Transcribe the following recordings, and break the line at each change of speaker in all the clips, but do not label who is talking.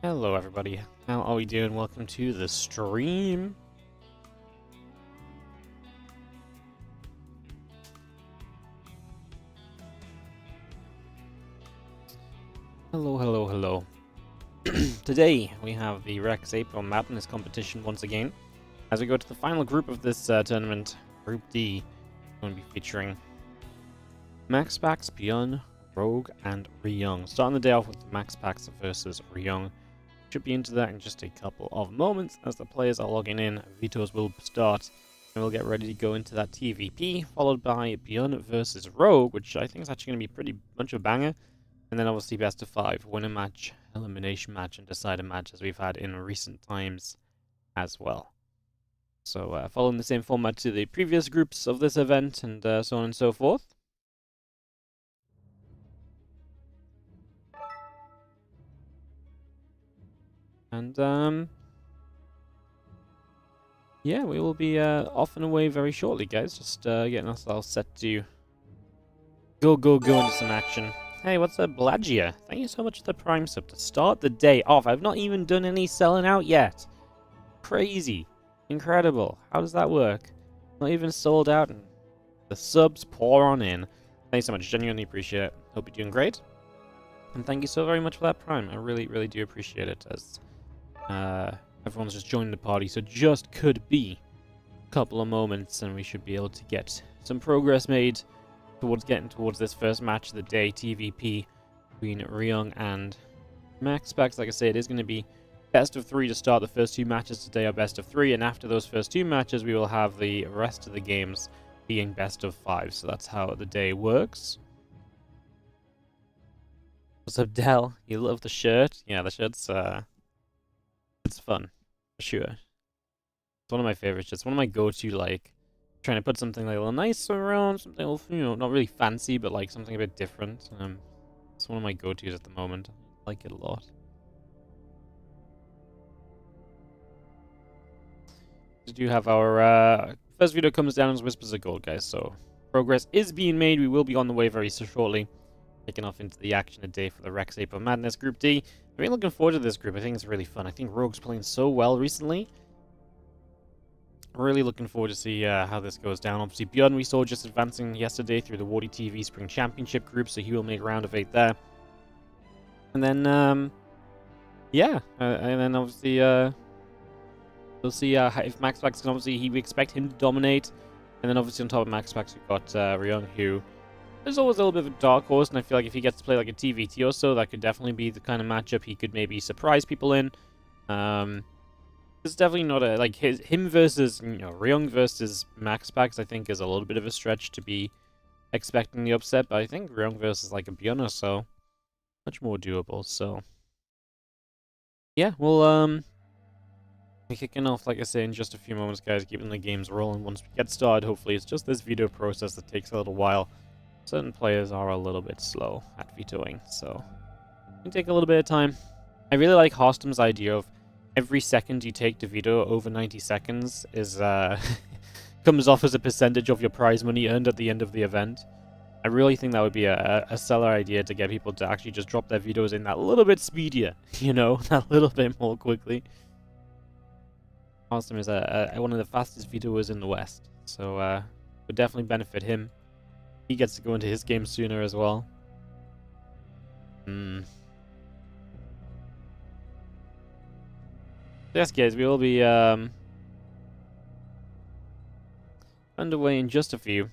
Hello everybody, how are we doing? Welcome to the stream. Hello. Today we have the Rex April Madness competition once again. As we go to the final group of this tournament, Group D, we're going to be featuring MaxPax, Byun, Rogue, and Ryong. Starting the day off with MaxPax versus Ryong. Should be into that in just a couple of moments. As the players are logging in, vetoes will start and we'll get ready to go into that TVP, followed by Byun versus Rogue, which I think is actually going to be pretty much of a banger. And then obviously best of 5, winner match, elimination match, and decider match as we've had in recent times as well. So following the same format to the previous groups of this event and so on and so forth. And yeah, we will be off and away very shortly, guys. Just getting ourselves set to go into some action. Hey, what's up, Blagia? Thank you so much for the Prime sub to start the day off. I've not even done any selling out yet. Crazy. Incredible. How does that work? Not even sold out and the subs pour on in. Thanks so much. Genuinely appreciate it. Hope you're doing great. And thank you so very much for that Prime. I really do appreciate it, as everyone's just joined the party, so just could be a couple of moments and we should be able to get some progress made towards getting towards this first match of the day, TVP between Ryong and MaxPax. Like I say, it is going to be best of 3 to start. The first 2 matches today are best of 3, and after those first 2 matches we will have the rest of the games being best of 5. So that's how the day works. What's up, Dell? You love the shirt? Yeah, the shirt's it's fun, for sure. It's one of my favorite shirts. One of my go-to, like, trying to put something like a little nicer around, something a little, you know, not really fancy, but like something a bit different. It's one of my go-tos at the moment. I like it a lot. We do have our first video comes down as Whispers of Gold, guys. So progress is being made. We will be on the way very shortly. Kicking off into the action today for the Rex April Madness Group D. I've been looking forward to this group. I think it's really fun. I think Rogue's playing so well recently. Really looking forward to see how this goes down. Obviously, Byun we saw just advancing yesterday through the WardiTV Spring Championship group, so he will make round of 8 there. And then, yeah, and then obviously we'll see if MaxPax can, obviously we expect him to dominate. And then obviously on top of MaxPax we've got Ryong, who there's always a little bit of a dark horse, and I feel like if he gets to play like a TVT or so, that could definitely be the kind of matchup he could maybe surprise people in. It's definitely not a, like, him versus, you know, Ryung versus MaxPax, I think is a little bit of a stretch to be expecting the upset, but I think Ryung versus like a Byun or so, much more doable. So yeah, we'll be kicking off, like I say, in just a few moments, guys, keeping the games rolling once we get started. Hopefully it's just this video process that takes a little while. Certain players are a little bit slow at vetoing, so it can take a little bit of time. I really like Hostum's idea of every second you take to veto over 90 seconds is comes off as a percentage of your prize money earned at the end of the event. I really think that would be a stellar idea to get people to actually just drop their vetoes in that little bit speedier, you know, that little bit more quickly. Hostum is one of the fastest vetoers in the West, so would definitely benefit him. He gets to go into his game sooner as well. Yes, guys, we will be underway in just a few.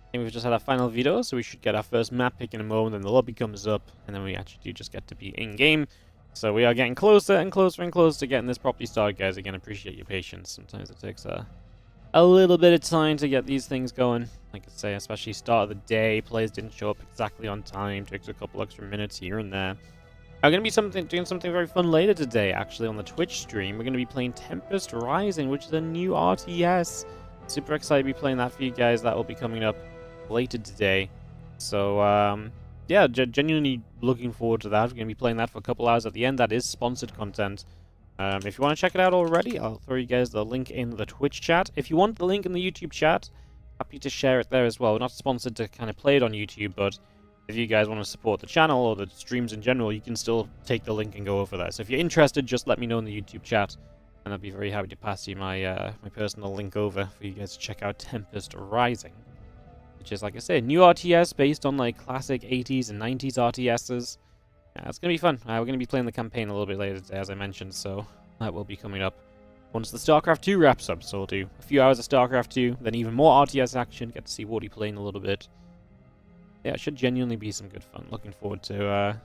I think we've just had our final veto, so we should get our first map pick in a moment, and the lobby comes up, and then we actually do just get to be in-game. So we are getting closer and closer and closer to getting this properly started, guys. Again, appreciate your patience. Sometimes it takes a little bit of time to get these things going. Like I say, especially start of the day, players didn't show up exactly on time, takes a couple extra minutes here and there. I'm going to be doing something very fun later today, actually, on the Twitch stream. We're going to be playing Tempest Rising, which is a new RTS. Super excited to be playing that for you guys. That will be coming up later today. So, yeah, genuinely looking forward to that. We're going to be playing that for a couple hours at the end. That is sponsored content. If you want to check it out already, I'll throw you guys the link in the Twitch chat. If you want the link in the YouTube chat, happy to share it there as well. We're not sponsored to kind of play it on YouTube, but if you guys want to support the channel or the streams in general, you can still take the link and go over there. So if you're interested, just let me know in the YouTube chat, and I'll be very happy to pass you my my personal link over for you guys to check out Tempest Rising, which is, like I said, new RTS based on like classic 80s and 90s RTSs. Yeah, it's going to be fun. We're going to be playing the campaign a little bit later today, as I mentioned, so that will be coming up once the StarCraft 2 wraps up. So we'll do a few hours of StarCraft 2, then even more RTS action, get to see Wardy playing a little bit. Yeah, it should genuinely be some good fun. Looking forward to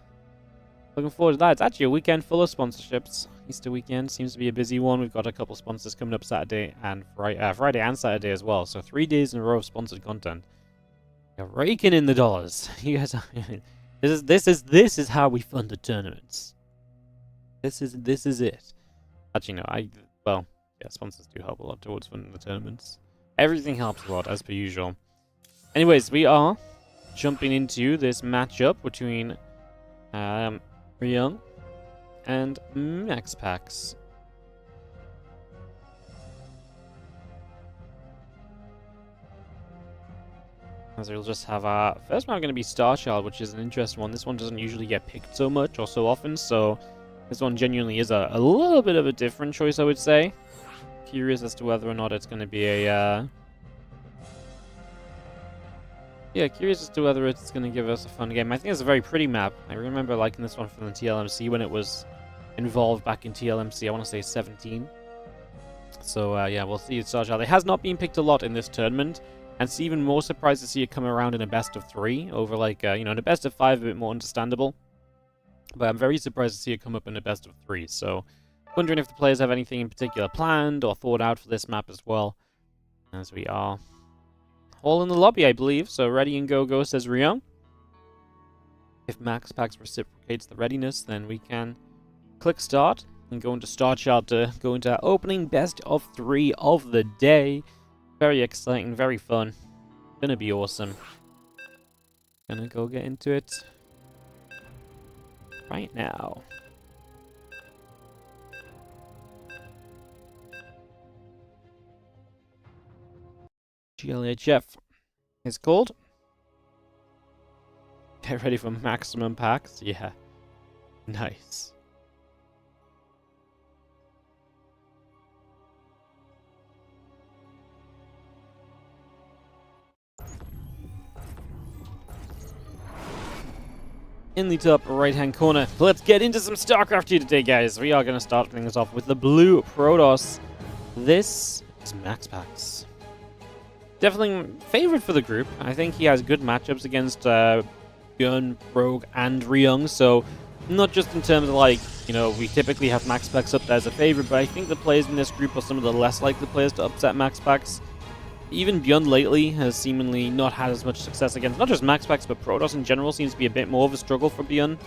that. It's actually a weekend full of sponsorships. Easter weekend seems to be a busy one. We've got a couple sponsors coming up Saturday and Friday and Saturday as well. So 3 days in a row of sponsored content. You're raking in the dollars. You guys are... This is how we fund the tournaments. This is it. Actually, no. Well, yeah, sponsors do help a lot towards funding the tournaments. Everything helps a lot, as per usual. Anyways, we are jumping into this matchup between Ryung and MaxPax. As we'll just have our first map going to be Starchild, which is an interesting one. This one doesn't usually get picked so much or so often, so this one genuinely is a little bit of a different choice, I would say. Curious as to whether or not it's going to be a... Yeah, curious as to whether it's going to give us a fun game. I think it's a very pretty map. I remember liking this one from the TLMC when it was involved back in TLMC, I want to say 17. So, yeah, we'll see Starchild. It has not been picked a lot in this tournament. And it's even more surprised to see it come around in a best of 3 over, like, you know, in a best of 5, a bit more understandable. But I'm very surprised to see it come up in a best of 3. So, wondering if the players have anything in particular planned or thought out for this map as well. As we are all in the lobby, I believe. So, ready and go, says Ryong. If MaxPax reciprocates the readiness, then we can click start and go into Starchild to go into our opening best of 3 of the day. Very exciting, very fun. Gonna be awesome. Gonna go get into it right now. GLHF is called. Get ready for maximum packs. Yeah. Nice. In the top right-hand corner. Let's get into some StarCraft 2 today, guys. We are going to start things off with the blue Protoss. This is MaxPax. Definitely favorite for the group. I think he has good matchups against Byun, Rogue, and Ryong. So, not just in terms of, like, you know, we typically have MaxPax up there as a favorite, but I think the players in this group are some of the less likely players to upset MaxPax. Even Byun lately has seemingly not had as much success against not just MaxPax, but Protoss in general seems to be a bit more of a struggle for Byun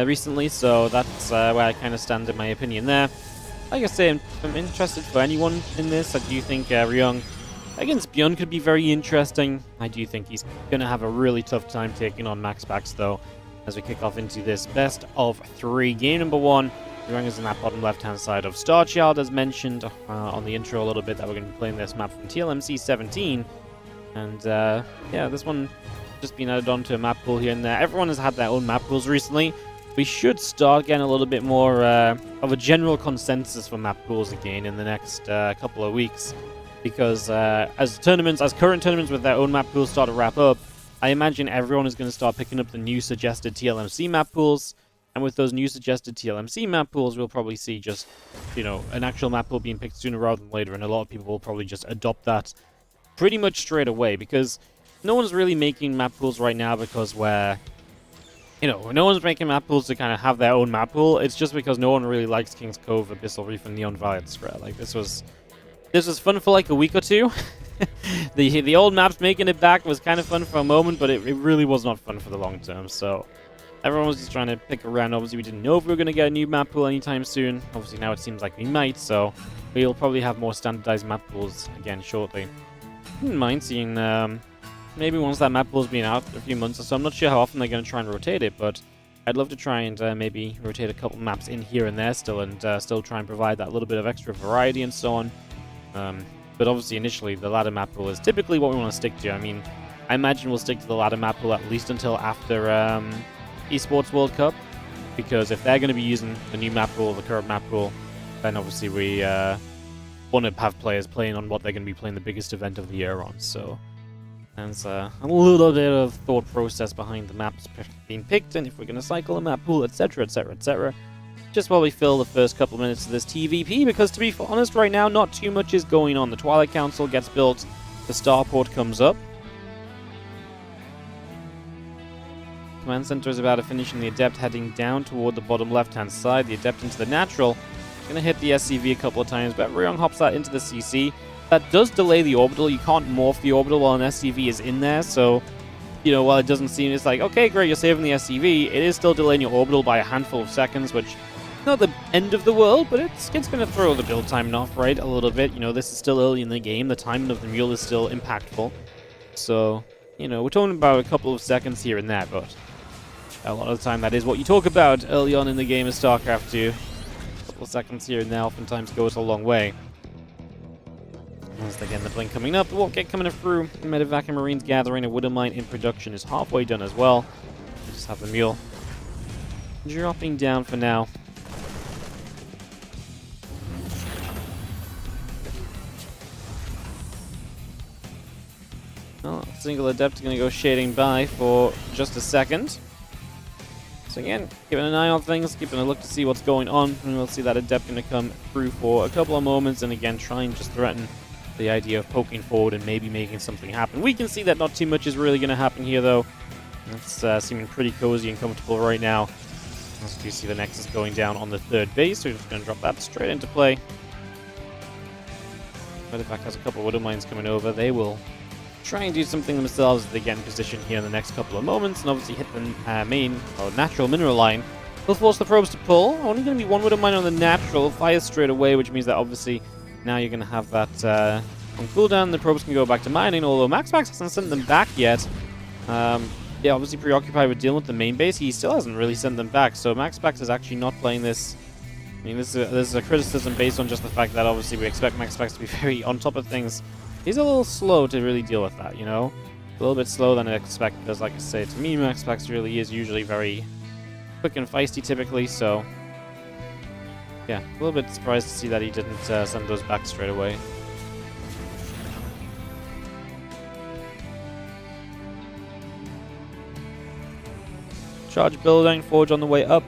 recently, so that's where I kind of stand in my opinion there. Like I say, I'm interested for anyone in this. I do think Ryong against Byun could be very interesting. I do think he's going to have a really tough time taking on MaxPax, though, as we kick off into this best of 3. Game number 1. Ryung is in that bottom left-hand side of Starchild, as mentioned on the intro a little bit, that we're going to be playing this map from TLMC 17. And, yeah, this one just been added onto a map pool here and there. Everyone has had their own map pools recently. We should start getting a little bit more of a general consensus for map pools again in the next couple of weeks. Because as current tournaments with their own map pools start to wrap up, I imagine everyone is going to start picking up the new suggested TLMC map pools. And with those new suggested TLMC map pools, we'll probably see just, you know, an actual map pool being picked sooner rather than later. And a lot of people will probably just adopt that pretty much straight away. Because no one's really making map pools right now because you know, no one's making map pools to kind of have their own map pool. It's just because no one really likes King's Cove, Abyssal Reef, and Neon Violet Square. Like, this was fun for like a week or two. the old maps making it back was kind of fun for a moment, but it really was not fun for the long term. So everyone was just trying to pick around. Obviously, we didn't know if we were going to get a new map pool anytime soon. Obviously, now it seems like we might, so we'll probably have more standardized map pools again shortly. Wouldn't mind seeing maybe once that map pool's been out a few months or so. I'm not sure how often they're going to try and rotate it, but I'd love to try and maybe rotate a couple maps in here and there still, and still try and provide that little bit of extra variety and so on. But obviously, initially, the ladder map pool is typically what we want to stick to. I mean, I imagine we'll stick to the ladder map pool at least until after eSports World Cup, because if they're going to be using the new map pool, the current map pool, then obviously we want to have players playing on what they're going to be playing the biggest event of the year on. So there's a little bit of thought process behind the maps being picked, and if we're going to cycle a map pool, etc., etc., etc. Just while we fill the first couple of minutes of this TVP, because to be honest, right now, not too much is going on. The Twilight Council gets built, the starport comes up. Command Center is about to finish, and the Adept heading down toward the bottom left-hand side. The Adept into the natural. Going to hit the SCV a couple of times, but Ryong hops that into the CC. That does delay the orbital. You can't morph the orbital while an SCV is in there, so you know, while it doesn't seem, it's like, okay, great, you're saving the SCV, it is still delaying your orbital by a handful of seconds, which not the end of the world, but it's going to throw the build time off, right, a little bit. You know, this is still early in the game. The timing of the mule is still impactful. So, you know, we're talking about a couple of seconds here and there, but a lot of the time that is what you talk about early on in the game of StarCraft 2. A couple of seconds here and there oftentimes goes a long way. Once again, the blink coming up, the warp gate coming through, the Medevac and Marines gathering, a Widow Mine in production is halfway done as well. We just have the mule dropping down for now. Well, single Adept going to go shading by for just a second. So again, keeping an eye on things, keeping a look to see what's going on, and we'll see that Adept going to come through for a couple of moments, and again, try and just threaten the idea of poking forward and maybe making something happen. We can see that not too much is really going to happen here, though. It's seeming pretty cozy and comfortable right now. As you see the Nexus going down on the third base, so we're just going to drop that straight into play. Medevac has a couple of Widow Mines coming over. They will try and do something themselves as they get in position here in the next couple of moments, and obviously hit the main or natural mineral line. Will force the probes to pull. Only going to be one Widow Mine on the natural. Fires straight away, which means that obviously now you're going to have that on cooldown. The probes can go back to mining, although MaxPax hasn't sent them back yet. Yeah, obviously preoccupied with dealing with the main base. He still hasn't really sent them back, so MaxPax is actually not playing this. I mean, this is a criticism based on just the fact that obviously we expect MaxPax to be very on top of things. He's a little slow to really deal with that, you know? A little bit slower than I expect, because like I say, to me, MaxPax really is usually very quick and feisty typically, so yeah, a little bit surprised to see that he didn't send those back straight away. Charge building, forge on the way up,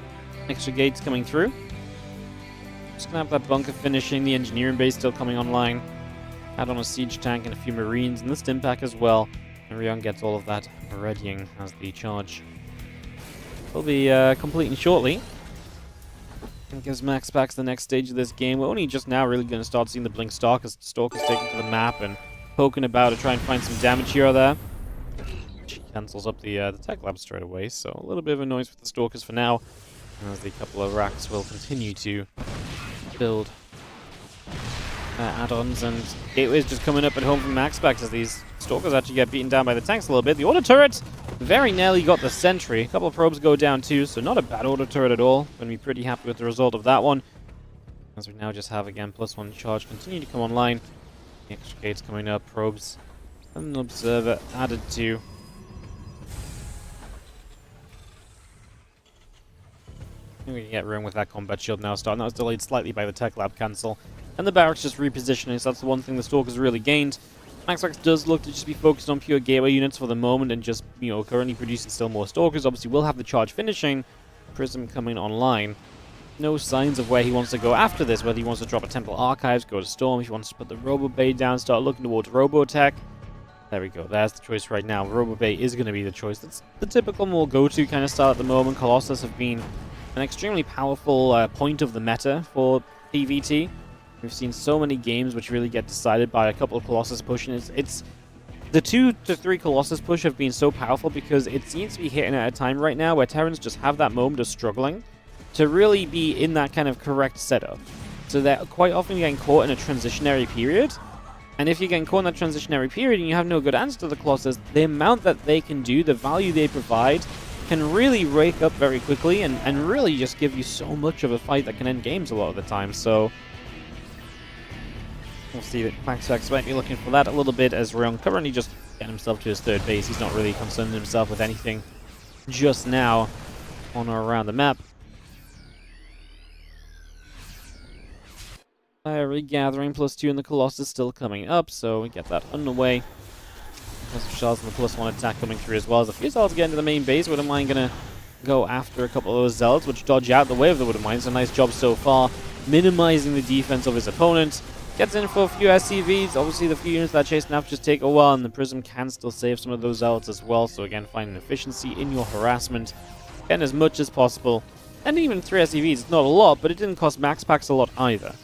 extra gates coming through. Just gonna have that bunker finishing, the engineering base still coming online. Add on a siege tank and a few marines, and the stim pack as well. And Ryong gets all of that readying as the charge will be completing shortly. And gives MaxPax the next stage of this game. We're only just now really going to start seeing the Blink Stalkers taken to the map and poking about to try and find some damage here or there. She cancels up the tech lab straight away, so a little bit of a noise with the Stalkers for now. As the couple of racks will continue to build add-ons, and gateways just coming up at home from MaxPax as these Stalkers actually get beaten down by the tanks a little bit. The auto turret very nearly got the sentry. A couple of probes go down too, so not a bad auto turret at all. Going to be pretty happy with the result of that one. As we now just have again +1 charge continue to come online. The extra gates coming up, probes, and an observer added to. I think we can get Ryung with that combat shield now starting. That was delayed slightly by the tech lab cancel. And the barracks just repositioning, so that's the one thing the Stalkers really gained. MaxPax does look to just be focused on pure gateway units for the moment and just, you know, currently producing still more Stalkers. Obviously, we'll have the charge finishing. Prism coming online. No signs of where he wants to go after this, whether he wants to drop a Temple Archives, go to Storm, if he wants to put the Robo Bay down, start looking towards Robotech. There we go, there's the choice right now. Robo Bay is going to be the choice. That's the typical more go-to kind of style at the moment. Colossus have been an extremely powerful point of the meta for PvT. We've seen so many games which really get decided by a couple of Colossus push, and it's the 2 to 3 Colossus push have been so powerful because it seems to be hitting at a time right now where Terrans just have that moment of struggling to really be in that kind of correct setup. So they're quite often getting caught in a transitionary period, And if you're getting caught in that transitionary period and you have no good answer to the Colossus, the amount that they can do, the value they provide, can really rake up very quickly and really just give you so much of a fight that can end games a lot of the time. So we'll see that MaxPax might be looking for that a little bit, as Ryong currently just getting himself to his third base. He's not really concerned himself with anything just now on or around the map. Regathering +2 and the Colossus still coming up, so we get that underway. Plus the shells and the +1 attack coming through as well. As a few Zealots get into the main base, Wood Mine gonna go after a couple of those Zealots, which dodge out the way of the Wood Mine. It's a nice job so far, minimizing the defense of his opponent. Gets in for a few SCVs. Obviously, the few units that chase Naf just take a while, and the Prism can still save some of those Zealots as well. So again, finding efficiency in your harassment, getting as much as possible. And even 3 SCVs, it's not a lot, but it didn't cost MaxPax a lot either.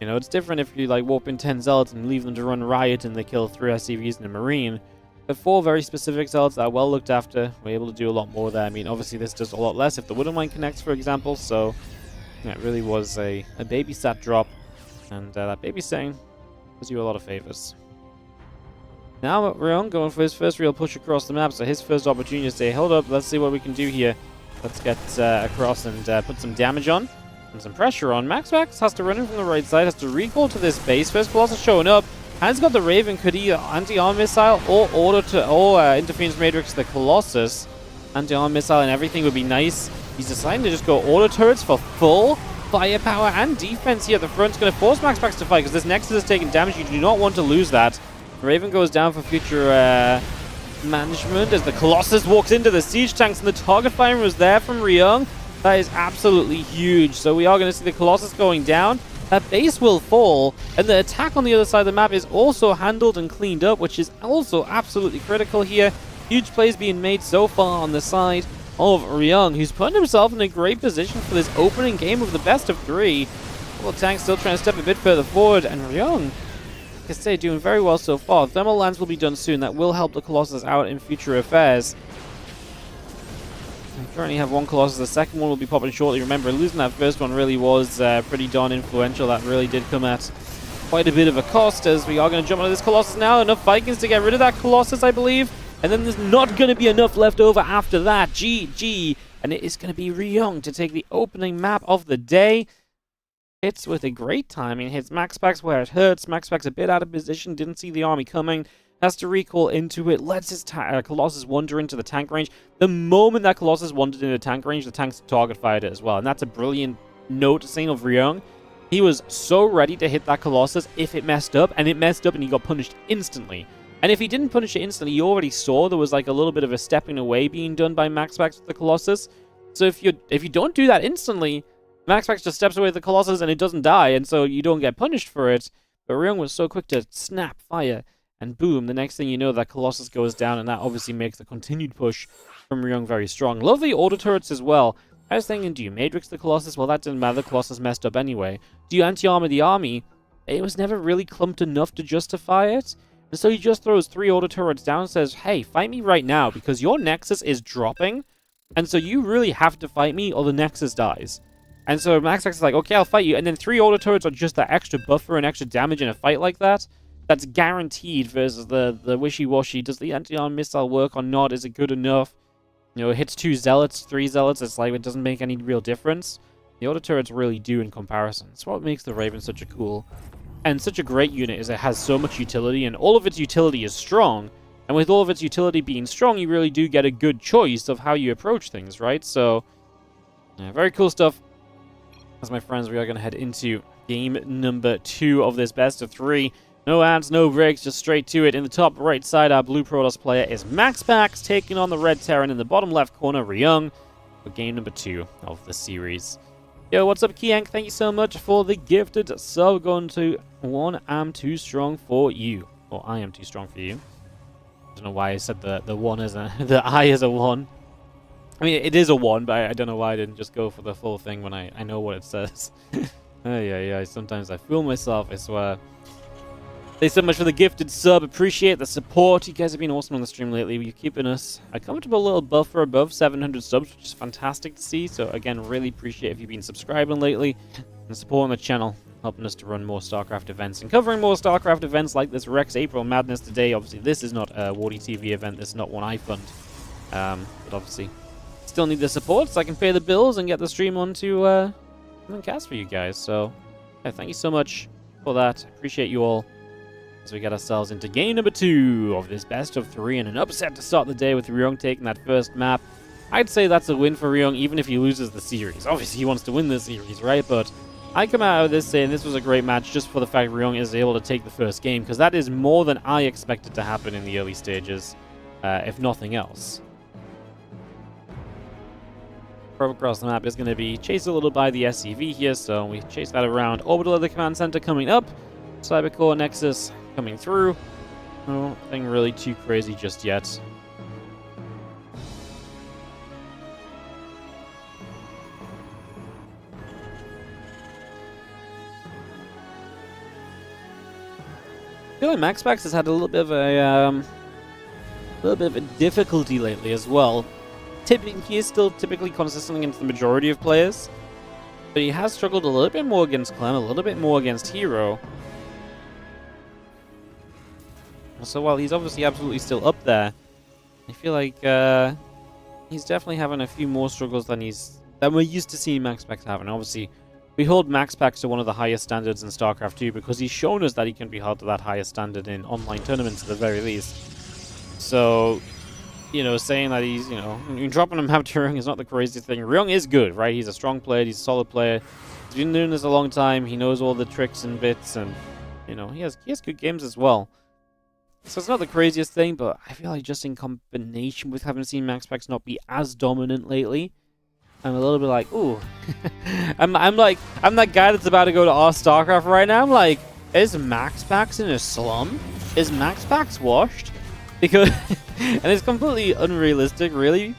You know, it's different if you like warp in 10 Zealots and leave them to run riot and they kill 3 SCVs in a Marine. But 4 very specific Zealots that are well looked after, we're able to do a lot more there. I mean, obviously this does a lot less if the Wooden Mine connects, for example, so yeah, it really was a babysat drop, and that babysitting does you a lot of favors. Now Ryong going for his first real push across the map, so his first opportunity to say, hold up, let's see what we can do here. Let's get across and put some damage on. And some pressure on. MaxPax has to run in from the right side, has to recall to this base. First Colossus showing up. Has got the Raven, could either anti-arm missile or interference matrix the Colossus. Anti-arm missile and everything would be nice. He's deciding to just go auto turrets for full firepower and defense here at the front. It's going to force MaxPax to fight because this Nexus is taking damage. You do not want to lose that. Raven goes down for future management as the Colossus walks into the siege tanks, and the target firing was there from Ryung. That is absolutely huge. So we are going to see the Colossus going down. That base will fall, and the attack on the other side of the map is also handled and cleaned up, which is also absolutely critical here. Huge plays being made so far on the side of Ryung, who's putting himself in a great position for this opening game of the best of 3. Well, Tank's still trying to step a bit further forward, and Ryung, like I say, doing very well so far. Thermal Lance will be done soon. That will help the Colossus out in future affairs. We currently have 1 Colossus. The second one will be popping shortly. Remember, losing that first one really was pretty darn influential. That really did come at quite a bit of a cost, as we are going to jump onto this Colossus now. Enough Vikings to get rid of that Colossus, I believe. And then there's not going to be enough left over after that. GG. And it is going to be Ryong to take the opening map of the day. Hits with a great timing. Hits MaxPax where it hurts. MaxPax a bit out of position. Didn't see the army coming. Has to recall into it, lets his Colossus wander into the tank range. The moment that Colossus wandered into tank range, the tank's target fired it as well. And that's a brilliant noticing of Ryung. He was so ready to hit that Colossus if it messed up, and it messed up and he got punished instantly. And if he didn't punish it instantly, you already saw there was like a little bit of a stepping away being done by MaxPax with the Colossus. So if you don't do that instantly, MaxPax just steps away with the Colossus and it doesn't die, and so you don't get punished for it. But Ryung was so quick to snap, fire, and boom, the next thing you know, that Colossus goes down, and that obviously makes the continued push from Ryung very strong. Love the auto turrets as well. I was thinking, do you Matrix the Colossus? Well, that didn't matter. The Colossus messed up anyway. Do you anti-armor the army? It was never really clumped enough to justify it. And so he just throws 3 auto turrets down and says, hey, fight me right now, because your Nexus is dropping, and so you really have to fight me or the Nexus dies. And so MaxPax is like, okay, I'll fight you. And then 3 auto turrets are just that extra buffer and extra damage in a fight like that. That's guaranteed versus the wishy-washy. Does the anti-arm missile work or not? Is it good enough? You know, it hits 2 Zealots, 3 Zealots. It's like it doesn't make any real difference. The auto turrets really do in comparison. It's what makes the Raven such a cool and such a great unit, is it has so much utility, and all of its utility is strong. And with all of its utility being strong, you really do get a good choice of how you approach things, right? So, yeah, very cool stuff. As my friends, we are going to head into game number 2 of this best of 3. No ads, no breaks, just straight to it. In the top right side, our blue Protoss player is MaxPax, taking on the red Terran. In the bottom left corner, Ryung, for game number 2 of the series. Yo, what's up, Kiank? Thank you so much for the gifted sub. Going to 1, I'm too strong for you. Or I am too strong for you. I don't know why I said the 1 as a... the I is a 1. I mean, it is a 1, but I don't know why I didn't just go for the full thing when I know what it says. Yeah. Sometimes I fool myself, I swear. Thanks so much for the gifted sub. Appreciate the support. You guys have been awesome on the stream lately. You're keeping us a comfortable little buffer above 700 subs, which is fantastic to see. So again, really appreciate if you've been subscribing lately and supporting the channel. helping us to run more StarCraft events and covering more StarCraft events like this Rex April Madness today. Obviously, this is not a WardiTV event. This is not one I fund. But obviously, still need the support so I can pay the bills and get the stream on to cast for you guys. So, yeah, thank you so much for that. Appreciate you all as we get ourselves into game number 2 of this best of 3 and an upset to start the day with Ryong taking that first map. I'd say that's a win for Ryong even if he loses the series. Obviously, he wants to win the series, right? But I come out of this saying this was a great match just for the fact Ryong is able to take the first game, because that is more than I expected to happen in the early stages, if nothing else. Probe across the map is going to be chased a little by the SCV here, so we chase that around. Orbital of the command center coming up. Cybercore Nexus coming through. Nothing really too crazy just yet. I feel like MaxPax has had a little bit of a difficulty lately as well. He is still typically consistent against the majority of players, but he has struggled a little bit more against Clem, a little bit more against Hero. So while he's obviously absolutely still up there, I feel like he's definitely having a few more struggles than we're used to seeing MaxPax having. Obviously, we hold MaxPax to one of the highest standards in StarCraft 2 because he's shown us that he can be held to that highest standard in online tournaments at the very least. So, you know, saying that he's, dropping him out to Ryung is not the craziest thing. Ryung is good, right? He's a strong player. He's a solid player. He's been doing this a long time. He knows all the tricks and bits, and, he has good games as well. So it's not the craziest thing, but I feel like just in combination with having seen MaxPax not be as dominant lately, I'm a little bit like, ooh. I'm that guy that's about to go to our StarCraft right now. I'm like, is MaxPax in a slum? Is MaxPax washed? Because, and it's completely unrealistic, really.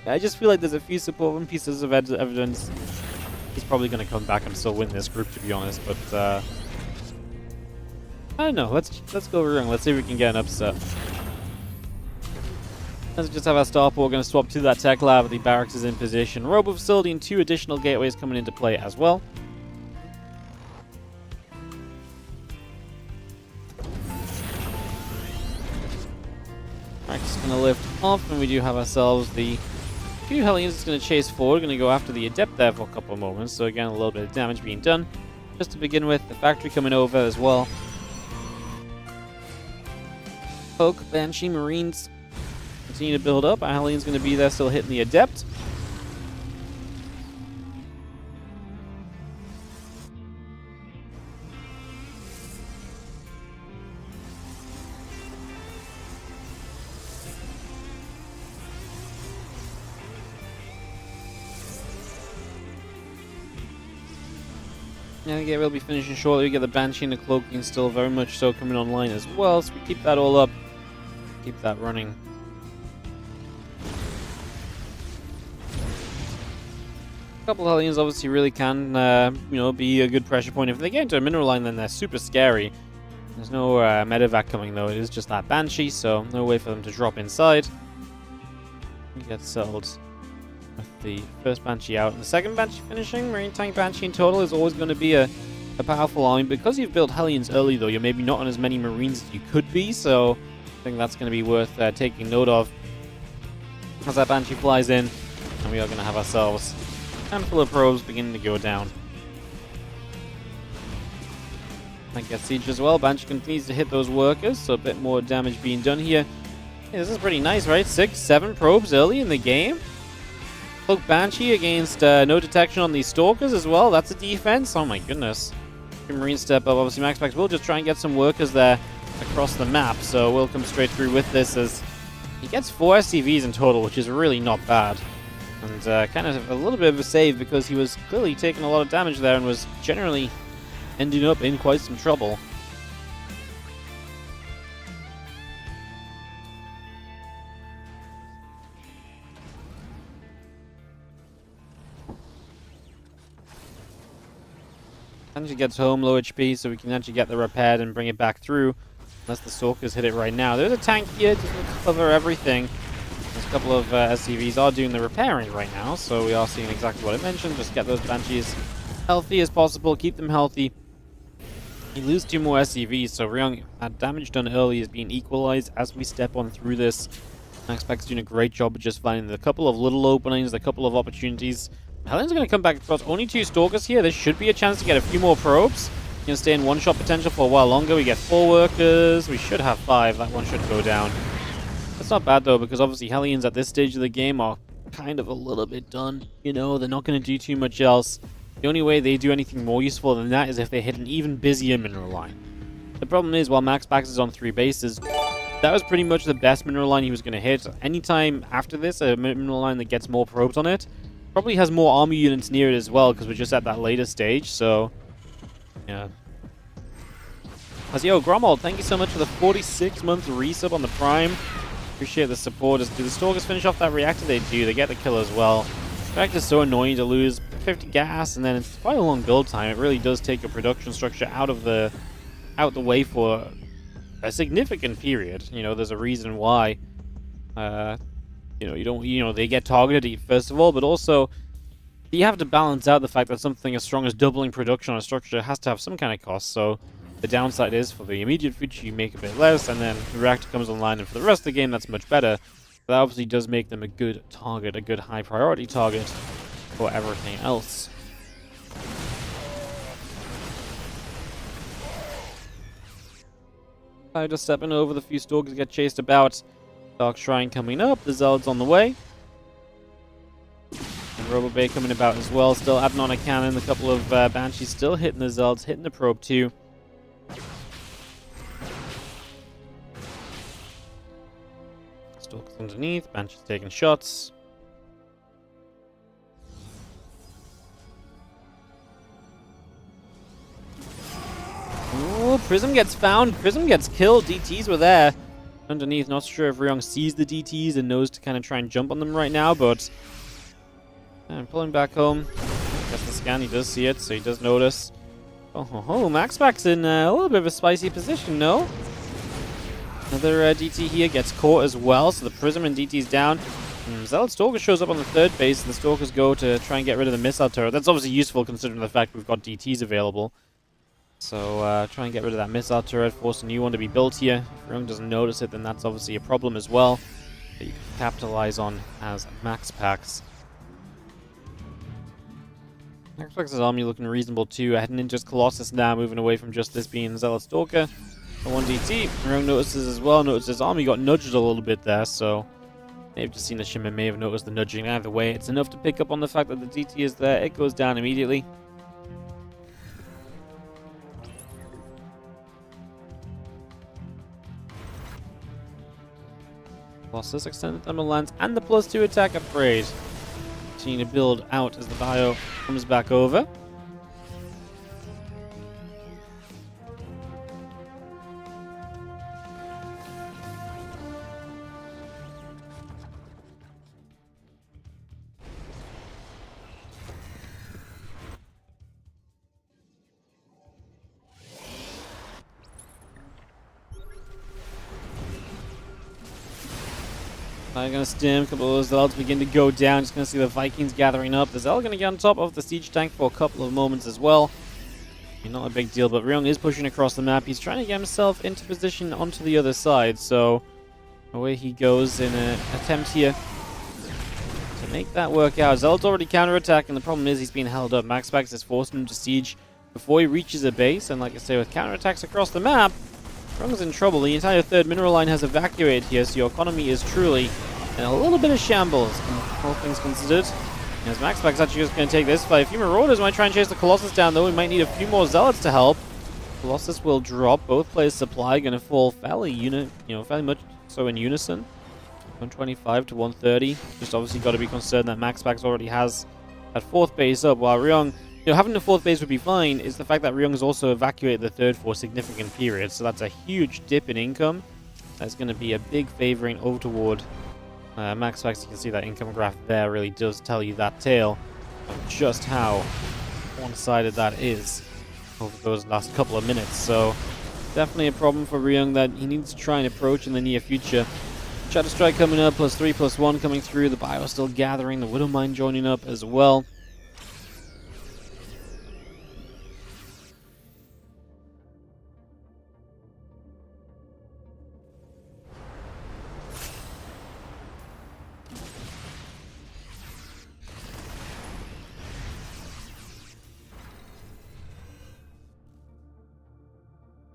I just feel like there's a few supporting pieces of evidence. He's probably going to come back and still win this group, to be honest. But I don't know. Let's go Ryung. Let's see if we can get an upset. Let's just have our starport. We're going to swap to that tech lab. The barracks is in position. Robo facility and 2 additional gateways coming into play as well. Alright, just going to lift off, and we do have ourselves the 2 Hellions that's going to chase forward. Going to go after the Adept there for a couple of moments. So again, a little bit of damage being done. Just to begin with, the factory coming over as well. Poke, Banshee, Marines continue to build up. Our Hellions going to be there still hitting the Adept. Yeah, again, we'll be finishing shortly. We get the Banshee and the Cloaking still very much so coming online as well, so we keep that all up. Keep that running. A couple of Hellions obviously really can, be a good pressure point. If they get into a mineral line, then they're super scary. There's no medevac coming, though. It is just that Banshee, so no way for them to drop inside. We get settled with the first Banshee out. And the second Banshee finishing. Marine Tank Banshee in total is always going to be a powerful army. Because you've built Hellions early, though, you're maybe not on as many Marines as you could be, so I think that's going to be worth taking note of. As that Banshee flies in, and we are going to have ourselves a handful of probes beginning to go down. I get siege as well. Banshee continues to hit those workers, so a bit more damage being done here. Yeah, this is pretty nice, right? 6, 7 probes early in the game. Look, Banshee against no detection on these Stalkers as well. That's a defense. Oh my goodness. Marine step up. Obviously, MaxPax will just try and get some workers there across the map, so we'll come straight through with this as he gets 4 SCVs in total, which is really not bad. And kind of a little bit of a save because he was clearly taking a lot of damage there and was generally ending up in quite some trouble. Actually gets home low HP, so we can actually get the repaired and bring it back through. Unless the Stalkers hit it right now. There's a tank here to cover everything. There's a couple of SCVs are doing the repairing right now, so we are seeing exactly what I mentioned. Just get those Banshees healthy as possible, keep them healthy, He loses 2 more SCVs, so Ryong, damage done early is being equalized as we step on through this. MaxPax doing a great job of just finding a couple of little openings, a couple of opportunities. Helion's going to come back across. Only 2 Stalkers here. There should be a chance to get a few more probes. Going to stay in one-shot potential for a while longer. We get 4 workers. We should have 5. That one should go down. That's not bad, though, because obviously Hellions at this stage of the game are kind of a little bit done. You know, they're not going to do too much else. The only way they do anything more useful than that is if they hit an even busier mineral line. The problem is, while MaxPax is on 3 bases, that was pretty much the best mineral line he was going to hit. Anytime after this, a mineral line that gets more probes on it probably has more army units near it as well, because we're just at that later stage, so yeah. Yo, Gromold, thank you so much for the 46-month resub on the Prime. Appreciate the support. Do the Stalkers finish off that reactor? They do. They get the kill as well. The reactor's so annoying to lose. 50 gas, and then it's quite a long build time. It really does take your production structure out the way for a significant period. You know, there's a reason why. They get targeted first of all, but also you have to balance out the fact that something as strong as doubling production on a structure has to have some kind of cost. So the downside is, for the immediate future, you make a bit less, and then the reactor comes online, and for the rest of the game, that's much better. But that obviously does make them a good target, a good high priority target for everything else. Just stepping over, the few Stalkers get chased about. Dark Shrine coming up, the Zealot's on the way. And Robobay coming about as well, still adding on a cannon, a couple of Banshees still hitting the Zealots, hitting the probe too. Stalkers underneath, Banshees taking shots. Ooh, Prism gets found. Prism gets killed. DTs were there. Underneath, not sure if Ryong sees the DTs and knows to kind of try and jump on them right now, but I'm pulling back home. Guess the scan, he does see it, so he does notice. MaxPax in a little bit of a spicy position, no? Another DT here gets caught as well, so the Prism and DT's down. Zealot Stalker shows up on the 3rd base, and the Stalkers go to try and get rid of the missile turret. That's obviously useful considering the fact we've got DTs available. So try and get rid of that missile turret, force a new one to be built here. If Ryung doesn't notice it, then that's obviously a problem as well that you can capitalize on as MaxPax. MaxPax's army looking reasonable too. Heading in just Colossus now, moving away from just this being Zealot Stalker. The 1 DT, Ryung notices as well, notices his army got nudged a little bit there, so may have just seen the shimmer, may have noticed the nudging. Either way, it's enough to pick up on the fact that the DT is there. It goes down immediately. Colossus extended thermal lens and the +2 attack upgrade. Continuing to build out as the bio comes back over. I'm going to stim, a couple of those Zealots begin to go down. Just going to see the Vikings gathering up. The Zealot going to get on top of the siege tank for a couple of moments as well. Not a big deal, but Ryong is pushing across the map. He's trying to get himself into position onto the other side, so away he goes in an attempt here to make that work out. Zealot's already counterattacking. The problem is he's being held up. MaxPax is forcing him to siege before he reaches a base, and like I say, with counterattacks across the map, Ryong's in trouble. The entire 3rd mineral line has evacuated here, so your economy is truly in a little bit of shambles, all things considered. As MaxPax actually just going to take this fight. A few Marauders might try and chase the Colossus down, though. We might need a few more Zealots to help. Colossus will drop. Both players' supply going to fall fairly much so in unison. 125 to 130. Just obviously got to be concerned that MaxPax already has that 4th base up, while Ryong, having the 4th base would be fine. Is the fact that Ryong has also evacuated the 3rd for a significant period, so that's a huge dip in income. That's going to be a big favoring over toward MaxPax. You can see that income graph there really does tell you that tale of just how one-sided that is over those last couple of minutes. So definitely a problem for Ryung that he needs to try and approach in the near future. Shadow Strike coming up, +3, +1 coming through. The bio still gathering. The Widowmine joining up as well.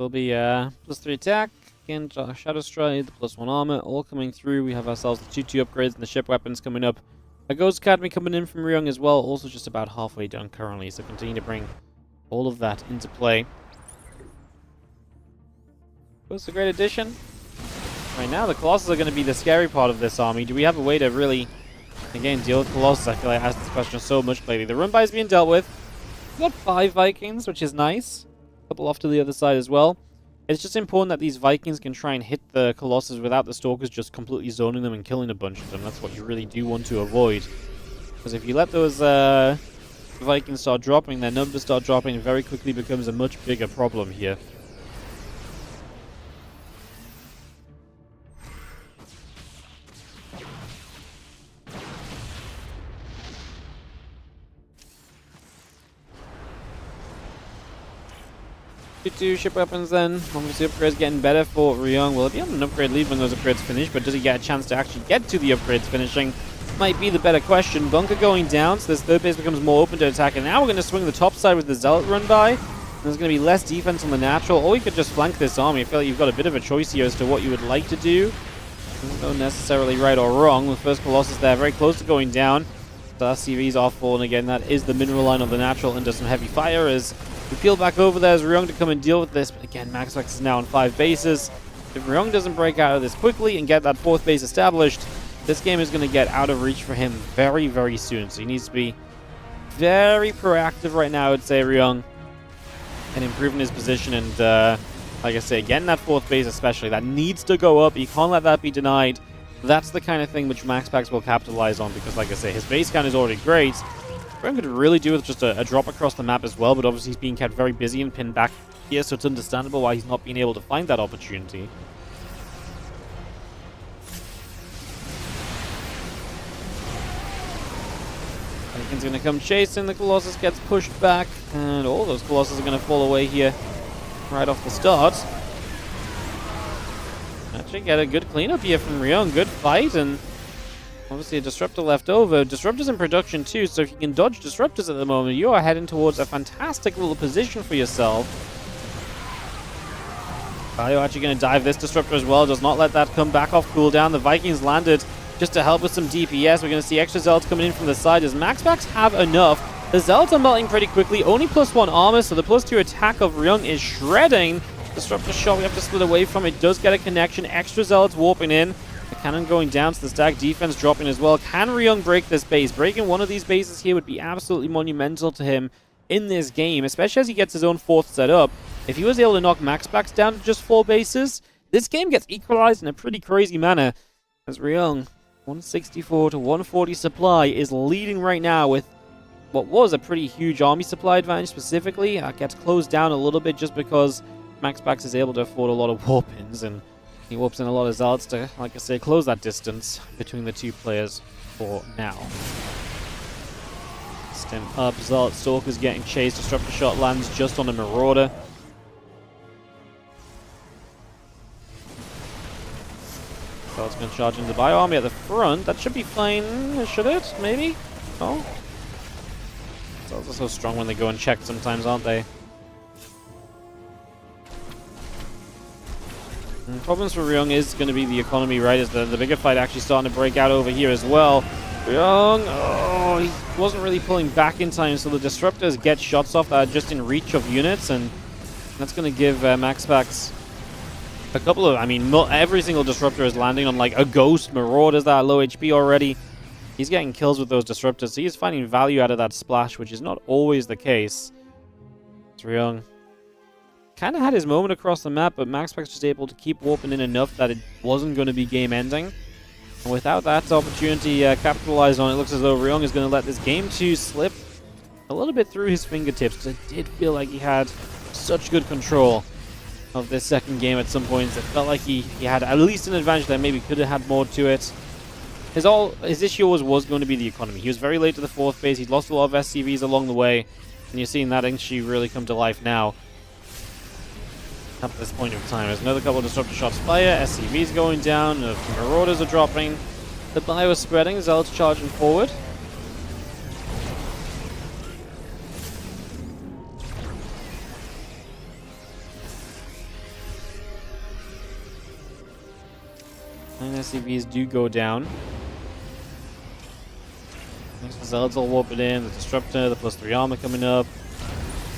Will be +3 attack, again, Shadow Stride, the +1 armor, all coming through. We have ourselves the 2-2 upgrades and the ship weapons coming up. A Ghost Academy coming in from Ryung as well, also just about halfway done currently, so continue to bring all of that into play. Was a great addition. Right now, the Colossus are going to be the scary part of this army. Do we have a way to really, again, deal with Colossus? I feel like I asked this question so much lately. The run-by is being dealt with. We've got 5 Vikings, which is nice. A couple off to the other side as well. It's just important that these Vikings can try and hit the Colossus without the Stalkers just completely zoning them and killing a bunch of them. That's what you really do want to avoid. Because if you let those Vikings start dropping, their numbers start dropping, it very quickly becomes a much bigger problem here. Two ship weapons then. Obviously upgrades getting better for Ryong. Will he be on an upgrade lead when those upgrades finish, but does he get a chance to actually get to the upgrades finishing? Might be the better question. Bunker going down, so this third base becomes more open to attack, and now we're going to swing the top side with the Zealot run by. And there's going to be less defense on the natural, or we could just flank this army. I feel like you've got a bit of a choice here as to what you would like to do. Not necessarily right or wrong. The first Colossus there, very close to going down. The SCVs are falling again. That is the mineral line of the natural under some heavy fire as we peel back over there as Ryung to come and deal with this. But again, MaxPax is now on 5 bases. If Ryung doesn't break out of this quickly and get that 4th base established, this game is going to get out of reach for him very, very soon. So he needs to be very proactive right now, I would say, Ryung, and improving his position. And like I say, getting that 4th base especially, that needs to go up. You can't let that be denied. That's the kind of thing which MaxPax will capitalize on because, like I say, his base count is already great. Ryung could really do with just a drop across the map as well, but obviously he's being kept very busy and pinned back here, so it's understandable why he's not being able to find that opportunity. Anakin's going to come chasing, the Colossus gets pushed back, and all those Colossus are going to fall away here right off the start. Actually get a good cleanup here from Ryung, good fight, and obviously a Disruptor left over. Disruptor's in production too, so if you can dodge Disruptors at the moment, you are heading towards a fantastic little position for yourself. Valio actually going to dive this Disruptor as well, does not let that come back off cooldown. The Vikings landed just to help with some DPS. We're going to see extra Zealots coming in from the side. Does MaxPax have enough? The Zealots are melting pretty quickly, only +1 armor, so the +2 attack of Ryung is shredding. Disruptor shot we have to split away from. It does get a connection. Extra Zealots warping in. The cannon going down, so the stack defense dropping as well. Can Ryung break this base? Breaking one of these bases here would be absolutely monumental to him in this game, especially as he gets his own 4th set up. If he was able to knock MaxPax down to just 4 bases, this game gets equalized in a pretty crazy manner. As Ryung, 164 to 140 supply, is leading right now with what was a pretty huge army supply advantage specifically. Gets closed down a little bit just because MaxPax is able to afford a lot of warp-ins, and he warps in a lot of Zealots to, like I say, close that distance between the two players for now. Stem up, Zealot Stalker's getting chased. Disruptor shot lands just on a Marauder. Zealot's going to charge into the Bio Army at the front. That should be fine, should it? Maybe? Oh. Zealots are so strong when they go unchecked sometimes, aren't they? And problems for Ryung is going to be the economy, right? As the bigger fight actually starting to break out over here as well. Ryung, oh, he wasn't really pulling back in time, so the Disruptors get shots off that are just in reach of units, and that's going to give MaxPax a couple of, I mean, every single Disruptor is landing on like a Ghost, Marauders that are low HP already. He's getting kills with those Disruptors, so he's finding value out of that splash, which is not always the case. It's Ryung. Kind of had his moment across the map, but MaxPax was able to keep warping in enough that it wasn't going to be game-ending. And without that opportunity capitalized on, it looks as though Ryung is going to let this game 2 slip a little bit through his fingertips. It did feel like he had such good control of this second game at some points. It felt like he had at least an advantage that maybe could have had more to it. His issue was going to be the economy. He was very late to the 4th base. He'd lost a lot of SCVs along the way, and you're seeing that issue really come to life now. At this point of time, there's another couple of Disruptor shots fire, SCVs going down, Marauders are dropping, the Bio is spreading, Zealots charging forward. 9 SCVs do go down. Next the Zealots all warp it in. The Disruptor, the +3 armor coming up.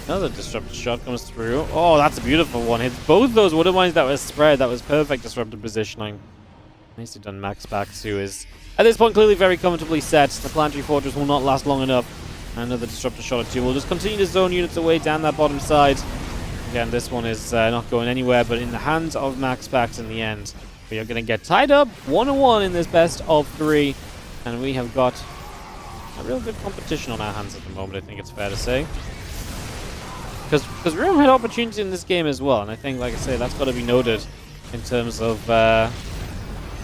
Another Disruptor shot comes through. Oh, that's a beautiful one. Hits both those Wood Mines that were spread. That was perfect Disruptor positioning. Nicely done, MaxPax, who is, at this point, clearly very comfortably set. The Planetary Fortress will not last long enough. Another Disruptor shot or two. We'll just continue to zone units away down that bottom side. Again, this one is not going anywhere, but in the hands of MaxPax in the end. We are going to get tied up 1-1 in this best of 3. And we have got a real good competition on our hands at the moment, I think it's fair to say. Because Ryung had opportunity in this game as well, and I think, like I say, that's got to be noted in terms of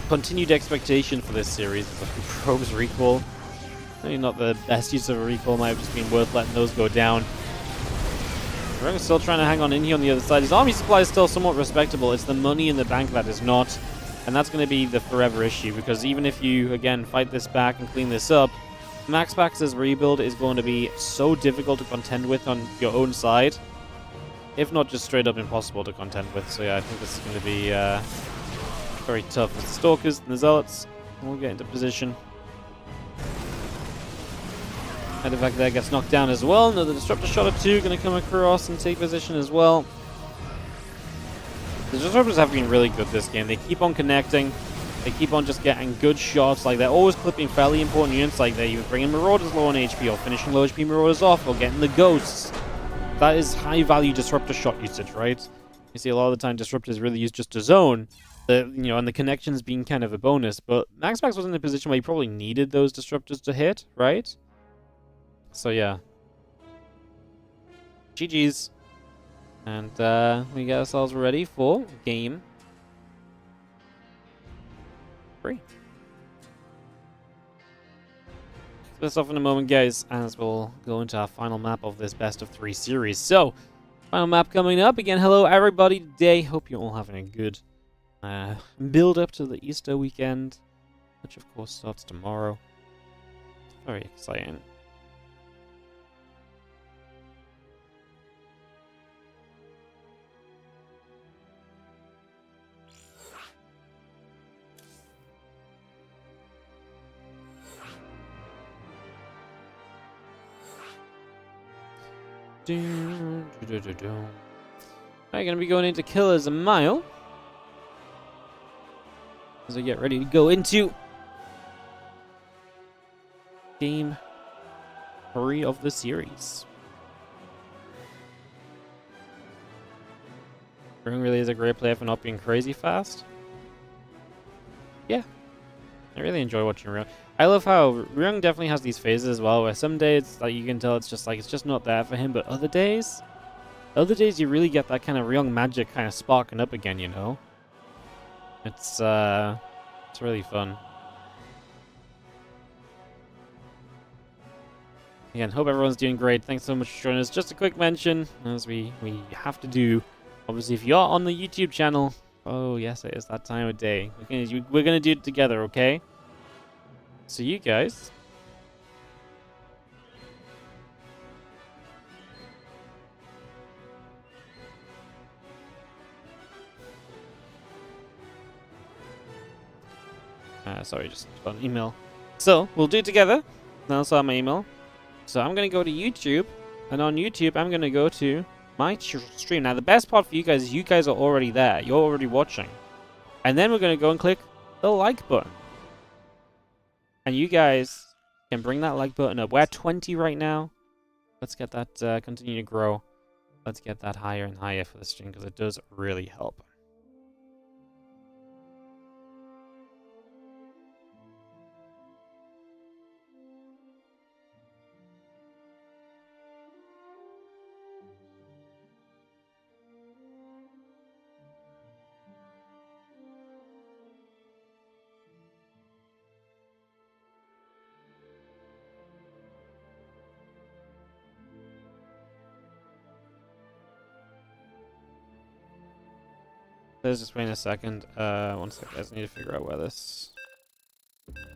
continued expectation for this series. Like Probe's recall. Maybe not the best use of a recall, might have just been worth letting those go down. Ryung is still trying to hang on in here on the other side. His army supply is still somewhat respectable. It's the money in the bank that is not. And that's going to be the forever issue, because even if you, again, fight this back and clean this up, MaxPax's rebuild is going to be so difficult to contend with on your own side. If not just straight up impossible to contend with. So yeah, I think this is going to be very tough. With the Stalkers and the Zealots, we'll get into position. Medevac there gets knocked down as well. Another Disruptor shot or two going to come across and take position as well. The Disruptors have been really good this game. They keep on connecting. They keep on just getting good shots. Like, they're always clipping fairly important units. Like, they're either bringing Marauders low on HP or finishing low HP Marauders off or getting the Ghosts. That is high-value Disruptor shot usage, right? You see a lot of the time Disruptors really used just to zone. And the connections being kind of a bonus. But MaxPax was in a position where he probably needed those Disruptors to hit, right? So, yeah. GG's. And we get ourselves ready for game 3. This off in a moment, guys, as we'll go into our final map of this best of 3 series. So, final map coming up. Again, hello everybody today. Hope you're all having a good build up to the Easter weekend, which of course starts tomorrow. Very exciting. I'm going to be going into Killers a Mile as I get ready to go into game 3 of the series. Ryung really is a great player for not being crazy fast. Yeah, I really enjoy watching Ryung. I love how Ryung definitely has these phases as well, where some days, like, you can tell it's just not there for him, but other days you really get that kind of Ryung magic kind of sparking up again, you know? It's really fun. Again, hope everyone's doing great. Thanks so much for joining us. Just a quick mention, as we have to do, obviously, if you're on the YouTube channel, oh yes, it is that time of day. We're gonna do it together, okay? So you guys, sorry, just got an email. So we'll do it together. Now saw my email. So I'm gonna go to YouTube, and on YouTube I'm gonna go to my stream. Now the best part for you guys is you guys are already there. You're already watching, and then we're gonna go and click the like button. And you guys can bring that like button up. We're at 20 right now. Let's get that continue to grow. Let's get that higher and higher for the stream, because it does really help. Let's just wait a second. One second, guys. I need to figure out where this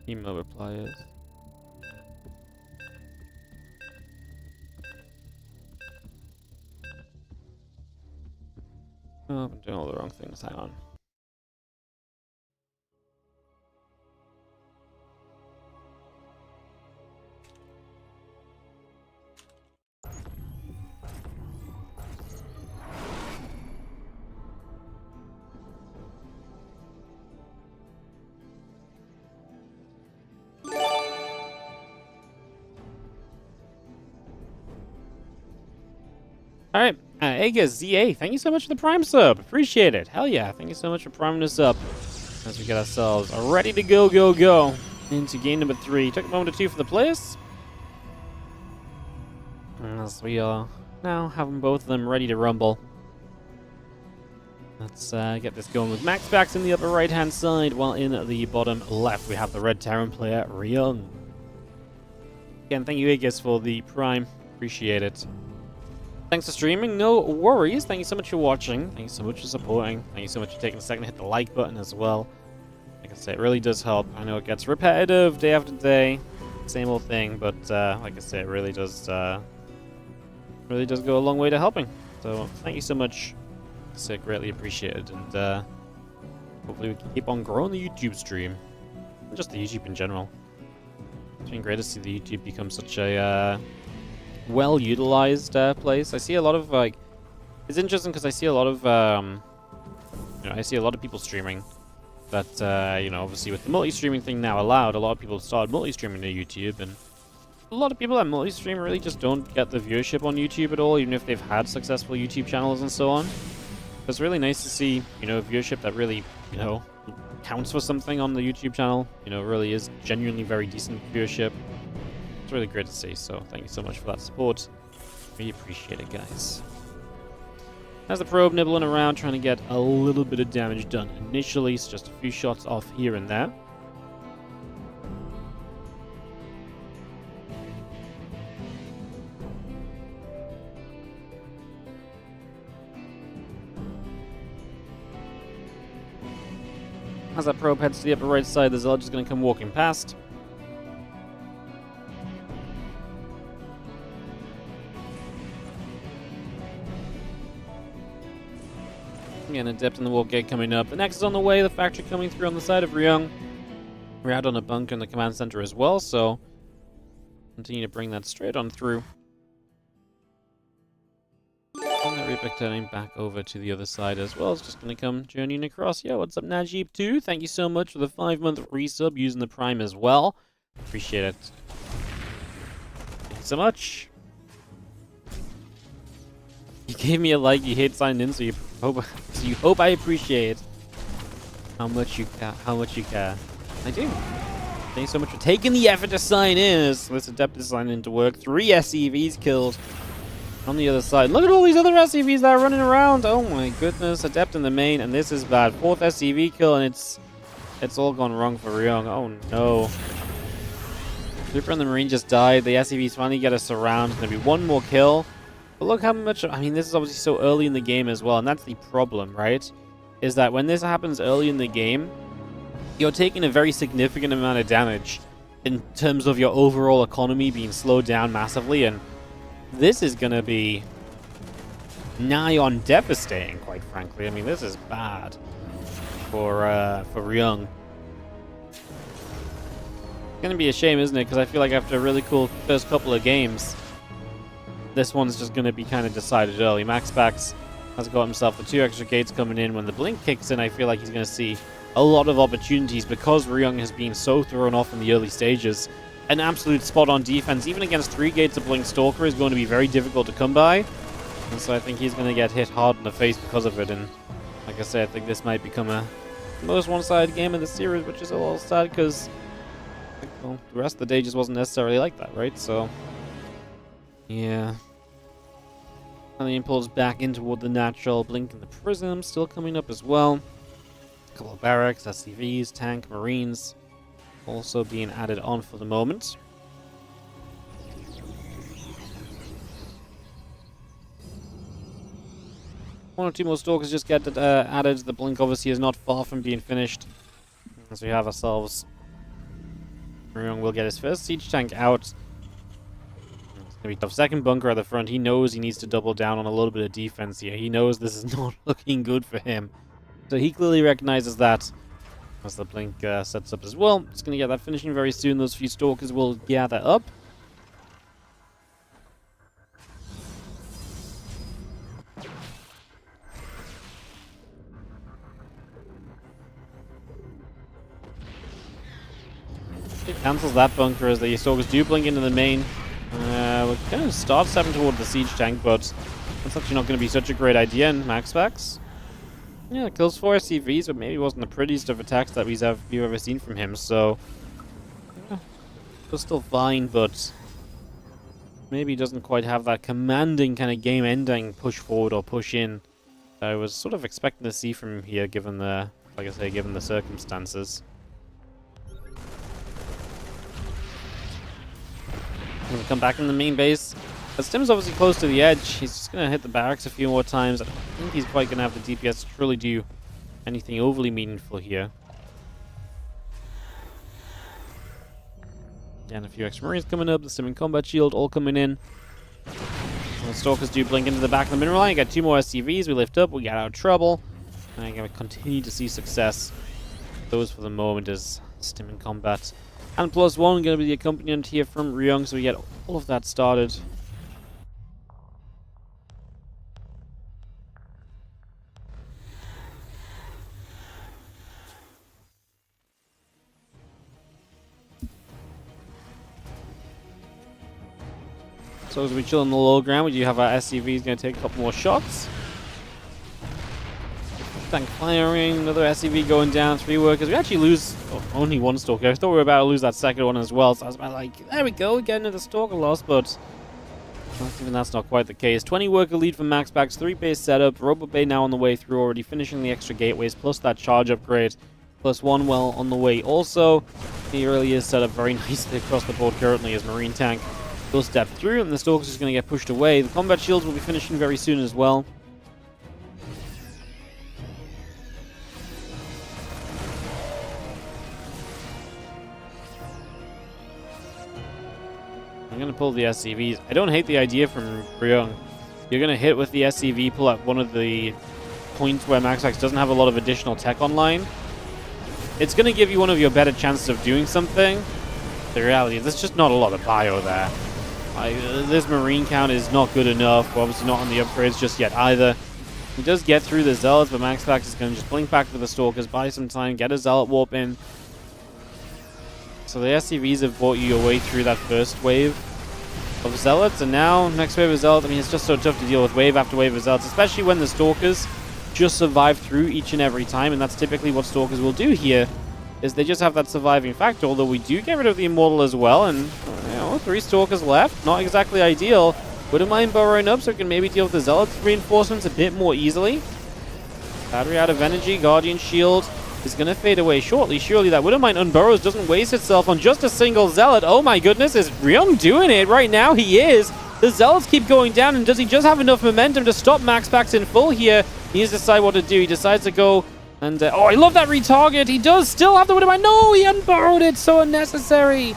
email reply is. Oh, I'm doing all the wrong things. Hang on. Alright, Ega ZA, thank you so much for the Prime sub. Appreciate it. Hell yeah, thank you so much for priming us up as we get ourselves ready to go into game number 3. Took a moment or two for the players. As we are now having both of them ready to rumble. Let's get this going with MaxPax in the upper right-hand side, while in the bottom left we have the Red Terran player, Ryung. Again, thank you, Aegis, for the Prime. Appreciate it. Thanks for streaming. No worries. Thank you so much for watching. Thank you so much for supporting. Thank you so much for taking a second to hit the like button as well. Like I say, it really does help. I know it gets repetitive day after day. Same old thing, but like I say, it really does go a long way to helping. So thank you so much. It's greatly appreciated, and hopefully we can keep on growing the YouTube stream, and just the YouTube in general. It's been great to see the YouTube become such a well-utilized place. I see a lot of it's interesting because I see a lot of I see a lot of people streaming that obviously with the multi-streaming thing now allowed, a lot of people started multi-streaming to YouTube, and a lot of people that multi-stream really just don't get the viewership on YouTube at all, even if they've had successful YouTube channels and so on. It's really nice to see, viewership that really, counts for something on the YouTube channel. Really is genuinely very decent viewership. It's really great to see, so thank you so much for that support. Really appreciate it, guys. As the probe nibbling around, trying to get a little bit of damage done initially, so just a few shots off here and there. As that probe heads to the upper right side, the Zilch is going to come walking past. Again, Adept in the Warp Gate coming up. The next is on the way, the factory coming through on the side of Ryung. We're out on a bunker in the command center as well, so continue to bring that straight on through. And that Reaper turning back over to the other side as well. It's just going to come journeying across. Yeah, what's up, Najib2? Thank you so much for the 5-month resub using the Prime as well. Appreciate it. Thank you so much. You gave me a like, you hate signing in, so you hope I appreciate how much you care. I do. Thank you so much for taking the effort to sign in. As this Adept is signing into work. 3 SCVs killed. On the other side, look at all these other SCVs that are running around. Oh my goodness, Adept in the main, and this is bad. 4th SCV kill, and it's all gone wrong for Ryong. Oh no. Super and the Marine just died. The SCVs finally get a surround. There's gonna be 1 more kill. But look how much, I mean, this is obviously so early in the game as well, and that's the problem, right? Is that when this happens early in the game, you're taking a very significant amount of damage in terms of your overall economy being slowed down massively, and this is going to be nigh on devastating, quite frankly. I mean, this is bad for Ryung. It's going to be a shame, isn't it? Because I feel like after a really cool first couple of games, this one's just going to be kind of decided early. MaxPax has got himself the 2 extra gates coming in. When the blink kicks in, I feel like he's going to see a lot of opportunities because Ryung has been so thrown off in the early stages. An absolute spot-on defense, even against 3 gates of Blink Stalker, is going to be very difficult to come by. And so I think he's going to get hit hard in the face because of it. And like I said, I think this might become a most one-sided game in the series, which is a little sad because, well, the rest of the day just wasn't necessarily like that, right? So, yeah. Alien pulls back in toward the natural. Blink in the Prism still coming up as well. A couple of barracks, SCVs, tank, Marines also being added on for the moment. One or 2 more Stalkers just get added. The blink obviously is not far from being finished. As we have ourselves, Ryung will get his first siege tank out. It's going to be tough. Second bunker at the front. He knows he needs to double down on a little bit of defense here. He knows this is not looking good for him. So he clearly recognizes that. As the blink sets up as well. It's going to get that finishing very soon. Those few Stalkers will gather up. It cancels that bunker as the Stalkers do blink into the main. We're going to start stepping toward the siege tank, but That's actually not going to be such a great idea in MaxPax. Yeah, kills 4 SCVs, but maybe wasn't the prettiest of attacks that we've ever seen from him, so... Yeah, it was still fine, but... maybe doesn't quite have that commanding kind of game-ending push forward or push in that I was sort of expecting to see from him here, given the... like I say, given the circumstances. I'm going to come back in the main base. As Tim's obviously close to the edge, he's just going to hit the barracks a few more times. I don't think he's quite going to have the DPS to truly do anything overly meaningful here. And a few extra Marines coming up, the Sim and Combat Shield all coming in. And the Stalkers do blink into the back of the mineral line. Got 2 more SCVs, we lift up, we get out of trouble. And I'm going to continue to see success. Those for the moment is Stim in Combat. And +1 going to be the accompaniment here from Ryung, so we get all of that started. So as we chill on the low ground, we do have our SCVs going to take a couple more shots. Tank firing, another SCV going down, 3 workers. We actually lose only 1 Stalker. I thought we were about to lose that second one as well, so I was about like, there we go, we're getting another Stalker loss, but even that's not quite the case. 20 worker lead from MaxPax, 3 base setup, Robot Bay now on the way through, already finishing the extra gateways, plus that charge upgrade, +1 well on the way. Also, he really is set up very nicely across the board currently as Marine Tank will step through, and the Stalker's just going to get pushed away. The combat shields will be finishing very soon as well. I'm going to pull the SCVs. I don't hate the idea from Ryong. You're going to hit with the SCV pull at one of the points where MaxPax doesn't have a lot of additional tech online. It's going to give you one of your better chances of doing something. The reality is there's just not a lot of bio there. This Marine count is not good enough. We're obviously not on the upgrades just yet either. He does get through the Zealots, but MaxPax is going to just blink back for the Stalkers, buy some time, get a Zealot warp in. So the SCVs have brought you your way through that first wave of Zealots, and now next wave of Zealots. I mean, it's just so tough to deal with wave after wave of Zealots, especially when the Stalkers just survive through each and every time, and that's typically what Stalkers will do here, is they just have that surviving factor, although we do get rid of the Immortal as well, and, you know, 3 Stalkers left, not exactly ideal. Wouldn't mind burrowing up so we can maybe deal with the Zealot reinforcements a bit more easily. Battery out of energy, Guardian Shield is going to fade away shortly. Surely that Wouldn't Mind Unburrows doesn't waste itself on just a single Zealot. Oh my goodness, is Ryung doing it right now? He is. The Zealots keep going down, and does he just have enough momentum to stop MaxPax in full here? He needs to decide what to do. He decides to go and... oh, I love that retarget. He does still have the Wouldn't Mind. No, he unburrowed it. So unnecessary.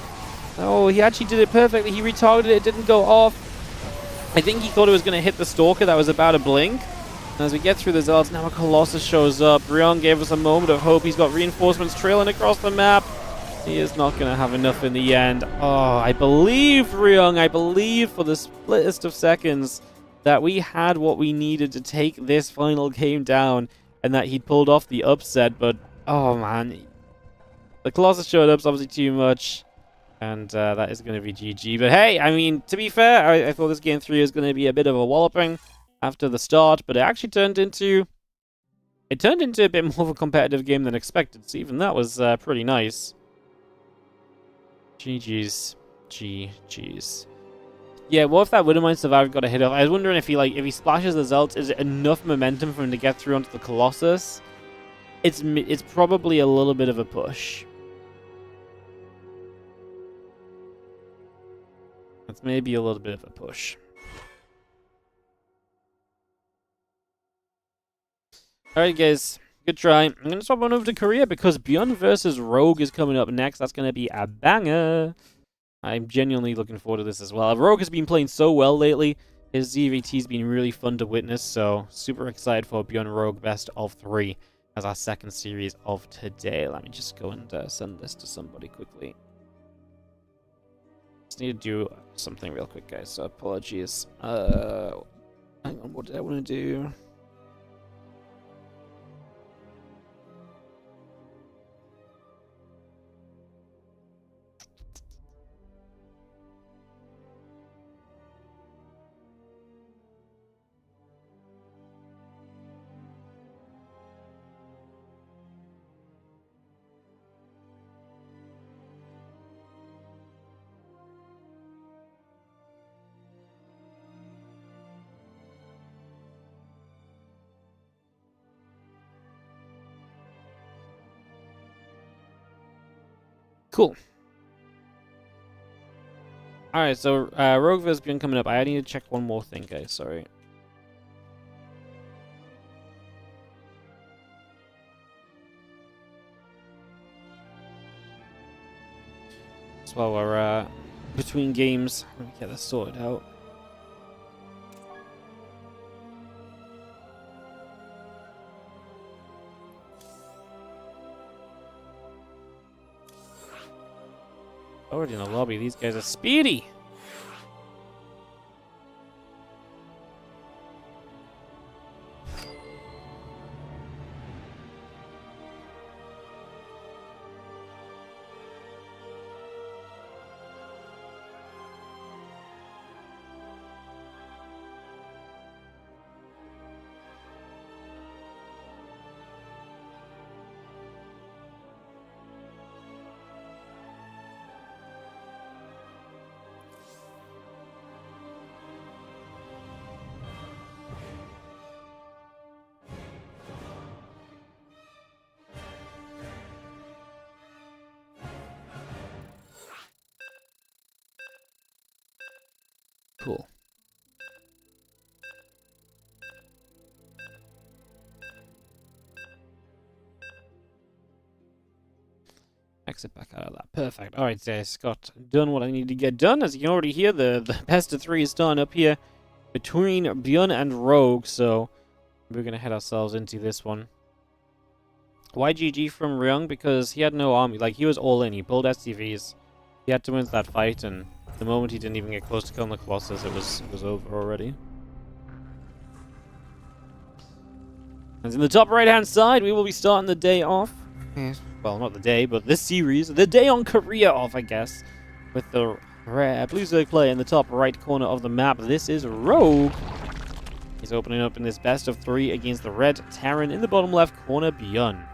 Oh, he actually did it perfectly. He retargeted it. It didn't go off. I think he thought it was going to hit the Stalker that was about to blink. And as we get through the Zealots, now a Colossus shows up. Ryong gave us a moment of hope. He's got reinforcements trailing across the map. He is not going to have enough in the end. Oh, I believe, Ryong, I believe for the splittest of seconds that we had what we needed to take this final game down and that he'd pulled off the upset. But, oh man, the Colossus showed up, obviously too much. And that is going to be GG. But hey, I mean, to be fair, I thought this game 3 was going to be a bit of a walloping after the start, but it actually turned into a bit more of a competitive game than expected. So even that was pretty nice. GG's. GG's. Yeah, what if that Wouldn't Mind Survivor got a hit off? I was wondering if he splashes the Zealots, is it enough momentum for him to get through onto the Colossus? It's probably a little bit of a push. It's maybe a little bit of a push. Alright guys, good try. I'm going to swap on over to Korea because Byun versus Rogue is coming up next. That's going to be a banger. I'm genuinely looking forward to this as well. Rogue has been playing so well lately. His ZVT's been really fun to witness, so super excited for Byun Rogue best of 3 as our second series of today. Let me just go and send this to somebody quickly. Just need to do something real quick, guys, so apologies. Hang on, what did I want to do? Cool. Alright, so Rogue vs. Byun coming up. I need to check one more thing, guys. Sorry. That's while we're between games. Let me get this sorted out. Already in the lobby. These guys are speedy. Cool. Exit back out of that. Perfect. Alright, so I got done what I need to get done. As you can already hear, the best of 3 is starting up here between Byun and Rogue, so we're going to head ourselves into this one. Why GG from Ryung? Because he had no army. Like, he was all in. He pulled STVs. He had to win that fight, and the moment he didn't even get close to killing the Colossus, it was over already. And in the top right-hand side, we will be starting the day off. Well, not the day, but this series. The day on Korea off, I guess. With the blue zerg player in the top right corner of the map. This is Rogue. He's opening up in this best of 3 against the red Terran in the bottom left corner, Byun.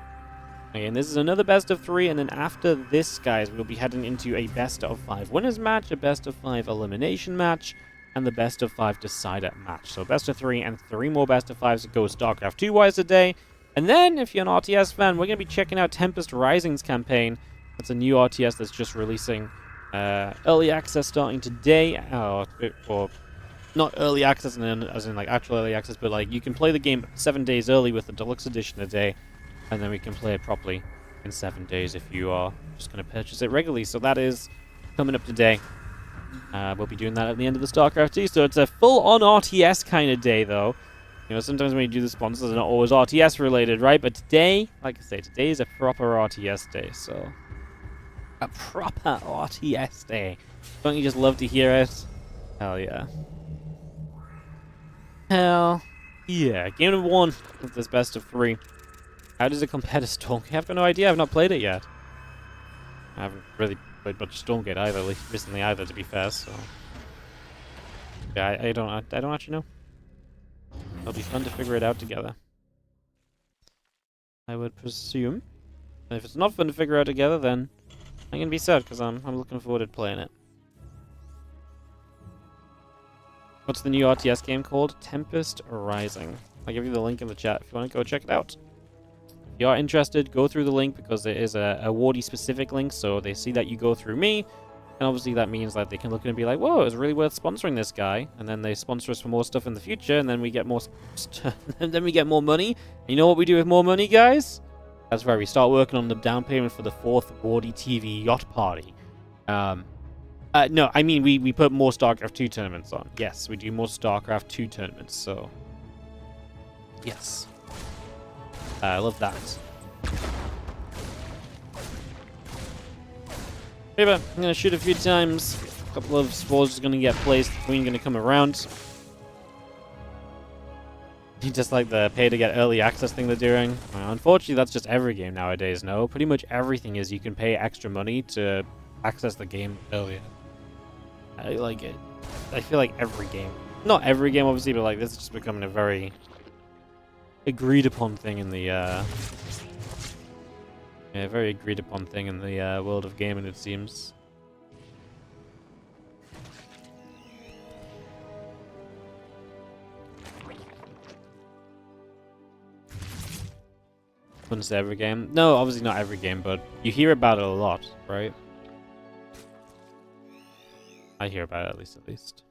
And this is another best of 3, and then after this, guys, we'll be heading into a best of 5 winners match, a best of 5 elimination match, and the best of 5 decider match. So best of 3 and 3 more best of 5s to go StarCraft 2-wise today. And then, if you're an RTS fan, we're going to be checking out Tempest Rising's campaign. That's a new RTS that's just releasing early access starting today, or not early access as in like actual early access, but like you can play the game 7 days early with the deluxe edition today. And then we can play it properly in 7 days if you are just going to purchase it regularly. So that is coming up today. We'll be doing that at the end of the StarCraft 2. So it's a full-on RTS kind of day, though. You know, sometimes when you do the sponsors, they're not always RTS related, right? But today, like I say, today is a proper RTS day. So a proper RTS day. Don't you just love to hear it? Hell yeah. Hell yeah. Game number 1 of this best of 3. How does it compare to Stormgate? I've got no idea. I've not played it yet. I haven't really played much Stormgate either, at least recently either, to be fair. So yeah, I don't actually know. It'll be fun to figure it out together, I would presume. And if it's not fun to figure out together, then I'm gonna be sad because I'm looking forward to playing it. What's the new RTS game called? Tempest Rising. I'll give you the link in the chat if you want to go check it out. If you are interested, go through the link because there is a Wardy specific link, so they see that you go through me, and obviously that means that they can look at it and be like, whoa, it's really worth sponsoring this guy, and then they sponsor us for more stuff in the future, and then we get more and then we get more money. And you know what we do with more money, guys? That's right, we start working on the down payment for the 4th WardiTV yacht party. No, I mean we put more StarCraft 2 tournaments on. Yes, we do more StarCraft 2 tournaments, so yes. I love that. Maybe I'm going to shoot a few times. A couple of spores are going to get placed. The queen going to come around. Just like the pay to get early access thing they're doing. Unfortunately, that's just every game nowadays, no? Pretty much everything is you can pay extra money to access the game earlier. I like it. I feel like every game. Not every game, obviously, but like this is just becoming a very agreed upon thing in the very agreed upon thing in the world of gaming, it seems. Wouldn't say every game. No, obviously not every game, but you hear about it a lot, right? I hear about it at least.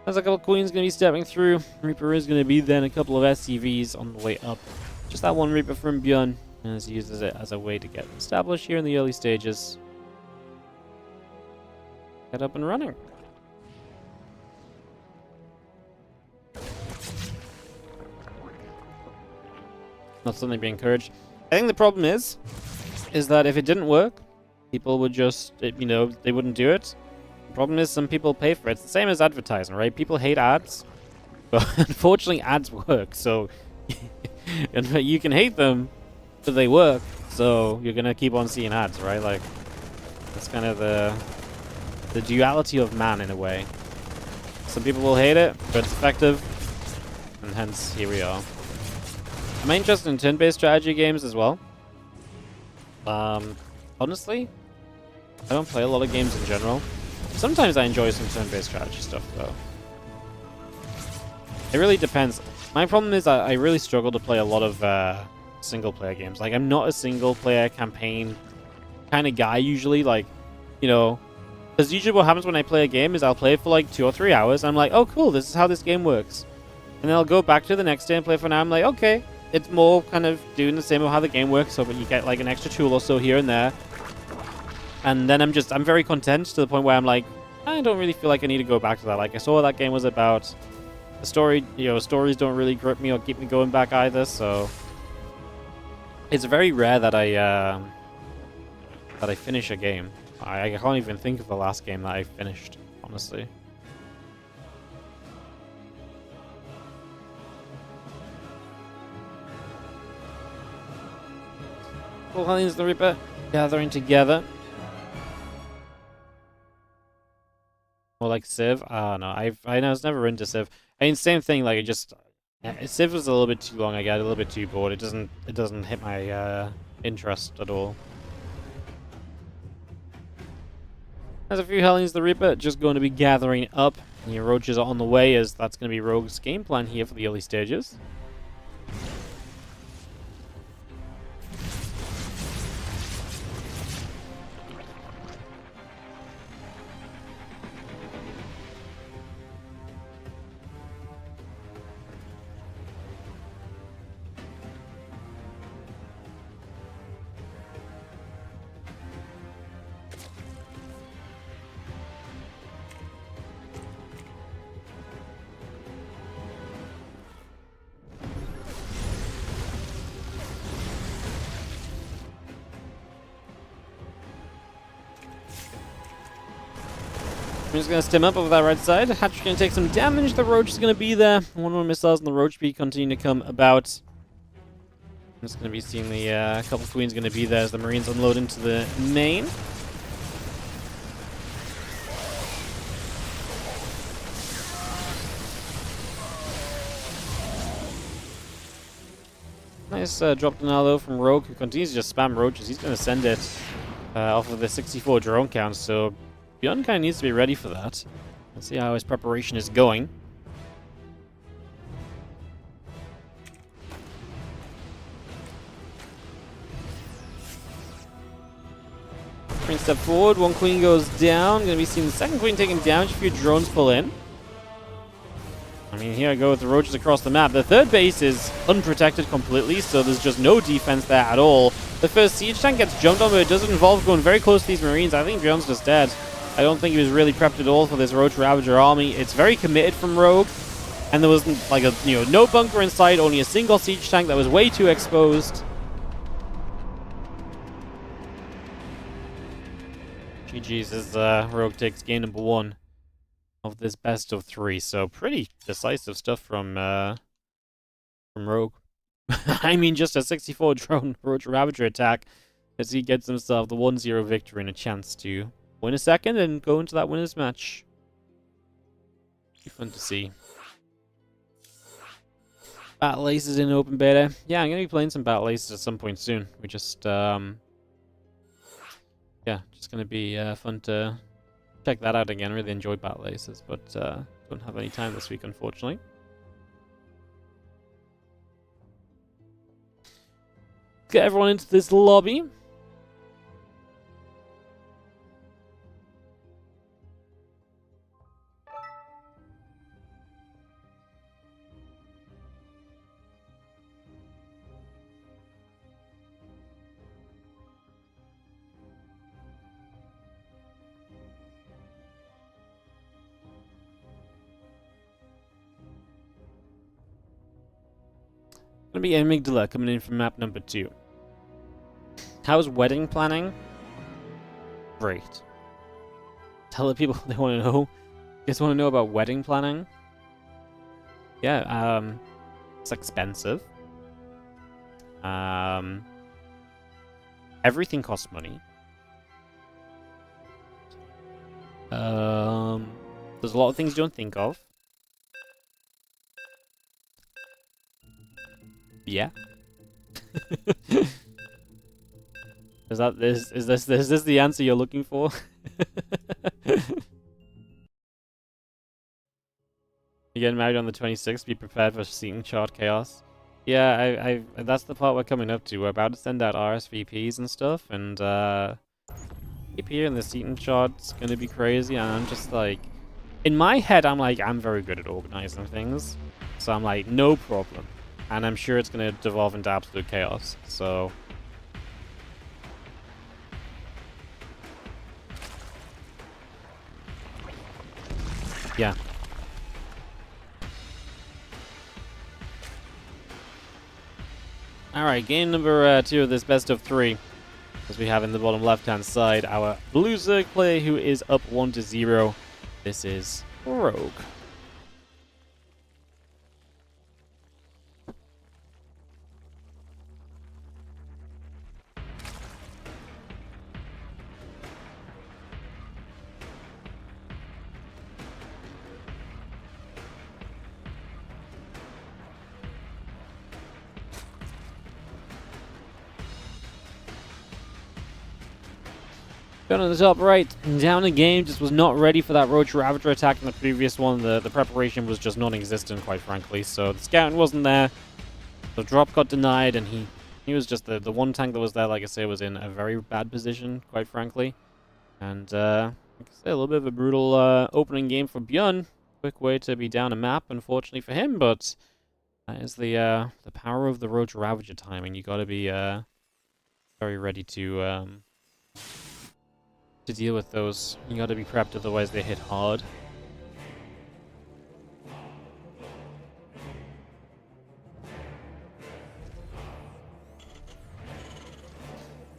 There's a couple queens going to be stepping through. Reaper is going to be then a couple of SCVs on the way up. Just that one Reaper from Byun, as he uses it as a way to get established here in the early stages. Get up and running. Not something to be encouraged. I think the problem is that if it didn't work, people would just, you know, they wouldn't do it. The problem is some people pay for it. It's the same as advertising, right? People hate ads, but unfortunately ads work. So you can hate them, but they work. So you're gonna keep on seeing ads, right? Like that's kind of the duality of man in a way. Some people will hate it, but it's effective, and hence here we are. I'm interested in turn-based strategy games as well. Honestly, I don't play a lot of games in general. Sometimes I enjoy some turn-based strategy stuff, though. It really depends. My problem is I really struggle to play a lot of single-player games. Like, I'm not a single-player campaign kind of guy usually. Like, you know, because usually what happens when I play a game is I'll play it for like 2 or 3 hours. I'm like, oh, cool, this is how this game works. And then I'll go back to the next day and play for an hour. I'm like, okay, it's more kind of doing the same of how the game works, so but you get like an extra tool or so here and there. And then I'm very content to the point where I'm like, I don't really feel like I need to go back to that. Like, I saw what that game was about. The story, you know, stories don't really grip me or keep me going back either, so it's very rare that I finish a game. I can't even think of the last game that I finished, honestly. Full Hellions the Reaper gathering together. More like Civ. No, I know it's never into Civ. I mean, same thing. Like, Civ was a little bit too long. I got a little bit too bored. It doesn't hit my interest at all. There's a few Hellions the Reaper just going to be gathering up. The roaches are on the way, as that's going to be Rogue's game plan here for the early stages. I'm just going to stem up over that right side. Hatch going to take some damage. The Roach is going to be there. One more missiles and the Roach be continue to come about. I'm just going to be seeing the couple Queens going to be there as the Marines unload into the main. Nice drop denial from Rogue, who continues to just spam Roaches. He's going to send it off of the 64 drone count, so Byun kind of needs to be ready for that. Let's see how his preparation is going. Queen step forward, one Queen goes down. Going to be seeing the second Queen taking damage, a few drones pull in. I mean, here I go with the Roaches across the map. The third base is unprotected completely, so there's just no defense there at all. The first siege tank gets jumped on, but it doesn't involve going very close to these Marines. I think Byun's just dead. I don't think he was really prepped at all for this Roach Ravager army. It's very committed from Rogue, and there was like no bunker in sight, only a single siege tank that was way too exposed. GG's as Rogue takes game number 1 of this best of 3. So pretty decisive stuff from Rogue. I mean, just a 64 drone Roach Ravager attack as he gets himself the 1-0 victory and a chance to win a second and go into that winner's match. Be fun to see. Battle Aces in open beta. Yeah, I'm going to be playing some Battle Aces at some point soon. We just, yeah, just going to be fun to check that out again. Really enjoyed Battle Aces, but don't have any time this week, unfortunately. Get everyone into this lobby. Gonna be Amygdala coming in from map number 2. How's wedding planning? Great. Tell the people they want to know. You guys want to know about wedding planning? Yeah, it's expensive. Everything costs money. There's a lot of things you don't think of. Yeah. Is this the answer you're looking for? You get married on the 26th, be prepared for seating chart chaos. Yeah, that's the part we're coming up to. We're about to send out RSVPs and stuff, and keep hearing the seating chart's gonna be crazy, and I'm just like, in my head, I'm like, I'm very good at organizing things, so I'm like, no problem, and I'm sure it's gonna devolve into absolute chaos. So. Yeah. Alright, game number 2 of this best of 3. As we have in the bottom left-hand side, our blue Zerg player who is up 1-0. This is Rogue. Down on the top right, down the game, just was not ready for that Roach Ravager attack in the previous one. The preparation was just non-existent, quite frankly. So the scouting wasn't there. The drop got denied, and he was just the one tank that was there, like I say, was in a very bad position, quite frankly. And like I say, a little bit of a brutal opening game for Byun. Quick way to be down a map, unfortunately for him, but that is the power of the Roach Ravager timing. You got to be very ready to deal with those. You gotta be prepped, otherwise they hit hard.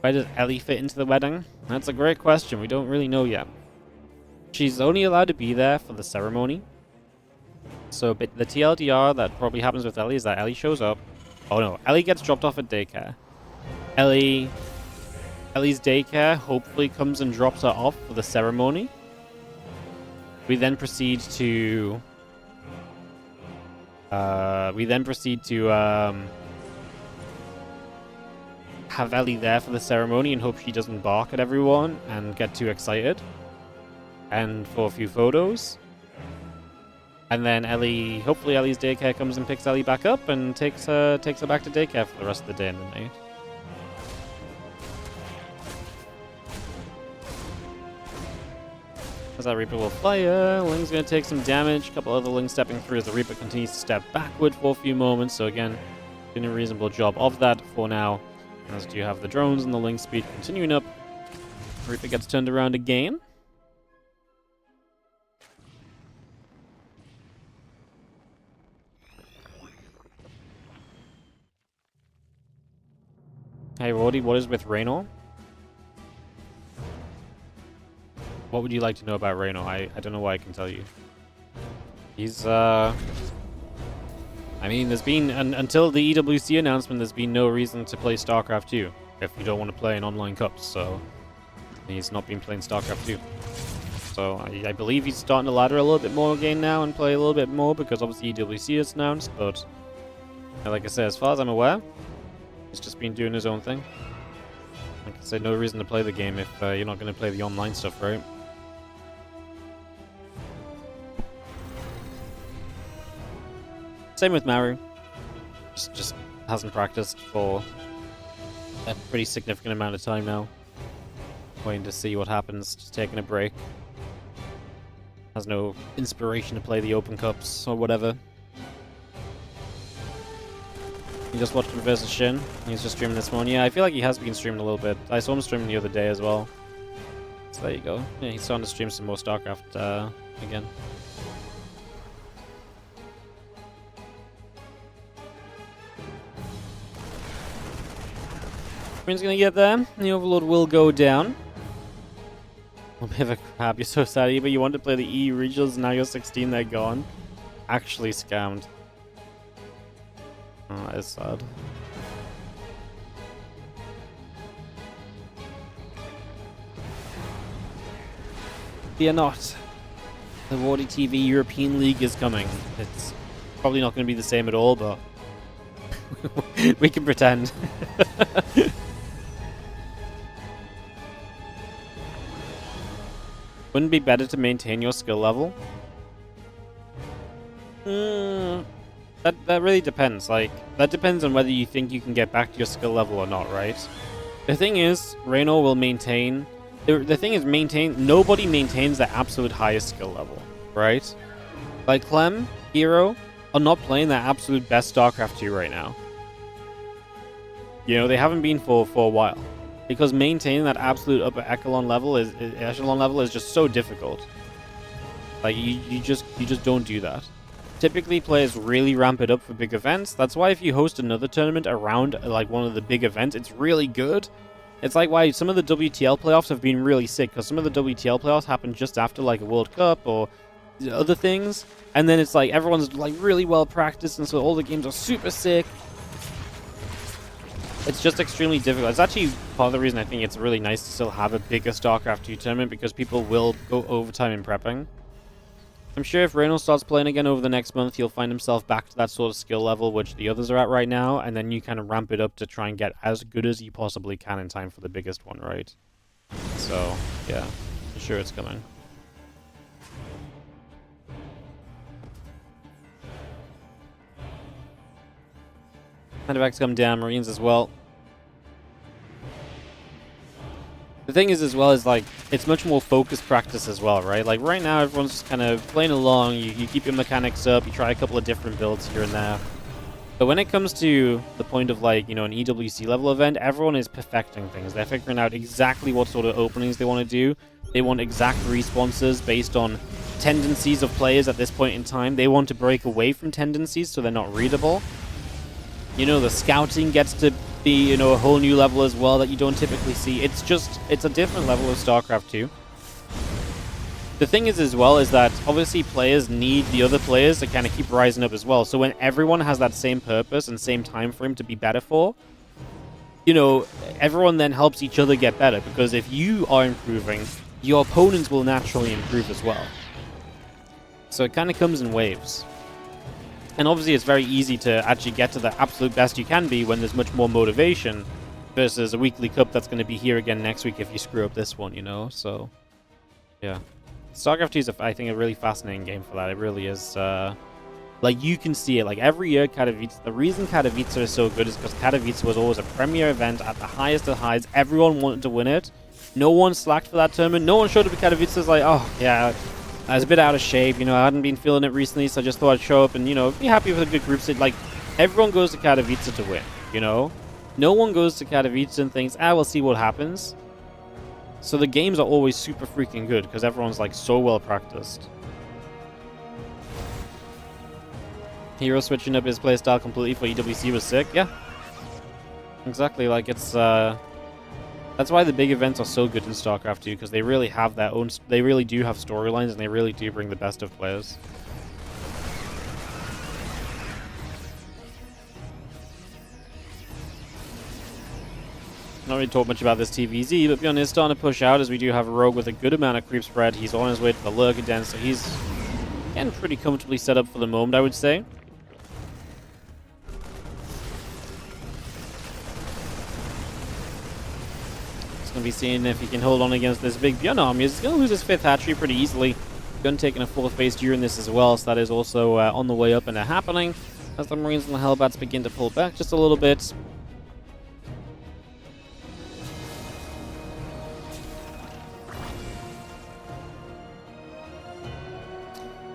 Why does Ellie fit into the wedding? That's a great question. We don't really know yet. She's only allowed to be there for the ceremony. So but the TLDR that probably happens with Ellie is that Ellie shows up. Oh no, Ellie gets dropped off at daycare. Ellie's daycare hopefully comes and drops her off for the ceremony. We then proceed to have Ellie there for the ceremony and hope she doesn't bark at everyone and get too excited. And for a few photos. And then hopefully Ellie's daycare comes and picks Ellie back up and takes her back to daycare for the rest of the day and the night. As that Reaper will fire, Ling's going to take some damage. A couple other Lings stepping through as the Reaper continues to step backward for a few moments. So again, doing a reasonable job of that for now. As you have the drones and the Ling speed continuing up. Reaper gets turned around again. Hey Wardy, what is with Raynor? What would you like to know about Ryong? I don't know what I can tell you. He's, I mean, there's been, until the EWC announcement, there's been no reason to play StarCraft 2 if you don't want to play in online cups, so he's not been playing StarCraft 2. So I believe he's starting to ladder a little bit more again now and play a little bit more because obviously EWC is announced, but like I said, as far as I'm aware, he's just been doing his own thing. Like I said, no reason to play the game if you're not going to play the online stuff, right? Same with Maru. Just hasn't practiced for a pretty significant amount of time now. Waiting to see what happens, just taking a break. Has no inspiration to play the Open Cups or whatever. You just watched him versus Shin. He's just streaming this morning. Yeah, I feel like he has been streaming a little bit. I saw him streaming the other day as well. So there you go. Yeah, he's starting to stream some more StarCraft again. Ryung's gonna get there. The Overlord will go down. A bit of a crap. You're so sad, but you want to play the E regionals, and now you're 16, they're gone. Actually scammed. Oh, that is sad. Fear not. The WardiTV European League is coming. It's probably not going to be the same at all, but we can pretend. Wouldn't it be better to maintain your skill level? That really depends. Like, that depends on whether you think you can get back to your skill level or not, right? The thing is, Reno will maintain... The thing is, nobody maintains the absolute highest skill level, right? Like, Clem, Hero, are not playing their absolute best StarCraft 2 right now. You know, they haven't been for a while. Because maintaining that absolute upper echelon level is just so difficult. Like, you just don't do that. Typically, players really ramp it up for big events. That's why if you host another tournament around, like, one of the big events, it's really good. It's like why some of the WTL playoffs have been really sick, because some of the WTL playoffs happen just after, like, a World Cup or other things. And then it's like, everyone's, like, really well practiced, and so all the games are super sick. It's just extremely difficult. It's actually part of the reason I think it's really nice to still have a bigger StarCraft 2 tournament, because people will go overtime in prepping. I'm sure if Reynolds starts playing again over the next month, he'll find himself back to that sort of skill level which the others are at right now, and then you kind of ramp it up to try and get as good as you possibly can in time for the biggest one, right? So, yeah, I'm sure it's coming. Medevacs come down, Marines as well. The thing is, as well, is like, it's much more focused practice as well, right? Like, right now, everyone's just kind of playing along, you keep your mechanics up, you try a couple of different builds here and there. But when it comes to the point of, like, you know, an EWC level event, everyone is perfecting things. They're figuring out exactly what sort of openings they want to do. They want exact responses based on tendencies of players at this point in time. They want to break away from tendencies so they're not readable. You know, the scouting gets to be, you know, a whole new level as well that you don't typically see. It's a different level of StarCraft 2. The thing is, as well, is that obviously players need the other players to kind of keep rising up as well. So when everyone has that same purpose and same time frame to be better for, you know, everyone then helps each other get better. Because if you are improving, your opponents will naturally improve as well. So it kind of comes in waves. And obviously it's very easy to actually get to the absolute best you can be when there's much more motivation versus a weekly cup that's going to be here again next week if you screw up this one, you know? So, yeah. StarCraft 2 is, I think, a really fascinating game for that. It really is. Like, you can see it. Like, every year, Katowice... The reason Katowice is so good is because Katowice was always a premier event at the highest of highs. Everyone wanted to win it. No one slacked for that tournament. No one showed up at Katowice as like, oh, yeah... I was a bit out of shape, you know, I hadn't been feeling it recently, so I just thought I'd show up and, you know, be happy with a good group stage. Like, everyone goes to Katowice to win, you know? No one goes to Katowice and thinks, we'll see what happens. So the games are always super freaking good, because everyone's, like, so well practiced. Hero switching up his playstyle completely for EWC was sick, yeah. Exactly, like, it's, that's why the big events are so good in StarCraft 2, because they really have their own... They really do have storylines, and they really do bring the best of players. Not really talk much about this TVZ, but Byun is starting to push out, as we do have a rogue with a good amount of creep spread. He's on his way to the Lurker Den, so he's getting pretty comfortably set up for the moment, I would say. Going to be seeing if he can hold on against this big Byun army. He's going to lose his 5th hatchery pretty easily. Byun taking a 4th base during this as well, so that is also on the way up and happening as the Marines and the Hellbats begin to pull back just a little bit.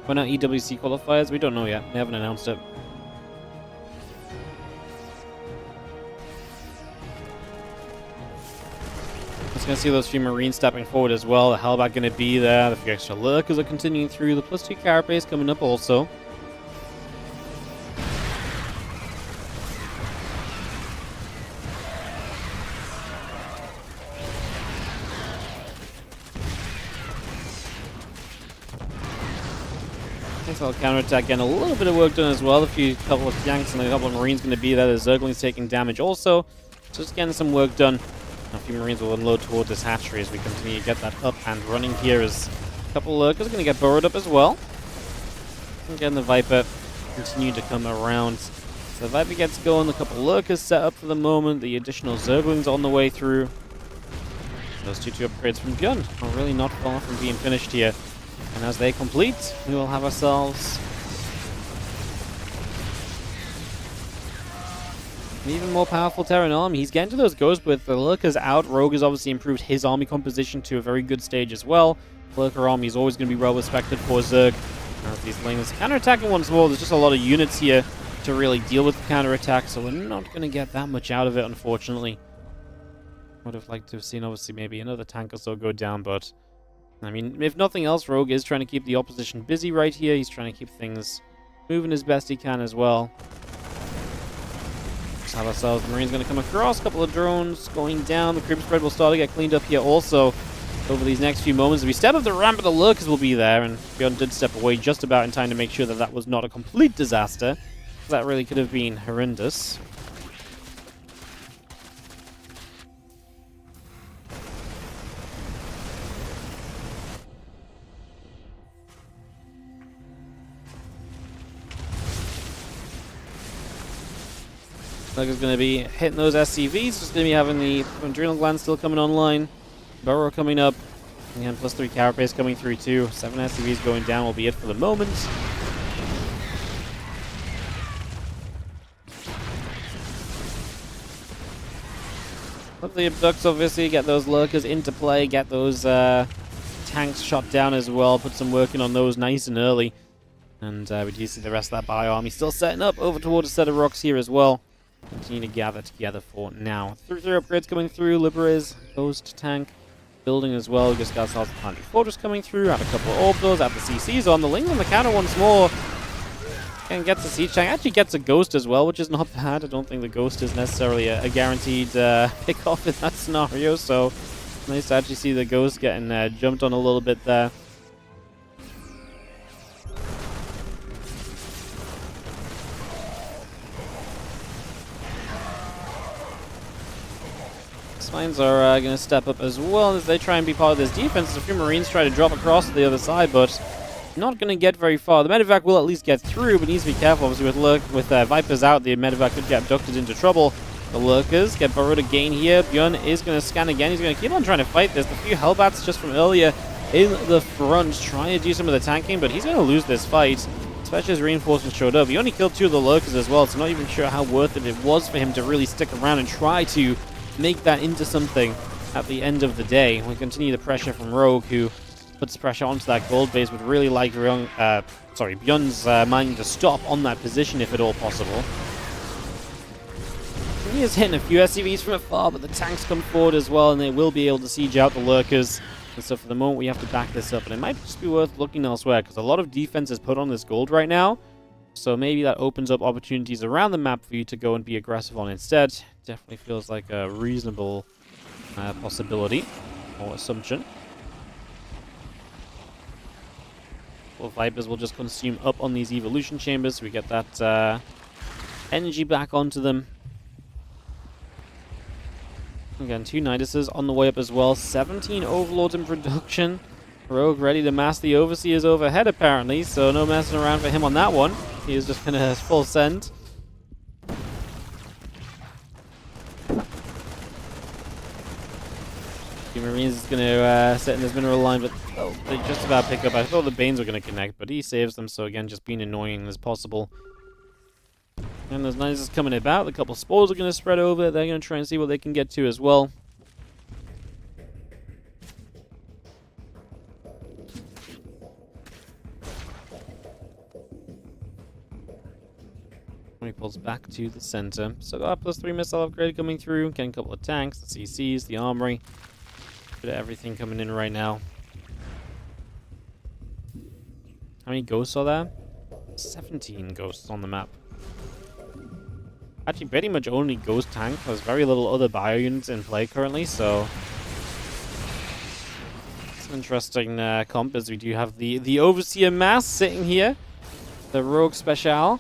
When are EWC qualifiers? We don't know yet. They haven't announced it. Going to see those few Marines stepping forward as well. The Hellbat going to be there. The few extra Lurkers are continuing through. The +2 Carapace coming up also. Nice little counterattack, getting a little bit of work done as well. Couple of tanks and a couple of Marines going to be there. The Zergling's taking damage also. Just getting some work done. A few Marines will unload towards this hatchery as we continue to get that up and running here. As a couple of Lurkers are going to get burrowed up as well. And again, the Viper continue to come around. So the Viper gets going. A couple of Lurkers set up for the moment. The additional Zerglings on the way through. Those two upgrades from Byun are really not far from being finished here. And as they complete, we will have ourselves an even more powerful Terran army. He's getting to those ghosts with the Lurkers out. Rogue has obviously improved his army composition to a very good stage as well. Lurker army is always going to be well respected for Zerg. As these lanes counterattacking once more, there's just a lot of units here to really deal with the counterattack, so we're not going to get that much out of it, unfortunately. Would have liked to have seen, obviously, maybe another tank or so go down, but I mean, if nothing else, Rogue is trying to keep the opposition busy right here. He's trying to keep things moving as best he can as well. Just have ourselves, the Marine's going to come across, a couple of drones going down. The creep spread will start to get cleaned up here also over these next few moments. If we step up the ramp, the Lurkers will be there, and Byun did step away just about in time to make sure that that was not a complete disaster. That really could have been horrendous. Lurker's going to be hitting those SCVs. Just going to be having the adrenal gland still coming online. Burrow coming up. And plus 3 carapace coming through too. 7 SCVs going down will be it for the moment. Let the abducts obviously get those Lurkers into play. Get those tanks shot down as well. Put some work in on those nice and early. And we do see the rest of that bio army still setting up over towards a set of rocks here as well. Continue to gather together for now. 3 upgrades coming through. Libera's Ghost tank building as well. We just got ourselves a Planetary Fortress coming through. Add a couple of Orbitals. Add the CCs on. The Ling on the counter once more. And gets a Siege tank. Actually gets a Ghost as well, which is not bad. I don't think the Ghost is necessarily a guaranteed pick-off in that scenario. So nice to actually see the Ghost getting jumped on a little bit there. Mines are going to step up as well as they try and be part of this defense. A few Marines try to drop across to the other side, but not going to get very far. The medevac will at least get through, but needs to be careful. Obviously, with Vipers out, the medevac could get abducted into trouble. The Lurkers get burrowed again here. Byun is going to scan again. He's going to keep on trying to fight this. A few Hellbats just from earlier in the front, trying to do some of the tanking, but he's going to lose this fight, especially as reinforcements showed up. He only killed 2 of the Lurkers as well, so not even sure how worth it was for him to really stick around and try to make that into something at the end of the day. We continue the pressure from Rogue, who puts pressure onto that gold base. Would really like Byun's mining to stop on that position if at all possible. He is hitting a few SCVs from afar, but the tanks come forward as well, and they will be able to siege out the Lurkers. And so for the moment, we have to back this up, and it might just be worth looking elsewhere, because a lot of defense is put on this gold right now. So maybe that opens up opportunities around the map for you to go and be aggressive on instead. Definitely feels like a reasonable possibility or assumption. Well, Vipers will just consume up on these evolution chambers, so we get that energy back onto them. Again, 2 Niduses on the way up as well. 17 Overlords in production. Rogue ready to mass the Overseers overhead, apparently, so no messing around for him on that one. He is just going to full send. The Marines is going to set in this mineral line, but they just about pick up. I thought the Banes were going to connect, but he saves them, so again, just being annoying as possible. And there's Niduses coming about. A couple spores are going to spread over. They're going to try and see what they can get to as well. He pulls back to the center. So got a +3 missile upgrade coming through. Getting a couple of tanks, the CCs, the armory. Bit of everything coming in right now. How many ghosts are there? 17 ghosts on the map. Actually, pretty much only ghost tank. There's very little other bio units in play currently, so it's an interesting comp as we do have the Overseer mass sitting here. The Rogue Special.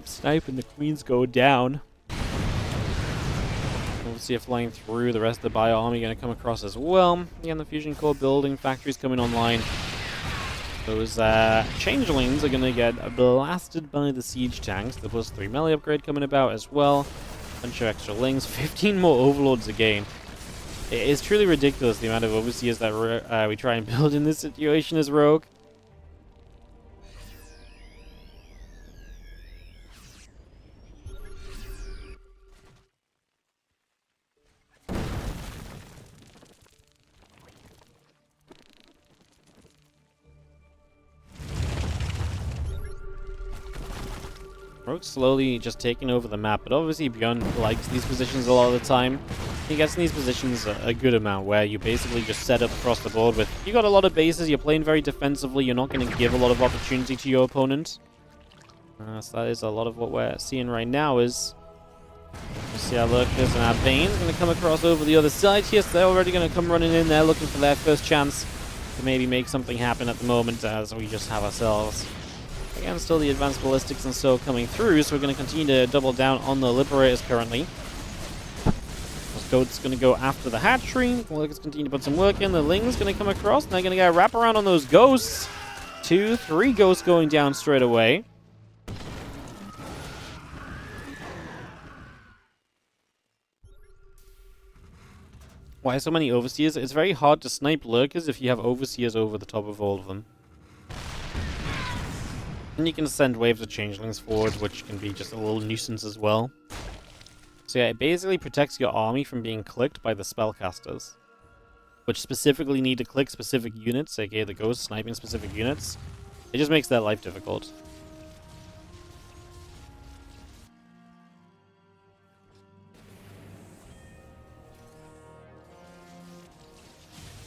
Snipe and the Queens go down. We'll see if flying through. The rest of the Bio Army going to come across as well. Again, the Fusion Core building, factories coming online. Those changelings are going to get blasted by the siege tanks. The +3 melee upgrade coming about as well. Bunch of extra lings. 15 more overlords again. It is truly ridiculous the amount of overseers that we try and build in this situation as Rogue. Rogue's slowly just taking over the map, but obviously Byun likes these positions a lot of the time. He gets in these positions a good amount, where you basically just set up across the board with, you got a lot of bases, you're playing very defensively, you're not going to give a lot of opportunity to your opponent. So that is a lot of what we're seeing right now is, you see our Lurkers and our Bane's going to come across over the other side here, so they're already going to come running in there looking for their first chance to maybe make something happen at the moment, as we just have ourselves. Again, still the advanced ballistics and so coming through, so we're going to continue to double down on the Liberators currently. Goat's going to go after the hatchery. Let's continue to put some work in. The Ling's going to come across, and they're going to get a wraparound on those ghosts. 2, 3 ghosts going down straight away. Why so many overseers? It's very hard to snipe lurkers if you have overseers over the top of all of them. And you can send waves of changelings forward, which can be just a little nuisance as well. So yeah, it basically protects your army from being clicked by the spellcasters, which specifically need to click specific units, aka the ghosts sniping specific units. It just makes their life difficult.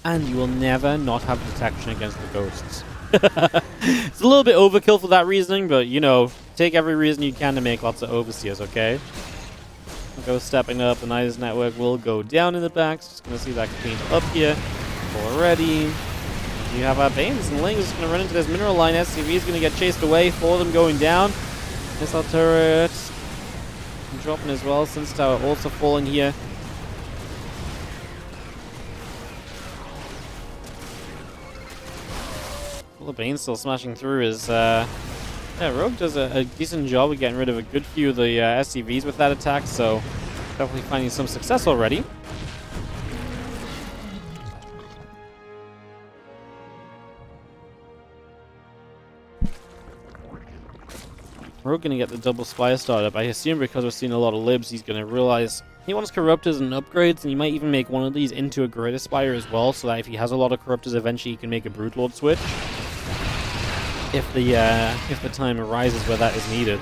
And you will never not have detection against the ghosts. It's a little bit overkill for that reasoning, but you know, take every reason you can to make lots of overseers, okay? Ghost stepping up, the Nidus network will go down in the back. Just going to see that cleaned up here already. You have our Banes and Lings just going to run into this mineral line. SCV is going to get chased away, 4 of them going down. Missile turret dropping as well. Sense tower also falling here. Well, the Bane's still smashing through as yeah, Rogue does a decent job of getting rid of a good few of the SCVs with that attack, so definitely finding some success already. Rogue going to get the double spire started up. I assume because we're seeing a lot of libs, he's going to realize he wants corruptors and upgrades, and he might even make one of these into a greater spire as well, so that if he has a lot of corruptors, eventually he can make a Broodlord switch. If the time arises where that is needed.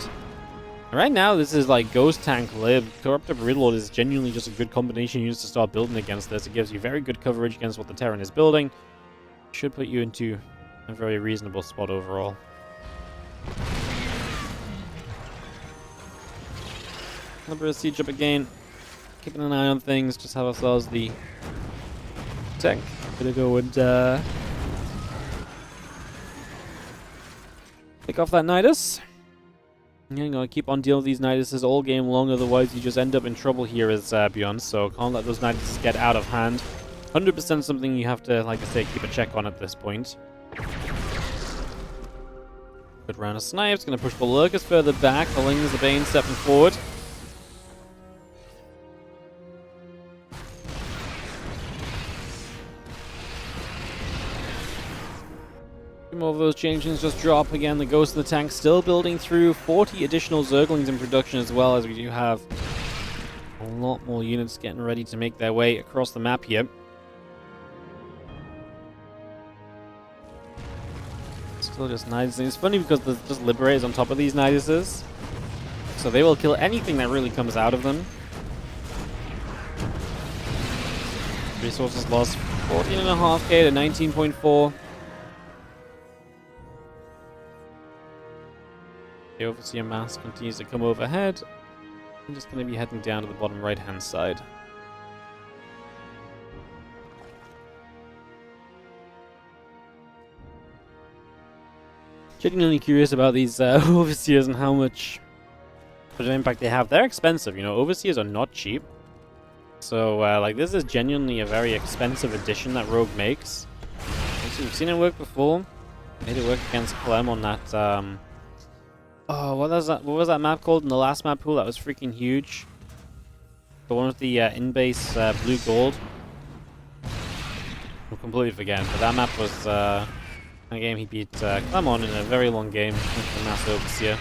Right now, this is like Ghost Tank Lib. Corruptor Broodlord is genuinely just a good combination of units to start building against this. It gives you very good coverage against what the Terran is building. Should put you into a very reasonable spot overall. Libera siege up again. Keeping an eye on things. Just have ourselves the tank. Gonna go and pick off that Nidus. You're gonna keep on dealing with these Niduses all game long, otherwise you just end up in trouble here as Byun, so can't let those Niduses get out of hand. 100% something you have to, like I say, keep a check on at this point. Good round of snipes, gonna push the Lurkers further back, the Lings, the Bane stepping forward. More of those changelings just drop again. The Ghost of the Tank still building through. 40 additional Zerglings in production as well, as we do have a lot more units getting ready to make their way across the map here. Still just Nidus. It's funny because there's just Liberators on top of these Niduses, so they will kill anything that really comes out of them. Resources lost 14.5k to 19.4. The Overseer mass continues to come overhead. I'm just going to be heading down to the bottom right-hand side. Genuinely curious about these overseers and how much of an impact they have. They're expensive, you know. Overseers are not cheap. So, like, this is genuinely a very expensive addition that Rogue makes. We've seen it work before. Made it work against Clem on that, oh, what was that map called in the last map pool? That was freaking huge. The one with the in-base blue gold. I'll completely forget, but that map was a game he beat Clem on in a very long game with the Mass Overseer.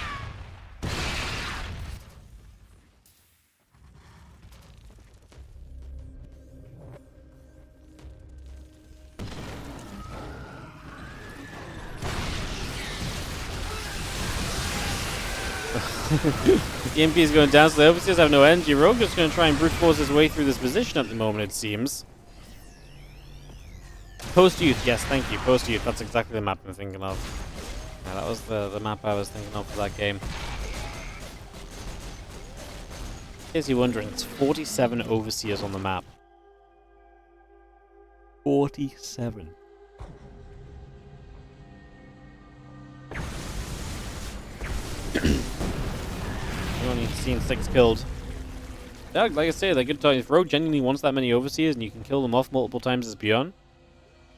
The MP is going down, so the Overseers have no energy. Rogue just going to try and brute force his way through this position at the moment, it seems. Post-Youth, yes, thank you. Post-Youth, that's exactly the map I'm thinking of. Yeah, that was the map I was thinking of for that game. In case you're wondering, it's 47 Overseers on the map. 47. We've only seen 6 killed. Yeah, like I say, they're good targets. If Rogue genuinely wants that many Overseers and you can kill them off multiple times as Byun,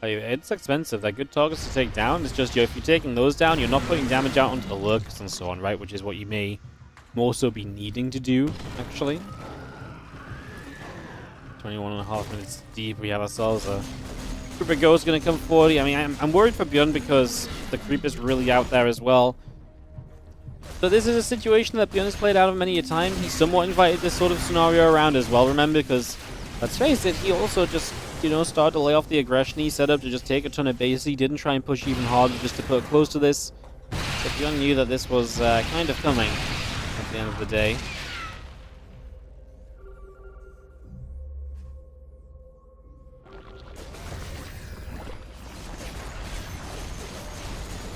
it's expensive. They're good targets to take down. It's just, if you're taking those down, you're not putting damage out onto the lurkers and so on, right? Which is what you may more so be needing to do, actually. 21.5 minutes deep. We have ourselves a group of ghosts going to come forward. I mean, I'm worried for Byun because the creep is really out there as well. So this is a situation that Byun has played out of many a time. He somewhat invited this sort of scenario around as well, remember, because, let's face it, he also just, started to lay off the aggression he set up to just take a ton of base. He didn't try and push even harder just to put close to this. But Byun knew that this was kind of coming at the end of the day.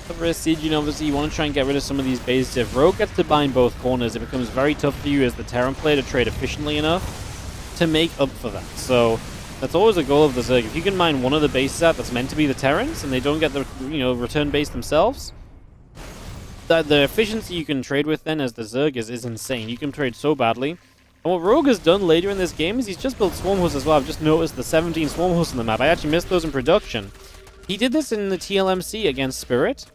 For sieging, obviously, you want to try and get rid of some of these bases. If Rogue gets to bind both corners, it becomes very tough for you as the Terran player to trade efficiently enough to make up for that. So that's always a goal of the Zerg. If you can mine one of the bases out that's meant to be the Terrans, and they don't get the return base themselves, the efficiency you can trade with then as the Zerg is insane. You can trade so badly. And what Rogue has done later in this game is he's just built Swarm Hosts as well. I've just noticed the 17 Swarm Hosts on the map. I actually missed those in production. He did this in the TLMC against Spirit,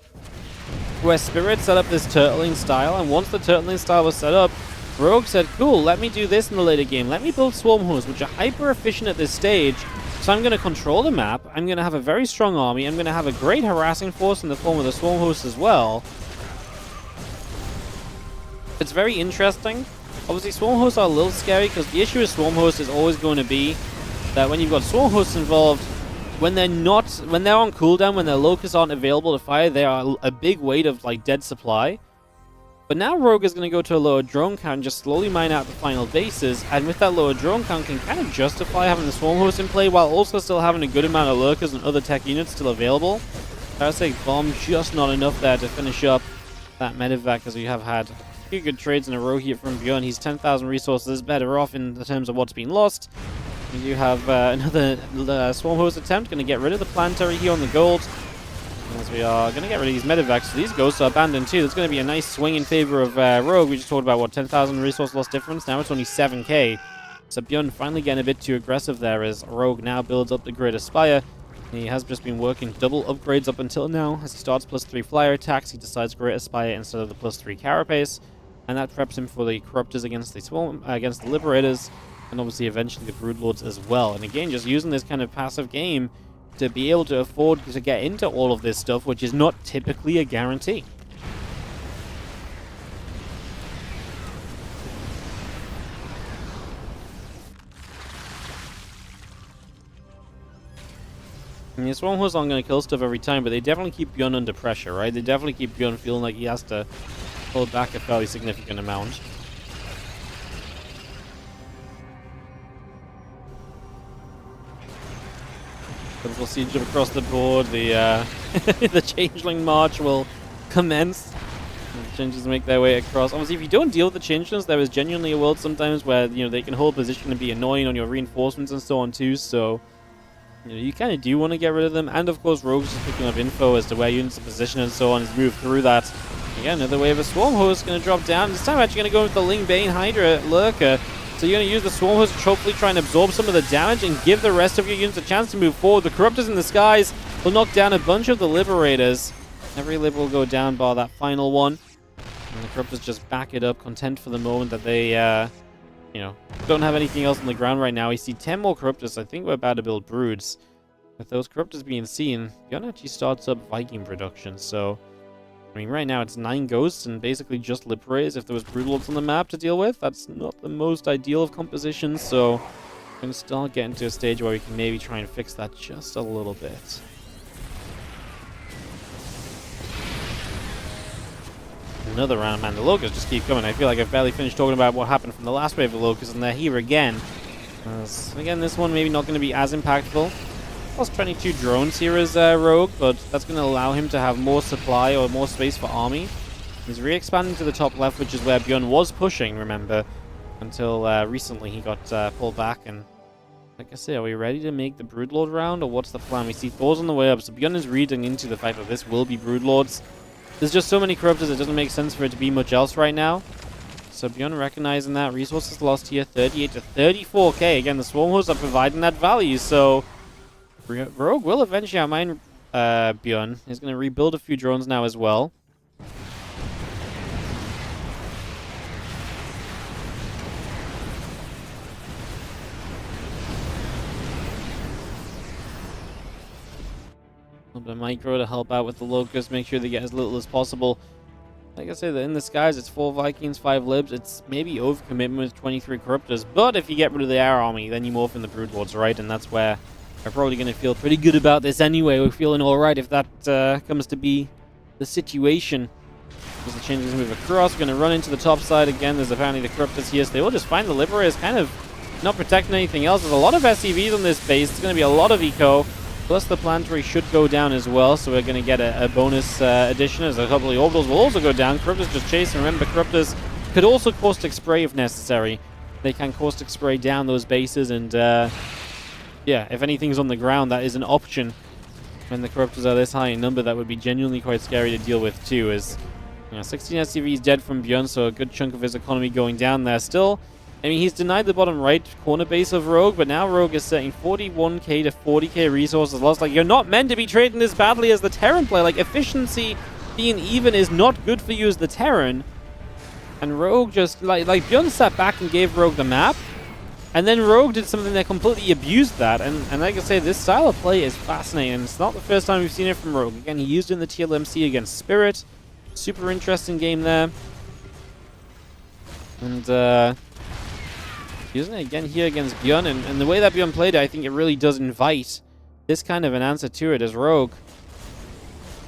where Spirit set up this turtling style, and once the turtling style was set up, Rogue said, cool, let me do this in the later game. Let me build Swarm Hosts, which are hyper efficient at this stage. So I'm going to control the map. I'm going to have a very strong army. I'm going to have a great harassing force in the form of the Swarm Hosts as well. It's very interesting. Obviously, Swarm Hosts are a little scary because the issue with Swarm Hosts is always going to be that when you've got Swarm Hosts involved, when they're on cooldown, when their locusts aren't available to fire, they are a big weight of dead supply. But now Rogue is going to go to a lower drone count and just slowly mine out the final bases, and with that lower drone count can kind of justify having the Swarm Host in play while also still having a good amount of lurkers and other tech units still available. I would say Bomb just not enough there to finish up that medevac, as we have had a few good trades in a row here from Byun. He's 10,000 resources better off in the terms of what's been lost. We do have another Swarm Host attempt, going to get rid of the planetary here on the gold. As we are going to get rid of these medevacs, so these ghosts are abandoned too. There's going to be a nice swing in favor of Rogue. We just talked about, what, 10,000 resource loss difference? Now it's only 7k. So Byun finally getting a bit too aggressive there as Rogue now builds up the Great Aspire. He has just been working double upgrades up until now. As he starts +3 flyer attacks, he decides Great Aspire instead of the +3 Carapace. And that preps him for the Corruptors against the Liberators. And obviously eventually the Broodlords as well. And again, just using this kind of passive game to be able to afford to get into all of this stuff, which is not typically a guarantee. And the Swarm Hosts aren't going to kill stuff every time, but they definitely keep Byun under pressure, right? They definitely keep Byun feeling like he has to hold back a fairly significant amount. We'll siege across the board. The the Changeling March will commence. The Changelings make their way across. Obviously, if you don't deal with the Changelings, there is genuinely a world sometimes where they can hold position and be annoying on your reinforcements and so on too. So You know, you kind of do want to get rid of them, and of course Rogue's just picking up info as to where units are positioned and so on as move through that. Again, another wave of Swarm Host going to drop down. This time actually going to go with the Ling Bane Hydra Lurker. So you're going to use the Swarm Host to hopefully try and absorb some of the damage and give the rest of your units a chance to move forward. The Corruptors in the skies will knock down a bunch of the Liberators. Every Lib will go down bar that final one. And the Corruptors just back it up, content for the moment that they, you know, don't have anything else on the ground right now. We see 10 more Corruptors. I think we're about to build Broods. With those Corruptors being seen, Byun actually starts up Viking production. So, I mean, right now it's 9 Ghosts and basically just Liberators. If there was Broodlords on the map to deal with, that's not the most ideal of compositions. So, we're going to start getting to a stage where we can maybe try and fix that just a little bit. Another round, man. The Locusts just keep coming. I feel like I've barely finished talking about what happened from the last wave of Locusts, and they're here again. Again, this one maybe not going to be as impactful. Plus 22 drones here as Rogue, but that's going to allow him to have more supply or more space for army. He's re-expanding to the top left, which is where Byun was pushing, remember, until recently he got pulled back. And like I say, are we ready to make the Broodlord round, or what's the plan? We see Thor's on the way up, so Byun is reading into the fact that this will be Broodlords. There's just so many Corruptors, it doesn't make sense for it to be much else right now. So Byun recognizing that. Resources lost here, 38 to 34k. Again, the Swarm Hosts are providing that value, so Rogue will eventually outmine Byun. He's going to rebuild a few drones now as well. A little bit of micro to help out with the Locusts, make sure they get as little as possible. Like I said, in the skies, it's 4 Vikings, 5 Libs. It's maybe overcommitment with 23 Corruptors, but if you get rid of the air army, then you morph in the Broodlords, right? And that's where we're probably going to feel pretty good about this anyway. We're feeling alright if that comes to be the situation. As the changes move across, we're going to run into the top side again. There's apparently the Corruptors here, so they will just find the Liberators, kind of not protecting anything else. There's a lot of SCVs on this base. It's going to be a lot of eco. Plus the planetary should go down as well, so we're going to get a bonus addition as a couple of orbitals will also go down. Corruptors just chase. Remember, Corruptors could also caustic spray if necessary. They can caustic spray down those bases, and yeah, if anything's on the ground, that is an option. When the Corruptors are this high in number, that would be genuinely quite scary to deal with too. As you know, 16 SCVs dead from Byun, so a good chunk of his economy going down there. Still, I mean, he's denied the bottom right corner base of Rogue, but now Rogue is setting 41k to 40k resources lost. Like, you're not meant to be trading this badly as the Terran player. Like, efficiency being even is not good for you as the Terran. And Rogue just, like Byun sat back and gave Rogue the map, and then Rogue did something that completely abused that. And like I say, this style of play is fascinating. It's not the first time we've seen it from Rogue. Again, he used it in the TLMC against Spirit. Super interesting game there. And, using it again here against Byun, and the way that Byun played it, I think it really does invite this kind of an answer to it as Rogue.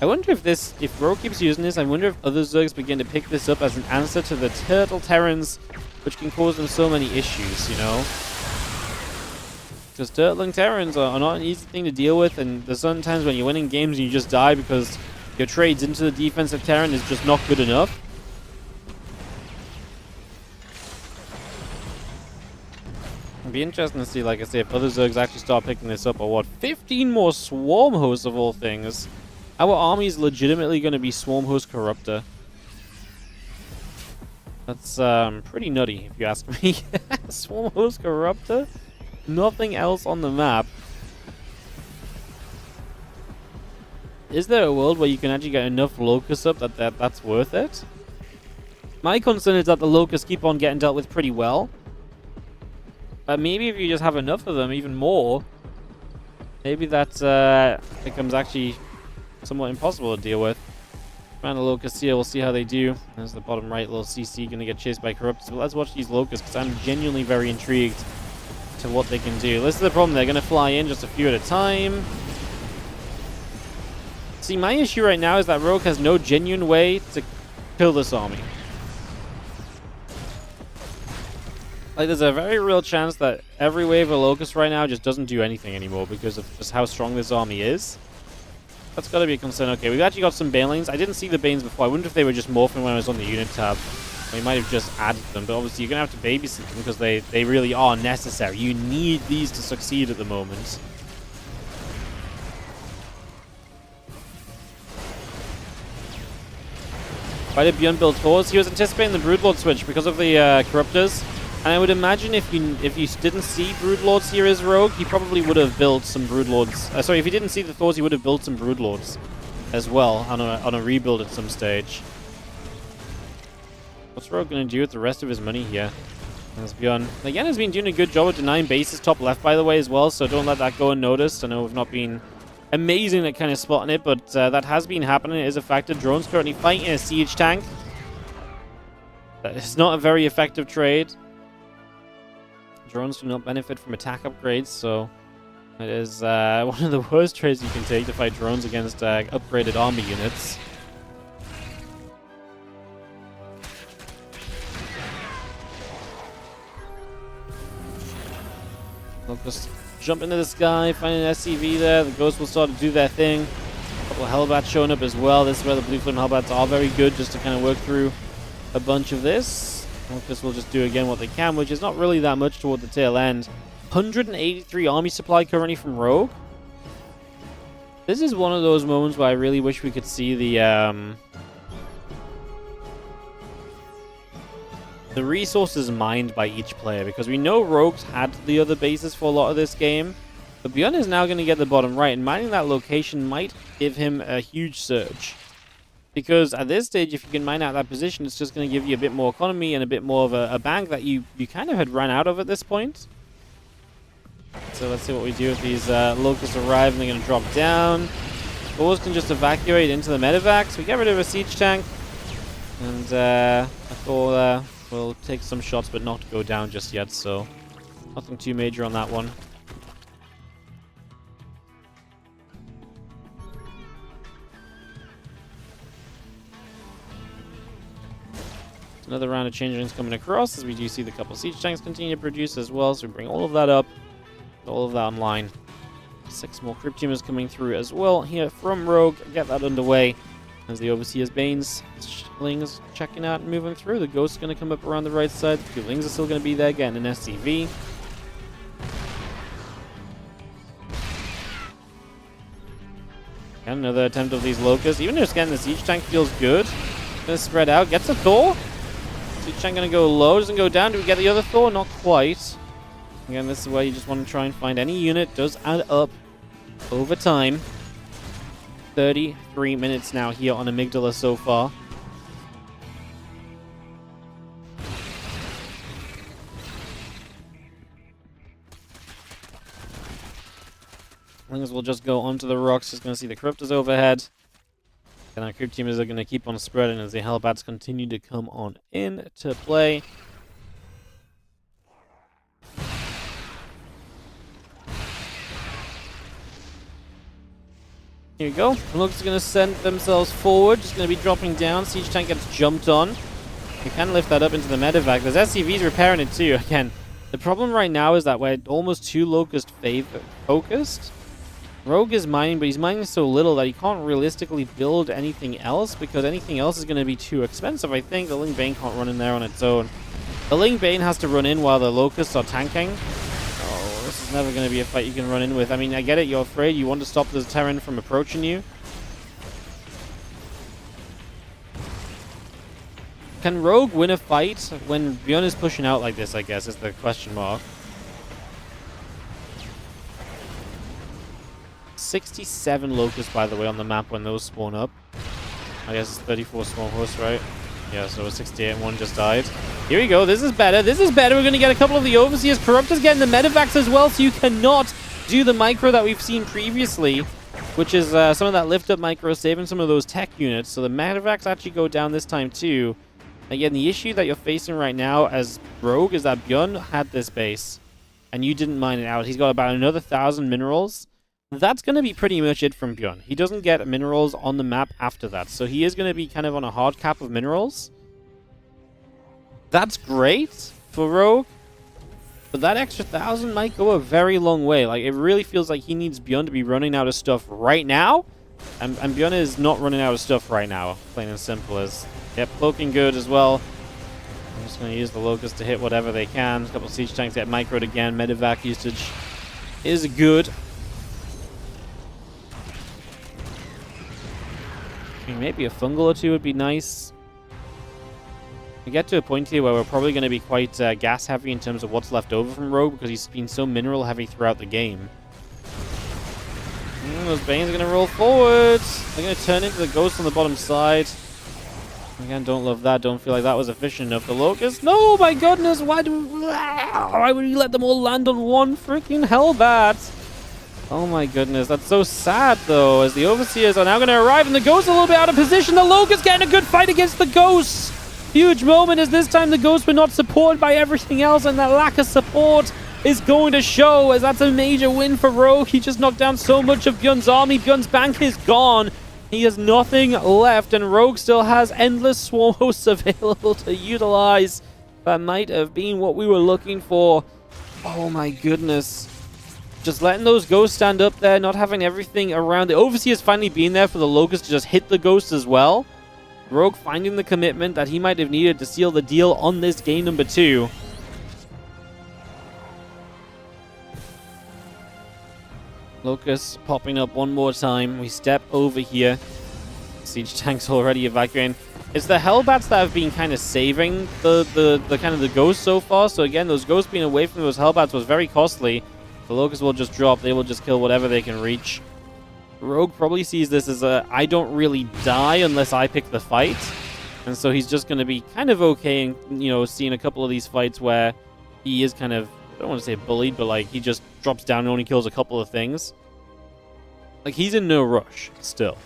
I wonder if Rogue keeps using this, I wonder if other Zergs begin to pick this up as an answer to the Turtle Terrans, which can cause them so many issues, you know? Because Turtling Terrans are not an easy thing to deal with, and there's sometimes when you're winning games and you just die because your trades into the defensive Terran is just not good enough. It'd be interesting to see, like I say, if other Zergs actually start picking this up, or what. 15 more Swarm Hosts of all things. Our army is legitimately going to be Swarm Host Corruptor. That's pretty nutty, if you ask me. Swarm Host Corruptor? Nothing else on the map. Is there a world where you can actually get enough Locusts up that's worth it? My concern is that the Locusts keep on getting dealt with pretty well. But maybe if you just have enough of them, even more, maybe that becomes actually somewhat impossible to deal with. Find a Locust here, we'll see how they do. There's the bottom right little CC going to get chased by Corruptors. But let's watch these Locusts, because I'm genuinely very intrigued to what they can do. This is the problem, they're going to fly in just a few at a time. See, my issue right now is that Rogue has no genuine way to kill this army. Like, there's a very real chance that every wave of Locust right now just doesn't do anything anymore because of just how strong this army is. That's got to be a concern. Okay, we've actually got some Banelings. I didn't see the Banes before. I wonder if they were just morphing when I was on the unit tab. We might have just added them, but obviously you're going to have to babysit them because they really are necessary. You need these to succeed at the moment. Why did Byun build Thors? He was anticipating the Broodlord switch because of the Corruptors. And I would imagine if you didn't see Broodlords here as Rogue, he probably would have built some Broodlords. Sorry, if he didn't see the Thors, he would have built some Broodlords as well on a rebuild at some stage. What's Rogue going to do with the rest of his money here? As Byun, again, has been doing a good job of denying bases top left, by the way, as well, so don't let that go unnoticed. I know we've not been amazing at kind of spotting it, but that has been happening. It is a factor. Drone's currently fighting a siege tank. That is not a very effective trade. Drones do not benefit from attack upgrades, so it is one of the worst trades you can take to fight drones against upgraded army units. They'll just jump into the sky, find an SCV there. The ghosts will start to do their thing. A couple of Hellbats showing up as well. This is where the Blue Flame Hellbats are very good, just to kind of work through a bunch of this. Locust will just do again what they can, which is not really that much toward the tail end. 183 army supply currently from Rogue. This is one of those moments where I really wish we could see the resources mined by each player, because we know Rogues had the other bases for a lot of this game, but Byun is now going to get the bottom right, and mining that location might give him a huge surge. Because at this stage, if you can mine out that position, it's just going to give you a bit more economy and a bit more of a bank that you kind of had run out of at this point. So let's see what we do if these locusts arrive and they're going to drop down. Thors can just evacuate into the medevacs. We get rid of a siege tank. And Thor will take some shots, but not go down just yet. So nothing too major on that one. Another round of changelings coming across, as we do see the couple siege tanks continue to produce as well, so we bring all of that up, all of that online. 6 more Cryptumors coming through as well here from Rogue. Get that underway as the Overseer's Banes Lings checking out and moving through. The Ghost's going to come up around the right side. The Lings are still going to be there, getting an SCV. And another attempt of these Locusts. Even just getting the siege tank feels good. Going to spread out, gets a Thor. Siege tank going to go low, doesn't go down. Do we get the other Thor? Not quite. Again, this is where you just want to try and find any unit. Does add up over time. 33 minutes now here on Amygdala so far. Things will just go onto the rocks. Just going to see the Corruptors overhead. And our creep teamers are going to keep on spreading as the Hellbats continue to come on in to play. Here we go. Looks going to send themselves forward. Just going to be dropping down. Siege tank gets jumped on. We can lift that up into the medevac. There's SCVs repairing it too. Again, the problem right now is that we're almost too Locust focused. Rogue is mining, but he's mining so little that he can't realistically build anything else, because anything else is going to be too expensive. I think the Ling Bane can't run in there on its own. The Ling Bane has to run in while the Locusts are tanking. Oh, this is never going to be a fight you can run in with. I mean, I get it, you're afraid, you want to stop the Terran from approaching you. Can Rogue win a fight when Byun is pushing out like this, I guess, is the question mark. 67 Locusts, by the way, on the map when those spawn up. I guess it's 34 small hosts, right? Yeah, so 68 and one just died. Here we go. This is better. This is better. We're going to get a couple of the Overseers. Corruptors getting the medevacs as well, so you cannot do the micro that we've seen previously, which is some of that lift-up micro saving some of those tech units. So the medevacs actually go down this time too. Again, the issue that you're facing right now as Rogue is that Byun had this base, and you didn't mine it out. He's got about another 1,000 minerals. That's going to be pretty much it from Byun. He doesn't get minerals on the map after that, so he is going to be kind of on a hard cap of minerals. That's great for Rogue, but that extra 1,000 might go a very long way. Like, it really feels like he needs Byun to be running out of stuff right now, and Byun is not running out of stuff right now, plain and simple. As yep, cloaking good as well. I'm just going to use the Locust to hit whatever they can. A couple of siege tanks get microed again. Medevac usage is good. I mean, maybe a fungal or two would be nice. We get to a point here where we're probably going to be quite gas heavy in terms of what's left over from Rogue because he's been so mineral heavy throughout the game. Those Banes are going to roll forward. They're going to turn into the Ghost on the bottom side. Again, don't love that. Don't feel like that was efficient enough. The Locust. No, my goodness. Why would you let them all land on one freaking Hellbat? Oh my goodness. That's so sad, though, as the Overseers are now going to arrive and the Ghost a little bit out of position. The Locust getting a good fight against the Ghosts. Huge moment as this time the Ghosts were not supported by everything else, and that lack of support is going to show, as that's a major win for Rogue. He just knocked down so much of Byun's army. Byun's bank is gone. He has nothing left, and Rogue still has endless swarm hosts available to utilize. That might have been what we were looking for. Oh my goodness. Just letting those Ghosts stand up there, not having everything around. The Overseer's finally being there for the Locust to just hit the Ghost as well. Rogue finding the commitment that he might have needed to seal the deal on this game number 2. Locust popping up one more time. We step over here. Siege tanks already evacuating. It's the Hellbats that have been kind of saving the kind of the Ghosts so far. So again, those Ghosts being away from those Hellbats was very costly. The Locust will just drop. They will just kill whatever they can reach. Rogue probably sees this as a, I don't really die unless I pick the fight. And so he's just going to be kind of okay and, you know, seeing a couple of these fights where he is kind of, I don't want to say bullied, but like he just drops down and only kills a couple of things. Like he's in no rush still.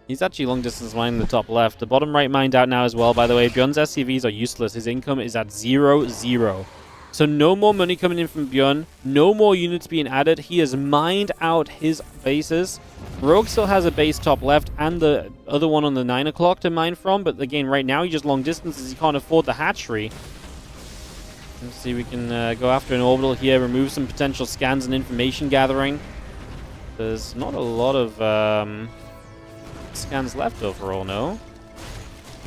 He's actually long distance mining the top left. The bottom right mined out now as well, by the way. Byun's SCVs are useless. His income is at 0-0. So no more money coming in from Byun. No more units being added. He has mined out his bases. Rogue still has a base top left and the other one on the 9 o'clock to mine from. But again, right now, he just long distances. He can't afford the hatchery. Let's see, we can go after an orbital here. Remove some potential scans and information gathering. There's not a lot of scans left overall, no?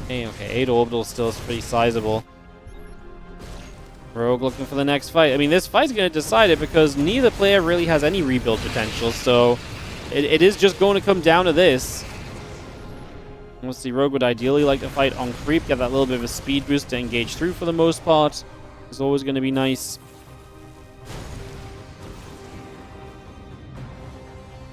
Okay, 8 orbitals still is pretty sizable. Rogue looking for the next fight. I mean, this fight's going to decide it because neither player really has any rebuild potential, so it is just going to come down to this. Let's see, Rogue would ideally like to fight on creep, get that little bit of a speed boost to engage through for the most part. It's always going to be nice.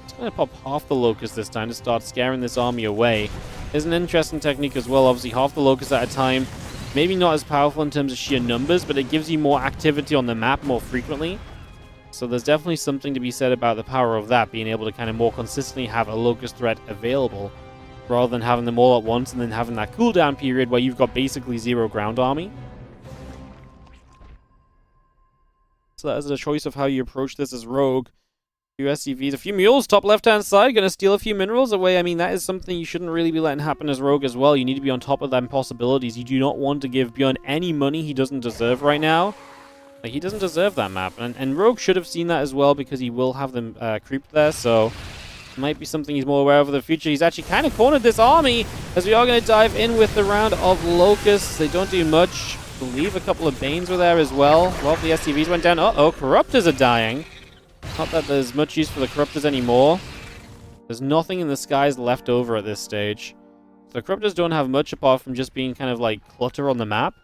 Just going to pop half the Locust this time to start scaring this army away. There's an interesting technique as well. Obviously, half the Locust at a time. Maybe not as powerful in terms of sheer numbers, but it gives you more activity on the map more frequently. So there's definitely something to be said about the power of that, being able to kind of more consistently have a Locust threat available, rather than having them all at once and then having that cooldown period where you've got basically 0 ground army. So that is a choice of how you approach this as Rogue. A few SCVs, a few mules, top left-hand side, going to steal a few minerals away. I mean, that is something you shouldn't really be letting happen as Rogue as well. You need to be on top of them possibilities. You do not want to give Byun any money he doesn't deserve right now. Like, he doesn't deserve that map. And Rogue should have seen that as well because he will have them creep there, so it might be something he's more aware of in the future. He's actually kind of cornered this army as we are going to dive in with the round of Locusts. They don't do much. I believe a couple of Banes were there as well. Well, the SCVs went down. Uh-oh, Corruptors are dying. Not that there's much use for the Corruptors anymore. There's nothing in the skies left over at this stage. So the Corruptors don't have much apart from just being kind of like clutter on the map.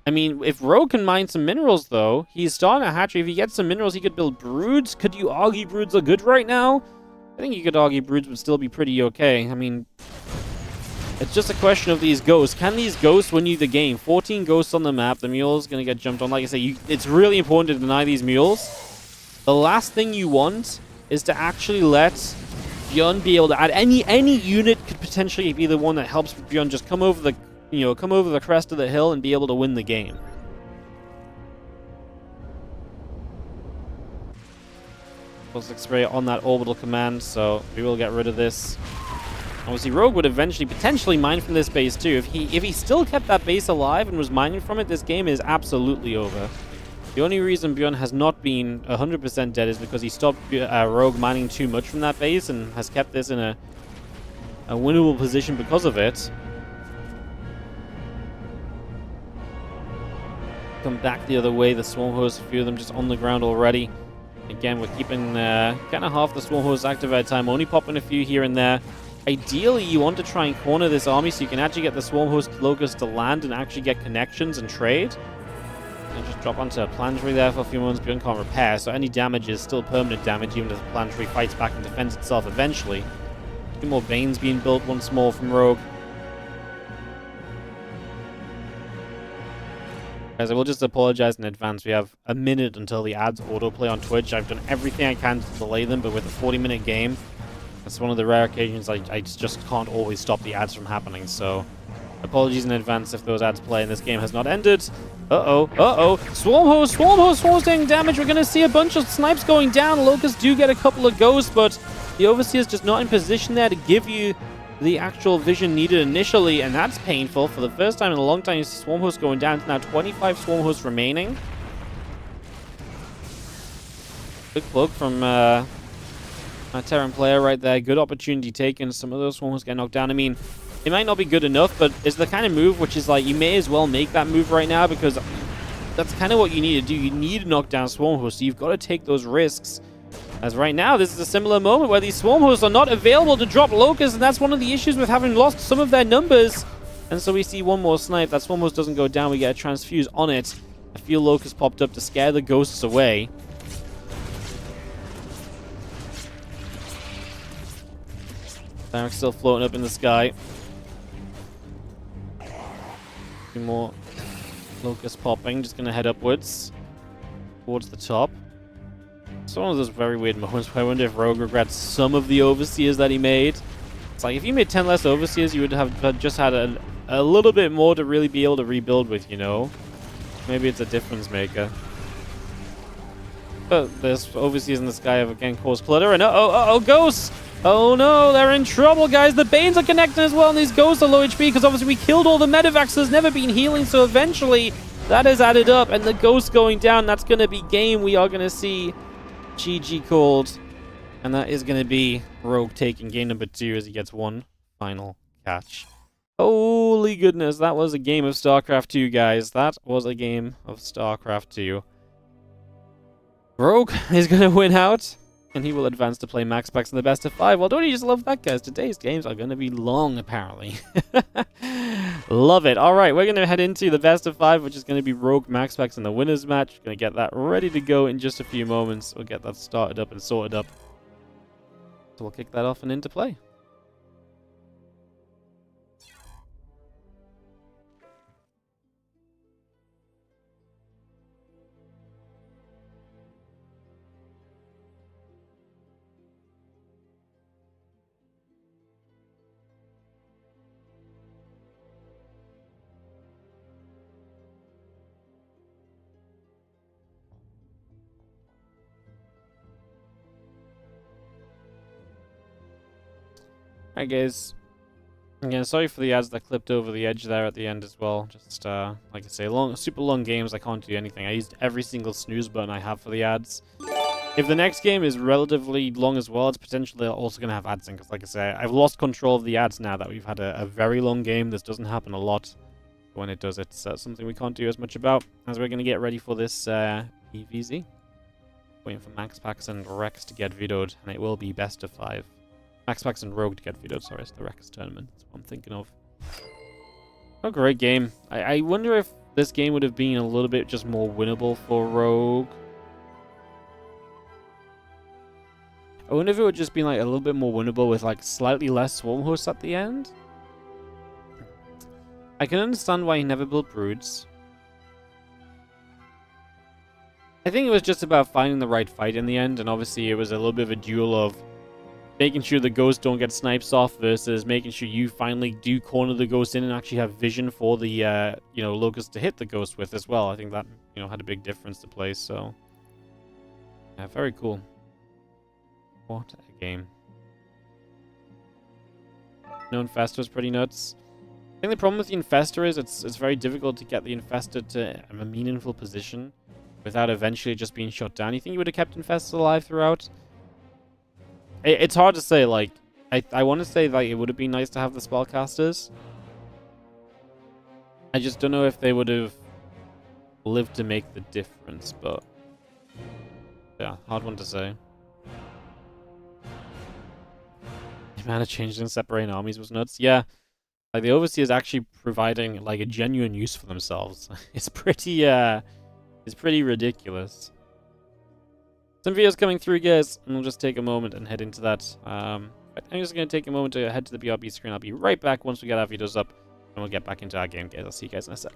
I mean, if Rogue can mine some minerals, though, he's starting a hatchery. If he gets some minerals, he could build broods. Could you argue broods are good right now? I think you could argue broods would still be pretty okay. I mean, it's just a question of these ghosts. Can these ghosts win you the game? 14 ghosts on the map. The mule's going to get jumped on. Like I say, it's really important to deny these mules. The last thing you want is to actually let Byun be able to add any unit could potentially be the one that helps Byun just come over the crest of the hill and be able to win the game. Pulse spray on that orbital command, so we will get rid of this. Obviously, Rogue would eventually potentially mine from this base too. If he still kept that base alive and was mining from it, this game is absolutely over. The only reason Byun has not been 100% dead is because he stopped Rogue mining too much from that base and has kept this in a winnable position because of it. Come back the other way. The Swarm Hosts, a few of them just on the ground already. Again, we're keeping kind of half the Swarm Hosts active at a time, only popping a few here and there. Ideally, you want to try and corner this army so you can actually get the Swarm Host Locust to land and actually get connections and trade. And just drop onto a planetary there for a few moments. Byun can't repair, so any damage is still permanent damage, even if the planetary fights back and defends itself eventually. 2 more Veins being built once more from Rogue. Guys, I will just apologize in advance. We have a minute until the ads autoplay on Twitch. I've done everything I can to delay them, but with a 40-minute game, it's one of the rare occasions I just can't always stop the ads from happening, so apologies in advance if those ads play and this game has not ended. Uh-oh. Swarm Host taking damage. We're going to see a bunch of snipes going down. Locusts do get a couple of ghosts, but the Overseer's just not in position there to give you the actual vision needed initially, and that's painful. For the first time in a long time, you see Swarm Hosts going down. It's now 25 Swarm Hosts remaining. Good cloak from a Terran player right there. Good opportunity taken. Some of those Swarm Hosts get knocked down. I mean, it might not be good enough, but it's the kind of move which is like, you may as well make that move right now, because that's kind of what you need to do. You need to knock down Swarm Hosts, so you've got to take those risks. As right now, this is a similar moment where these Swarm Hosts are not available to drop Locusts, and that's one of the issues with having lost some of their numbers. And so we see one more snipe. That Swarm Host doesn't go down. We get a transfuse on it. A few Locusts popped up to scare the ghosts away. Barrack's still floating up in the sky. 2 more Locusts popping. Just going to head upwards towards the top. It's one of those very weird moments where I wonder if Rogue regrets some of the Overseers that he made. It's like, if you made 10 less Overseers, you would have just had a little bit more to really be able to rebuild with, you know? Maybe it's a difference maker. But there's Overseers in the sky have again caused clutter, and uh-oh, ghosts! Oh no, they're in trouble, guys. The Banes are connecting as well, and these ghosts are low HP because obviously we killed all the medevacs. There's never been healing, so eventually that is added up, and the ghosts going down, that's going to be game. We are going to see GG called, and that is going to be Rogue taking game number 2 as he gets one final catch. Holy goodness, that was a game of StarCraft 2, guys. That was a game of StarCraft 2. Rogue is going to win out, and he will advance to play MaxPax in the best of 5. Well, don't you just love that, guys? Today's games are going to be long, apparently. Love it. All right, we're going to head into the best of 5, which is going to be Rogue MaxPax in the winners match. Going to get that ready to go in just a few moments. We'll get that started up and sorted up. So we'll kick that off and into play. Alright guys, again, sorry for the ads that clipped over the edge there at the end as well. Just, like I say, super long games, I can't do anything. I used every single snooze button I have for the ads. If the next game is relatively long as well, it's potentially also going to have ads in, because like I say, I've lost control of the ads now that we've had a very long game. This doesn't happen a lot. When it does, it's something we can't do as much about, as we're going to get ready for this EVZ. Waiting for MaxPax and Rex to get vetoed, and it will be best of 5. MaxPax and Rogue to get vetoed, sorry, it's the Rex tournament. That's what I'm thinking of. Oh, great game. I wonder if this game would have been a little bit just more winnable for Rogue. I wonder if it would just be like a little bit more winnable with like slightly less Swarm Hosts at the end. I can understand why he never built Broods. I think it was just about finding the right fight in the end, and obviously it was a little bit of a duel of making sure the ghosts don't get snipes off versus making sure you finally do corner the ghost in and actually have vision for the, you know, locust to hit the ghost with as well. I think that, you know, had a big difference to play, so yeah, very cool. What a game. No Infestor is pretty nuts. I think the problem with the Infestor is it's very difficult to get the Infestor to a meaningful position without eventually just being shot down. You think you would have kept Infestor alive throughout? It's hard to say, like, I want to say, like, it would have been nice to have the Spellcasters. I just don't know if they would have lived to make the difference, but yeah, hard one to say. amount of changes in separating armies was nuts. Yeah, like the Overseers actually providing like a genuine use for themselves. It's pretty ridiculous. Some videos coming through, guys, and we'll just take a moment and head into that. I'm just going to take a moment to head to the BRB screen. I'll be right back once we get our videos up, and we'll get back into our game, guys. I'll see you guys in a sec.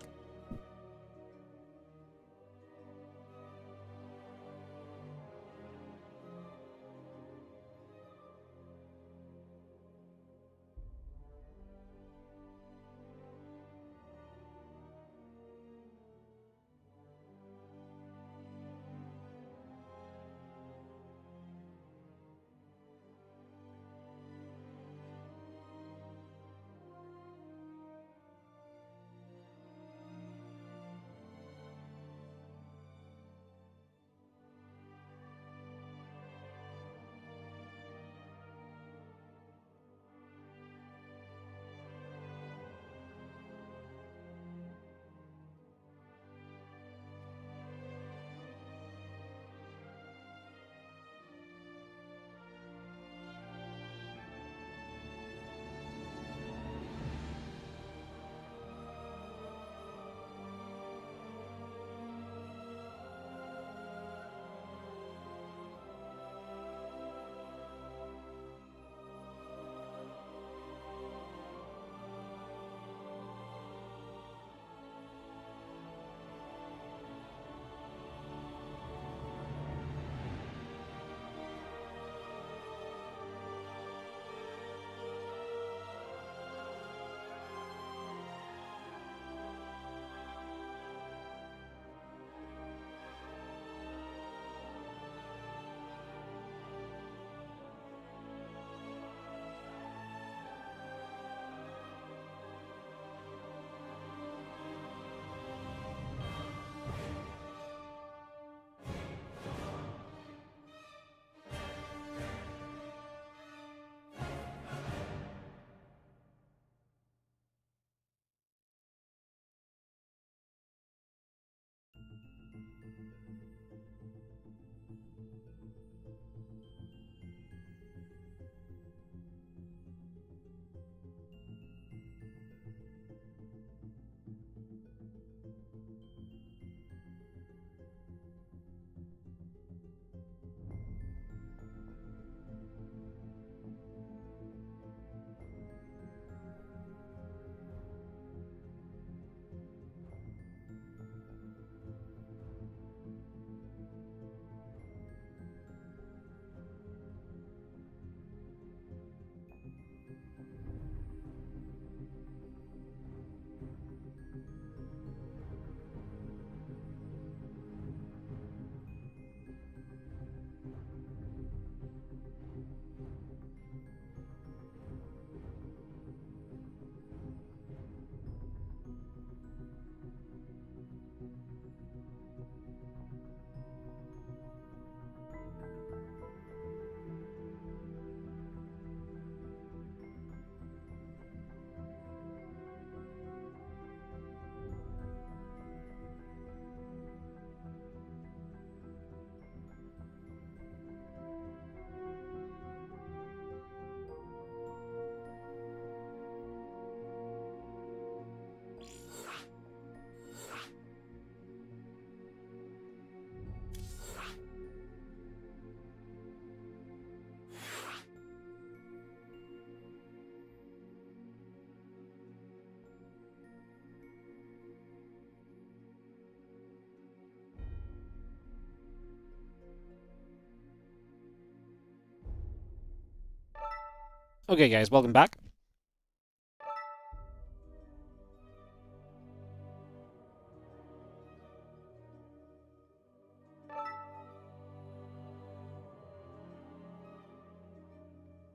Okay, guys, welcome back.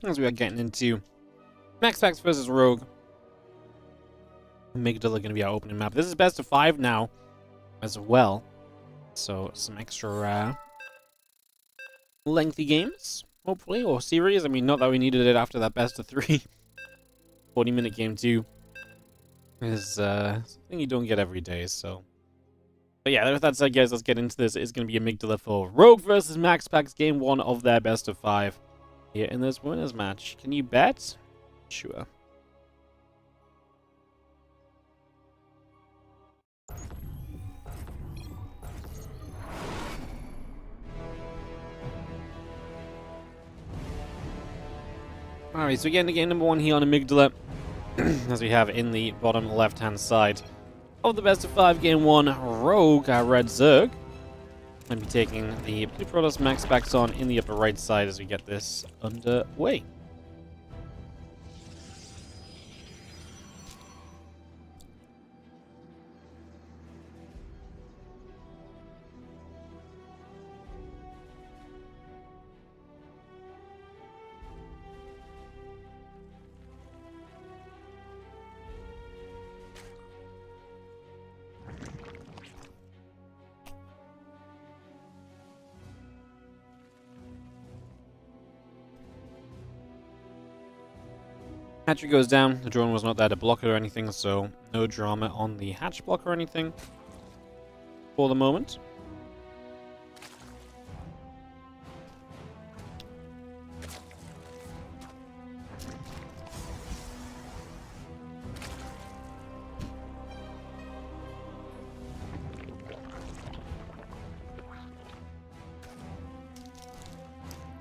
As we are getting into MaxPax versus Rogue. Amygdala going to be our opening map. This is best of 5 now as well. So some extra lengthy games, hopefully, or series. I mean, not that we needed it after that best of 3. 40-minute game too is something you don't get every day, so. But yeah, with that said, guys, let's get into this. It's going to be Amygdala for Rogue versus MaxPax, game 1 of their best of 5. here in this winners match. Can you bet? Sure. Alright, so again, game number 1 here on Amygdala, as we have in the bottom left-hand side of the best of 5 game 1, Rogue, our red Zerg. I'll be taking the Blue Protoss MaxPax on in the upper right side as we get this underway. Hatchery goes down. The drone was not there to block it or anything, so no drama on the hatch block or anything for the moment.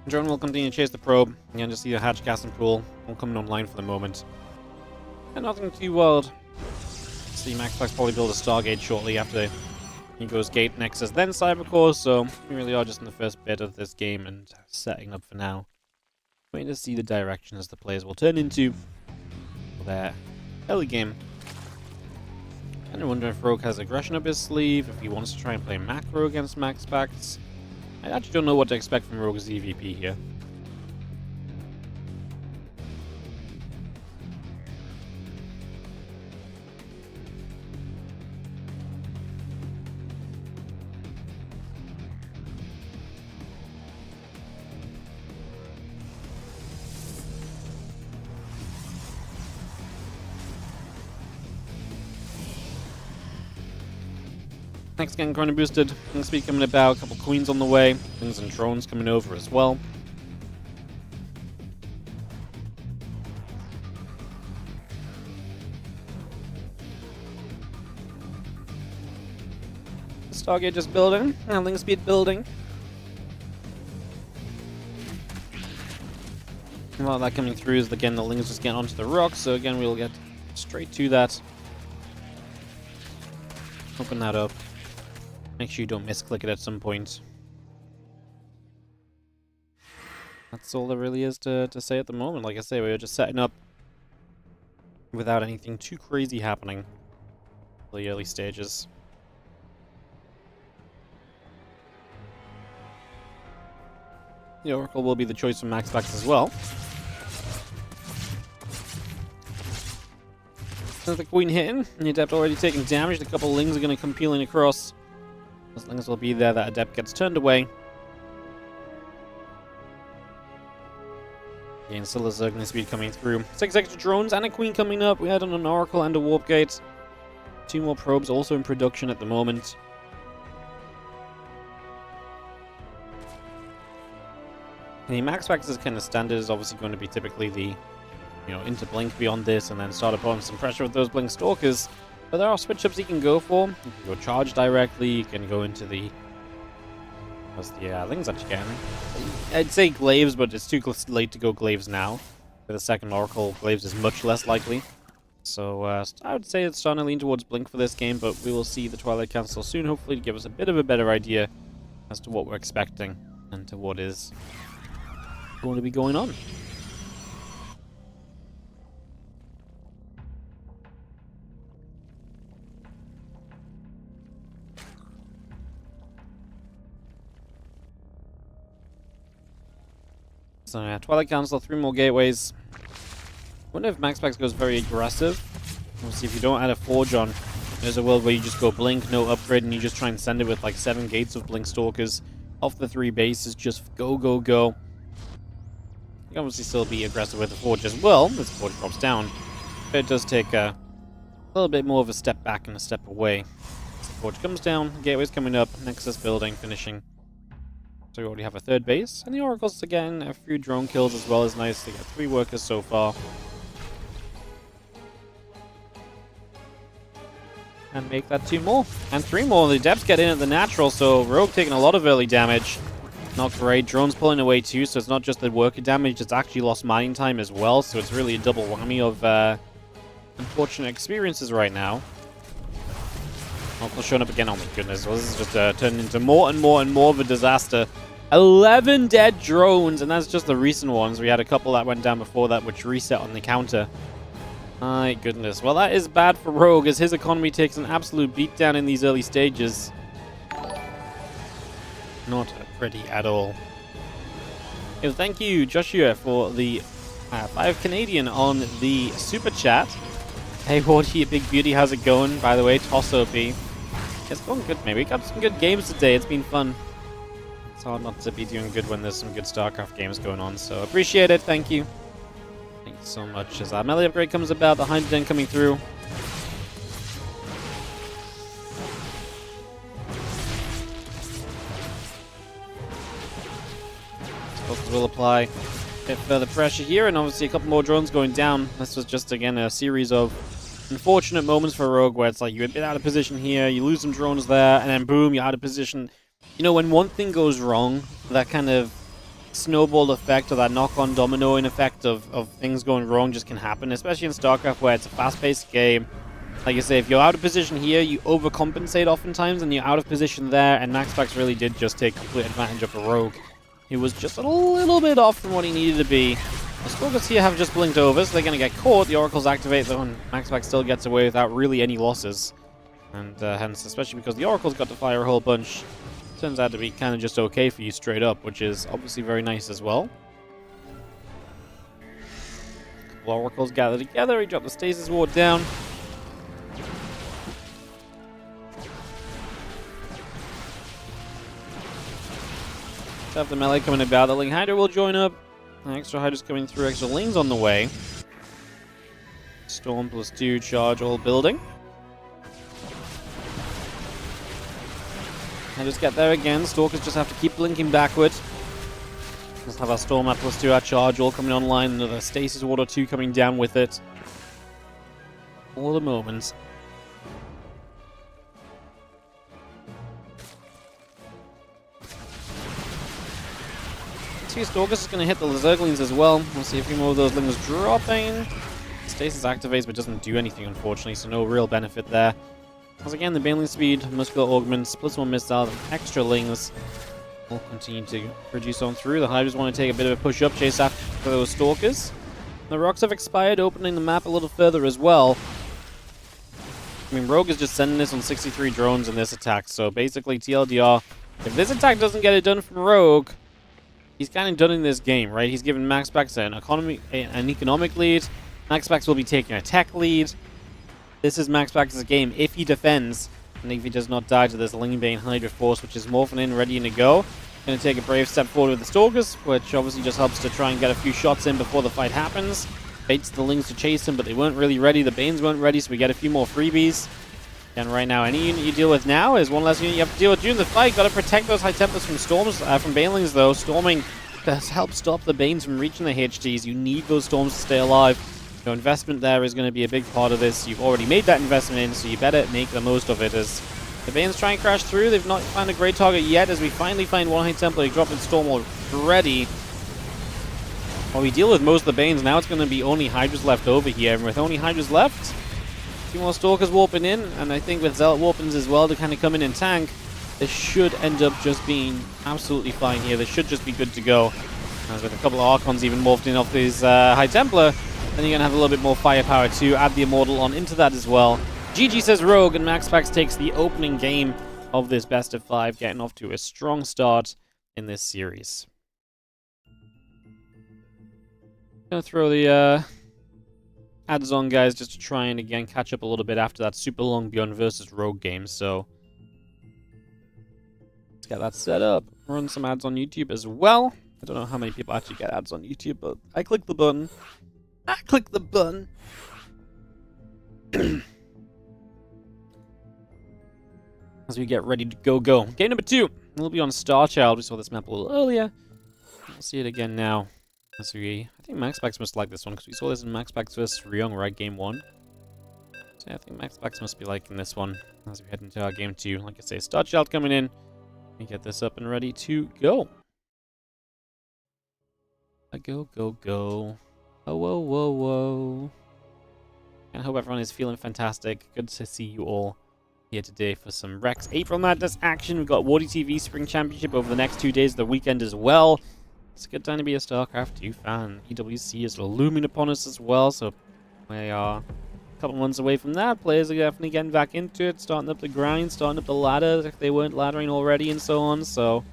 Drone will continue to chase the probe. Again, just see a hatch gas and pool all coming online for the moment. And nothing too wild. See MaxPax probably build a Stargate shortly after he goes Gate Nexus, then Cybercore, so we really are just in the first bit of this game and setting up for now. Waiting to see the directions the players will turn into for their early game. And I wonder if Rogue has aggression up his sleeve, if he wants to try and play macro against MaxPax. I actually don't know what to expect from Rogue's EVP here. Next getting kind of boosted. Wing speed coming about, a couple queens on the way, wings and drones coming over as well. Stargate just building, handling speed building. A lot of that coming through is again the Lings just getting onto the rocks, so again we'll get straight to that. Open that up. Make sure you don't misclick it at some point. That's all there really is to say at the moment. Like I say, we're just setting up without anything too crazy happening for the early stages. The Oracle will be the choice for MaxPax as well. There's the Queen hitting, and the Adept already taking damage. A couple of Lings are going to come peeling across. Those Lings will be there, that Adept gets turned away. Again, still a Zerg speed coming through. 6 extra drones and a Queen coming up. We had an Oracle and a Warp Gate. 2 more probes also in production at the moment. The MaxPax is kind of standard, is obviously going to be typically the, into Blink beyond this and then start applying some pressure with those Blink Stalkers. But there are switch-ups you can go for. You can go charge directly, you can go into the... What's the Lings that you can? I'd say Glaives, but it's too late to go Glaives now. For the second Oracle, Glaives is much less likely. So I would say it's starting to lean towards Blink for this game, but we will see the Twilight Council soon, hopefully to give us a bit of a better idea as to what we're expecting and to what is going to be going on. So yeah, Twilight Council, 3 more gateways. I wonder if MaxPax goes very aggressive. Obviously, if you don't add a Forge on, there's a world where you just go Blink, no upgrade, and you just try and send it with like 7 gates of Blink Stalkers off the 3 bases. Just go, go, go. You can obviously still be aggressive with the Forge as well, as the Forge drops down. But it does take a little bit more of a step back and a step away. As the Forge comes down, the gateway's coming up, Nexus building, finishing. So we already have a third base. And the Oracles, again, a few drone kills as well is nice. They got 3 workers so far. And make that 2 more. And 3 more. The Depths get in at the natural, so Rogue taking a lot of early damage. Not great. Drone's pulling away too, so it's not just the worker damage, it's actually lost mining time as well, so it's really a double whammy of unfortunate experiences right now. Oracle showing up again. Oh my goodness, well, this is just turning into more and more and more of a disaster. 11 dead drones, and that's just the recent ones. We had a couple that went down before that, which reset on the counter. My goodness. Well, that is bad for Rogue, as his economy takes an absolute beatdown in these early stages. Not pretty at all. Yo, thank you, Joshua, for the 5 Canadian on the super chat. Hey, Wardy, Big Beauty, how's it going? By the way, Toss OP. It's going good, maybe. We got some good games today. It's been fun. It's hard not to be doing good when there's some good StarCraft games going on, so appreciate it. Thank you. Thank you so much. As our melee upgrade comes about, the Hydrogen coming through. Will apply a bit further pressure here, and obviously a couple more drones going down. This was just, again, a series of unfortunate moments for Rogue, where it's like you're a bit out of position here, you lose some drones there, and then boom, you're out of position. You know, when one thing goes wrong, that kind of snowball effect, or that knock-on dominoing effect of things going wrong just can happen, especially in StarCraft, where it's a fast-paced game. Like I say, if you're out of position here, you overcompensate oftentimes, and you're out of position there, and MaxPax really did just take complete advantage of a Rogue. He was just a little bit off from what he needed to be. The Stalkers here have just blinked over, so they're going to get caught. The Oracles activate, though, and MaxPax still gets away without really any losses. And hence, especially because the Oracles got to fire a whole bunch, turns out to be kind of just okay for you straight up, which is obviously very nice as well. The Oracles gather together, he dropped the Stasis Ward down. Have the melee coming about. The Ling Hydra will join up. Extra Hydra's coming through. Extra Ling's on the way. Storm plus 2 charge all building. And just get there again. Stalkers just have to keep blinking backward. Just have our Storm at plus 2, our charge all coming online. Another Stasis Ward or 2 coming down with it. All the moments. 2 Stalkers is going to hit the Zerglings as well. We'll see a few more of those Lings dropping. Stasis activates but doesn't do anything, unfortunately, so no real benefit there. Once again, the Baneling speed, muscular augments, plus 1 missile, extra Lings will continue to produce on through. The Hydras want to take a bit of a push up, chase after those Stalkers. The rocks have expired, opening the map a little further as well. I mean, Rogue is just sending this on 63 drones in this attack, so basically TLDR, if this attack doesn't get it done from Rogue, he's kind of done in this game, right? He's given MaxPax an economic lead. MaxPax will be taking a tech lead. This is MaxPax's game if he defends, and if he does not die to this Lingbane Hydra Force, which is morphing in, ready to go. Going to take a brave step forward with the Stalkers, which obviously just helps to try and get a few shots in before the fight happens. Baits the Lings to chase him, but they weren't really ready. The Banes weren't ready, so we get a few more freebies. And right now, any unit you deal with now is one less unit you have to deal with during the fight. Got to protect those High Templars from storms, from Banelings though. Storming does help stop the Banes from reaching the HDs. You need those storms to stay alive. Your investment there is going to be a big part of this. You've already made that investment in, so you better make the most of it. As the Banes try and crash through, they've not found a great target yet. As we finally find one High Templar, dropping Storm already. While we deal with most of the Banes, now it's going to be only Hydras left over here. And with only Hydras left, 2 more Stalkers warping in, and I think with Zealot warpings as well to kind of come in and tank, this should end up just being absolutely fine here. This should just be good to go. As with a couple of Archons even morphed in off these High Templar, then you're going to have a little bit more firepower to add the Immortal on into that as well. GG says Rogue, and MaxPax takes the opening game of this best of 5, getting off to a strong start in this series. Gonna throw the ads on, guys, just to try and again catch up a little bit after that super long Byun versus Rogue game. So let's get that set up. Run some ads on YouTube as well. I don't know how many people actually get ads on YouTube, but I click the button. I click the button. As we get ready to go. Game number 2. We'll be on Star Child. We saw this map a little earlier. We'll see it again now. I think MaxPax must like this one, because we saw this in MaxPax vs. Ryong, right? Game 1. So yeah, I think MaxPax must be liking this one as we head into our Game 2. Like I say, Star Child coming in. We get this up and ready to go. Go, go, go. Oh, whoa, whoa, whoa. I hope everyone is feeling fantastic. Good to see you all here today for some Rex April Madness action. We've got WardiTV Spring Championship over the next 2 days of the weekend as well. It's a good time to be a StarCraft 2 fan. EWC is looming upon us as well, so we are a couple months away from that. Players are definitely getting back into it, starting up the grind, starting up the ladder if they weren't laddering already and so on. So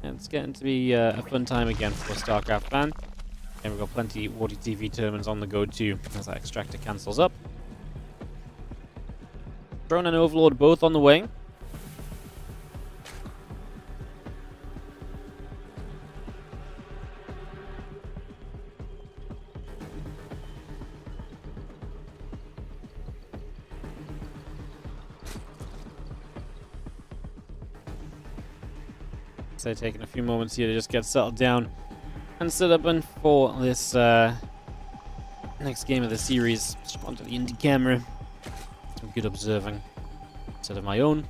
it's getting to be a fun time again for a StarCraft fan. And we've got plenty of WardiTV tournaments on the go too, as that extractor cancels up. Drone and Overlord both on the way. So taking a few moments here to just get settled down and set up and for this next game of the series. Just onto the indie camera. Some good observing instead of my own.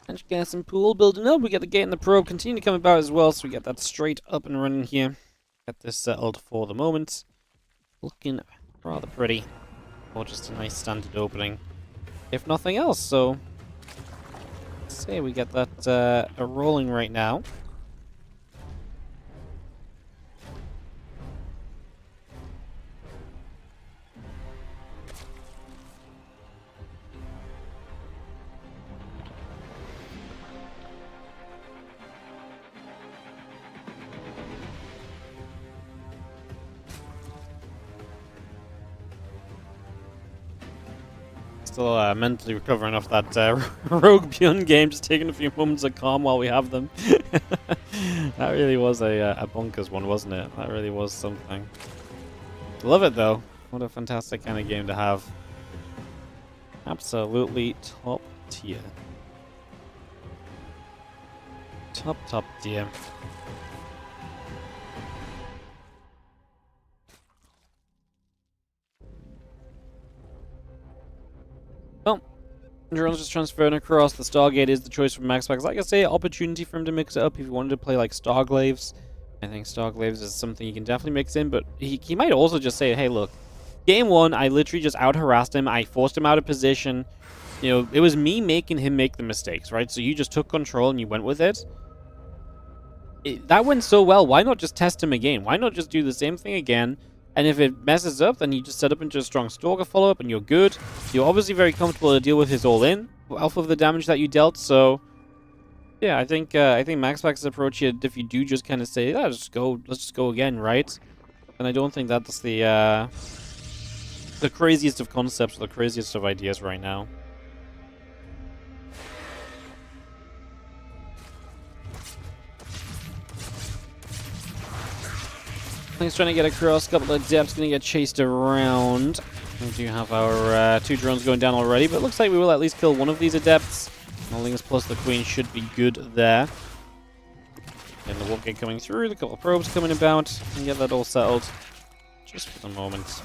And gas and pool building up. We get the gate and the probe continue to come about as well, so we get that straight up and running here. Get this settled for the moment. Looking rather pretty. Or just a nice standard opening, if nothing else. So, let's say we get that rolling right now. Still mentally recovering off that Rogue Byun game, just taking a few moments of calm while we have them. That really was a bonkers one, wasn't it? That really was something. Love it though. What a fantastic kind of game to have. Absolutely top tier. Top tier. Well, drones just transferring across. The Stargate is the choice for MaxPax. Like I say, opportunity for him to mix it up if you wanted to play like Starglaves. I think Starglaves is something you can definitely mix in, but he might also just say, hey, look, game 1, I literally just out-harassed him. I forced him out of position. You know, it was me making him make the mistakes, right? So you just took control and you went with it. That went so well. Why not just test him again? Why not just do the same thing again? And if it messes up, then you just set up into a strong Stalker follow-up and you're good. You're obviously very comfortable to deal with his all-in off of the damage that you dealt, so yeah, I think MaxPax's approach here, if you do just kind of say, let's just go again, right? And I don't think that's the craziest of concepts, or the craziest of ideas right now. He's trying to get across. A couple of depths going to get chased around. We do have our 2 drones going down already, but it looks like we will at least kill one of these adepts. The Lings plus the Queen should be good there. And the warp gate coming through, the couple of probes coming about, and get that all settled just for the moment.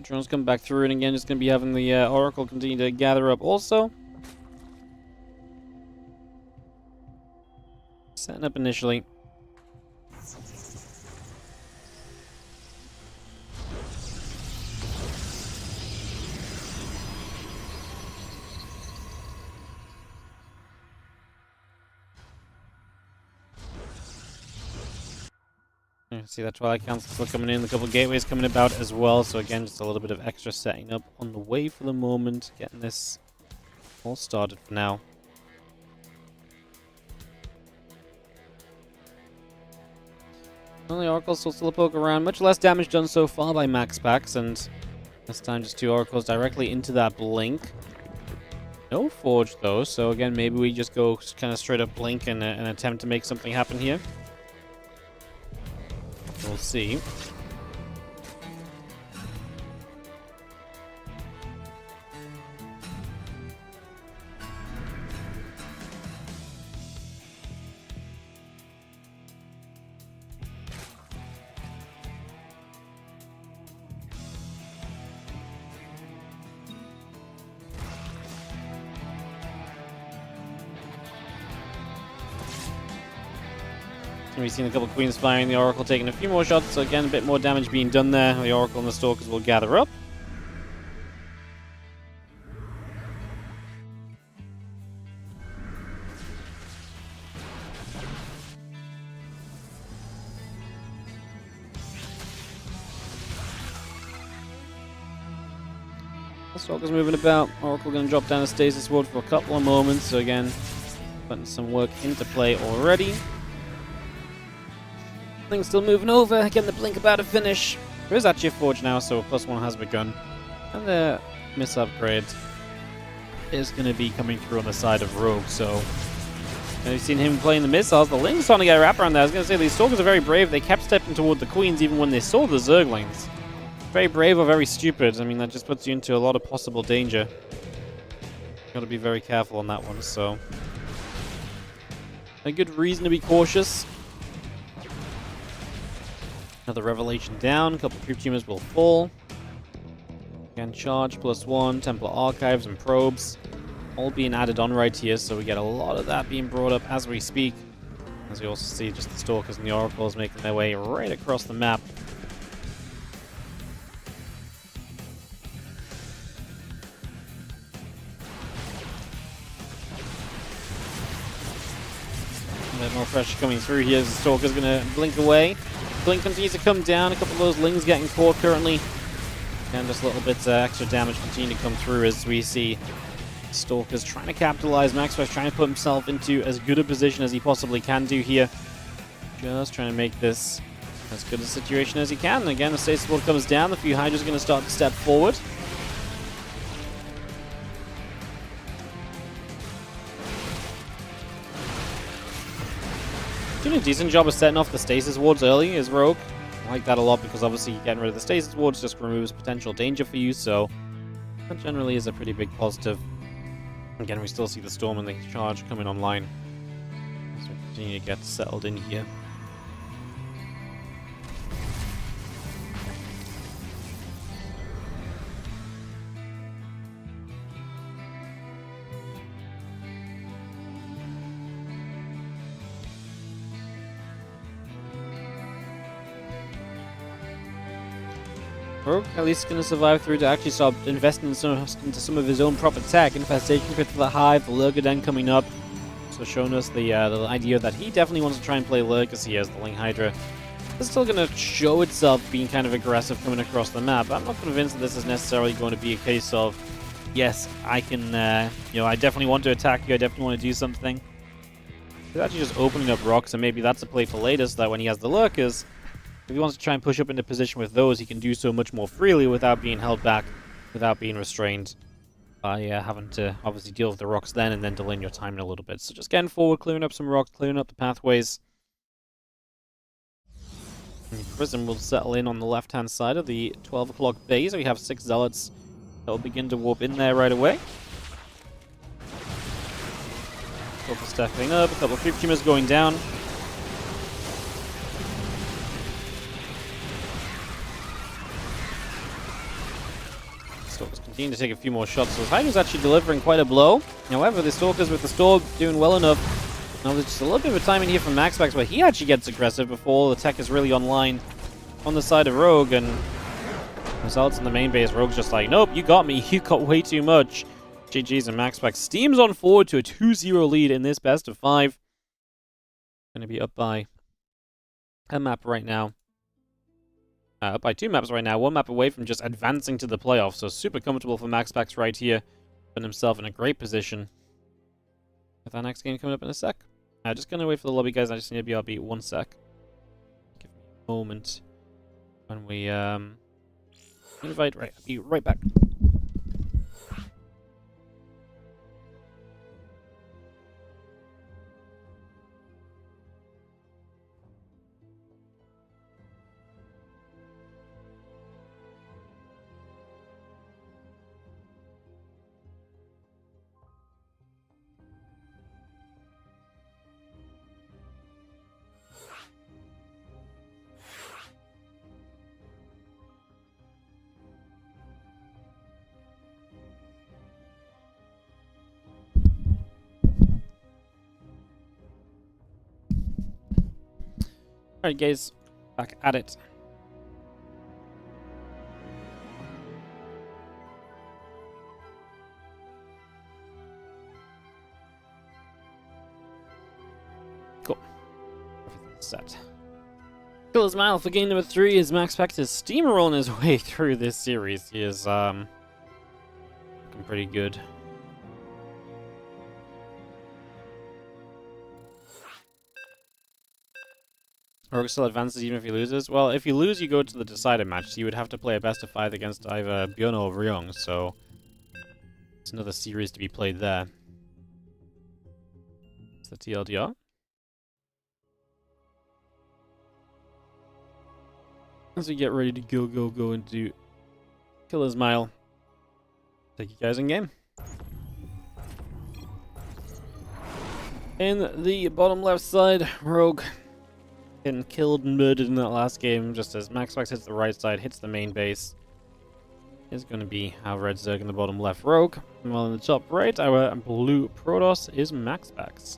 Drones come back through, and again, just going to be having the Oracle continue to gather up also. Setting up initially. See that Twilight Council still coming in, a couple of gateways coming about as well, so again, just a little bit of extra setting up on the way for the moment, getting this All started for now. Well, the Oracle's still a poke around. Much less damage done so far by MaxPax, and this time just 2 Oracles directly into that Blink. No Forge, though, so again, maybe we just go kind of straight up Blink and attempt to make something happen here. We'll see. We've seen a couple of Queens firing, the Oracle taking a few more shots, so again, a bit more damage being done there. The Oracle and the Stalkers will gather up. The Stalker's moving about. Oracle going to drop down a Stasis Ward for a couple of moments, so again, putting some work into play already. Things still moving over. Again, the Blink about to finish. There is actually a Forge now, so a +1 has begun. And the miss upgrade is going to be coming through on the side of Rogue, so you've seen him playing the missiles. The Link's trying to get a wrap around there. I was going to say, these Stalkers are very brave. They kept stepping toward the Queens even when they saw the Zerglings. Very brave or very stupid. I mean, that just puts you into a lot of possible danger. Got to be very careful on that one, so a good reason to be cautious. Another Revelation down, a couple of Creep Tumors will fall. Again, charge +1, Templar Archives and Probes, all being added on right here, so we get a lot of that being brought up as we speak. As we also see just the Stalkers and the Oracles making their way right across the map. A bit more pressure coming through here as the Stalker's going to blink away. Blink continues to come down. A couple of those Lings getting caught currently. And just a little bit extra damage continue to come through as we see Stalkers trying to capitalize. MaxPax trying to put himself into as good a position as he possibly can do here. Just trying to make this as good a situation as he can. Again, the Stasis Ward comes down. The few Hydras are going to start to step forward. Doing a decent job of setting off the Stasis Wards early as Rogue. I like that a lot because obviously getting rid of the Stasis Wards just removes potential danger for you, so that generally is a pretty big positive. Again, we still see the Storm and the Charge coming online. So we continue to get settled in here. Rogue at least going to survive through to actually start investing into some of his own proper tech. Infestation Pit for the Hive, the Lurker Den coming up. So showing us the idea that he definitely wants to try and play Lurkers here as the Ling Hydra. It's still going to show itself being kind of aggressive coming across the map. I'm not convinced that this is necessarily going to be a case of, yes, I can, I definitely want to attack you, I definitely want to do something. It's actually just opening up rocks, and maybe that's a play for later, so that when he has the Lurkers, if he wants to try and push up into position with those, he can do so much more freely without being held back, without being restrained by having to obviously deal with the rocks then and then delaying your timing a little bit. So just getting forward, clearing up some rocks, clearing up the pathways. And the Prism will settle in on the left-hand side of the 12 o'clock bay, so we have 6 Zealots that will begin to warp in there right away. Couple stacking up, a couple of Creep Tumors going down. Stalkers continue to take a few more shots, so Hydra's actually delivering quite a blow. However, the Stalkers with the Storm doing well enough. Now there's just a little bit of a timing here from MaxPax, where he actually gets aggressive before the tech is really online on the side of Rogue, and results in the main base. Rogue's just like, nope, you got me, you got way too much. GG's, and MaxPax steams on forward to a 2-0 lead in this best of 5. Going to be up by a map right now. Up by 2 maps right now, 1 map away from just advancing to the playoffs, so super comfortable for MaxPax right here. Putting himself in a great position with our next game coming up in a sec. Just gonna wait for the lobby, guys. I just need to be RB 1 sec. Give me a moment when we invite. Right, I'll be right back. Alright guys, back at it. Cool. Everything's set. Kill his mouth for game number 3 as MaxPax is steamrolling his way through this series. He is looking pretty good. Rogue still advances even if he loses. Well, if you lose, you go to the decider match, so you would have to play a best of 5 against either Byun or Ryong, so it's another series to be played there. It's the TLDR. As we get ready to go and do Killer's Mile. Take you guys in game. In the bottom left side, Rogue getting killed and murdered in that last game, just as MaxPax hits the right side, hits the main base. Is going to be our red Zerg in the bottom left, Rogue. While in the top right, our blue Protoss is MaxPax.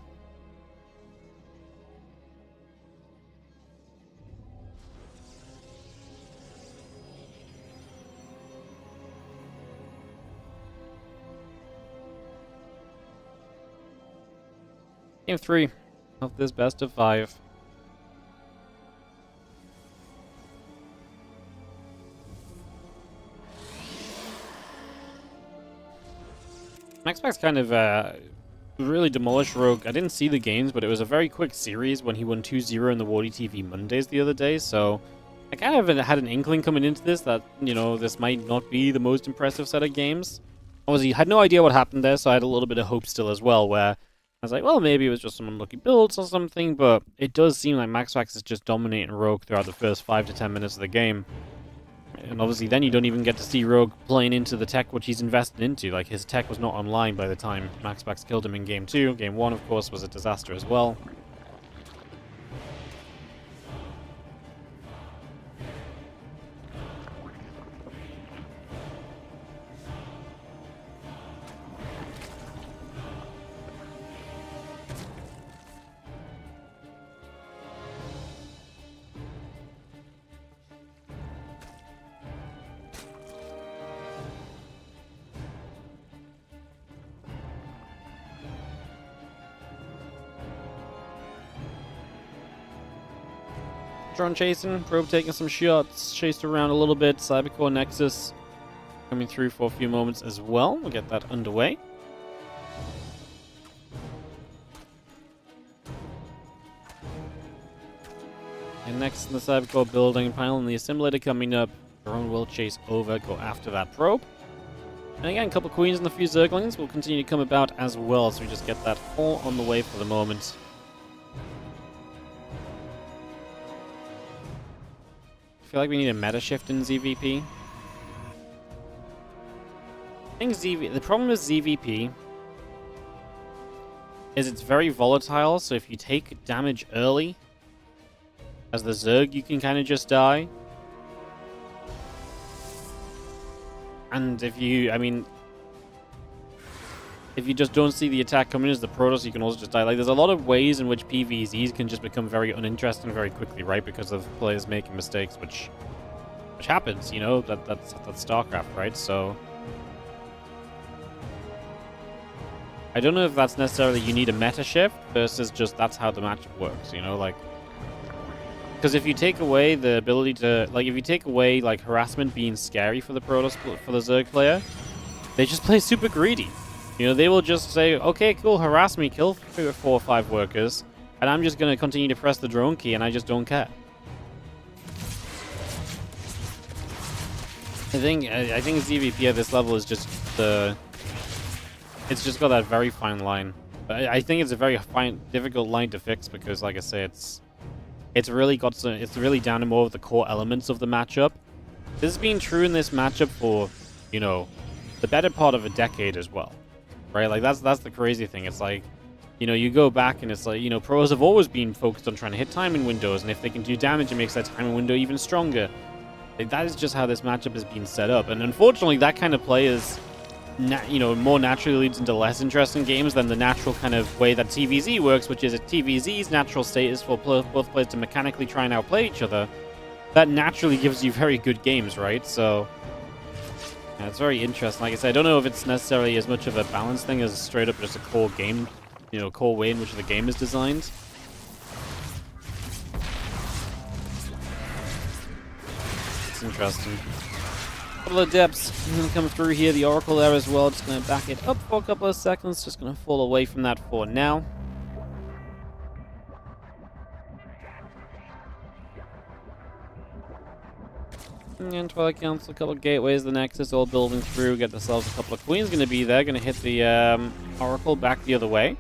Game 3 of this best of 5. MaxPax kind of really demolished Rogue. I didn't see the games, but it was a very quick series when he won 2-0 in the WardiTV Mondays the other day, so I kind of had an inkling coming into this that, you know, this might not be the most impressive set of games. Obviously, I had no idea what happened there, so I had a little bit of hope still as well, where I was like, well, maybe it was just some unlucky builds or something, but it does seem like MaxPax is just dominating Rogue throughout the first 5 to 10 minutes of the game. And obviously then you don't even get to see Rogue playing into the tech which he's invested into. Like, his tech was not online by the time MaxPax killed him in Game 2. Game 1, of course, was a disaster as well. Drone chasing, Probe taking some shots, chased around a little bit, Cybercore Nexus coming through for a few moments as well. We'll get that underway. And next in the Cybercore building, panel and the assimilator coming up. Drone will chase over, go after that probe. And again, a couple queens and a few zerglings will continue to come about as well, so we just get that all on the way for the moment. I feel like we need a meta shift in ZVP. I think the problem with ZVP is it's very volatile, so if you take damage early, as the Zerg, you can kind of just die. And if you, if you just don't see the attack coming as the Protoss, you can also just die. Like, there's a lot of ways in which PvZs can just become very uninteresting very quickly, right? Because of players making mistakes, which happens, you know? That's StarCraft, right? So I don't know if that's necessarily you need a meta shift versus just that's how the matchup works, you know? Like, because if you take away the ability to, like, if you take away, like, harassment being scary for the Protoss, for the Zerg player, they just play super greedy. You know, they will just say, okay, cool, harass me, kill 4 or 5 workers, and I'm just going to continue to press the drone key, and I just don't care. I think ZVP at this level is just it's just got that very fine line. But I think it's a very difficult line to fix because, like I say, it's really down to more of the core elements of the matchup. This has been true in this matchup for, you know, the better part of a decade as well, right? Like that's the crazy thing. It's like, you know, you go back and it's like, you know, pros have always been focused on trying to hit timing windows, and if they can do damage, it makes that timing window even stronger. Like, that is just how this matchup has been set up, and unfortunately, that kind of play is, you know, more naturally leads into less interesting games than the natural kind of way that TVZ works, which is a TVZ's natural state is for both players to mechanically try and outplay each other. That naturally gives you very good games, right? So, yeah, it's very interesting. Like I said, I don't know if it's necessarily as much of a balance thing as straight up just a core game, you know, core way in which the game is designed. It's interesting. A couple of depths going to come through here. The Oracle there as well. Just going to back it up for a couple of seconds. Just going to fall away from that for now. And Twilight Council, a couple of gateways, the Nexus all building through. Get themselves a couple of queens going to be there. Going to hit the Oracle back the other way.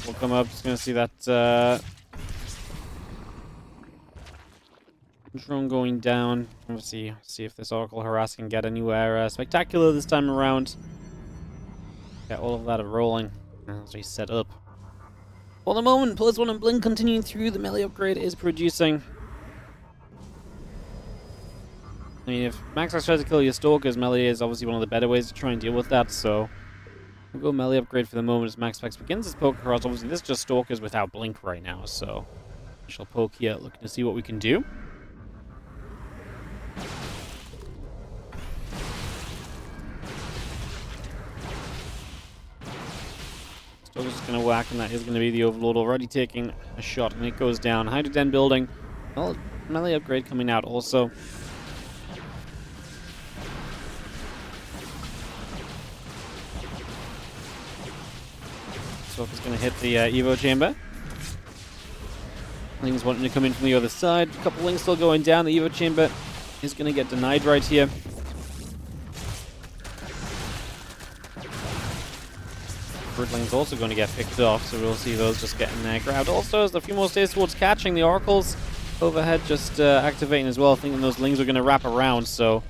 We'll come up, just gonna see that drone going down. We'll see if this Oracle Harass can get anywhere spectacular this time around. Get all of that rolling as we set up. For the moment, +1 and Blink continuing through. The melee upgrade is producing. I mean, if MaxPax tries to kill your Stalkers, melee is obviously one of the better ways to try and deal with that, so we'll go melee upgrade for the moment as MaxPax begins his poke across. Obviously, this is just Stalkers without Blink right now, so we shall poke here, looking to see what we can do. Stalker's just going to whack, and that is going to be the Overlord already taking a shot, and it goes down. Hydroden building. Well, melee upgrade coming out also. Stalker's going to hit the Evo chamber. Ling's wanting to come in from the other side. A couple Lings still going down. The Evo chamber is going to get denied right here. Broodling's also going to get picked off, so we'll see those just getting grabbed. Also, as a few more stays towards catching, the Oracles overhead just activating as well, thinking those Lings are going to wrap around, so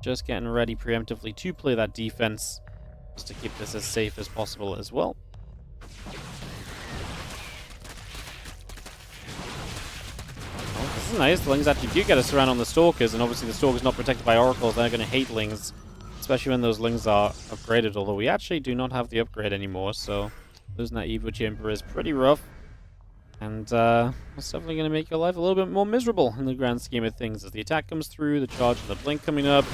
just getting ready preemptively to play that defense, just to keep this as safe as possible as well. This is nice. The Lings actually do get a surround on the Stalkers, and obviously the Stalkers not protected by Oracles. They're going to hate Lings, especially when those Lings are upgraded, although we actually do not have the upgrade anymore, so losing that Evo Chamber is pretty rough. And it's definitely going to make your life a little bit more miserable in the grand scheme of things as the attack comes through, the charge and the Blink coming up.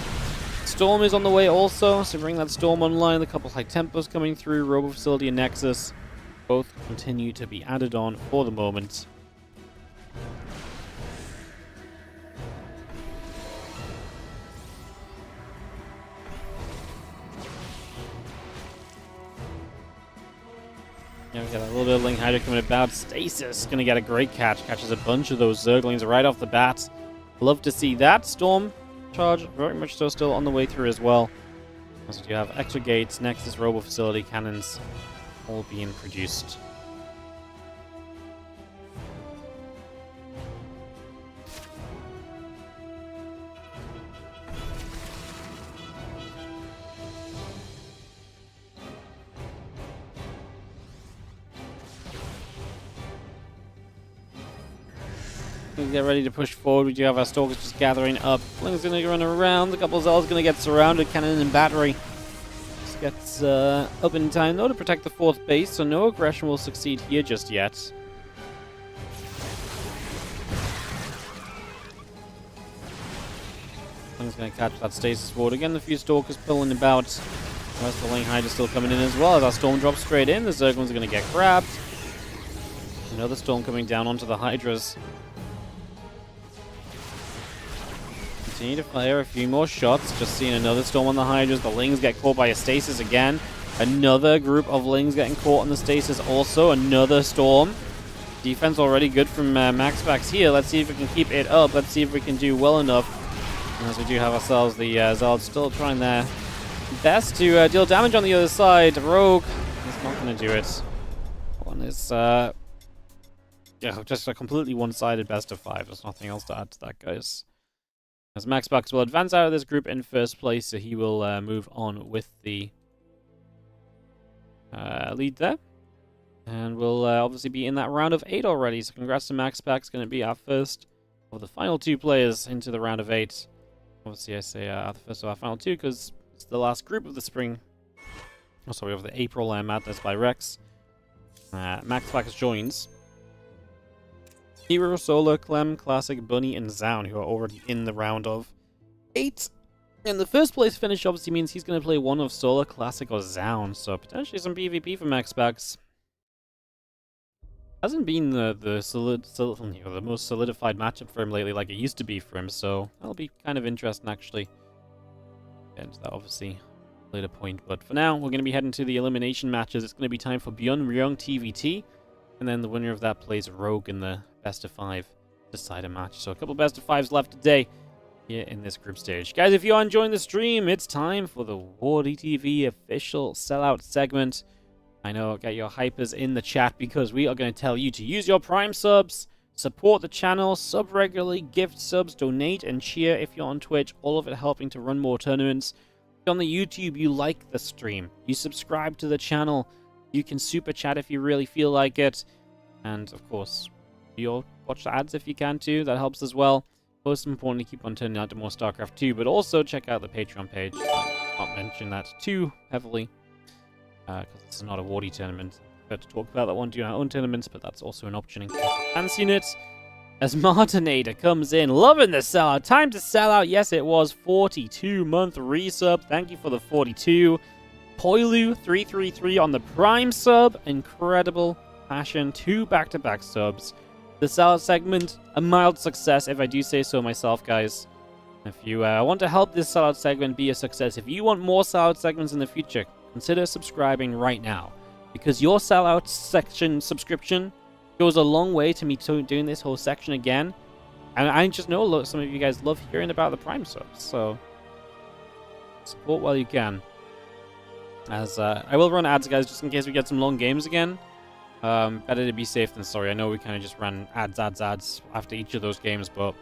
Storm is on the way also, so bring that Storm online. A couple of high tempos coming through, Robo Facility and Nexus both continue to be added on for the moment. Yeah, we got a little bit of Ling Hydra coming about. Stasis going to get a great catch. Catches a bunch of those Zerglings right off the bat. Love to see that. Storm charge very much so still on the way through as well. Also, you have extra gates, Nexus, Robo Facility, cannons all being produced. Get ready to push forward. We do have our Stalkers just gathering up. Bling's going to run around. A couple of Zell's going to get surrounded. Cannon and battery just gets up in time, though, to protect the 4th base, so no aggression will succeed here just yet. Zergling's going to catch that stasis ward. Again, a few Stalkers pulling about. The rest of the lane Hydra's still coming in as well. As our Storm drops straight in, the Zerglings are going to get grabbed. Another Storm coming down onto the Hydras. Continue to fire a few more shots. Just seeing another Storm on the Hydras. The Lings get caught by a stasis again. Another group of Lings getting caught on the stasis also. Another Storm. Defense already good from MaxPax here. Let's see if we can keep it up. Let's see if we can do well enough. And as we do have ourselves the Zards still trying their best to deal damage on the other side. Rogue is not going to do it. One is yeah, just a completely one-sided best of 5. There's nothing else to add to that, guys. As MaxPax will advance out of this group in first place, so he will move on with the lead there. And we'll obviously be in that round of 8 already, so congrats to MaxPax. Going to be our first of the final 2 players into the round of 8. Obviously, I say the first of our final 2 because it's the last group of the spring. Oh, sorry, of the April Madness by Rex. MaxPax joins Hero, Solar, Clem, Classic, Bunny, and Zaun, who are already in the round of 8. And the first place finish obviously means he's going to play one of Solar, Classic, or Zaun, so potentially some PvP for MaxPax. Hasn't been the most solidified matchup for him lately like it used to be for him, so that'll be kind of interesting actually. Get into that obviously later point, but for now we're going to be heading to the elimination matches. It's going to be time for Byun, Ryong, TVT, and then the winner of that plays Rogue in the best of 5 decider match. So a couple best of 5s left today here in this group stage. Guys, if you are enjoying the stream, it's time for the WardiTV official sellout segment. I know, get your hypers in the chat because we are going to tell you to use your Prime subs, support the channel, sub regularly, gift subs, donate, and cheer if you're on Twitch. All of it helping to run more tournaments. If you're on the YouTube, you like the stream. You subscribe to the channel. You can super chat if you really feel like it. And, of course, you'll watch the ads if you can too. That helps as well. Most importantly, keep on turning out to more StarCraft 2, but also check out the Patreon page. I'll not mention that too heavily. Because it's not a Wardy tournament. We've got to talk about that one during our own tournaments, but that's also an option in case you fancy it. As Martinator comes in, loving the sellout. Time to sell out. Yes, it was 42-month resub. Thank you for the 42. Poilu333 on the Prime sub. Incredible passion. 2 back-to-back subs. The sellout segment, a mild success, if I do say so myself, guys. If you want to help this sellout segment be a success, if you want more sellout segments in the future, consider subscribing right now, because your sellout section subscription goes a long way to me doing this whole section again. And I just know some of you guys love hearing about the Prime subs, so support while you can. As I will run ads, guys, just in case we get some long games again. Better to be safe than sorry. I know we kind of just ran ads after each of those games, but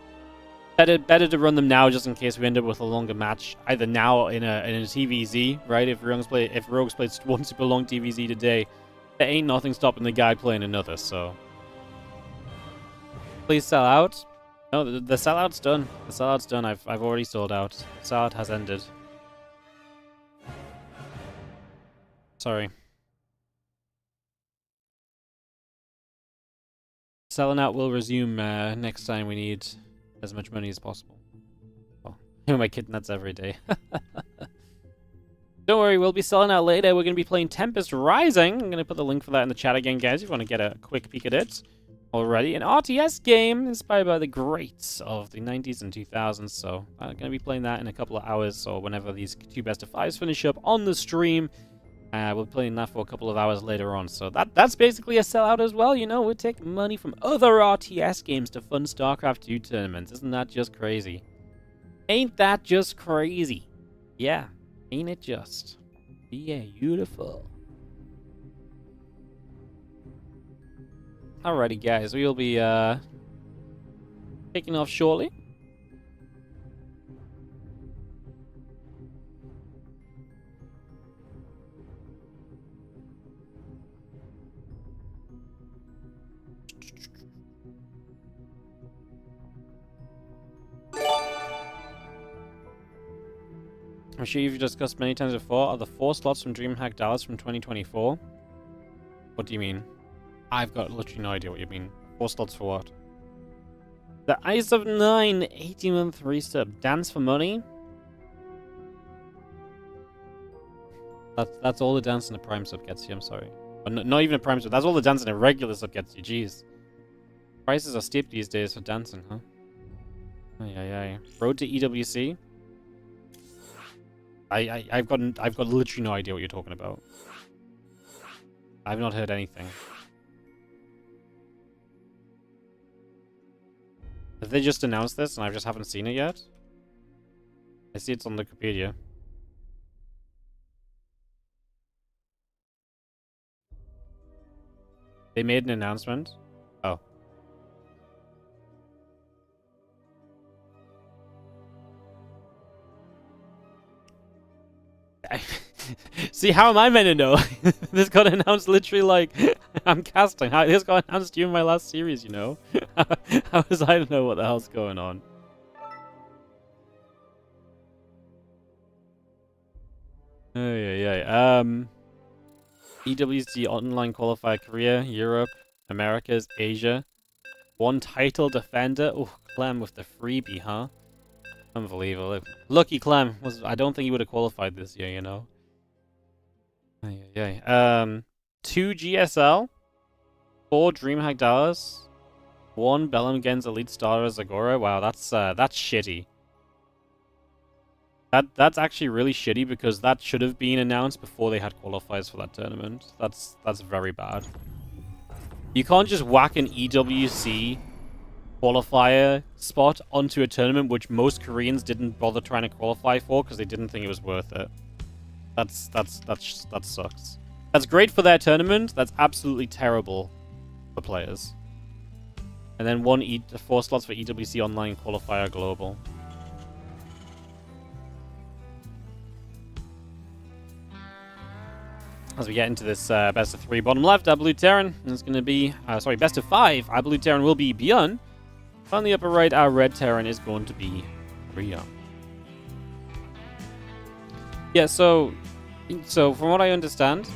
better to run them now just in case we end up with a longer match, either now in a TVZ, right? If Rogue's played one super long TVZ today, there ain't nothing stopping the guy playing another, so please sell out. No, the sellout's done. The sellout's done. I've already sold out. The sellout has ended. Sorry. Selling out will resume next time we need as much money as possible. Oh, who am I kidding? That's every day. Don't worry, we'll be selling out later. We're going to be playing Tempest Rising. I'm going to put the link for that in the chat again, guys, if you want to get a quick peek at it. Already an RTS game inspired by the greats of the 90s and 2000s. So I'm going to be playing that in a couple of hours, or whenever these 2 best of 5s finish up on the stream. We're playing that for a couple of hours later on. So that's basically a sellout as well. You know, we take money from other RTS games to fund StarCraft 2 tournaments. Isn't that just crazy? Ain't that just crazy? Yeah, ain't it just? Yeah, beautiful. Alrighty, guys, we will be taking off shortly. I'm sure you've discussed many times before. Are the 4 slots from DreamHack Dallas from 2024? What do you mean? I've got literally no idea what you mean. 4 slots for what? The Ice of 9, 18-month resub. Dance for money? That's all the dance in a Prime sub gets you, I'm sorry. But not even a Prime sub, that's all the dance in a regular sub gets you, jeez. Prices are steep these days for dancing, huh? Ay. Road to EWC? I've got literally no idea what you're talking about. I've not heard anything. Have they just announced this and I just haven't seen it yet? I see it's on Wikipedia. They made an announcement? Oh. See, how am I meant to know? This got announced literally like I'm casting. This got announced during my last series, you know? How was I to know what the hell's going on? EWC online qualifier Korea, Europe, Americas, Asia. One title defender. Oh, Clem with the freebie, huh? Unbelievable. Lucky Clem. I don't think he would have qualified this year, you know? 2 GSL, 4 DreamHack Dallas, 1 Bellum Gens Elite Star Zagora. Wow, that's shitty. That's actually really shitty because that should have been announced before they had qualifiers for that tournament. That's very bad. You can't just whack an EWC qualifier spot onto a tournament which most Koreans didn't bother trying to qualify for because they didn't think it was worth it. That sucks. That's great for their tournament. That's absolutely terrible for players. And then 4 slots for EWC Online Qualifier Global. As we get into this best of 3 bottom left, our Blue Terran is going to be... best of 5. Our Blue Terran will be Byun. On the upper right, our Red Terran is going to be Ryong. Yeah, so from what I understand,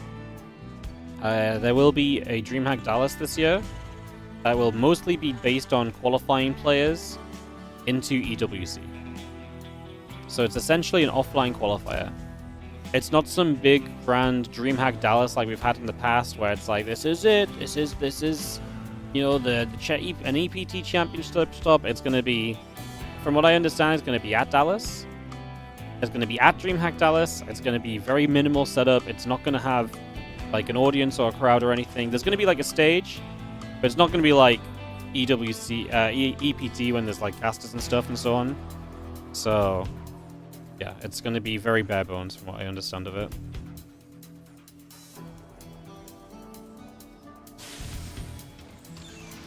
there will be a DreamHack Dallas this year that will mostly be based on qualifying players into EWC. So it's essentially an offline qualifier. It's not some big, grand DreamHack Dallas like we've had in the past, where it's like, this is it, this is, you know, an EPT championship stop. It's going to be, from what I understand, it's going to be at Dallas. It's going to be at DreamHack Dallas. It's going to be very minimal setup. It's not going to have like an audience or a crowd or anything. There's going to be like a stage, but it's not going to be like EWC, EPT when there's like casters and stuff and so on. So yeah, it's going to be very bare bones from what I understand of it.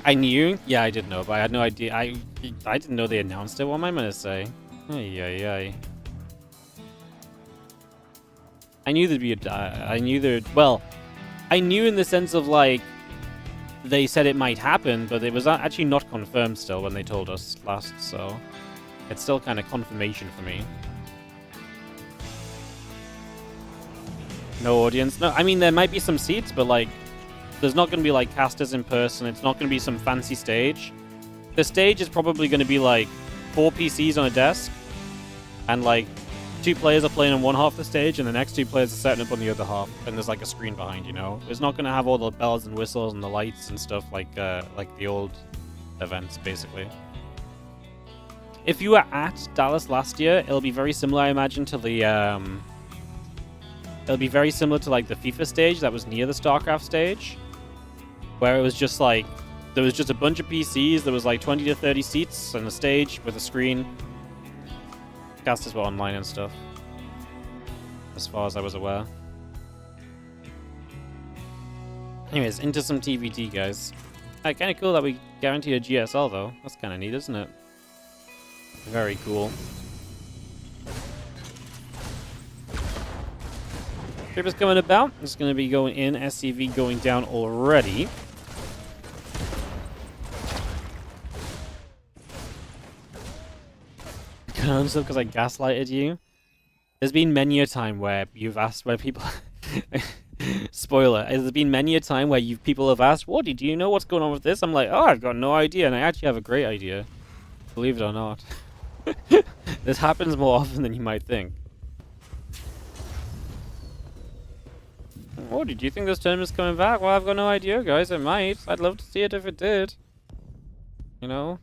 I knew? Yeah, I did know, but I had no idea. I didn't know they announced it. What am I meant to say? Ay. I knew there'd be I knew in the sense of like, they said it might happen, but it was actually not confirmed still when they told us last, so it's still kind of confirmation for me. No audience? No, I mean, there might be some seats, but like, there's not going to be like casters in person. It's not going to be some fancy stage. The stage is probably going to be like 4 PCs on a desk, and like 2 players are playing on one half of the stage, and the next 2 players are setting up on the other half, and there's like a screen behind, you know? It's not going to have all the bells and whistles and the lights and stuff like the old events, basically. If you were at Dallas last year, it'll be very similar, I imagine, to the it'll be very similar to like the FIFA stage that was near the StarCraft stage, where it was just like, there was just a bunch of PCs, there was like 20 to 30 seats on the stage with a screen. Casters were online and stuff, as far as I was aware. Anyways, into some TVT, guys. Kind of cool that we guarantee a GSL, though. That's kind of neat, isn't it? Very cool. Trip is coming about. It's going to be going in. SCV going down already. Because I gaslighted you. There's been many a time where you've asked, where people... Spoiler. There's been many a time where people have asked, "What? Do you know what's going on with this?" I'm like, "Oh, I've got no idea," and I actually have a great idea. Believe it or not. This happens more often than you might think. Oh, did you think this tournament's coming back? Well, I've got no idea, guys. It might. I'd love to see it if it did. You know?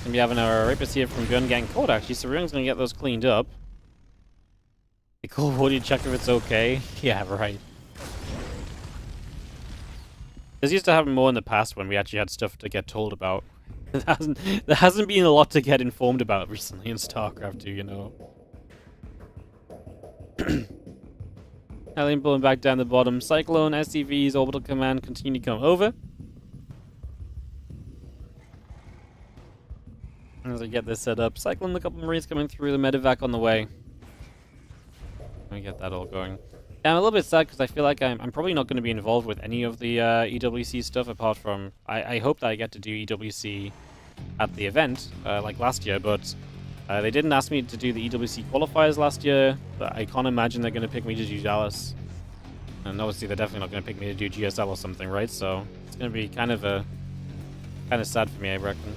Gonna be having a rapist here from Byun getting caught, actually, so Ryung's gonna get those cleaned up. They call Wardy to check if it's okay. Yeah, right. This used to happen more in the past when we actually had stuff to get told about. There hasn't been a lot to get informed about recently in StarCraft 2, you know. Alien pulling back down the bottom. Cyclone, SCVs, Orbital Command continue to come over. As I get this set up. Cyclone, a couple Marines coming through, the medevac on the way. Let me get that all going. Yeah, I'm a little bit sad because I feel like I'm probably not going to be involved with any of the EWC stuff apart from... I hope that I get to do EWC at the event, like last year, but they didn't ask me to do the EWC qualifiers last year, but I can't imagine they're going to pick me to do Dallas. And obviously they're definitely not going to pick me to do GSL or something, right? So it's going to be kind of sad for me, I reckon.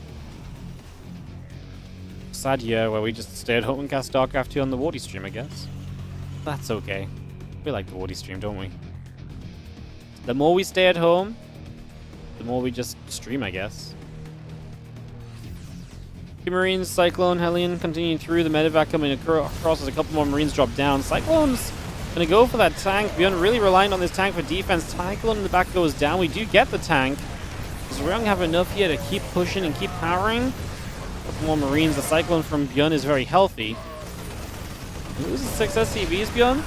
Sad year where we just stay at home and cast StarCraft 2 on the Wardy stream, I guess. That's okay. We like the Wardy stream, don't we? The more we stay at home, the more we just stream, I guess. Two Marines, Cyclone, Hellion continuing through. The medevac coming across as a couple more Marines drop down. Cyclone's gonna go for that tank. Byun really reliant on this tank for defense. Cyclone in the back goes down. We do get the tank. Does Ryong have enough here to keep pushing and keep powering? A couple more Marines. The Cyclone from Byun is very healthy. He loses 6 SCVs, Byun.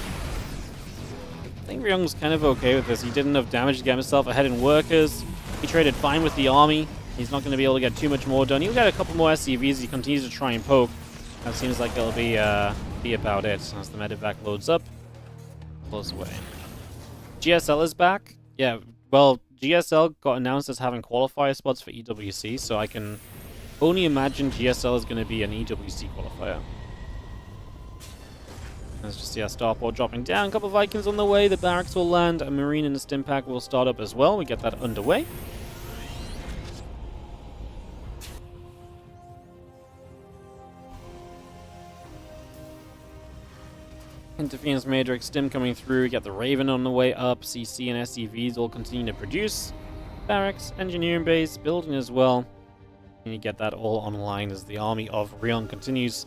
I think Ryung's kind of okay with this. He did enough damage to get himself ahead in workers. He traded fine with the army. He's not going to be able to get too much more done. He'll get a couple more SCVs as he continues to try and poke. That seems like it'll be about it as the medevac loads up. Close away. GSL is back. Yeah, well, GSL got announced as having qualifier spots for EWC, so I can only imagine GSL is going to be an EWC qualifier. Let's just see our starport dropping down. A couple of Vikings on the way. The barracks will land. A Marine and a stim pack will start up as well. We get that underway. Interference Matrix stim coming through. We get the Raven on the way up. CC and SCVs will continue to produce. Barracks, engineering base, building as well. And you get that all online as the army of Ryong continues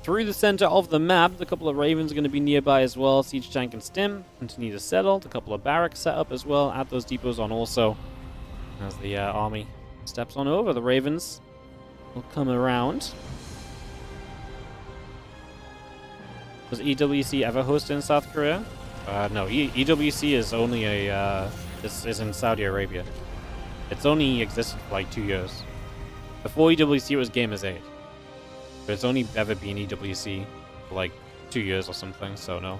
through the center of the map. A couple of Ravens are going to be nearby as well. Siege tank and stim continue to settle. A couple of barracks set up as well at those depots on also. As the army steps on over, the Ravens will come around. Was EWC ever hosted in South Korea? No, EWC is only is in Saudi Arabia. It's only existed for like 2 years. Before EWC, it was Gamers 8. But it's only ever been EWC for like 2 years or something, so no.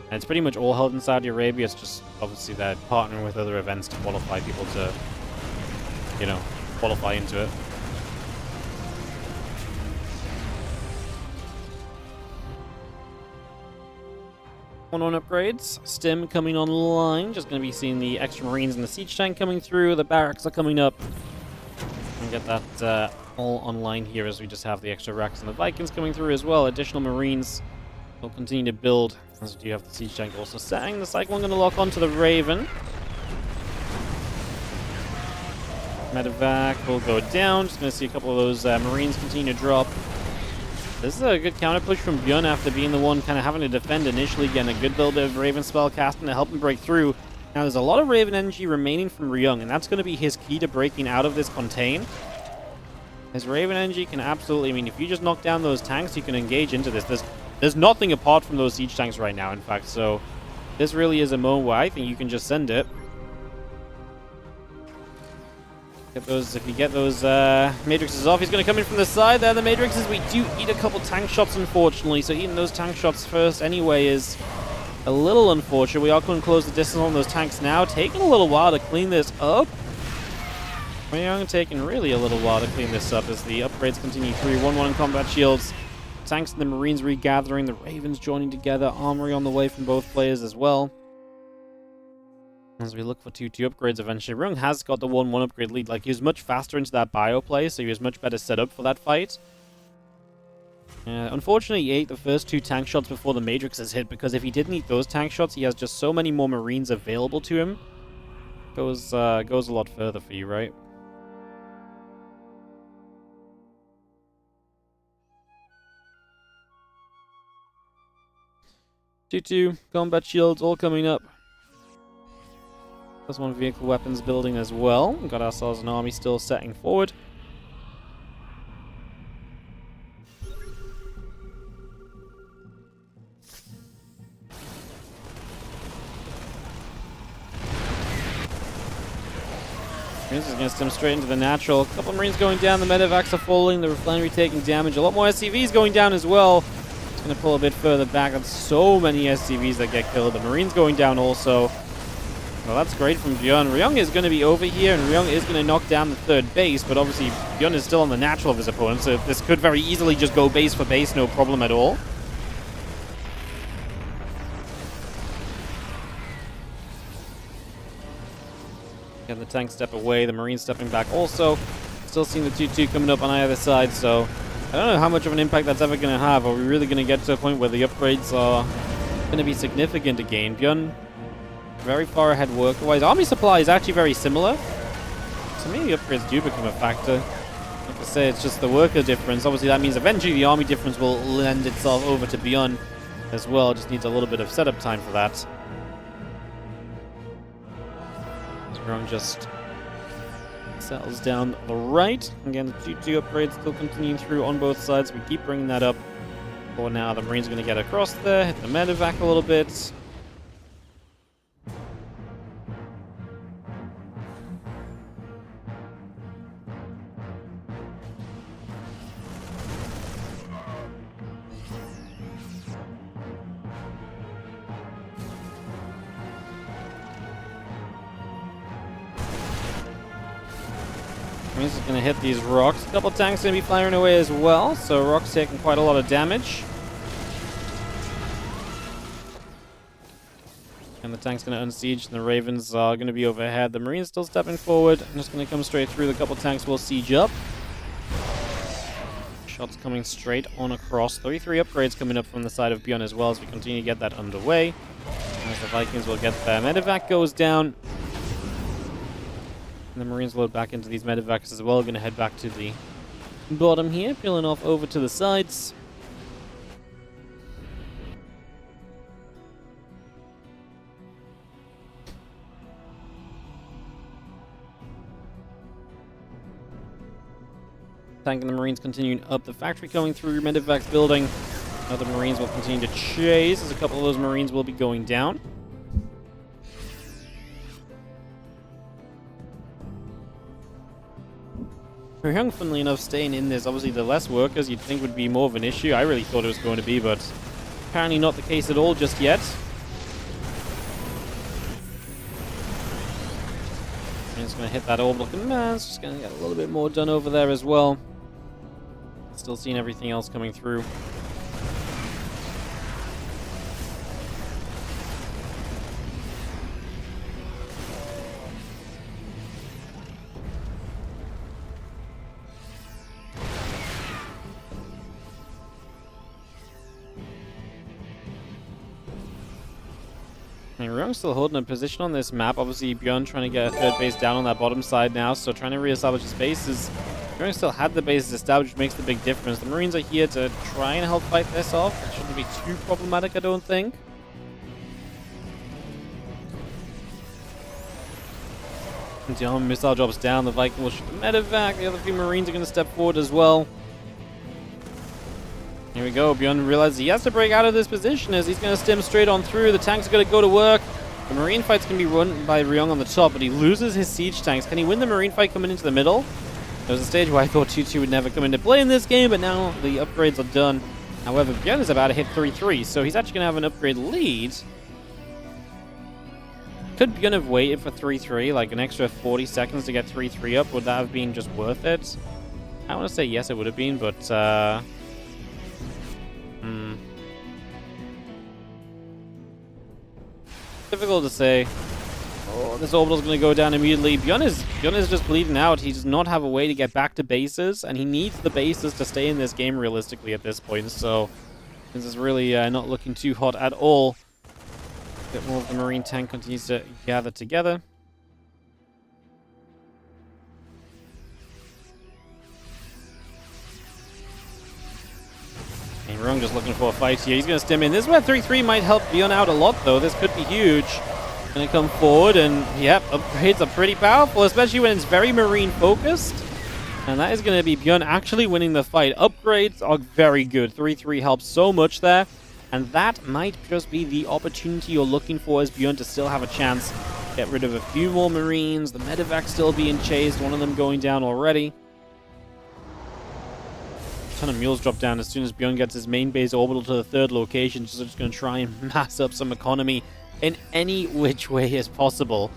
And it's pretty much all held in Saudi Arabia. It's just obviously they're partnering with other events to qualify people to, you know, qualify into it. On upgrades, stim coming online. Just going to be seeing the extra Marines and the siege tank coming through. The barracks are coming up. And get that all online here as we just have the extra racks and the Vikings coming through as well. Additional Marines will continue to build as we do have the siege tank also setting. The Cyclone going to lock onto the Raven. Medevac will go down. Just going to see a couple of those Marines continue to drop. This is a good counter push from Byun after being the one kind of having to defend initially, getting a good little bit of Raven spell casting to help him break through. Now there's a lot of Raven energy remaining from Ryung, and that's going to be his key to breaking out of this contain. His Raven energy can absolutely, I mean, if you just knock down those tanks, you can engage into this. There's nothing apart from those siege tanks right now, in fact, so this really is a moment where I think you can just send it. Get those, if you get those matrices off, he's going to come in from the side there. The matrices, we do eat a couple tank shots, unfortunately, so eating those tank shots first anyway is a little unfortunate. We are going to close the distance on those tanks now, taking a little while to clean this up. Ryong taking really a little while to clean this up as the upgrades continue through. 1-1 combat shields, tanks and the Marines regathering, the Ravens joining together, armory on the way from both players as well. As we look for 2-2 upgrades eventually. Ryung has got the 1-1 upgrade lead. Like, he was much faster into that bio play, so he was much better set up for that fight. Unfortunately, he ate the first 2 tank shots before the Matrixes hit, because if he didn't eat those tank shots, he has just so many more Marines available to him. Goes a lot further for you, right? Two combat shields all coming up. Plus 1 vehicle weapons building as well. We've got ourselves an army still setting forward. Marines is going to stem straight into the natural. A couple of Marines going down. The medevacs are falling. The refinery taking damage. A lot more SCVs going down as well. It's going to pull a bit further back. That's so many SCVs that get killed. The Marines going down also. Well, that's great from Byun. Ryong is going to be over here, and Ryong is going to knock down the 3rd base, but obviously Byun is still on the natural of his opponent, so this could very easily just go base for base, no problem at all. Again, the tank step away, the Marines stepping back also. Still seeing the 2-2 coming up on either side, so I don't know how much of an impact that's ever going to have. Are we really going to get to a point where the upgrades are going to be significant again? Byun very far ahead worker-wise. Army supply is actually very similar. So maybe upgrades do become a factor. Like I say, it's just the worker difference. Obviously, that means eventually the army difference will lend itself over to Byun as well. Just needs a little bit of setup time for that. Ryung just settles down the right. Again, the 2-2 upgrades still continuing through on both sides. We keep bringing that up. For now, the Marines are going to get across there, hit the medevac a little bit. Marines is going to hit these rocks. A couple tanks going to be firing away as well, so rocks taking quite a lot of damage. And the tank's going to unsiege, and the Ravens are going to be overhead. The Marines still stepping forward, and just going to come straight through. The couple tanks will siege up. Shots coming straight on across. 3-3 upgrades coming up from the side of Byun as well as we continue to get that underway. As the Vikings will get there. Medevac goes down. And the Marines load back into these medevacs as well. Going to head back to the bottom here, peeling off over to the sides. Tank and the Marines continuing up. The factory coming through, medevacs building. Other Marines will continue to chase, as a couple of those Marines will be going down. Ryung, funnily enough, staying in this. Obviously, the less workers you'd think would be more of an issue. I really thought it was going to be, but apparently not the case at all just yet. And it's going to hit that orbital command. It's just going to get a little bit more done over there as well. Still seeing everything else coming through. And Ryung's still holding a position on this map. Obviously, Byun trying to get a 3rd base down on that bottom side now, so trying to reestablish his bases. Ryung still had the bases established, which makes the big difference. The Marines are here to try and help fight this off. It shouldn't be too problematic, I don't think. And the armor missile drops down. The Viking will shoot the medevac. The other few Marines are going to step forward as well. Here we go. Byun realizes he has to break out of this position as he's going to stem straight on through. The tanks are going to go to work. The Marine fight's going to be run by Ryong on the top, but he loses his siege tanks. Can he win the Marine fight coming into the middle? There was a stage where I thought 2-2 would never come into play in this game, but now the upgrades are done. However, Byun is about to hit 3-3, so he's actually going to have an upgrade lead. Could Byun have waited for 3-3, like an extra 40 seconds to get 3-3 up? Would that have been just worth it? I want to say yes, it would have been, but difficult to say. Oh, this orbital's going to go down immediately. Byun is just bleeding out. He does not have a way to get back to bases, and he needs the bases to stay in this game realistically at this point. So this is really not looking too hot at all. A bit more of the Marine tank continues to gather together. And Ryung just looking for a fight here. He's going to stem in. This is where 3-3 might help Byun out a lot, though. This could be huge. Going to come forward, and yep, upgrades are pretty powerful, especially when it's very Marine focused. And that is going to be Byun actually winning the fight. Upgrades are very good. 3-3 helps so much there. And that might just be the opportunity you're looking for as Byun to still have a chance. Get rid of a few more Marines. The medevac still being chased. One of them going down already. A ton of mules drop down as soon as Byun gets his main base orbital to the third location. Just going to try and mass up some economy in any which way as possible.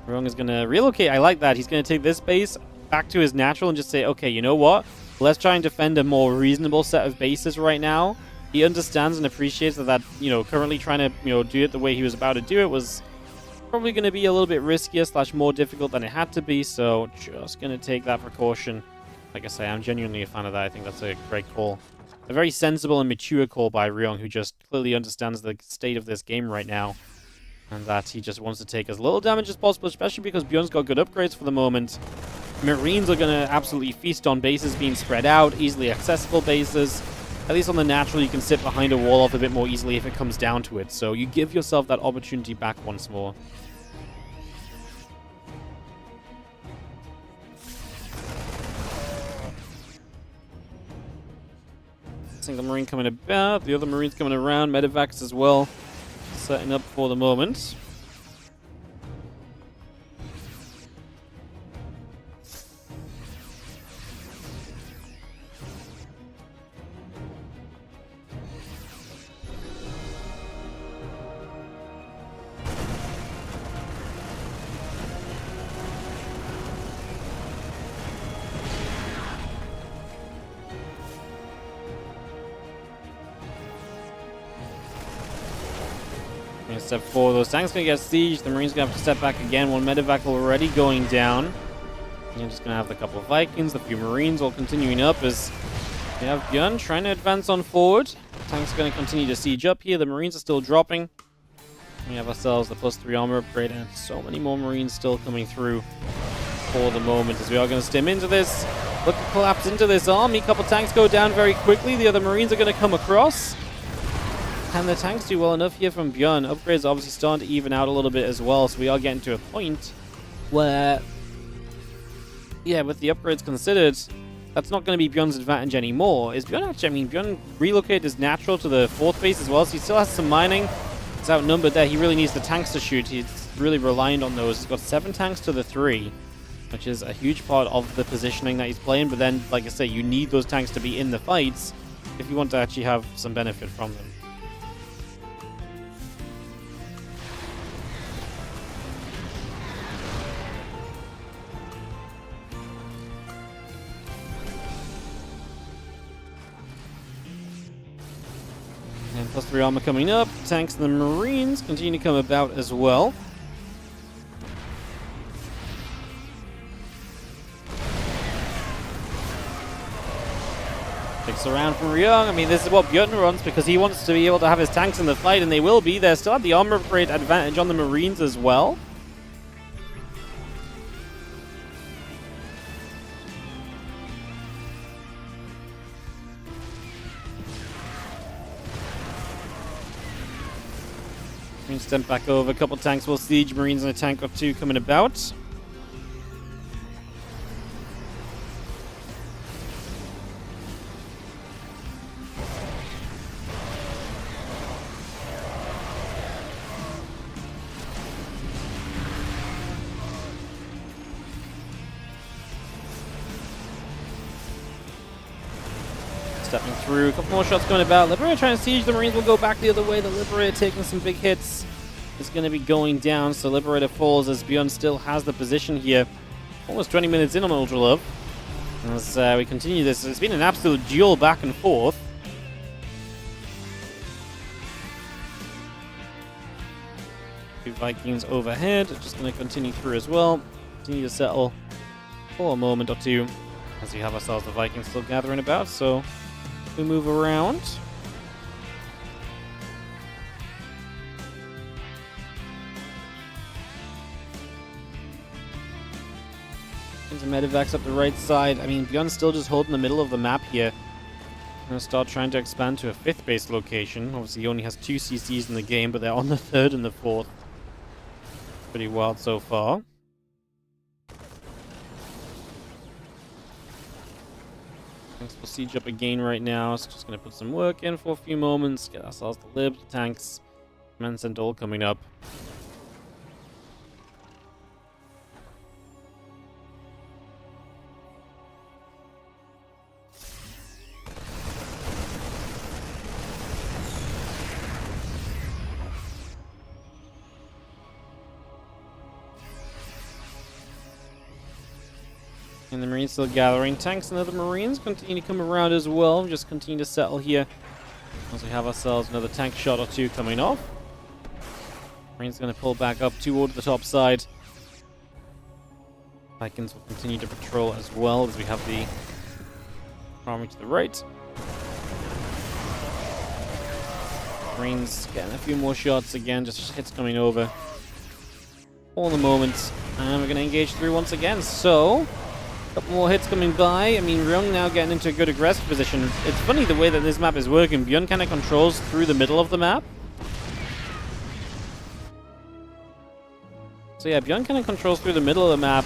Ryong is going to relocate. I like that. He's going to take this base back to his natural and just say, okay, you know what? Let's try and defend a more reasonable set of bases right now. He understands and appreciates that, currently trying to, do it the way he was about to do it was probably going to be a little bit riskier / more difficult than it had to be. So just going to take that precaution. Like I say, I'm genuinely a fan of that. I think that's a great call. A very sensible and mature call by Ryong, who just clearly understands the state of this game right now. And that he just wants to take as little damage as possible, especially because Byun's got good upgrades for the moment. Marines are going to absolutely feast on bases being spread out, easily accessible bases. At least on the natural, you can sit behind a wall off a bit more easily if it comes down to it. So you give yourself that opportunity back once more. Single Marine coming about, the other Marines coming around, medevacs as well. Setting up for the moment. Step forward. Those tanks going to get sieged. The Marines going to have to step back again. One medevac already going down. You're just going to have a couple of Vikings. A few Marines all continuing up as we have Byun trying to advance on forward. Tanks going to continue to siege up here. The Marines are still dropping. We have ourselves the +3 armor upgrade and so many more Marines still coming through for the moment as we are going to stem into this. Look to collapse into this army. A couple tanks go down very quickly. The other Marines are going to come across. Can the tanks do well enough here from Byun? Upgrades obviously starting to even out a little bit as well, so we are getting to a point where, yeah, with the upgrades considered, that's not going to be Byun's advantage anymore. Is Byun actually, Byun relocated his natural to the 4th base as well, so he still has some mining. It's outnumbered there. He really needs the tanks to shoot. He's really reliant on those. He's got 7 tanks to the 3, which is a huge part of the positioning that he's playing, but then, like I say, you need those tanks to be in the fights if you want to actually have some benefit from them. And +3 armor coming up. Tanks and the Marines continue to come about as well. Sticks around from Ryong. I mean, this is what Byun runs because he wants to be able to have his tanks in the fight, and they will be. They still have the armor upgrade advantage on the Marines as well. Step back over, a couple tanks will siege, Marines and a tank or 2 coming about. Stepping through, a couple more shots going about. Liberator trying to siege, the Marines will go back the other way. The Liberator taking some big hits is going to be going down, so Liberator falls as Byun still has the position here. Almost 20 minutes in on Ultra Love. As we continue this, it's been an absolute duel back and forth. Two Vikings overhead. Just going to continue through as well. Continue to settle for a moment or two as we have ourselves the Vikings still gathering about. So we move around. Some medevacs up the right side. I mean, Byun's still just holding the middle of the map here. I'm going to start trying to expand to a 5th base location. Obviously, he only has 2 CCs in the game, but they're on the 3rd and the 4th. Pretty wild so far. Thanks for siege up again right now. So just going to put some work in for a few moments. Get ourselves the libs, the tanks. Man Centaur coming up. And the Marines still gathering. Tanks and other Marines continue to come around as well. Just continue to settle here. As we have ourselves another tank shot or two coming off. Marines going to pull back up toward the top side. Vikings will continue to patrol as well as we have the army to the right. Marines getting a few more shots again. Just hits coming over. All in the moment. And we're going to engage through once again. So couple more hits coming by. I mean, Ryung now getting into a good aggressive position. It's funny the way that this map is working. Byun kind of controls through the middle of the map. So yeah, Byun kind of controls through the middle of the map.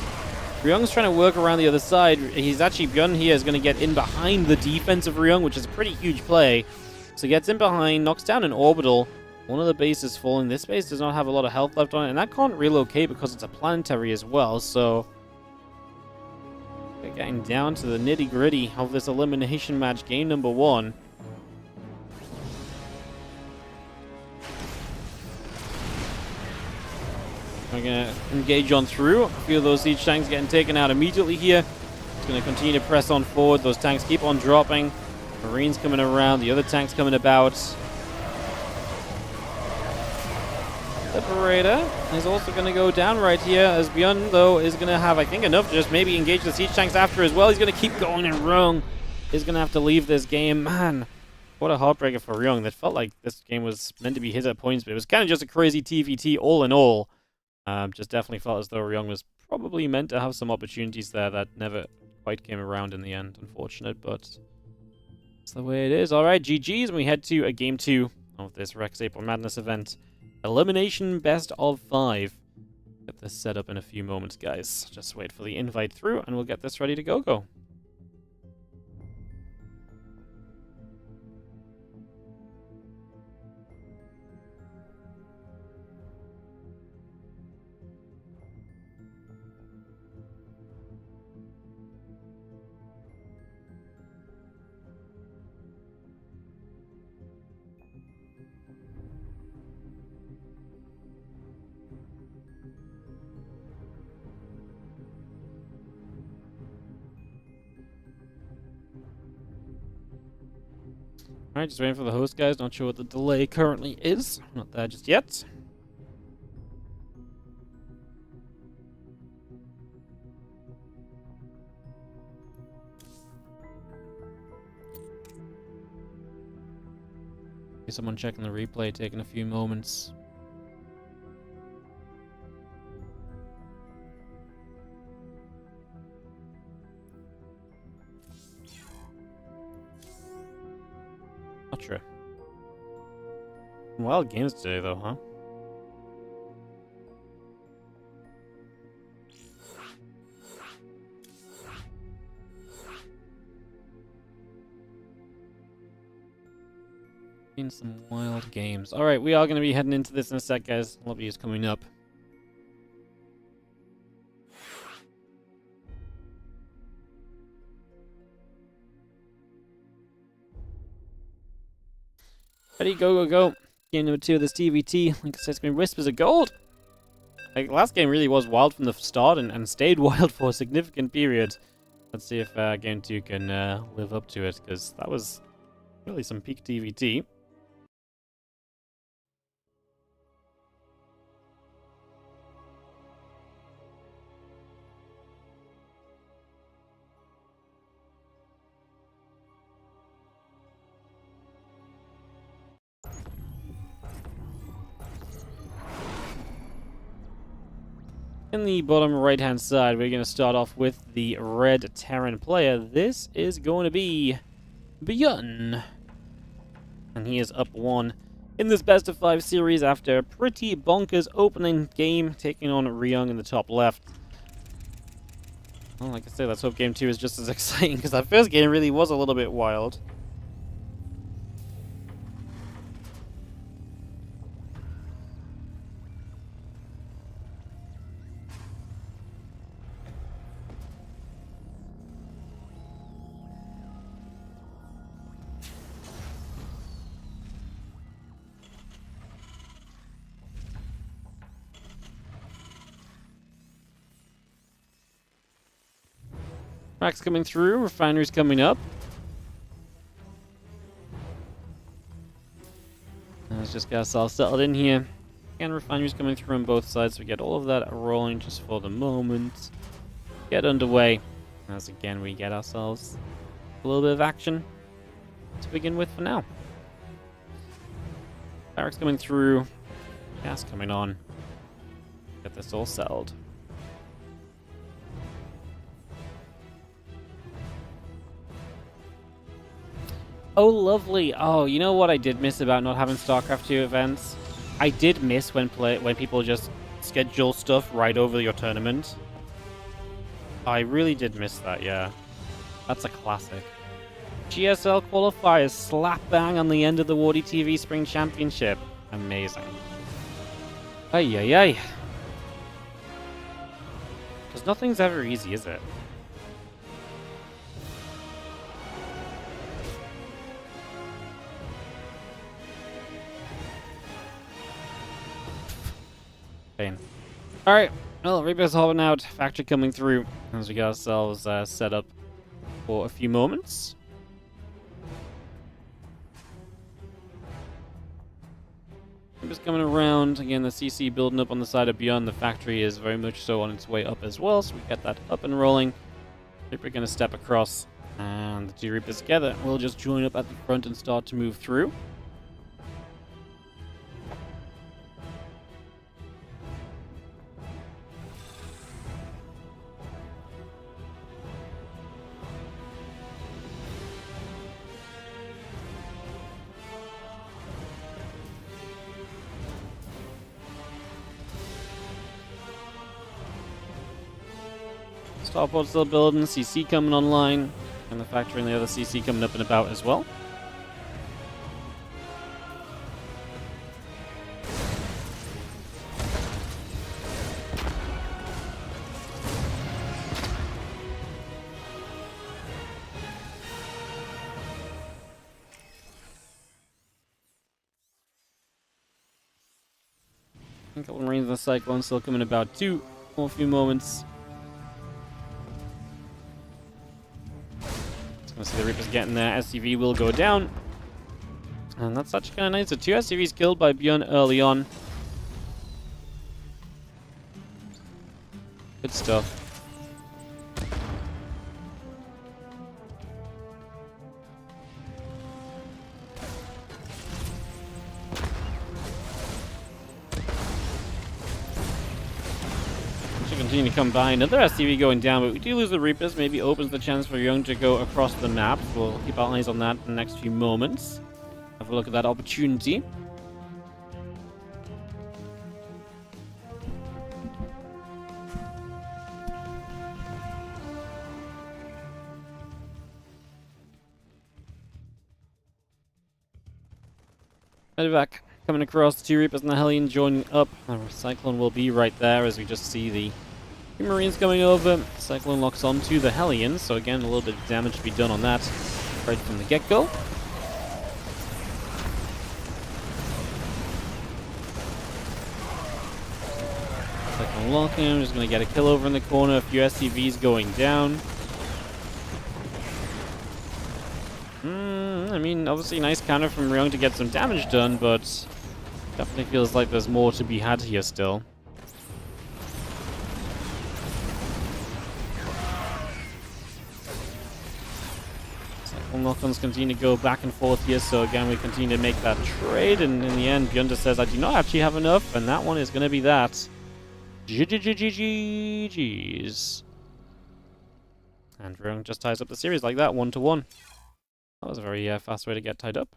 Ryung's trying to work around the other side. He's actually, Byun here is going to get in behind the defense of Ryung, which is a pretty huge play. So he gets in behind, knocks down an orbital. One of the bases falling. This base does not have a lot of health left on it, and that can't relocate because it's a planetary as well, so we're getting down to the nitty-gritty of this elimination match, game number 1. We're going to engage on through. A few of those siege tanks getting taken out immediately here. It's going to continue to press on forward. Those tanks keep on dropping. Marines coming around. The other tanks coming about. Liberator is also going to go down right here, as Byun, though, is going to have, I think, enough to just maybe engage the siege tanks after as well. He's going to keep going, and Ryung is going to have to leave this game. Man, what a heartbreaker for Ryung. That felt like this game was meant to be his at points, but it was kind of just a crazy TVT all in all. Just definitely felt as though Ryung was probably meant to have some opportunities there that never quite came around in the end. Unfortunate, but it's the way it is. All right, GG's, and we head to a game 2 of this Rex April Madness event. Elimination best of 5. Get this set up in a few moments, guys. Just wait for the invite through, and we'll get this ready to go. Alright, just waiting for the host, guys. Not sure what the delay currently is. Not there just yet. Someone checking the replay, taking a few moments. Not sure. Wild games today, though, huh? Been some wild games. Alright, we are going to be heading into this in a sec, guys. Lobby is coming up. Ready, go. Game number 2 of this TVT. Like I said, it's been Whispers of Gold. Like, last game really was wild from the start and stayed wild for a significant period. Let's see if game 2 can live up to it, because that was really some peak TVT. In the bottom right-hand side, we're going to start off with the red Terran player. This is going to be Byun. And he is up 1 in this best-of-5 series after a pretty bonkers opening game, taking on Ryong in the top left. Well, like I say, let's hope game 2 is just as exciting, because that first game really was a little bit wild. Max coming through, refineries coming up. Let's just get ourselves settled in here. And refineries coming through on both sides, so we get all of that rolling just for the moment. Get underway. As again, we get ourselves a little bit of action to begin with for now. Barracks coming through. Gas coming on. Get this all settled. Oh, lovely. Oh, you know what I did miss about not having StarCraft 2 events? I did miss when people just schedule stuff right over your tournament. I really did miss that, yeah. That's a classic. GSL qualifiers slap bang on the end of the WardiTV Spring Championship. Amazing. Ay, ay, ay. Because nothing's ever easy, is it? Alright, well, Reaper's holding out, factory coming through as we get ourselves set up for a few moments. Reaper's coming around, again the CC building up on the side of Byun, the factory is very much so on its way up as well, so we get that up and rolling. Reaper gonna step across, and the two Reapers together will just join up at the front and start to move through. Starport still building, CC coming online, and the factory and the other CC coming up and about as well. A couple of Marines in the Cyclone still coming about too. For a few moments. See the Reapers getting there. SCV will go down. And that's actually kind of nice. So 2 SCVs killed by Byun early on. Good stuff. Continue to come by. Another SCV going down, but we do lose the Reapers. Maybe opens the chance for Ryung to go across the map. We'll keep our eyes on that in the next few moments. Have a look at that opportunity. Medevac coming across, the 2 Reapers and the Hellion joining up. The Cyclone will be right there as we just see the Marines coming over. Cyclone locks onto the Hellion, so again, a little bit of damage to be done on that right from the get-go. Cyclone locking, just going to get a kill over in the corner, a few SCVs going down. I mean, obviously nice counter from Ryong to get some damage done, but definitely feels like there's more to be had here still. Knock-ons continue to go back and forth here, so again we continue to make that trade, and in the end Byun says I do not actually have enough, and that one is going to be that. GGGGGG's. And Ryung just ties up the series like that, 1-1. That was a very fast way to get tied up.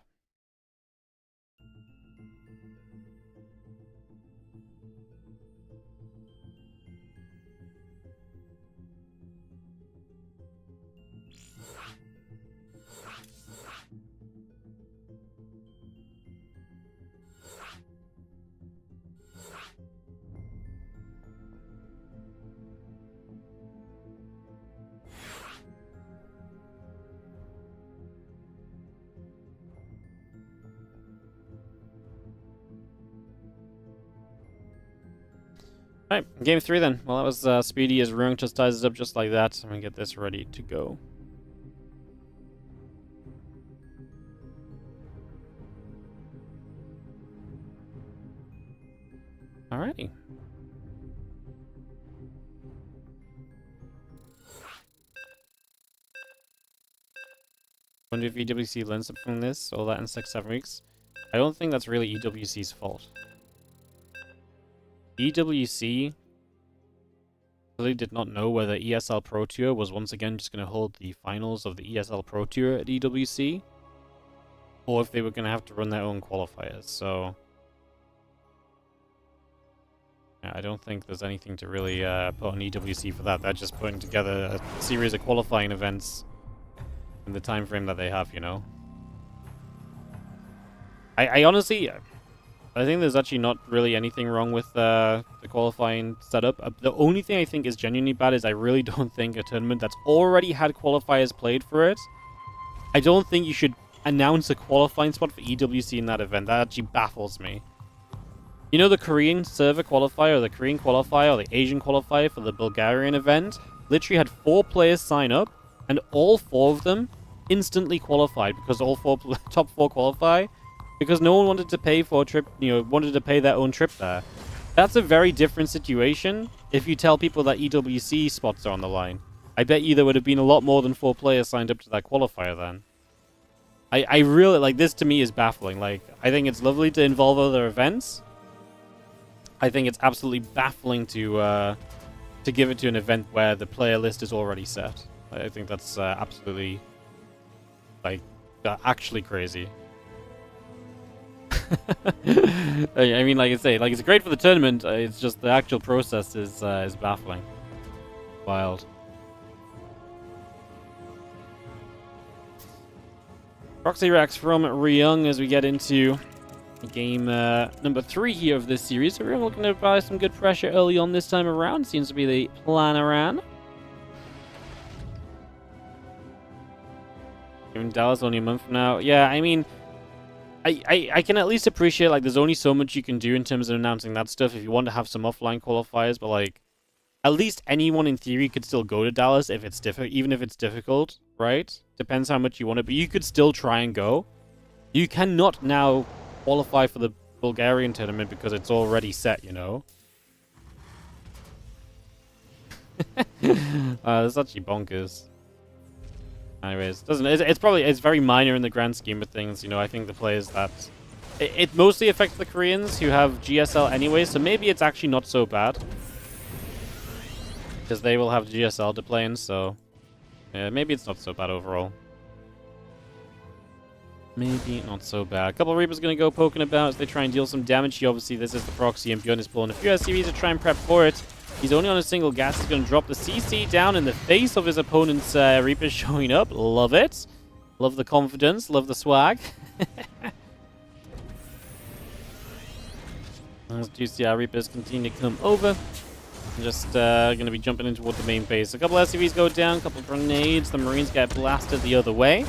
Alright, game 3 then. Well, that was speedy as Ryung just ties it up just like that. I'm gonna get this ready to go. Alrighty. Wonder if EWC learns something from this, all that in 6-7 weeks. I don't think that's really EWC's fault. EWC really did not know whether ESL Pro Tour was once again just going to hold the finals of the ESL Pro Tour at EWC, or if they were going to have to run their own qualifiers. So yeah, I don't think there's anything to really put on EWC for that. They're just putting together a series of qualifying events in the time frame that they have, you know. I honestly, I think there's actually not really anything wrong with the qualifying setup. The only thing I think is genuinely bad is I really don't think a tournament that's already had qualifiers played for it, I don't think you should announce a qualifying spot for EWC in that event. That actually baffles me. You know, the Korean server qualifier, or the Korean qualifier, or the Asian qualifier for the Bulgarian event literally had 4 players sign up, and all 4 of them instantly qualified because all 4 top 4 qualify. Because no one wanted to pay for a trip, wanted to pay their own trip there. That's a very different situation if you tell people that EWC spots are on the line. I bet you there would have been a lot more than 4 players signed up to that qualifier then. I really, like, this to me is baffling. Like, I think it's lovely to involve other events. I think it's absolutely baffling to give it to an event where the player list is already set. I think that's absolutely, like, actually crazy. I mean, like I say, like, it's great for the tournament. It's just the actual process is baffling. Wild. Proxy racks from Ryung as we get into game number 3 here of this series. So we're looking to apply some good pressure early on this time around. Seems to be the plan around. Even Dallas only a month from now. Yeah, I mean, I can at least appreciate, like, there's only so much you can do in terms of announcing that stuff if you want to have some offline qualifiers, but, like, at least anyone in theory could still go to Dallas if it's even if it's difficult, right? Depends how much you want it, but you could still try and go. You cannot now qualify for the Bulgarian tournament because it's already set, you know? That's actually bonkers. Anyways, it's very minor in the grand scheme of things, you know. I think the players that it mostly affects the Koreans who have GSL anyway, so maybe it's actually not so bad because they will have GSL to play in. So yeah, maybe it's not so bad overall. Maybe not so bad. A couple of Reapers gonna go poking about as they try and deal some damage. Here, obviously, this is the proxy, and Byun is pulling a few SCVs to try and prep for it. He's only on a single gas. He's going to drop the CC down in the face of his opponent's Reapers showing up. Love it. Love the confidence. Love the swag. As you see our Reapers continue to come over. Just going to be jumping in toward the main base. A couple SCVs go down. A couple of grenades. The Marines get blasted the other way.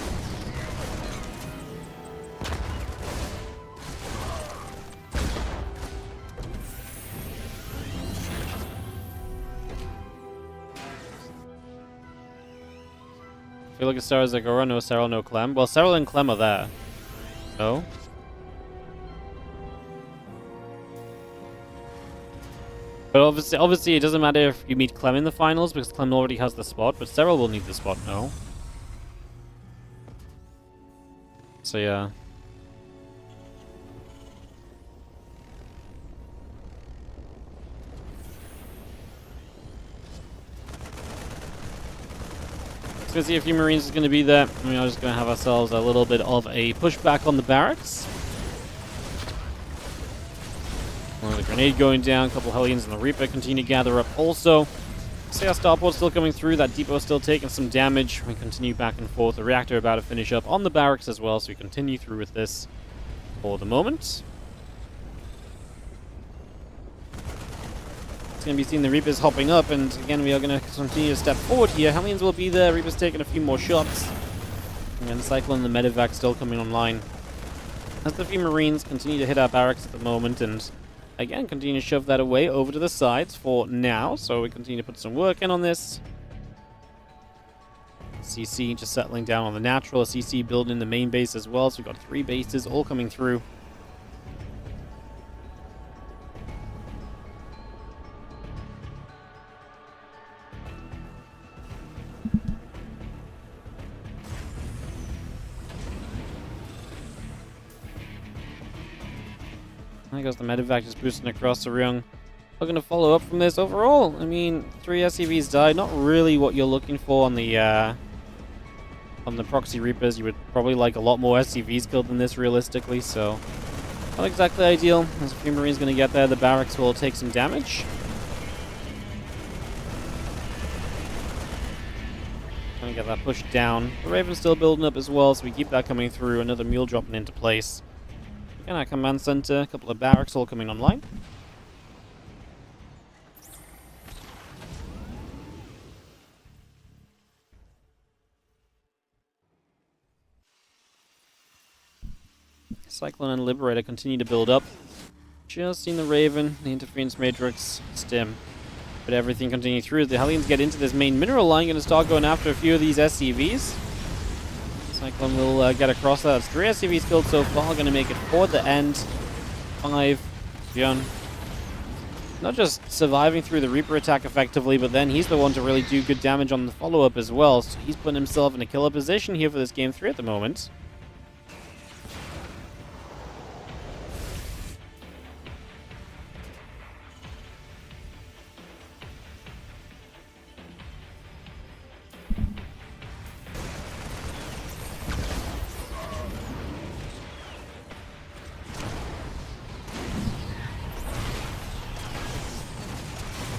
If you look at Sarah Zagora, no Cyril, no Clem. Well, Cyril and Clem are there. No? But obviously, it doesn't matter if you meet Clem in the finals because Clem already has the spot, but Cyril will need the spot, no? So, yeah. So we see a few Marines is going to be there. We are just going to have ourselves a little bit of a pushback on the barracks. The grenade going down, a couple Hellions and the Reaper continue to gather up also. See our starport still coming through, that depot still taking some damage. We continue back and forth. The reactor about to finish up on the barracks as well, so we continue through with this for the moment. It's going to be seeing the Reapers hopping up, and again we are going to continue to step forward here. Hellions will be there, Reapers taking a few more shots. And then the Cyclone and the Medevac still coming online. As the few Marines continue to hit our barracks at the moment, and again, continue to shove that away over to the sides for now. So we continue to put some work in on this. CC just settling down on the natural. CC building the main base as well. So we've got 3 bases all coming through. There goes the Medevac just boosting across the Ryung. Looking to follow up from this overall. I mean, 3 SCVs died. Not really what you're looking for on the proxy Reapers. You would probably like a lot more SCVs killed than this realistically, so not exactly ideal. There's a few Marines going to get there. The barracks will take some damage. Going to get that pushed down. The Raven's still building up as well, so we keep that coming through. Another mule dropping into place. Again, our command center, a couple of barracks all coming online. Cyclone and Liberator continue to build up. Just seen the Raven, the Interference Matrix, Stim. But everything continues through as the Hellions get into this main mineral line. Going to start going after a few of these SCVs. Cyclone will get across that. That's 3 SCVs killed so far. Going to make it 4 at the end. 5. Byun. Not just surviving through the Reaper attack effectively, but then he's the one to really do good damage on the follow-up as well. So he's putting himself in a killer position here for this game 3 at the moment.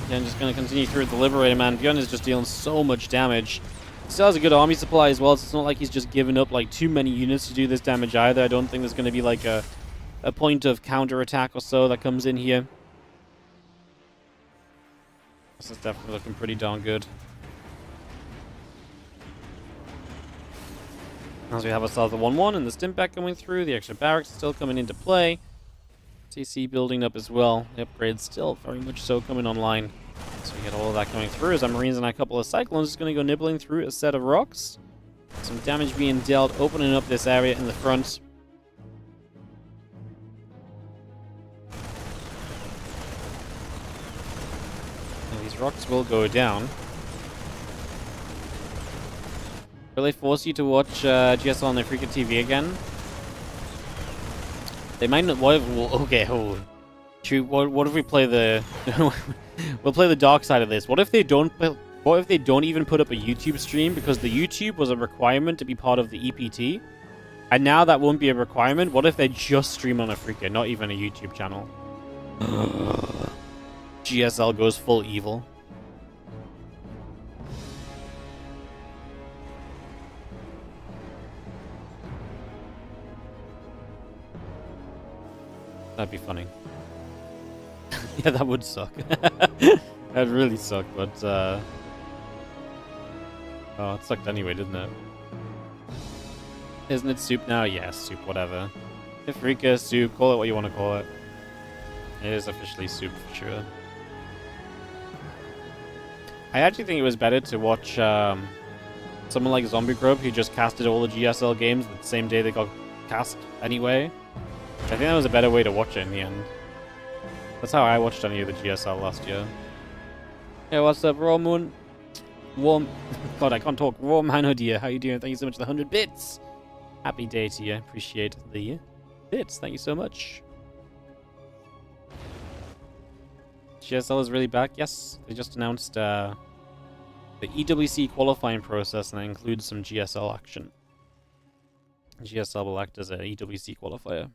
And just going to continue through with the Liberator, man. Byun is just dealing so much damage. He still has a good army supply as well, so it's not like he's just given up like too many units to do this damage either. I don't think there's going to be like a point of counter-attack or so that comes in here. This is definitely looking pretty darn good. As we have ourselves the 1-1 and the Stimpack coming through, the extra barracks still coming into play. CC building up as well. The upgrades still very much so coming online. So we get all of that coming through as our Marines and a couple of Cyclones just going to go nibbling through a set of rocks. Some damage being dealt, opening up this area in the front. And these rocks will go down. Will they force you to watch GSL on their freaking TV again? They might not. What if, okay, hold on. What if we play the? We'll play the dark side of this. What if they don't? What if they don't even put up a YouTube stream because the YouTube was a requirement to be part of the EPT, and now that won't be a requirement? What if they just stream on a freaking, not even a YouTube channel? GSL goes full evil. That'd be funny. Yeah, that would suck. That'd really suck, but oh, it sucked anyway, didn't it? Isn't it soup now? Yes, soup, whatever. Ifrika, soup, call it what you want to call it. It is officially soup for sure. I actually think it was better to watch someone like Zombie Grub who just casted all the GSL games the same day they got cast anyway. I think that was a better way to watch it in the end. That's how I watched any of the GSL last year. Yeah, what's up, Raw Moon? Warm. God, I can't talk. Raw Man, dear. How you doing? Thank you so much for the 100 bits. Happy day to you. Appreciate the bits. Thank you so much. GSL is really back. Yes, they just announced. They the EWC qualifying process, and that includes some GSL action. GSL will act as an EWC qualifier.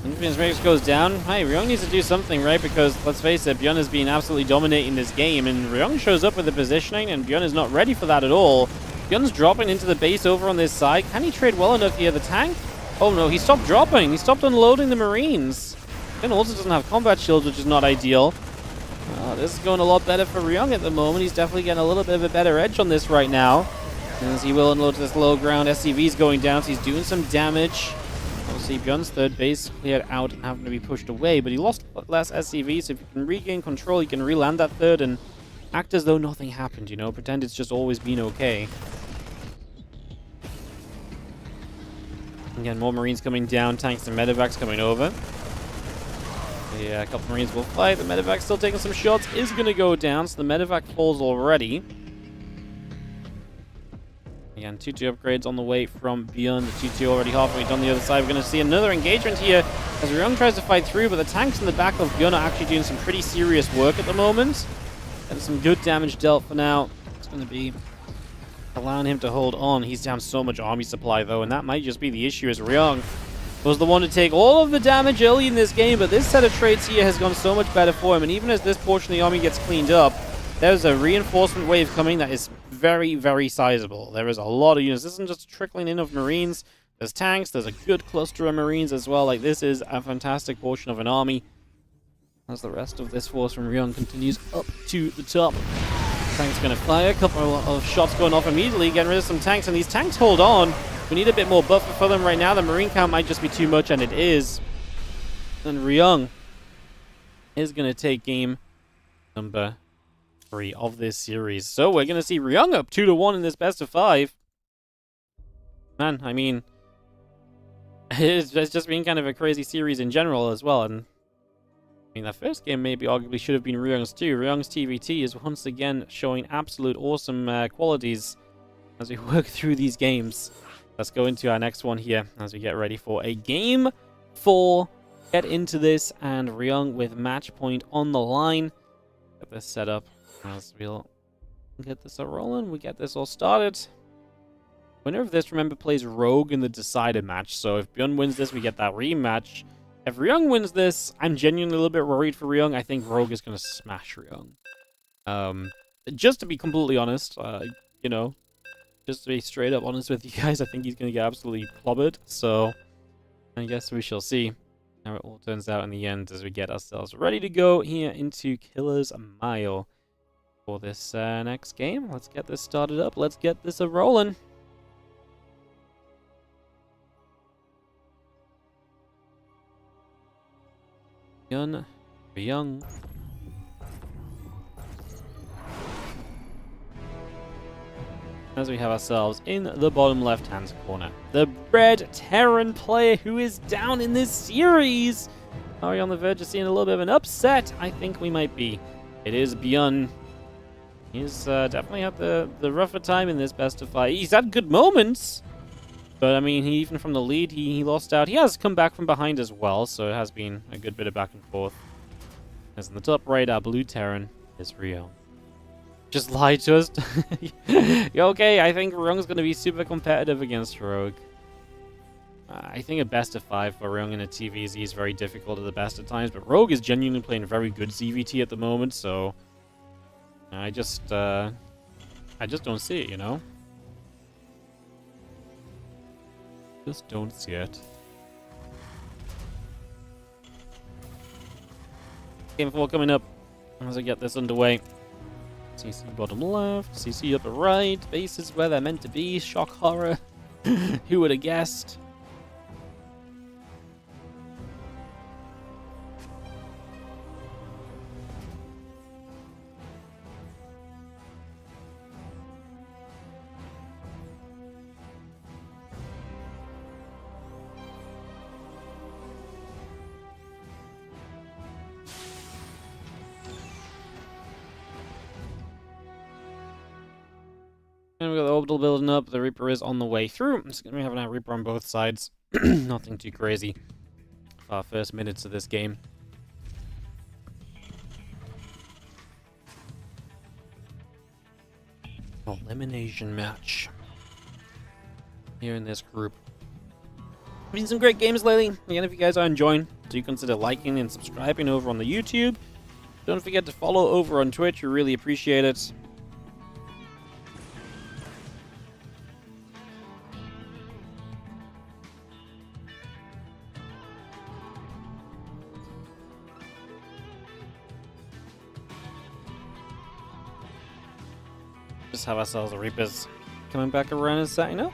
MaxPax goes down. Hey, Ryong needs to do something, right? Because, let's face it, Byun has been absolutely dominating this game, and Ryong shows up with the positioning, and Byun is not ready for that at all. Byun's dropping into the base over on this side. Can he trade well enough here? The tank? Oh no, he stopped dropping. He stopped unloading the Marines. Byun also doesn't have combat shields, which is not ideal. This is going a lot better for Ryong at the moment. He's definitely getting a little bit of a better edge on this right now, as he will unload this low ground. SCV's going down, so he's doing some damage. Obviously, Byun's third base cleared out and having to be pushed away, but he lost less SCV, so if you can regain control, you can re-land that third and act as though nothing happened, you know? Pretend it's just always been okay. Again, more Marines coming down, tanks and medevacs coming over. Yeah, a couple Marines will fight. The medevac still taking some shots, is going to go down, so the medevac falls already. Again, 2-2 upgrades on the way from Byun. The 2-2 already halfway done the other side. We're going to see another engagement here as Ryung tries to fight through, but the tanks in the back of Byun are actually doing some pretty serious work at the moment. And some good damage dealt for now. It's going to be allowing him to hold on. He's down so much army supply, though, and that might just be the issue, as Ryung was the one to take all of the damage early in this game, but this set of trades here has gone so much better for him, and even as this portion of the army gets cleaned up, there's a reinforcement wave coming that is very, very sizable. There is a lot of units. This isn't just trickling in of Marines. There's tanks. There's a good cluster of Marines as well. Like, this is a fantastic portion of an army. As the rest of this force from Ryong continues up to the top. Tank's going to fire. A couple of shots going off immediately, getting rid of some tanks. And these tanks hold on. We need a bit more buffer for them right now. The Marine count might just be too much, and it is. And Ryong is going to take game number 3 of this series. So we're going to see Ryung up 2-1 in this best of 5. Man, I mean, it's just been kind of a crazy series in general as well. And I mean, that first game maybe arguably should have been Ryung's too. Ryung's TVT is once again showing absolute awesome qualities as we work through these games. Let's go into our next one here as we get ready for a game 4. Get into this, and Ryung with match point on the line. Get this set up. As we'll get this all rolling, we get this all started. Winner of this, remember, plays Rogue in the decided match. So if Byun wins this, we get that rematch. If Ryung wins this, I'm genuinely a little bit worried for Ryung. I think Rogue is going to smash Ryung. Just to be completely honest, you know, just to be straight up honest with you guys, I think he's going to get absolutely clobbered. So I guess we shall see how it all turns out in the end as we get ourselves ready to go here into Killer's Mile. For this next game, let's get this started up. Let's get this a-rolling. Ryung. As we have ourselves in the bottom left-hand corner, the Red Terran player who is down in this series. Are we on the verge of seeing a little bit of an upset? I think we might be. It is Byun. He's definitely had the rougher time in this best of 5. He's had good moments, but I mean, even from the lead, he lost out. He has come back from behind as well, so it has been a good bit of back and forth. As in the top right, our blue Terran is Ryong. Just lied to us. Okay, I think Ryung's going to be super competitive against Rogue. I think a best of 5 for Ryung in a TVZ is very difficult at the best of times, but Rogue is genuinely playing very good CVT at the moment, so I just don't see it, you know? Just don't see it. Game 4 coming up as I get this underway. CC bottom left, CC upper right, bases where they're meant to be, shock horror. Who would have guessed? And we got the orbital building up. The Reaper is on the way through. I'm just going to be having a Reaper on both sides. Nothing too crazy for our first minutes of this game. Elimination match here in this group. We've seen some great games lately. Again, if you guys are enjoying, do consider liking and subscribing over on the YouTube. Don't forget to follow over on Twitch. We really appreciate it. Just have ourselves a Reapers coming back around and setting up.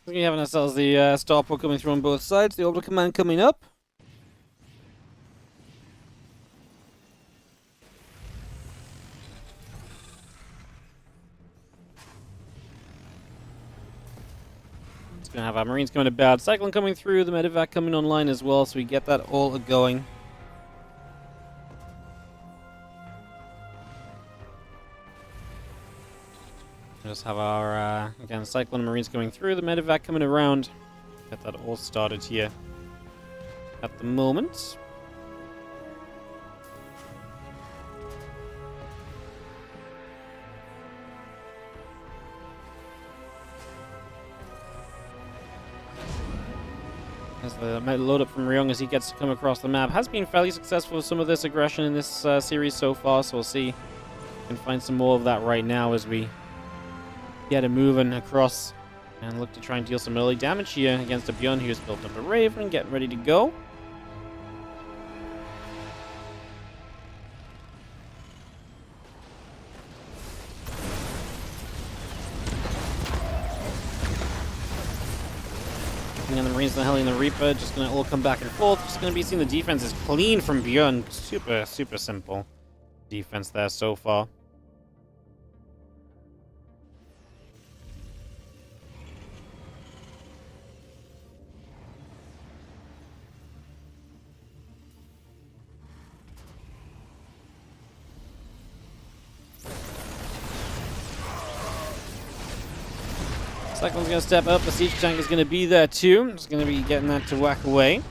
We're having ourselves the starport coming through on both sides, the orbital command coming up. It's going to have our Marines coming about, Cyclone coming through, the medevac coming online as well, so we get that all going. Just have our, again, Cyclone Marines coming through, the medevac coming around. Get that all started here at the moment. As the load up from Ryong as he gets to come across the map. Has been fairly successful with some of this aggression in this series so far, so we'll see if we can find some more of that right now as we get him moving across and look to try and deal some early damage here against a Byun who's built up a Raven, getting ready to go. And the Marines, the Heli, and the Reaper just going to all come back and forth. Just going to be seeing the defense is clean from Byun. Super, super simple defense there so far. Cyclone's going to step up. The siege tank is going to be there too. Just going to be getting that to whack away.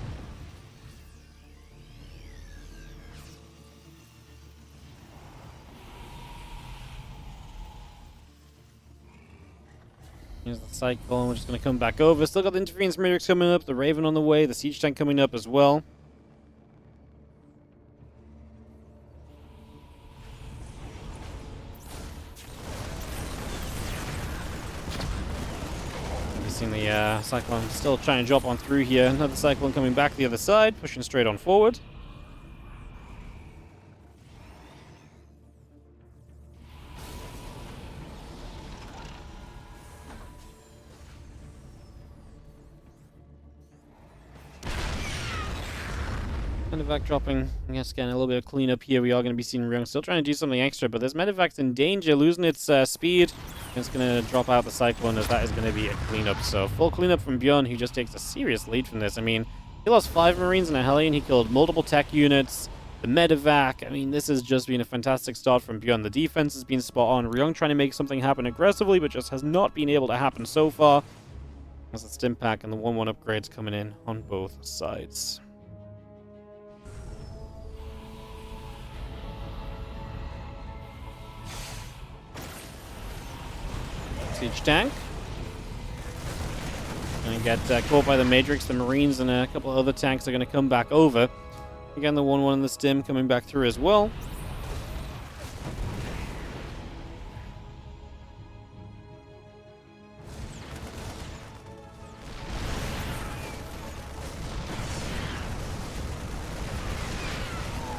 Here's the Cyclone. We're just going to come back over. Still got the interference matrix coming up. The Raven on the way. The siege tank coming up as well. Seeing the Cyclone still trying to drop on through here. Another Cyclone coming back the other side, pushing straight on forward. Medevac dropping. I guess getting a little bit of cleanup here. We are going to be seeing Ryung still trying to do something extra, but this Medevac's in danger, losing its speed. It's going to drop out the Cyclone as that is going to be a cleanup. So full cleanup from Byun, who just takes a serious lead from this. I mean, he lost 5 Marines and a Heli, and he killed multiple tech units. The Medevac, I mean, this has just been a fantastic start from Byun. The defense has been spot on. Ryong trying to make something happen aggressively, but just has not been able to happen so far. As the Stim Pack and the 1-1 upgrades coming in on both sides. Siege tank. Gonna get caught by the Matrix. The Marines and a couple of other tanks are gonna come back over. Again, the 1-1 in the Stim coming back through as well.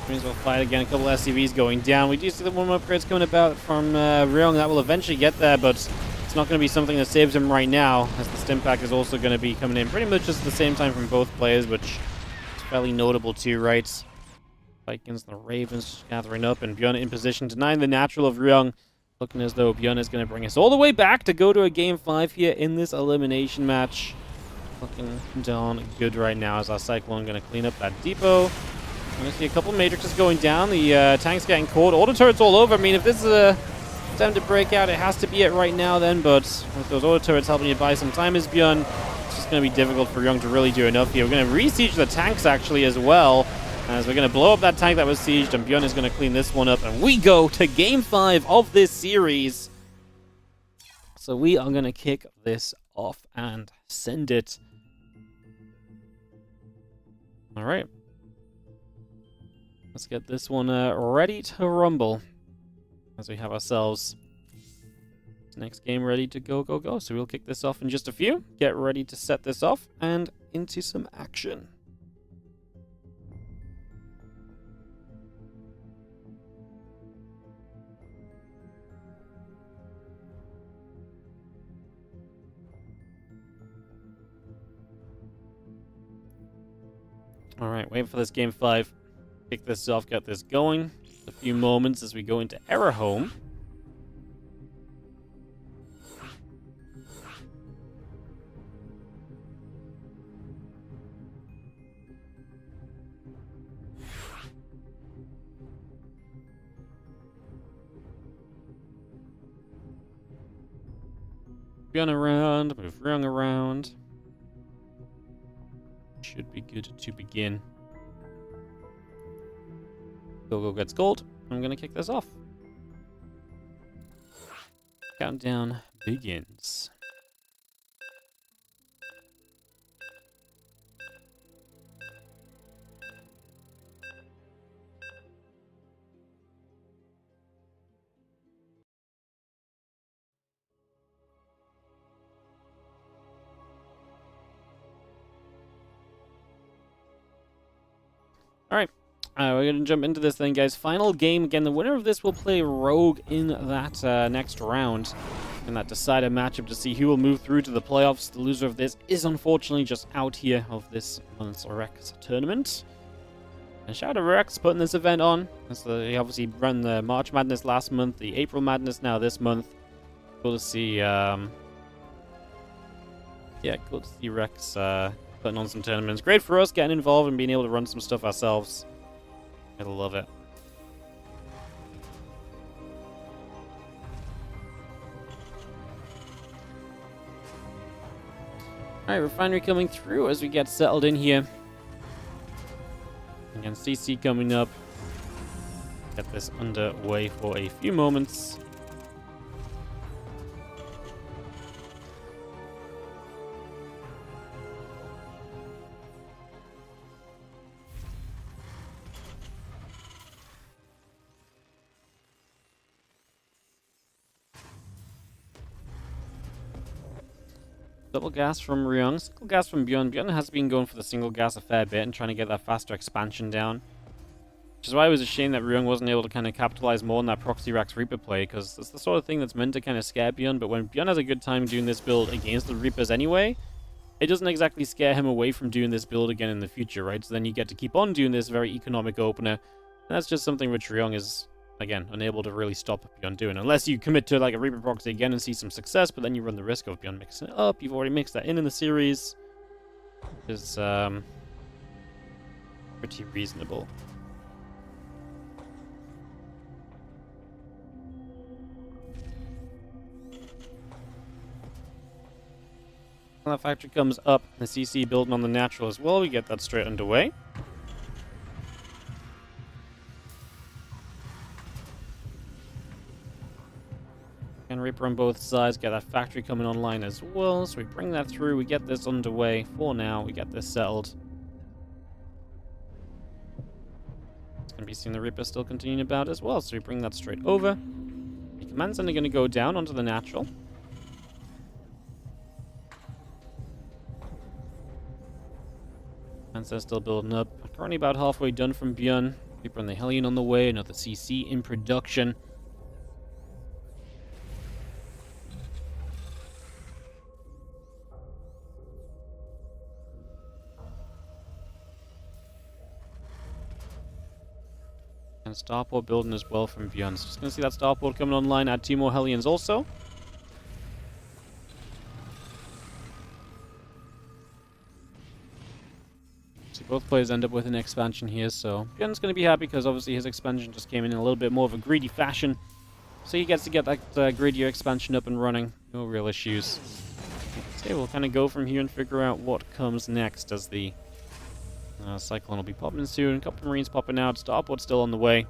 Marines will fight again. A couple of SCVs going down. We do see the 1-1 upgrades coming about from Ryong. That will eventually get there, but it's not going to be something that saves him right now, as the stim pack is also going to be coming in pretty much just at the same time from both players, which is fairly notable too, right? Vikings and the Ravens gathering up, and Byun in position, denying the natural of Ryung. Looking as though Byun is going to bring us all the way back to go to a Game 5 here in this elimination match. Looking down good right now as our Cyclone going to clean up that depot. I'm going to see a couple Matrixes going down. The tank's getting caught. Auto turrets all over. I mean, if this is a time to break out, it has to be it right now then, but with those auto turrets helping you buy some time as Byun, it's just going to be difficult for Ryung to really do enough here. We're going to re-siege the tanks actually as well, as we're going to blow up that tank that was sieged, and Byun is going to clean this one up, and we go to Game 5 of this series. So we are going to kick this off and send it. All right. Let's get this one ready to rumble, as we have ourselves next game ready to go. So we'll kick this off in just a few. Get ready to set this off and into some action. All right, wait for this Game 5. Kick this off, get this going. A few moments as we go into Error Home. Byun around, move Ryung around. Should be good to begin. Go gets gold. I'm gonna kick this off. Countdown begins. Alright, we're going to jump into this thing, guys. Final game. Again, the winner of this will play Rogue in that next round, in that decider matchup to see who will move through to the playoffs. The loser of this is unfortunately just out here of this month's Rex tournament. And shout out to Rex putting this event on. He obviously ran the March Madness last month, the April Madness now this month. Cool to see, yeah, cool to see Rex putting on some tournaments. Great for us getting involved and being able to run some stuff ourselves. I love it. Alright, Refinery coming through as we get settled in here. Again, CC coming up. Get this underway for a few moments. Double gas from Ryung, single gas from Byun. Byun has been going for the single gas a fair bit and trying to get that faster expansion down. Which is why it was a shame that Ryung wasn't able to kind of capitalize more on that Proxy Rax Reaper play, because it's the sort of thing that's meant to kind of scare Byun, but when Byun has a good time doing this build against the Reapers anyway, it doesn't exactly scare him away from doing this build again in the future, right? So then you get to keep on doing this very economic opener, and that's just something which Ryung is, again, unable to really stop Byun doing. Unless you commit to like a Reaper proxy again and see some success, but then you run the risk of Byun mixing it up. You've already mixed that in the series. Is pretty reasonable. When that factory comes up, the CC building on the natural as well, we get that straight underway. And Reaper on both sides, get that factory coming online as well. So we bring that through, we get this underway for now, we get this settled. It's going to be seeing the Reaper still continuing about as well, so we bring that straight over. The command center going to go down onto the natural. Command center still building up. Currently about halfway done from Byun. Reaper and the Hellion on the way, another CC in production. And starport building as well from Byun. So just going to see that starport coming online, add 2 more Hellions also. So both players end up with an expansion here, so Byun's going to be happy because obviously his expansion just came in a little bit more of a greedy fashion. So he gets to get that greedier expansion up and running. No real issues. Okay, we'll kind of go from here and figure out what comes next as the Cyclone will be popping soon. A couple of Marines popping out. Starport's still on the way.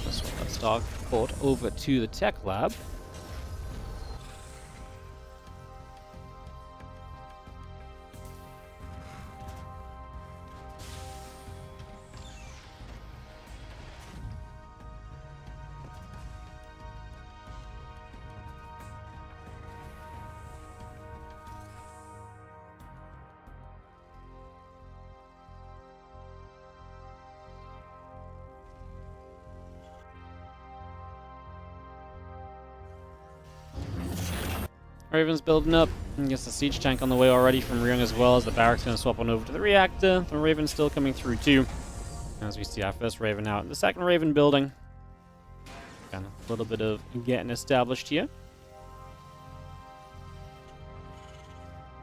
Let's swap that Starport over to the tech lab. Raven's building up. And gets the siege tank on the way already from Ryung as well, as the barracks going to swap on over to the reactor. The Raven's still coming through too. As we see our first Raven out. The second Raven building. Again, a little bit of getting established here.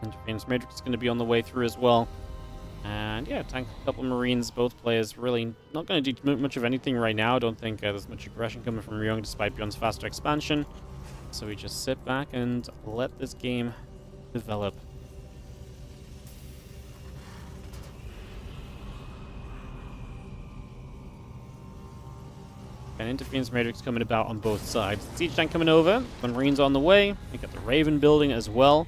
Interference Matrix is going to be on the way through as well. And yeah, tank a couple of Marines. Both players really not going to do much of anything right now. I don't think there's much aggression coming from Ryung despite Byun's faster expansion. So we just sit back and let this game develop. And interference matrix coming about on both sides. Siege tank coming over. The Marines on the way. We got the Raven building as well.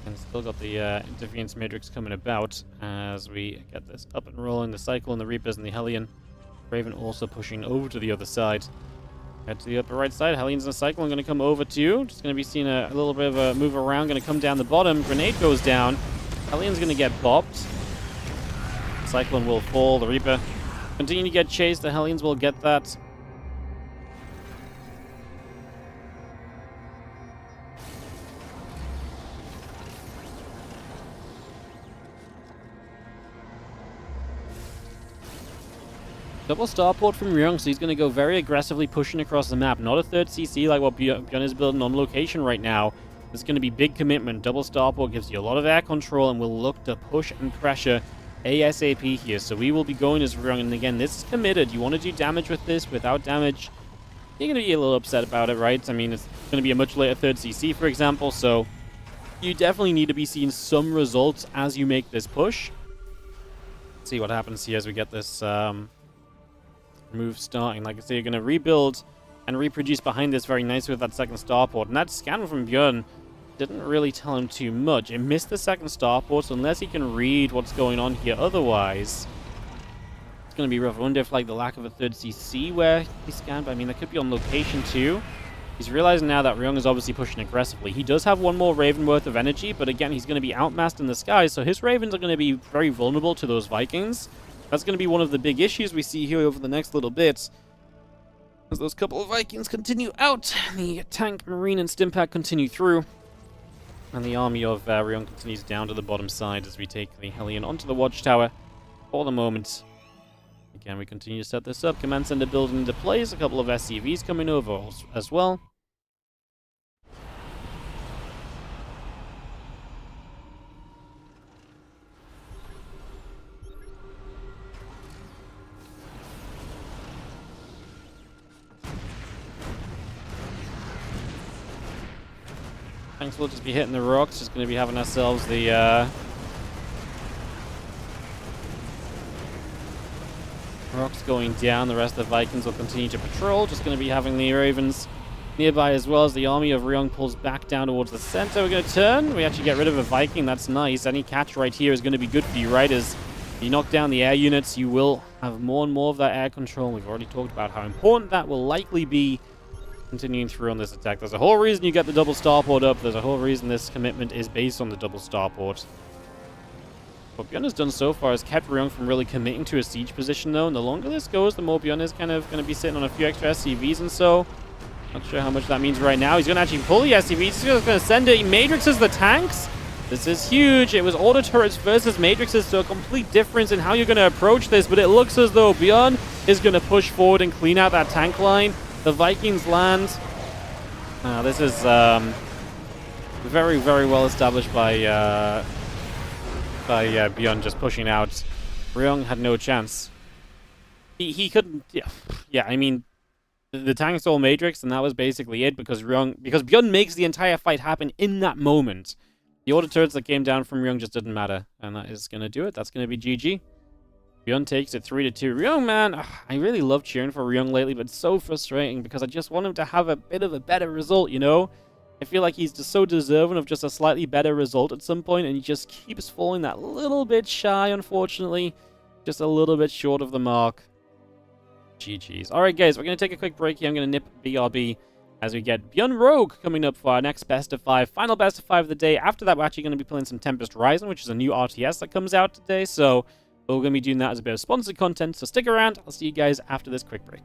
And still got the interference matrix coming about as we get this up and rolling. The Cycle and the Reapers and the Hellion. Raven also pushing over to the other side. Head to the upper right side. Hellions and the Cyclone going to come over too. Just going to be seeing a little bit of a move around. Going to come down the bottom. Grenade goes down. Hellion's going to get bopped. Cyclone will fall. The Reaper continue to get chased. The Hellions will get that. Double starport from Ryong, so he's going to go very aggressively pushing across the map. Not a third CC like what Byun is building on location right now. There's going to be big commitment. Double starport gives you a lot of air control and will look to push and pressure ASAP here. So we will be going as Ryong. And again, this is committed. You want to do damage with this. Without damage, you're going to be a little upset about it, right? I mean, it's going to be a much later third CC, for example. So you definitely need to be seeing some results as you make this push. Let's see what happens here as we get this... move starting. Like I say, you're going to rebuild and reproduce behind this very nicely with that second starport. And that scan from Byun didn't really tell him too much. It missed the second starport, so unless he can read what's going on here otherwise, it's going to be rough. I wonder if like the lack of a third CC where he scanned, but I mean, that could be on location too. He's realizing now that Ryung is obviously pushing aggressively. He does have one more Raven worth of energy, but again, he's going to be outmassed in the sky, so his Ravens are going to be very vulnerable to those Vikings. That's going to be one of the big issues we see here over the next little bit. As those couple of Vikings continue out, the tank, Marine, and Stimpack continue through. And the army of Ryong continues down to the bottom side as we take the Hellion onto the watchtower for the moment. Again, we continue to set this up. Command Center building into place. A couple of SCVs coming over as well. Tanks will just be hitting the rocks. Just going to be having ourselves the rocks going down. The rest of the Vikings will continue to patrol. Just going to be having the Ravens nearby as well as the army of Ryong pulls back down towards the center. We're going to turn. We actually get rid of a Viking. That's nice. Any catch right here is going to be good for you, right? As you knock down the air units, you will have more and more of that air control. We've already talked about how important that will likely be continuing through on this attack. There's a whole reason you get the double starport up. There's a whole reason this commitment is based on the double starport. What Byun has done so far has kept Ryung from really committing to a siege position, though. And the longer this goes, the more Byun is kind of going to be sitting on a few extra SCVs and so. Not sure how much that means right now. He's going to actually pull the SCV. He's just going to send it. He matrixes the tanks. This is huge. It was auto turrets versus matrixes, so a complete difference in how you're going to approach this. But it looks as though Byun is going to push forward and clean out that tank line. The Vikings land. This is very, very well established by Byun just pushing out. Ryong had no chance. He couldn't. Yeah. I mean, the tank stole Matrix, and that was basically it because Byun makes the entire fight happen in that moment. The auto turrets that came down from Ryung just didn't matter, and that is going to do it. That's going to be GG. Byun takes it 3-2. Ryung, man, I really love cheering for Ryung lately, but it's so frustrating because I just want him to have a bit of a better result, you know? I feel like he's just so deserving of just a slightly better result at some point, and he just keeps falling that little bit shy, unfortunately. Just a little bit short of the mark. GG's. Alright, guys, we're going to take a quick break here. I'm going to nip BRB as we get Byun Rogue coming up for our next best of 5. Final best of 5 of the day. After that, we're actually going to be playing some Tempest Rising, which is a new RTS that comes out today. So we're going to be doing that as a bit of sponsored content. So stick around. I'll see you guys after this quick break.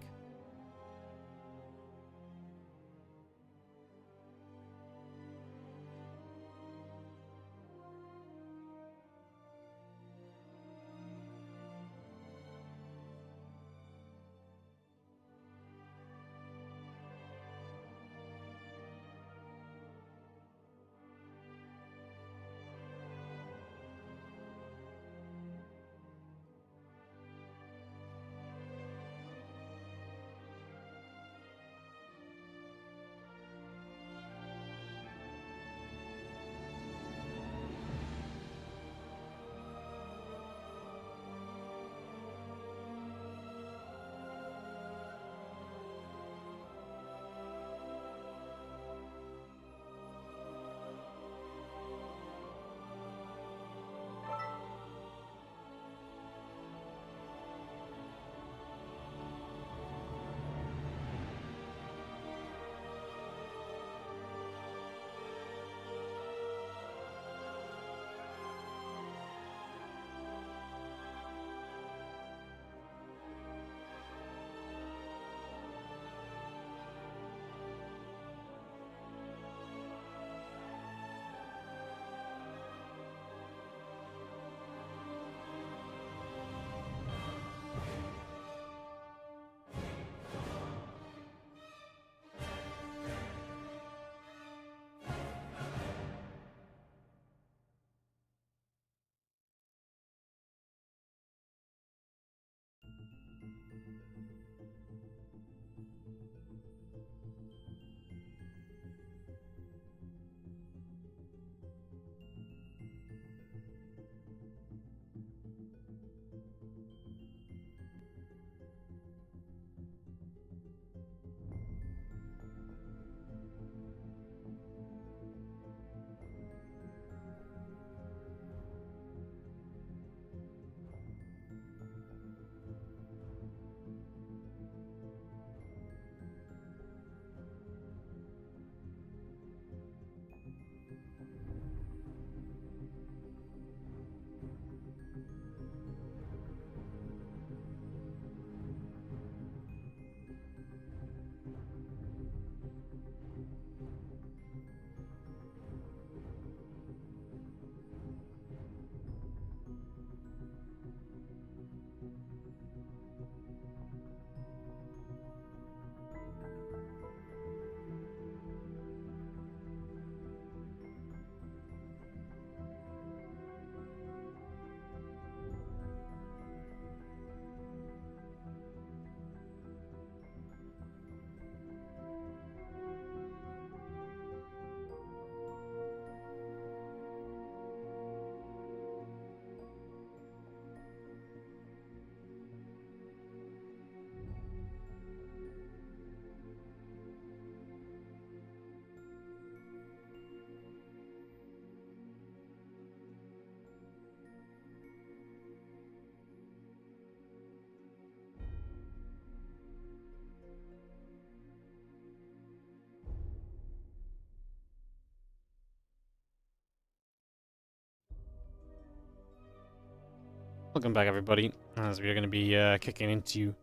Welcome back, everybody, as we are going to be kicking into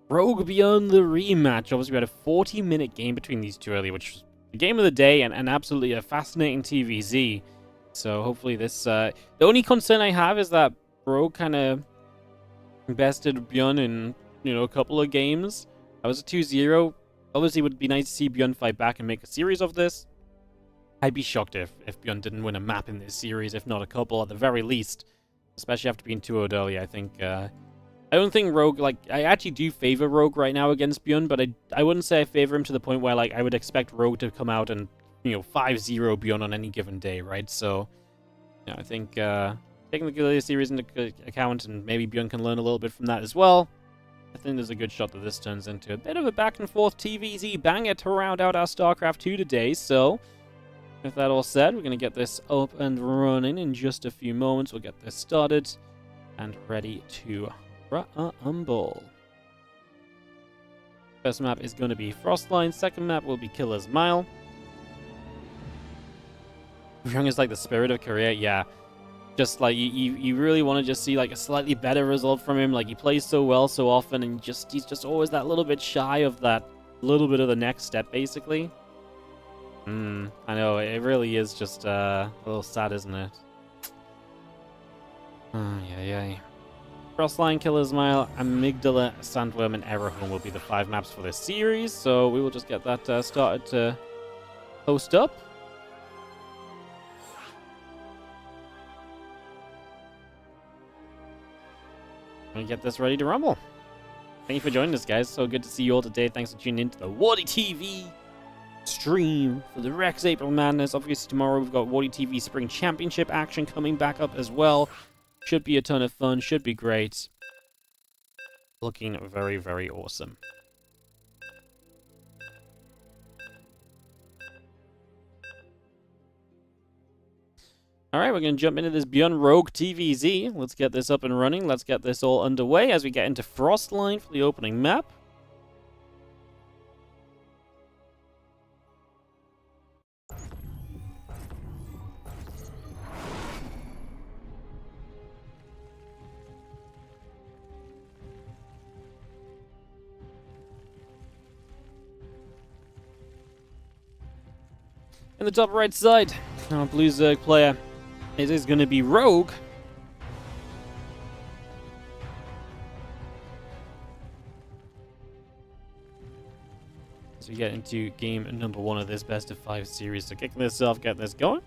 Rogue Byun the rematch. Obviously, we had a 40-minute game between these two earlier, which was the game of the day and absolutely a fascinating TVZ. So hopefully this... the only concern I have is that Rogue kind of bested Byun in, you know, a couple of games. That was a 2-0. Obviously, it would be nice to see Byun fight back and make a series of this. I'd be shocked if Byun didn't win a map in this series, if not a couple at the very least. Especially after being 2-0'd early, I think... I don't think Rogue, like, I actually do favor Rogue right now against Byun, but I wouldn't say I favor him to the point where, like, I would expect Rogue to come out and, you know, 5-0 Byun on any given day, right? So, you know, I think, taking the Galileo series into account, and maybe Byun can learn a little bit from that as well, I think there's a good shot that this turns into a bit of a back-and-forth TVZ banger to round out our StarCraft 2 today, so... With that all said, we're going to get this up and running in just a few moments. We'll get this started and ready to rumble. First map is going to be Frostline. Second map will be Killer's Mile. Ryung is like the spirit of Korea. Yeah, just like you really want to just see like a slightly better result from him. Like he plays so well so often, and he's just always that little bit shy of that little bit of the next step, basically. I know, it really is just a little sad, isn't it? Yeah. Frostline, Killer's Mile, Amygdala, Sandworm, and Errorhome will be the 5 maps for this series, so we will just get that started to post up. And get this ready to rumble. Thank you for joining us, guys. So good to see you all today. Thanks for tuning in to the WardiTV stream for the Rex April Madness. Obviously tomorrow we've got WardiTV Spring Championship action coming back up as well. Should be a ton of fun, should be great. Looking very, very awesome. Alright, we're going to jump into this Byun Rogue TVZ. Let's get this up and running. Let's get this all underway as we get into Frostline for the opening map. In the top right side, our blue Zerg player, it is going to be Rogue. As we get into game number 1 of this best of 5 series. So kicking this off, get this going.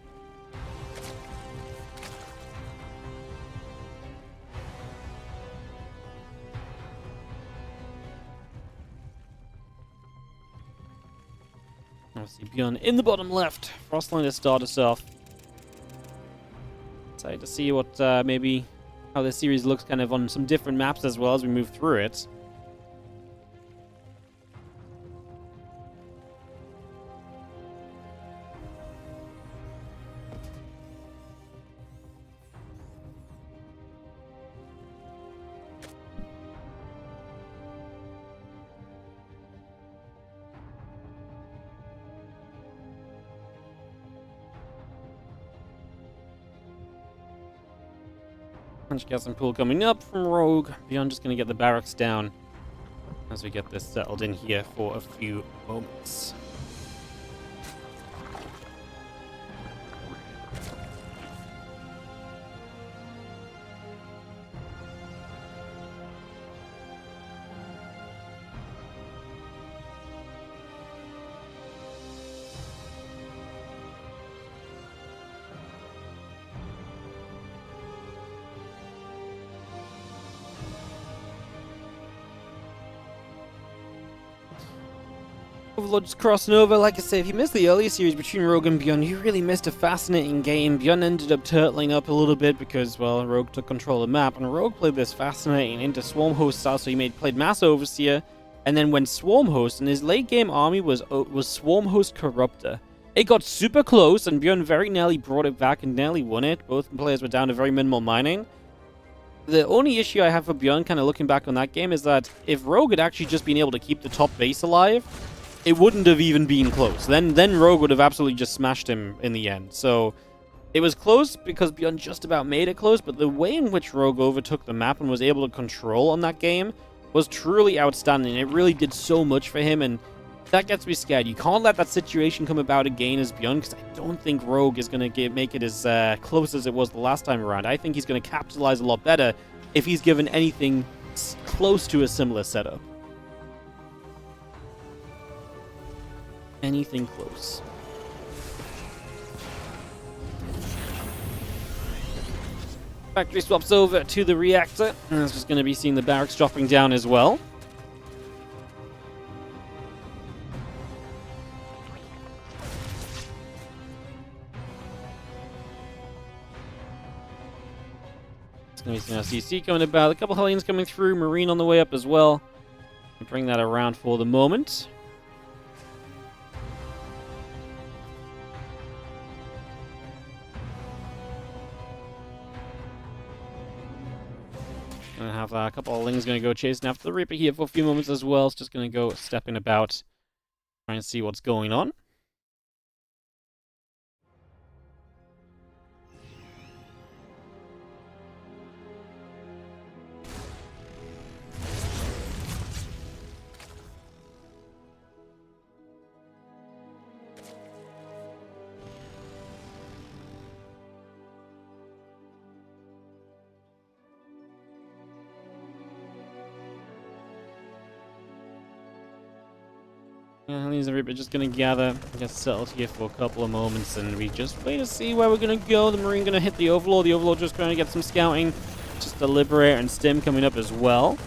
Obviously, Byun in the bottom left. Frostline to start us off. Excited to see what maybe how this series looks kind of on some different maps as well as we move through it. Punch gas and pool coming up from Rogue. Byun just going to get the barracks down as we get this settled in here for a few moments. Overlord's crossing over. Like I say, if you missed the earlier series between Rogue and Byun, you really missed a fascinating game. Byun ended up turtling up a little bit because, well, Rogue took control of the map, and Rogue played this fascinating into Swarm Host style, so he played Mass Overseer, and then went Swarm Host, and his late game army was Swarm Host Corruptor. It got super close, and Byun very nearly brought it back and nearly won it. Both players were down to very minimal mining. The only issue I have for Byun, kind of looking back on that game, is that if Rogue had actually just been able to keep the top base alive, it wouldn't have even been close. Then Rogue would have absolutely just smashed him in the end. So it was close because Byun just about made it close, but the way in which Rogue overtook the map and was able to control on that game was truly outstanding. It really did so much for him, and that gets me scared. You can't let that situation come about again as Byun, because I don't think Rogue is going to make it as close as it was the last time around. I think he's going to capitalize a lot better if he's given anything close to a similar setup. Anything close. Factory swaps over to the reactor, and it's just going to be seeing the barracks dropping down as well. It's going to be seeing our CC coming about, a couple Hellions coming through, Marine on the way up as well. We'll bring that around for the moment. Gonna have a couple of Lings gonna go chasing after the Reaper here for a few moments as well. It's just gonna go stepping about, trying to see what's going on. Hellions and Reaper just gonna gather, get settled here for a couple of moments, and we just wait to see where we're gonna go. The Marine gonna hit the Overlord. The Overlord just gonna get some scouting. Just the Liberator and Stim coming up as well.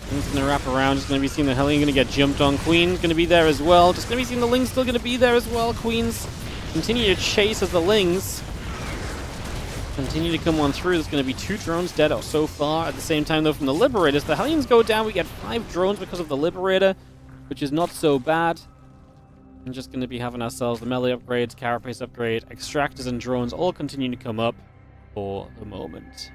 It's gonna wrap around, just gonna be seeing the Hellion gonna get jumped on. Queen's gonna be there as well. Just gonna be seeing the Lings still gonna be there as well. Queens continue to chase as the Lings continue to come on through. There's gonna be 2 drones dead so far. At the same time though, from the Liberators, the Hellions go down. We get 5 drones because of the Liberator, which is not so bad. I'm just gonna be having ourselves the melee upgrades, carapace upgrade, extractors and drones all continue to come up for the moment.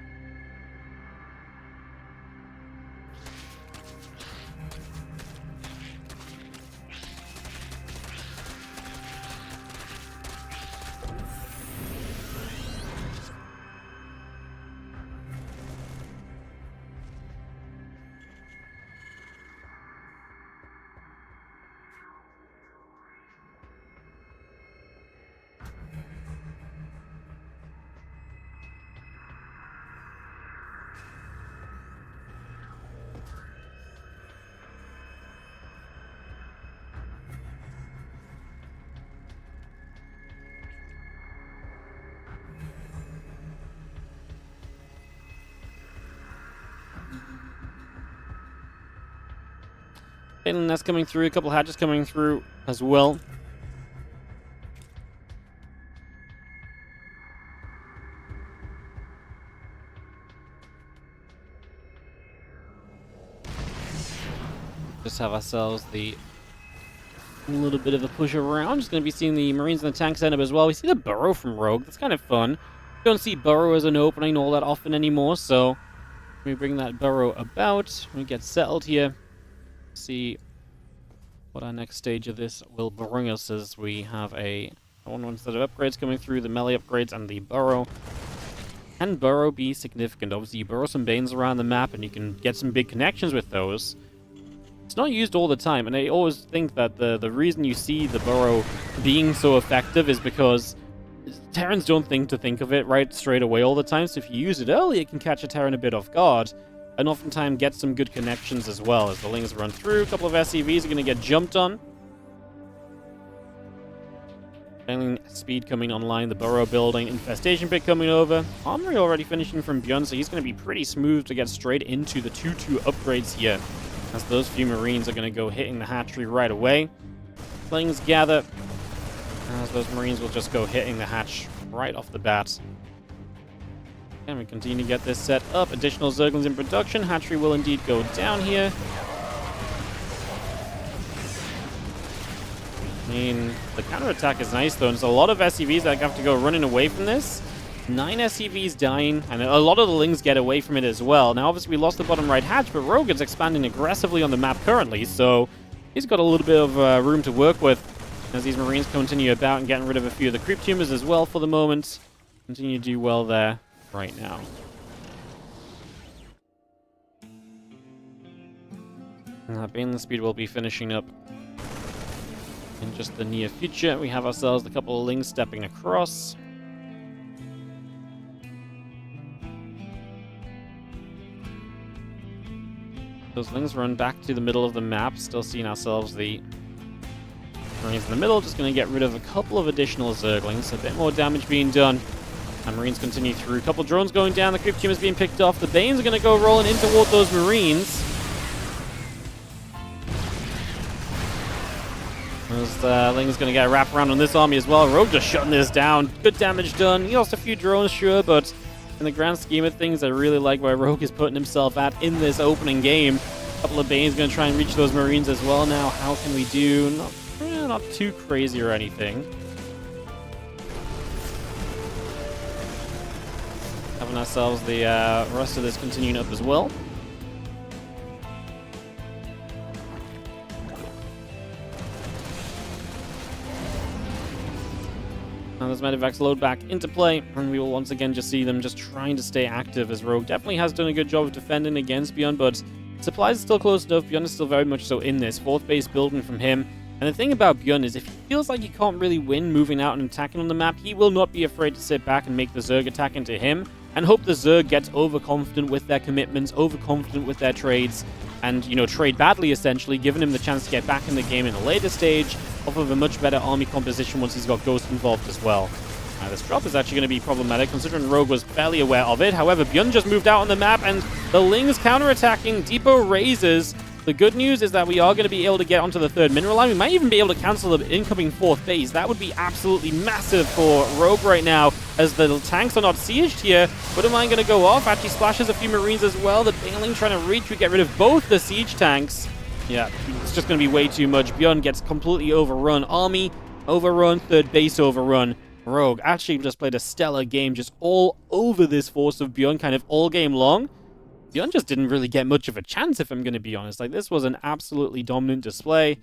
And that's coming through, a couple hatches coming through as well. Just have ourselves a little bit of a push around. Just going to be seeing the Marines and the tanks end up as well. We see the burrow from Rogue. That's kind of fun. Don't see burrow as an opening all that often anymore, so we bring that burrow about. We get settled here. See what our next stage of this will bring us as we have one set of upgrades coming through, the melee upgrades and the burrow. Can burrow be significant? Obviously you burrow some Banes around the map and you can get some big connections with those. It's not used all the time, and I always think that the reason you see the burrow being so effective is because Terrans don't think of it right straight away all the time, so if you use it early it can catch a Terran a bit off guard. And oftentimes get some good connections as well as the Lings run through. A couple of SCVs are going to get jumped on. Failing speed coming online, the burrow building, infestation pit coming over. Armory already finishing from Byun, so he's going to be pretty smooth to get straight into the 2-2 upgrades here. As those few Marines are going to go hitting the hatchery right away. Lings gather, as those Marines will just go hitting the hatch right off the bat. And we continue to get this set up. Additional Zerglings in production. Hatchery will indeed go down here. I mean, the counterattack is nice, though, and there's a lot of SCVs that have to go running away from this. 9 SCVs dying, and a lot of the Lings get away from it as well. Now, obviously, we lost the bottom right hatch, but Rogue is expanding aggressively on the map currently, so he's got a little bit of room to work with as these Marines continue about and getting rid of a few of the creep tumors as well for the moment. Continue to do well there right now. Baneland Speed will be finishing up in just the near future. We have ourselves a couple of Lings stepping across. Those Lings run back to the middle of the map, still seeing ourselves the Marines in the middle, just going to get rid of a couple of additional Zerglings, a bit more damage being done. And Marines continue through. A couple drones going down, the creep tumors being picked off. The Banes are going to go rolling in toward those Marines. Those Lings going to get wrapped around on this army as well. Rogue just shutting this down. Good damage done. He lost a few drones, sure, but in the grand scheme of things, I really like where Rogue is putting himself at in this opening game. A couple of Banes going to try and reach those Marines as well now. How can we do? Not too crazy or anything. Having ourselves the rest of this continuing up as well. Now those medevacs load back into play, and we will once again just see them just trying to stay active, as Rogue definitely has done a good job of defending against Byun, but supplies are still close enough. Byun is still very much so in this. Fourth base building from him. And the thing about Byun is if he feels like he can't really win moving out and attacking on the map, he will not be afraid to sit back and make the Zerg attack into him and hope the Zerg gets overconfident with their commitments, overconfident with their trades, and, you know, trade badly, essentially, giving him the chance to get back in the game in a later stage off of a much better army composition once he's got Ghost involved as well. This drop is actually going to be problematic, considering Rogue was barely aware of it. However, Byun just moved out on the map, and the Lings counterattacking. Depot raises. The good news is that we are going to be able to get onto the third mineral line. We might even be able to cancel the incoming fourth base. That would be absolutely massive for Rogue right now, as the tanks are not sieged here. But am I going to go off? Actually splashes a few Marines as well. The Baneling trying to reach. We get rid of both the siege tanks. Yeah, it's just going to be way too much. Byun gets completely overrun. Army overrun, third base overrun. Rogue actually just played a stellar game, just all over this force of Byun kind of all game long. Byun just didn't really get much of a chance, if I'm going to be honest. Like, this was an absolutely dominant display.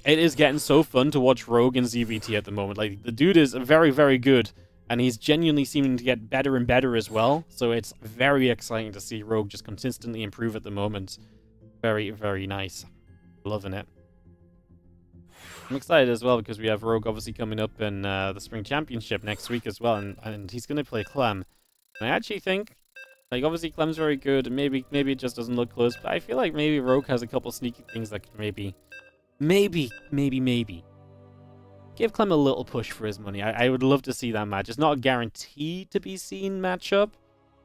It is getting so fun to watch Rogue in ZVT at the moment. Like, the dude is very, very good, and he's genuinely seeming to get better and better as well. So it's very exciting to see Rogue just consistently improve at the moment. Very, very nice. Loving it. I'm excited as well because we have Rogue obviously coming up in the Spring Championship next week as well, and he's going to play Clem. And I actually think, like, obviously Clem's very good, and maybe it just doesn't look close, but I feel like maybe Rogue has a couple sneaky things that could maybe give Clem a little push for his money. I would love to see that match. It's not a guaranteed to be seen matchup,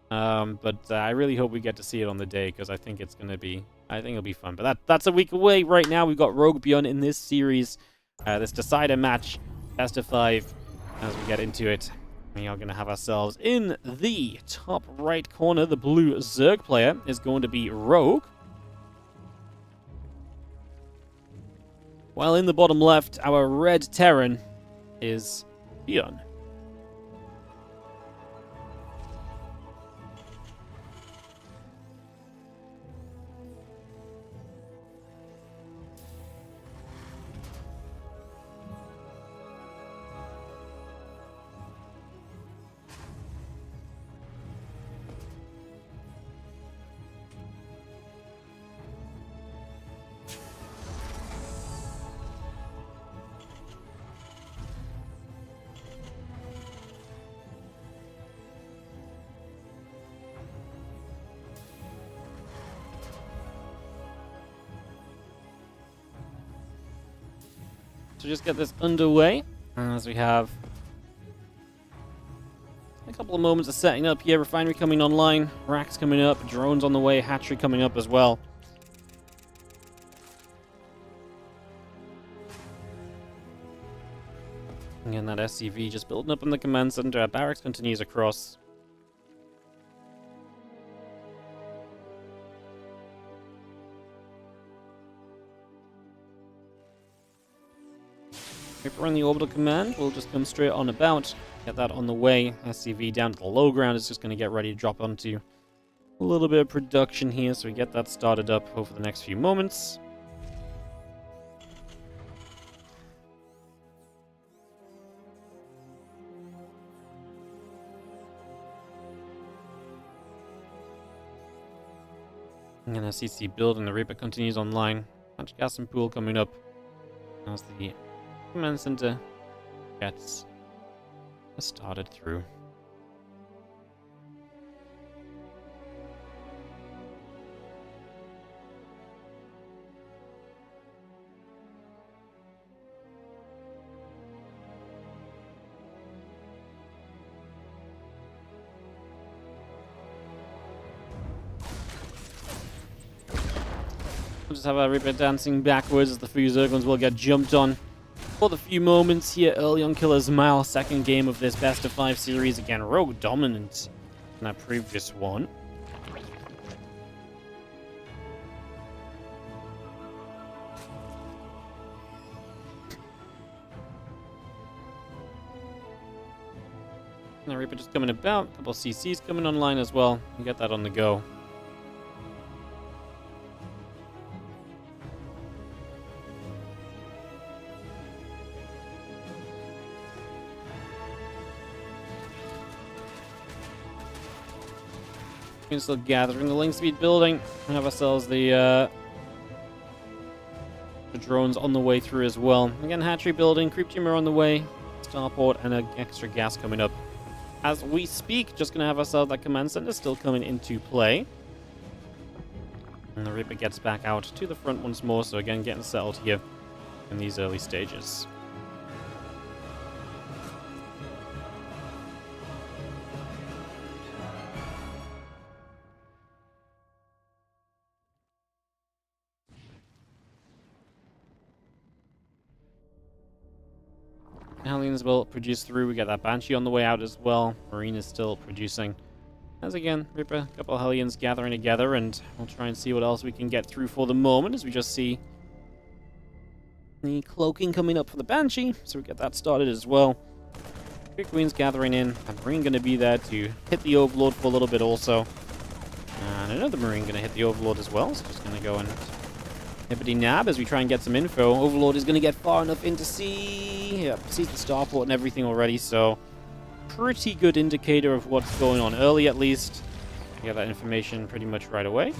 but I really hope we get to see it on the day, because I think it'll be fun. But that's a week away right now. We've got Rogue Byun in this series, this decider match, best of 5, as we get into it. We are going to have ourselves in the top right corner. The blue Zerg player is going to be Rogue, while in the bottom left, our red Terran is Byun. So just get this underway, as we have a couple of moments of setting up here. Refinery coming online, racks coming up, drones on the way, hatchery coming up as well. Again, that SCV just building up in the command center. Our barracks continues across. Reaper in the orbital command will just come straight on about. Get that on the way. SCV down to the low ground is just going to get ready to drop onto a little bit of production here, so we get that started up over the next few moments. And then CC build and the Reaper continues online. Bunch of gas and pool coming up as the command center gets started through. We'll just have our Reaper dancing backwards as the few Zerglings will get jumped on for the few moments here early on Killer's Mile. Second game of this best of 5 series. Again, Rogue dominant in that previous one. And the Reaper just coming about. A couple of CCs coming online as well. You get that on the go. We're still gathering the link speed building. We have ourselves the drones on the way through as well. Again, hatchery building, creep tumor on the way, starport, and an extra gas coming up as we speak. Just gonna have ourselves that command center still coming into play. And the Reaper gets back out to the front once more, so again getting settled here in these early stages. Hellions will produce through. We get that Banshee on the way out as well. Marine is still producing. As again, Reaper, a couple of Hellions gathering together, and we'll try and see what else we can get through for the moment, as we just see the cloaking coming up for the Banshee, so we get that started as well. Three Queens gathering in, and Marine going to be there to hit the Overlord for a little bit also. And another Marine going to hit the Overlord as well, so just going to go and hippity nab as we try and get some info. Overlord is going to get far enough in to see... Yep, sees the starport and everything already, so pretty good indicator of what's going on early at least. We get that information pretty much right away.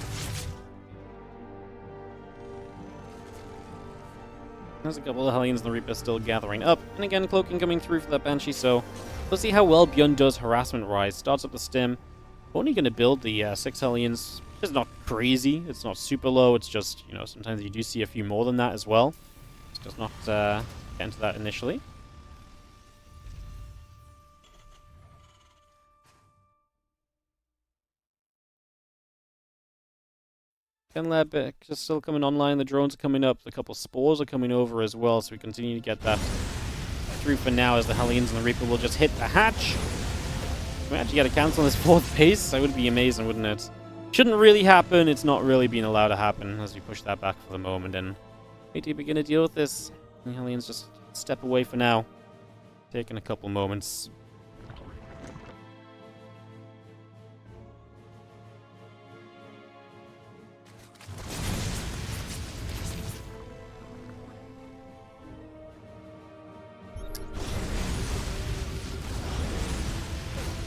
There's a couple of Hellions and the Reaper still gathering up. And again, cloaking coming through for that Banshee, so we'll see how well Byun does harassment rise. Starts up the stim. Only going to build the 6 Hellions. It's not crazy. It's not super low. It's just, you know, sometimes you do see a few more than that as well. It does not get into that initially. Lab just still coming online. The drones are coming up. A couple of spores are coming over as well, so we continue to get that through for now as the Hellions and the Reaper will just hit the hatch. We actually get a cancel on this 4th base. That would be amazing, wouldn't it? Shouldn't really happen. It's not really being allowed to happen as we push that back for the moment and wait to begin to deal with this. The Hellions just step away for now. Taking a couple moments.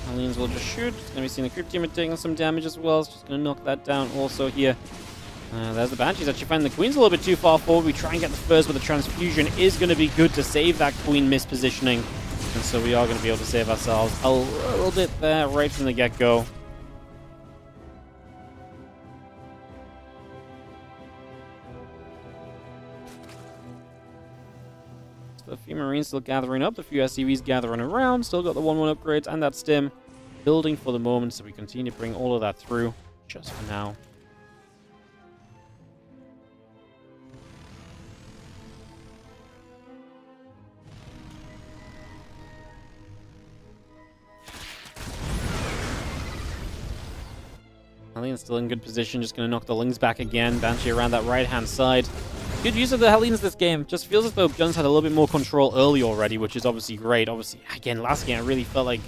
Hellions will just shoot. It's going to be seeing the creep team taking some damage as well. It's just going to knock that down also here. There's the Banshees actually finding the Queen's a little bit too far forward. We try and get the first, but the transfusion is going to be good to save that Queen mispositioning. And so we are going to be able to save ourselves a little bit there right from the get-go. So a few Marines still gathering up, a few SCVs gathering around. Still got the 1-1 upgrades and that stim building for the moment. So we continue to bring all of that through just for now. Hellions still in good position, just going to knock the Lings back again. Banshee around that right-hand side. Good use of the Hellenes this game. Just feels as though Byun's had a little bit more control early already, which is obviously great. Obviously, again, last game I really felt like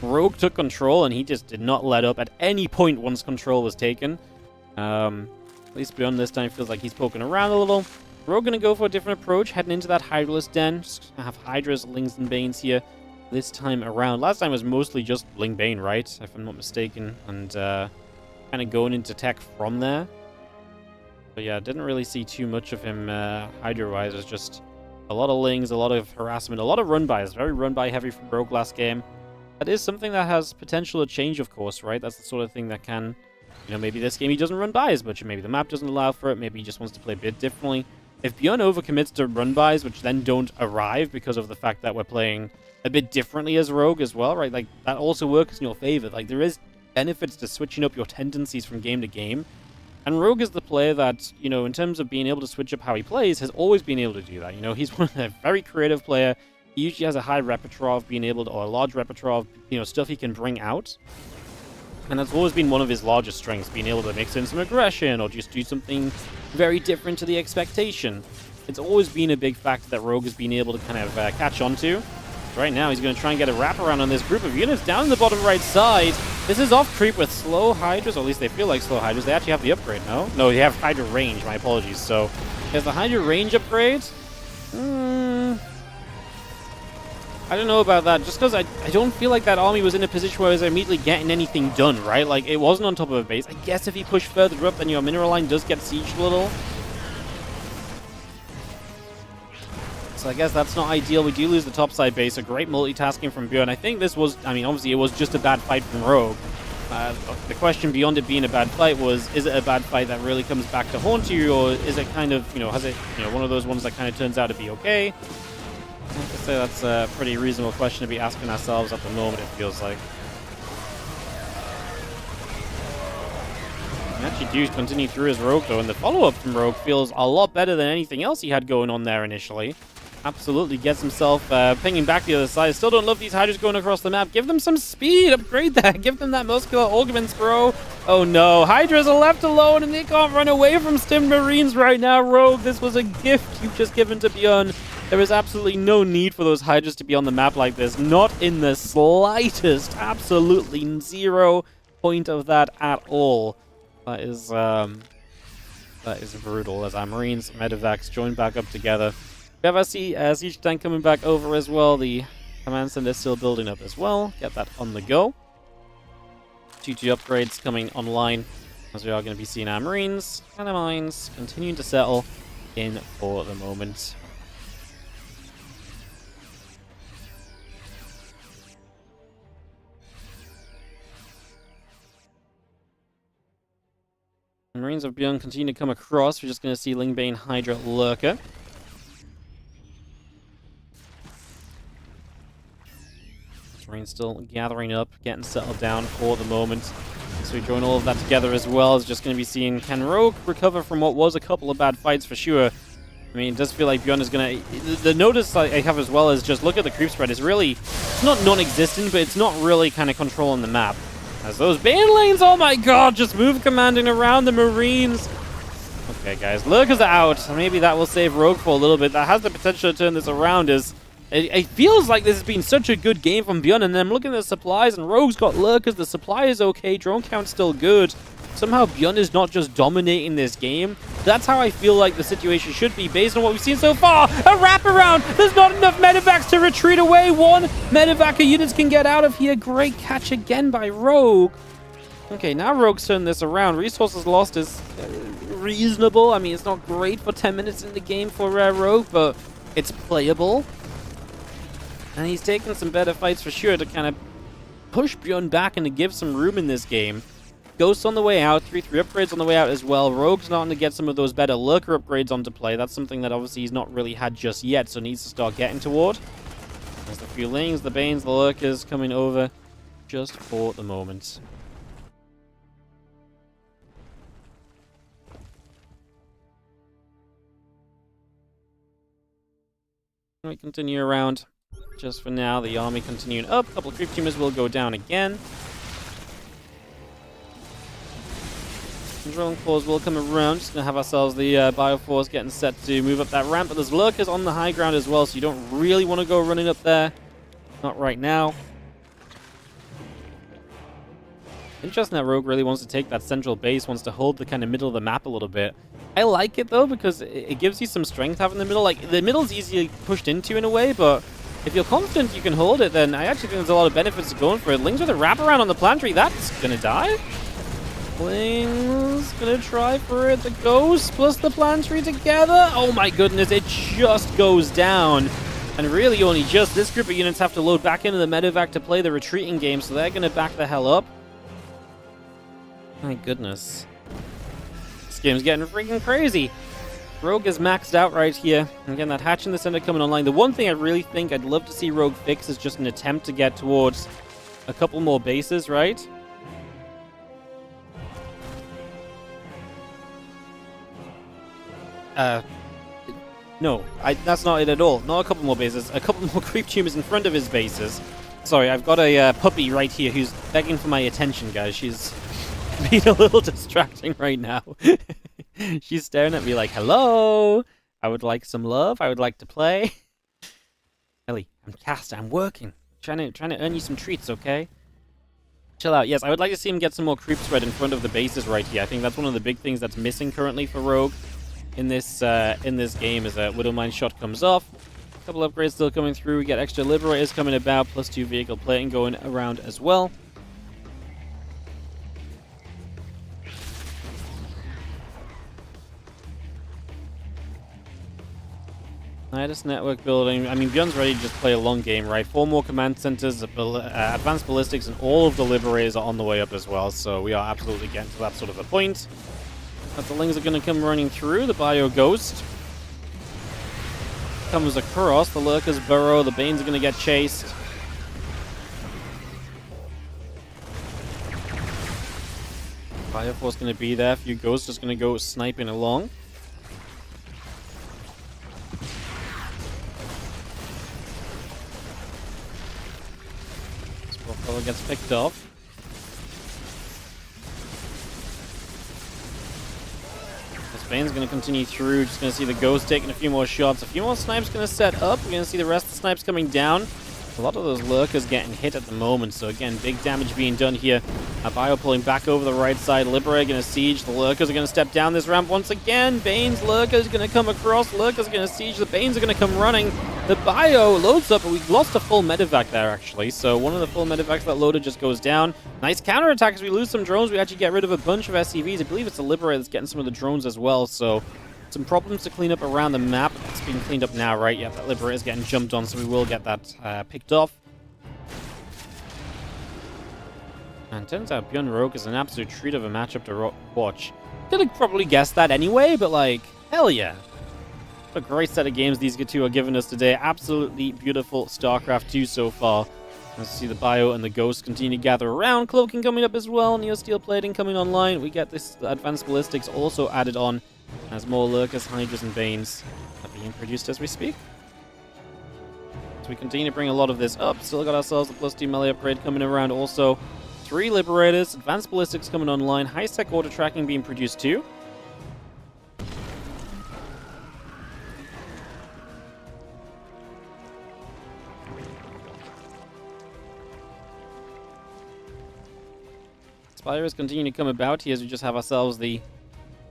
Rogue took control and he just did not let up at any point once control was taken. At least Byun this time feels like he's poking around a little. Rogue gonna go for a different approach, heading into that Hydraless Den. Just gonna have Hydras, Lings, and Banes here this time around. Last time was mostly just Ling Bane, right? If I'm not mistaken. And kind of going into tech from there. But yeah, didn't really see too much of him Hydra-wise. It was just a lot of Lings, a lot of harassment, a lot of run-bys. Very run-by heavy from Rogue last game. That is something that has potential to change, of course, right? That's the sort of thing that can, you know, maybe this game he doesn't run by as much, maybe the map doesn't allow for it, maybe he just wants to play a bit differently. If Byun overcommits to run-bys, which then don't arrive because of the fact that we're playing a bit differently as Rogue as well, right? Like, that also works in your favor. Like, there is benefits to switching up your tendencies from game to game. And Rogue is the player that, you know, in terms of being able to switch up how he plays, has always been able to do that. You know, he's one of a very creative player. He usually has a high repertoire of being able to, or a large repertoire of, you know, stuff he can bring out. And that's always been one of his largest strengths, being able to mix in some aggression or just do something very different to the expectation. It's always been a big factor that Rogue has been able to kind of catch on to. Right now, he's going to try and get a wraparound on this group of units down in the bottom right side. This is off creep with slow Hydras, or at least they feel like slow Hydras. They actually have the upgrade, no? No, they have Hydra range, my apologies. So, has the Hydra range upgrade? I don't know about that, just because I don't feel like that army was in a position where it was immediately getting anything done, right? Like, it wasn't on top of a base. I guess if you push further up, then your mineral line does get sieged a little. So I guess that's not ideal. We do lose the topside base. A great multitasking from Byun. I think this was, I mean, obviously it was just a bad fight from Rogue. The question beyond it being a bad fight was, is it a bad fight that really comes back to haunt you, or is it kind of, you know, has it, you know, one of those ones that kind of turns out to be okay? I have to say that's a pretty reasonable question to be asking ourselves at the moment, it feels like. And actually do continue through his Rogue, though, and the follow-up from Rogue feels a lot better than anything else he had going on there initially. Absolutely gets himself pinging back the other side. Still don't love these Hydras going across the map. Give them some speed. Upgrade that. Give them that muscular augments, bro. Oh, no. Hydras are left alone, and they can't run away from Stim Marines right now, Rogue. This was a gift you've just given to Byun. There is absolutely no need for those Hydras to be on the map like this. Not in the slightest. Absolutely 0 point of that at all. That is brutal as our Marines, Medivacs join back up together. We have our Siege Tank coming back over as well. The Command Center is still building up as well. Get that on the go. 2-2 upgrades coming online as we are going to be seeing our Marines and our Mines continuing to settle in for the moment. Marines of Byun continue to come across. We're just going to see Lingbane Hydra Lurker. Marines still gathering up, getting settled down for the moment. So we join all of that together as well. It's just going to be seeing, can Rogue recover from what was a couple of bad fights for sure. I mean, it does feel like Byun is going to... The notice I have as well is just look at the creep spread. It's really... It's not non-existent, but it's not really kind of controlling the map. As those Bane lanes, oh my god, just move commanding around the Marines. Okay, guys, Lurkers are out. Maybe that will save Rogue for a little bit. That has the potential to turn this around. It feels like this has been such a good game from Byun, and then I'm looking at the supplies, and Rogue's got Lurkers. The supply is okay. Drone count's still good. Somehow Byun is not just dominating this game. That's how I feel like the situation should be based on what we've seen so far. A wraparound! There's not enough Medivacs to retreat away. One Medivac units can get out of here. Great catch again by Rogue. Okay, now Rogue's turned this around. Resources lost is reasonable. I mean, it's not great for 10 minutes in the game for Rogue, but it's playable. And he's taken some better fights for sure to kind of push Byun back and to give some room in this game. Ghosts on the way out, 3-3 upgrades on the way out as well. Rogue's starting to get some of those better Lurker upgrades onto play. That's something that obviously he's not really had just yet, so needs to start getting toward. There's the Feelings, the Banes, the Lurkers coming over just for the moment. We continue around. Just for now, the army continuing up. A couple of creep tumors will go down again. Drone Claws will come around. Just going to have ourselves the Bioforce getting set to move up that ramp. But there's lurkers on the high ground as well, so you don't really want to go running up there. Not right now. Interesting that Rogue really wants to take that central base, wants to hold the kind of middle of the map a little bit. I like it, though, because it gives you some strength having the middle. Like, the middle's easily pushed into in a way, but if you're confident you can hold it, then I actually think there's a lot of benefits to going for it. Ling's with a wraparound on the planetary. That's going to die. Ling's going to try for it. The Ghost plus the planetary together. Oh, my goodness. It just goes down. And really only just this group of units have to load back into the medevac to play the retreating game, so they're going to back the hell up. My goodness. This game's getting freaking crazy. Rogue is maxed out right here. Again, that hatch in the center coming online. The one thing I really think I'd love to see Rogue fix is just an attempt to get towards a couple more bases, right? No, that's not it at all. Not a couple more bases. A couple more creep tumors in front of his bases. Sorry, I've got a puppy right here who's begging for my attention, guys. She's being a little distracting right now. She's staring at me like, hello, I would like some love. I would like to play. Ellie, I'm caster. I'm working. Trying to earn you some treats, okay? Chill out. Yes, I would like to see him get some more creep spread in front of the bases right here. I think that's one of the big things that's missing currently for Rogue in this game is that Widowmine shot comes off. A couple upgrades still coming through. We get extra Liberators coming about, plus 2 vehicle plating going around as well. Nidus network building. I mean, Byun's ready to just play a long game, right? 4 more command centers, advanced ballistics, and all of the Liberators are on the way up as well. So we are absolutely getting to that sort of a point. But the Lings are going to come running through. The Bio Ghost comes across. The Lurkers burrow. The Banes are going to get chased. Bioforce going to be there. A few Ghosts just going to go sniping along. Spellfellow gets picked off. Bane's going to continue through. Just going to see the Ghost taking a few more shots. A few more snipes going to set up. We're going to see the rest of the snipes coming down. A lot of those Lurkers getting hit at the moment. So again, big damage being done here. Bio pulling back over the right side. Liberator going to siege. The Lurkers are going to step down this ramp once again. Bane's Lurkers going to come across. Lurkers are going to siege. The Banes are going to come running. The Bio loads up, but we lost a full medevac there actually. So one of the full medevacs that loaded just goes down. Nice counterattack as we lose some drones. We actually get rid of a bunch of SCVs. I believe it's the Liberator that's getting some of the drones as well. So some problems to clean up around the map. It's being cleaned up now, right? Yeah, that Liberator is getting jumped on, so we will get that picked off. And turns out Byun Rogue is an absolute treat of a matchup to watch. Could have probably guessed that anyway, but like, hell yeah. What a great set of games these two are giving us today. Absolutely beautiful StarCraft 2 so far. Let's see the Bio and the Ghost continue to gather around. Cloaking coming up as well. Neo Steel Plating coming online. We get this Advanced Ballistics also added on as more Lurkers, Hydras, and Banes are being produced as we speak. So we continue to bring a lot of this up. Still got ourselves a +2 melee upgrade coming around also. 3 Liberators, Advanced Ballistics coming online, high-tech auto tracking being produced too. Spires continue to come about here as we just have ourselves the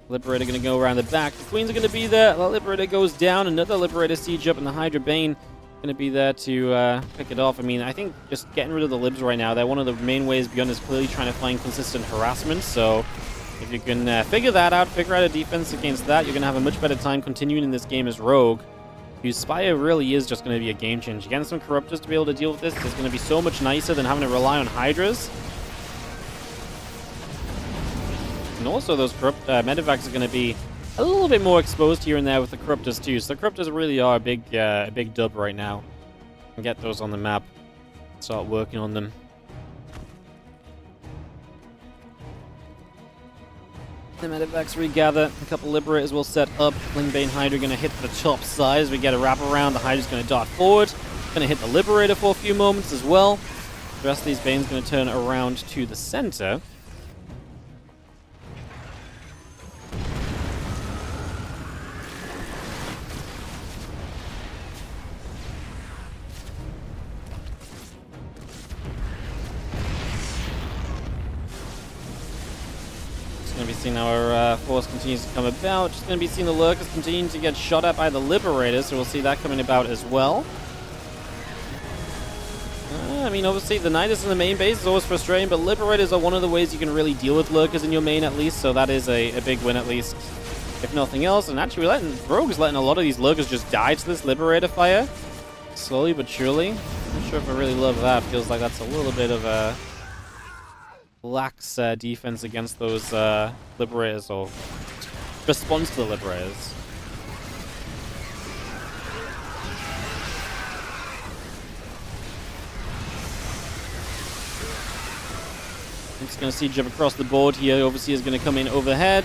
Liberator going to go around the back. The Queens are going to be there. The Liberator goes down. Another Liberator siege up, and the Hydra Bane going to be there to pick it off. I mean, I think just getting rid of the Libs right now, they're one of the main ways Byun is clearly trying to find consistent harassment. So if you can figure that out, figure out a defense against that, you're going to have a much better time continuing in this game as Rogue, whose Spire really is just going to be a game changer. Getting some Corruptors to be able to deal with this is going to be so much nicer than having to rely on Hydras. And also those medevacs are going to be a little bit more exposed here and there with the Corruptors too. So the Corruptors really are a big dub right now. And get those on the map. Start working on them. The medevacs regather. A couple Liberators will set up. Bane Hydra going to hit the top side as we get a wrap around. The Hydra's going to dart forward. Going to hit the Liberator for a few moments as well. The rest of these Banes going to turn around to the center. seeing our force continues to come about. Just going to be seeing the lurkers continuing to get shot at by the liberators, so we'll see that coming about as well. I mean, obviously, the Nidus in the main base is always frustrating, but liberators are one of the ways you can really deal with lurkers in your main, at least, so that is a big win, at least, if nothing else. And actually, Rogue is letting a lot of these lurkers just die to this liberator fire, slowly but surely. Not sure if I really love that. Feels like that's a little bit of a lax defense against those liberators, or response to the liberators. I'm just going to see jump across the board here. Obviously, is going to come in overhead.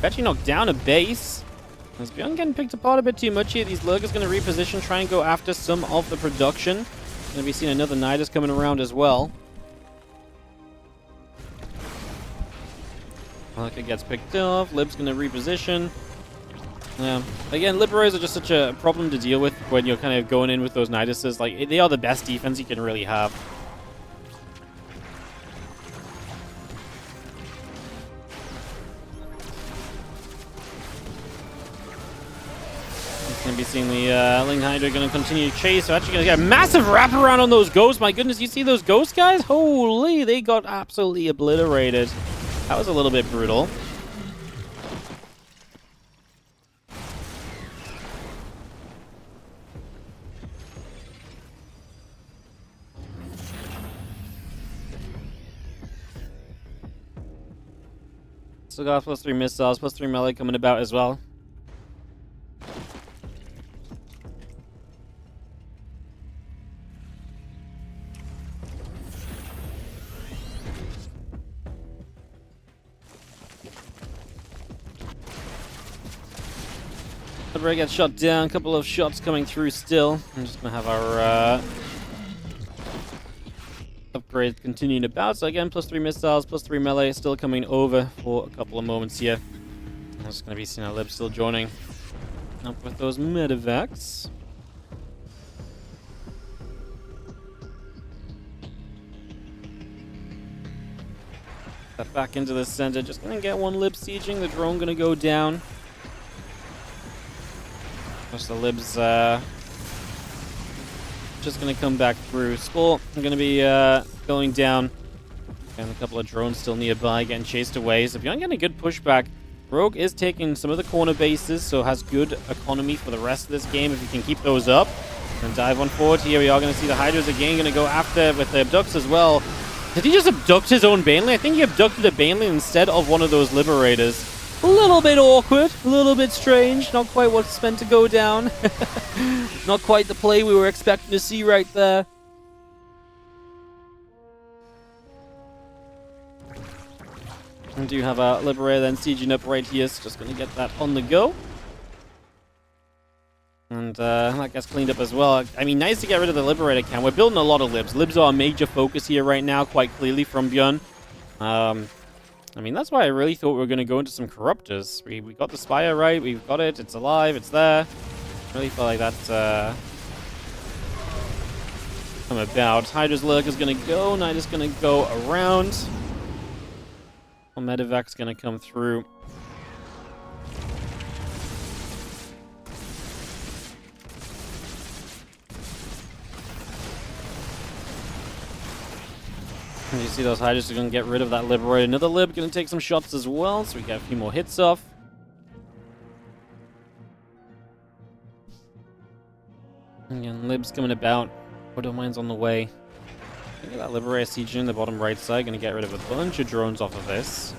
Actually knocked down a base. As Byun getting picked apart a bit too much here. These lurkers going to reposition, try and go after some of the production. Going to be seeing another Nidus coming around as well. Lurker gets picked off. Lib's going to reposition. Again, liberators are just such a problem to deal with when you're kind of going in with those Niduses. Like, they are the best defense you can really have. Going to be seeing the Ling Hydra going to continue to chase. So actually going to get a massive wraparound on those ghosts. My goodness, you see those ghosts, guys? Holy, they got absolutely obliterated. That was a little bit brutal. Still got +3 missiles, +3 melee coming about as well. Liberator gets shot down, a couple of shots coming through still. I'm just going to have our upgrade continuing about. So again, +3 missiles, +3 melee, still coming over for a couple of moments here. I'm just going to be seeing our Lib still joining up with those medevacs. Step back into the center, just going to get one Lib sieging. The drone going to go down. The Lib's just going to come back through. Skull going to be going down. And a couple of drones still nearby getting chased away. So if you're getting a good pushback, Rogue is taking some of the corner bases, so has good economy for the rest of this game if you can keep those up. And dive on forward here. We are going to see the Hydras again going to go after with the abducts as well. Did he just abduct his own Baneley? I think he abducted a Baneley instead of one of those Liberators. A little bit awkward, a little bit strange, not quite what's meant to go down. Not quite the play we were expecting to see right there. We do have a Liberator then sieging up right here, so just going to get that on the go. And that gets cleaned up as well. I mean, nice to get rid of the Liberator count. We're building a lot of Libs. Libs are a major focus here right now, quite clearly from Byun. I mean, that's why I really thought we were going to go into some Corruptors. We got the Spire right, we've got it, it's alive, it's there. Really felt like that's come about. Hydra's Lurk is going to go, Knight is going to go around. Medevac's going to come through. And you see those Hydras are going to get rid of that Liberator. Another Lib going to take some shots as well, so we get a few more hits off. Again, Lib's coming about. Widow Mine's on the way. Look at that Liberator siege in the bottom right side. Going to get rid of a bunch of drones off of this.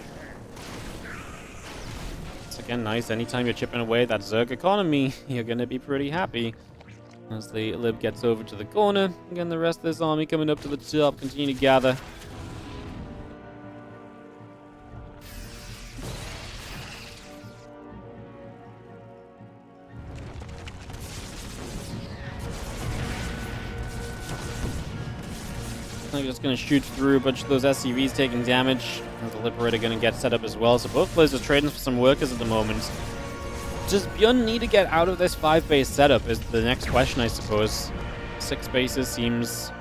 It's again nice. Anytime you're chipping away that Zerg economy, you're going to be pretty happy. As the Lib gets over to the corner. Again, the rest of this army coming up to the top. Continue to gather. I'm just going to shoot through a bunch of those SCVs taking damage. And the Liberator going to get set up as well. So both players are trading for some workers at the moment. Does Byun need to get out of this 5-base setup is the next question, I suppose. 6 bases seems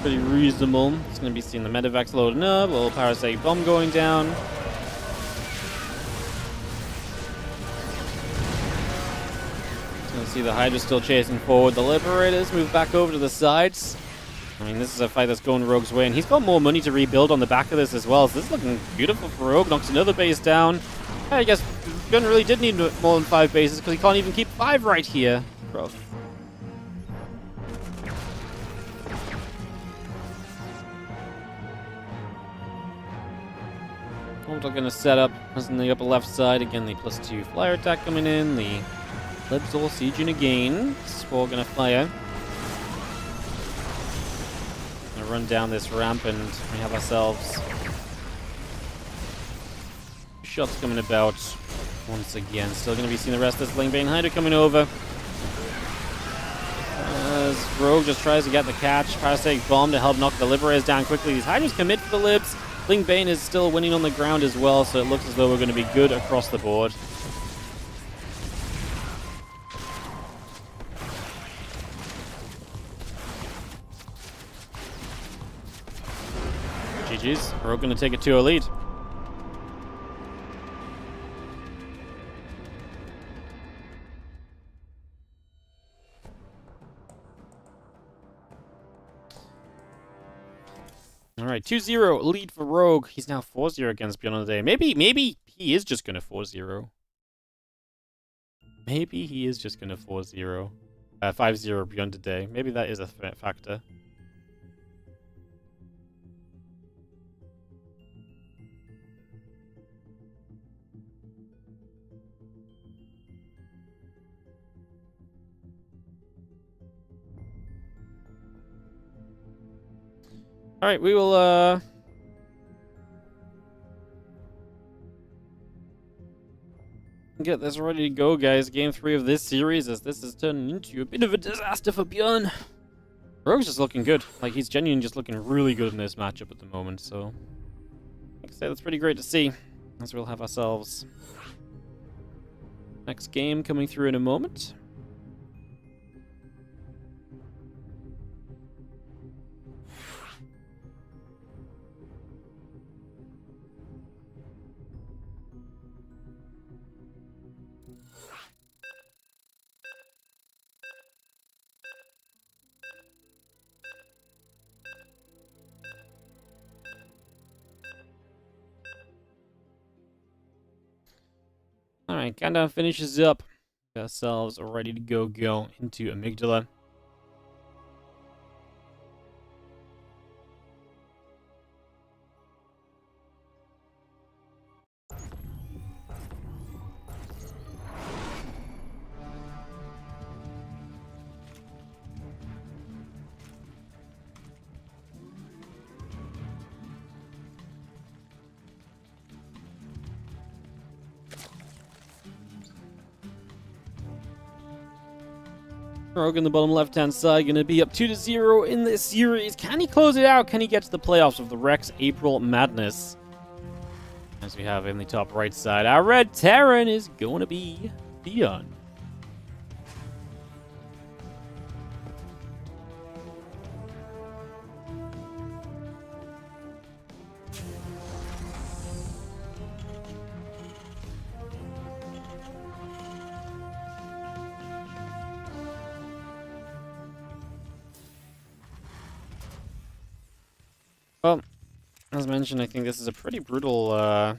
pretty reasonable. It's going to be seeing the medevacs loading up, a little parasitic bomb going down. Going to see the Hydra still chasing forward. The Liberators move back over to the sides. I mean, this is a fight that's going Rogue's way, and he's got more money to rebuild on the back of this as well, so this is looking beautiful for Rogue. Knocks another base down. I guess Byun really did need more than 5 bases, because he can't even keep 5 right here. Bro. What we're going to set up is in the upper left side. Again, the +2 flyer attack coming in. The Libs all sieging again. Spore going to fire. Run down this ramp, and we have ourselves shots coming about once again. Still going to be seeing the rest of this Lingbane Hydra coming over. As Rogue just tries to get the catch. Parasitic Bomb to help knock the Liberators down quickly. These Hydras commit for the Libs. Lingbane is still winning on the ground as well, so it looks as though we're going to be good across the board. GG's. We're going to take a 2-0 lead. All right, 2-0 lead for Rogue. He's now 4-0 against Byun on the day. Maybe he is just going to 4-0. Maybe he is just going to 4-0. 5-0 Byun today. Maybe that is a factor. Alright, we will, get this ready to go, guys. Game 3 of this series, as this is turning into a bit of a disaster for Byun. Rogue's just looking good. Like, he's genuinely just looking really good in this matchup at the moment, so... like I say, that's pretty great to see. As we'll have ourselves... next game coming through in a moment. Alright, countdown finishes up. Got ourselves ready to go into Amygdala. Rogue in the bottom left-hand side, going to be up 2-0 in this series. Can he close it out? Can he get to the playoffs of the Rex April Madness? As we have in the top right side, our red Terran is going to be Byun. Well, as mentioned, I think this is a pretty brutal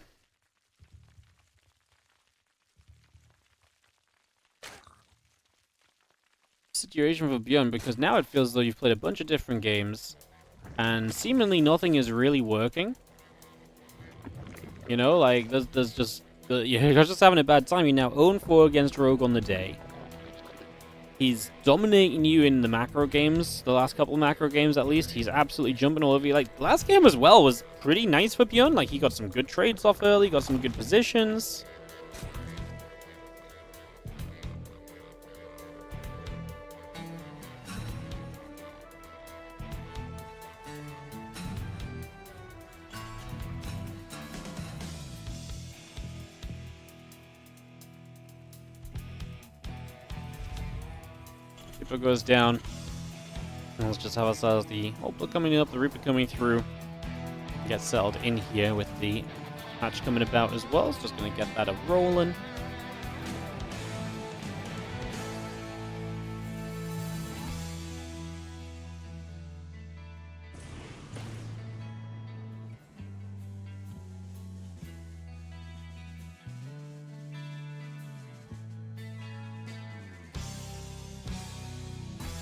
situation for Byun, because now it feels as though you've played a bunch of different games and seemingly nothing is really working. You know, like, there's just... you're just having a bad time. You now 0-4 against Rogue on the day. He's dominating you in the macro games, the last couple of macro games at least. He's absolutely jumping all over you. Like, the last game as well was pretty nice for Byun. Like, he got some good trades off early, got some good positions. Goes down. Let's just have ourselves the Opal coming up, the Reaper coming through. Get settled in here with the hatch coming about as well. So just going to get that rolling.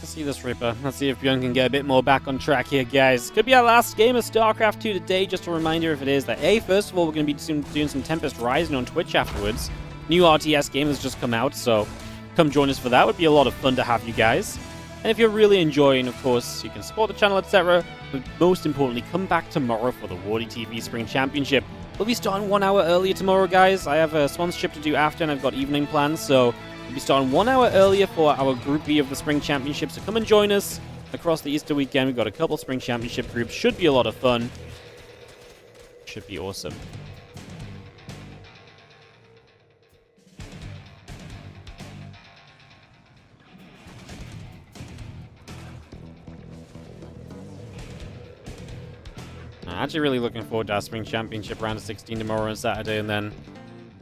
Let's see this Reaper. Let's see if Byun can get a bit more back on track here, guys. Could be our last game of StarCraft 2 today. Just a reminder if it is that, first of all, we're going to be doing some Tempest Rising on Twitch afterwards. New RTS game has just come out, so come join us for that. It would be a lot of fun to have you guys. And if you're really enjoying, of course, you can support the channel, etc. But most importantly, come back tomorrow for the WardiTV Spring Championship. We'll be starting 1 hour earlier tomorrow, guys. I have a sponsorship to do after, and I've got evening plans, so we'll be starting 1 hour earlier for our Group B of the Spring Championship, so come and join us across the Easter weekend. We've got a couple Spring Championship groups. Should be a lot of fun. Should be awesome. I'm actually really looking forward to our Spring Championship round of 16 tomorrow and Saturday, and then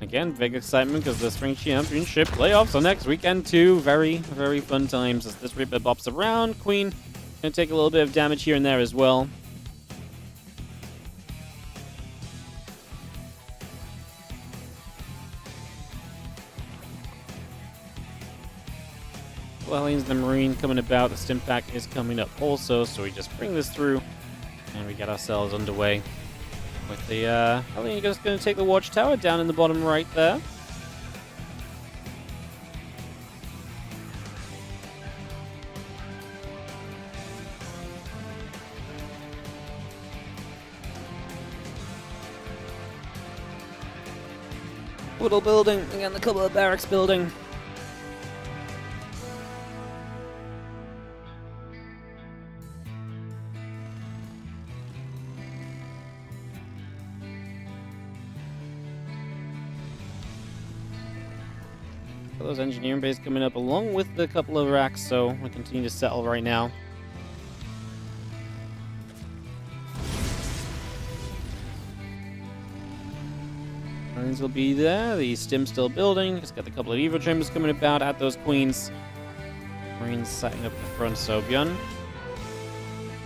again, big excitement because the Spring Championship playoffs are next weekend too. Very, very fun times as this Reaper bops around. Queen gonna take a little bit of damage here and there as well. Well, the Marine coming about. The Stim Pack is coming up also, so we just bring this through and we get ourselves underway. With the, I think you're just going to take the watchtower down in the bottom right there. Little building, again, the couple of barracks building. Those engineering bays coming up along with the couple of racks, so we continue to settle right now. Marines will be there. The stim still building. Just got the couple of Evo chambers coming about at those queens. Marines setting up the front, so Byun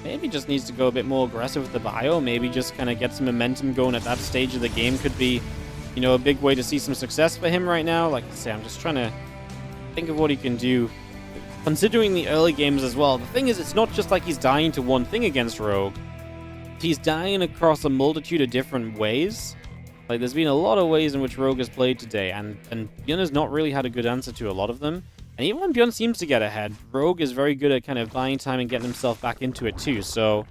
maybe just needs to go a bit more aggressive with the bio. Maybe just kind of get some momentum going at that stage of the game. Could be, you know, a big way to see some success for him right now. Like I say, I'm just trying to think of what he can do, considering the early games as well. The thing is, it's not just like he's dying to one thing against Rogue. He's dying across a multitude of different ways. Like, there's been a lot of ways in which Rogue has played today, and Byun has not really had a good answer to a lot of them. And even when Byun seems to get ahead, Rogue is very good at kind of buying time and getting himself back into it too. So,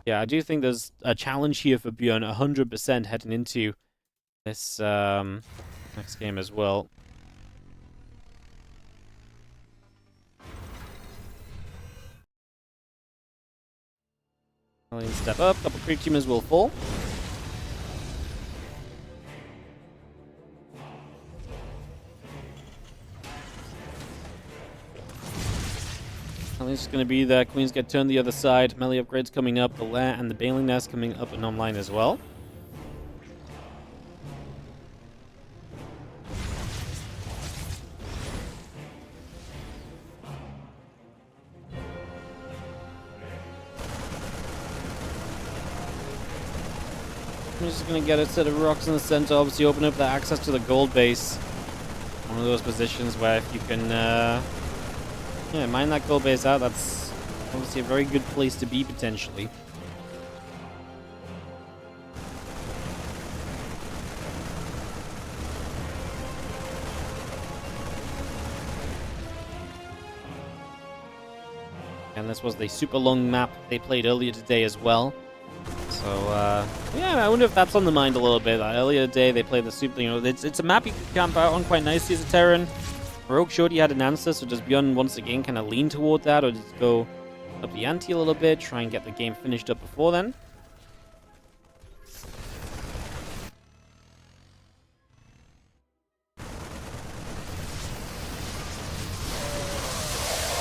yeah, I do think there's a challenge here for Byun 100% heading into this next game as well. Step up, couple creep teamers will fall. It's going to be the Queens get turned the other side. Melee upgrades coming up, the Lair and the Baling Nest coming up and online as well. I'm just going to get a set of rocks in the center, obviously open up the access to the gold base. One of those positions where if you can yeah, mine that gold base out, that's obviously a very good place to be potentially. And this was the super long map they played earlier today as well. So, yeah, I wonder if that's on the mind a little bit. Earlier today, they played the super, you know, it's a map you can camp out on quite nicely as a Terran. Rogue showed he had an answer, so does Byun once again kind of lean toward that, or does he go up the ante a little bit, try and get the game finished up before then?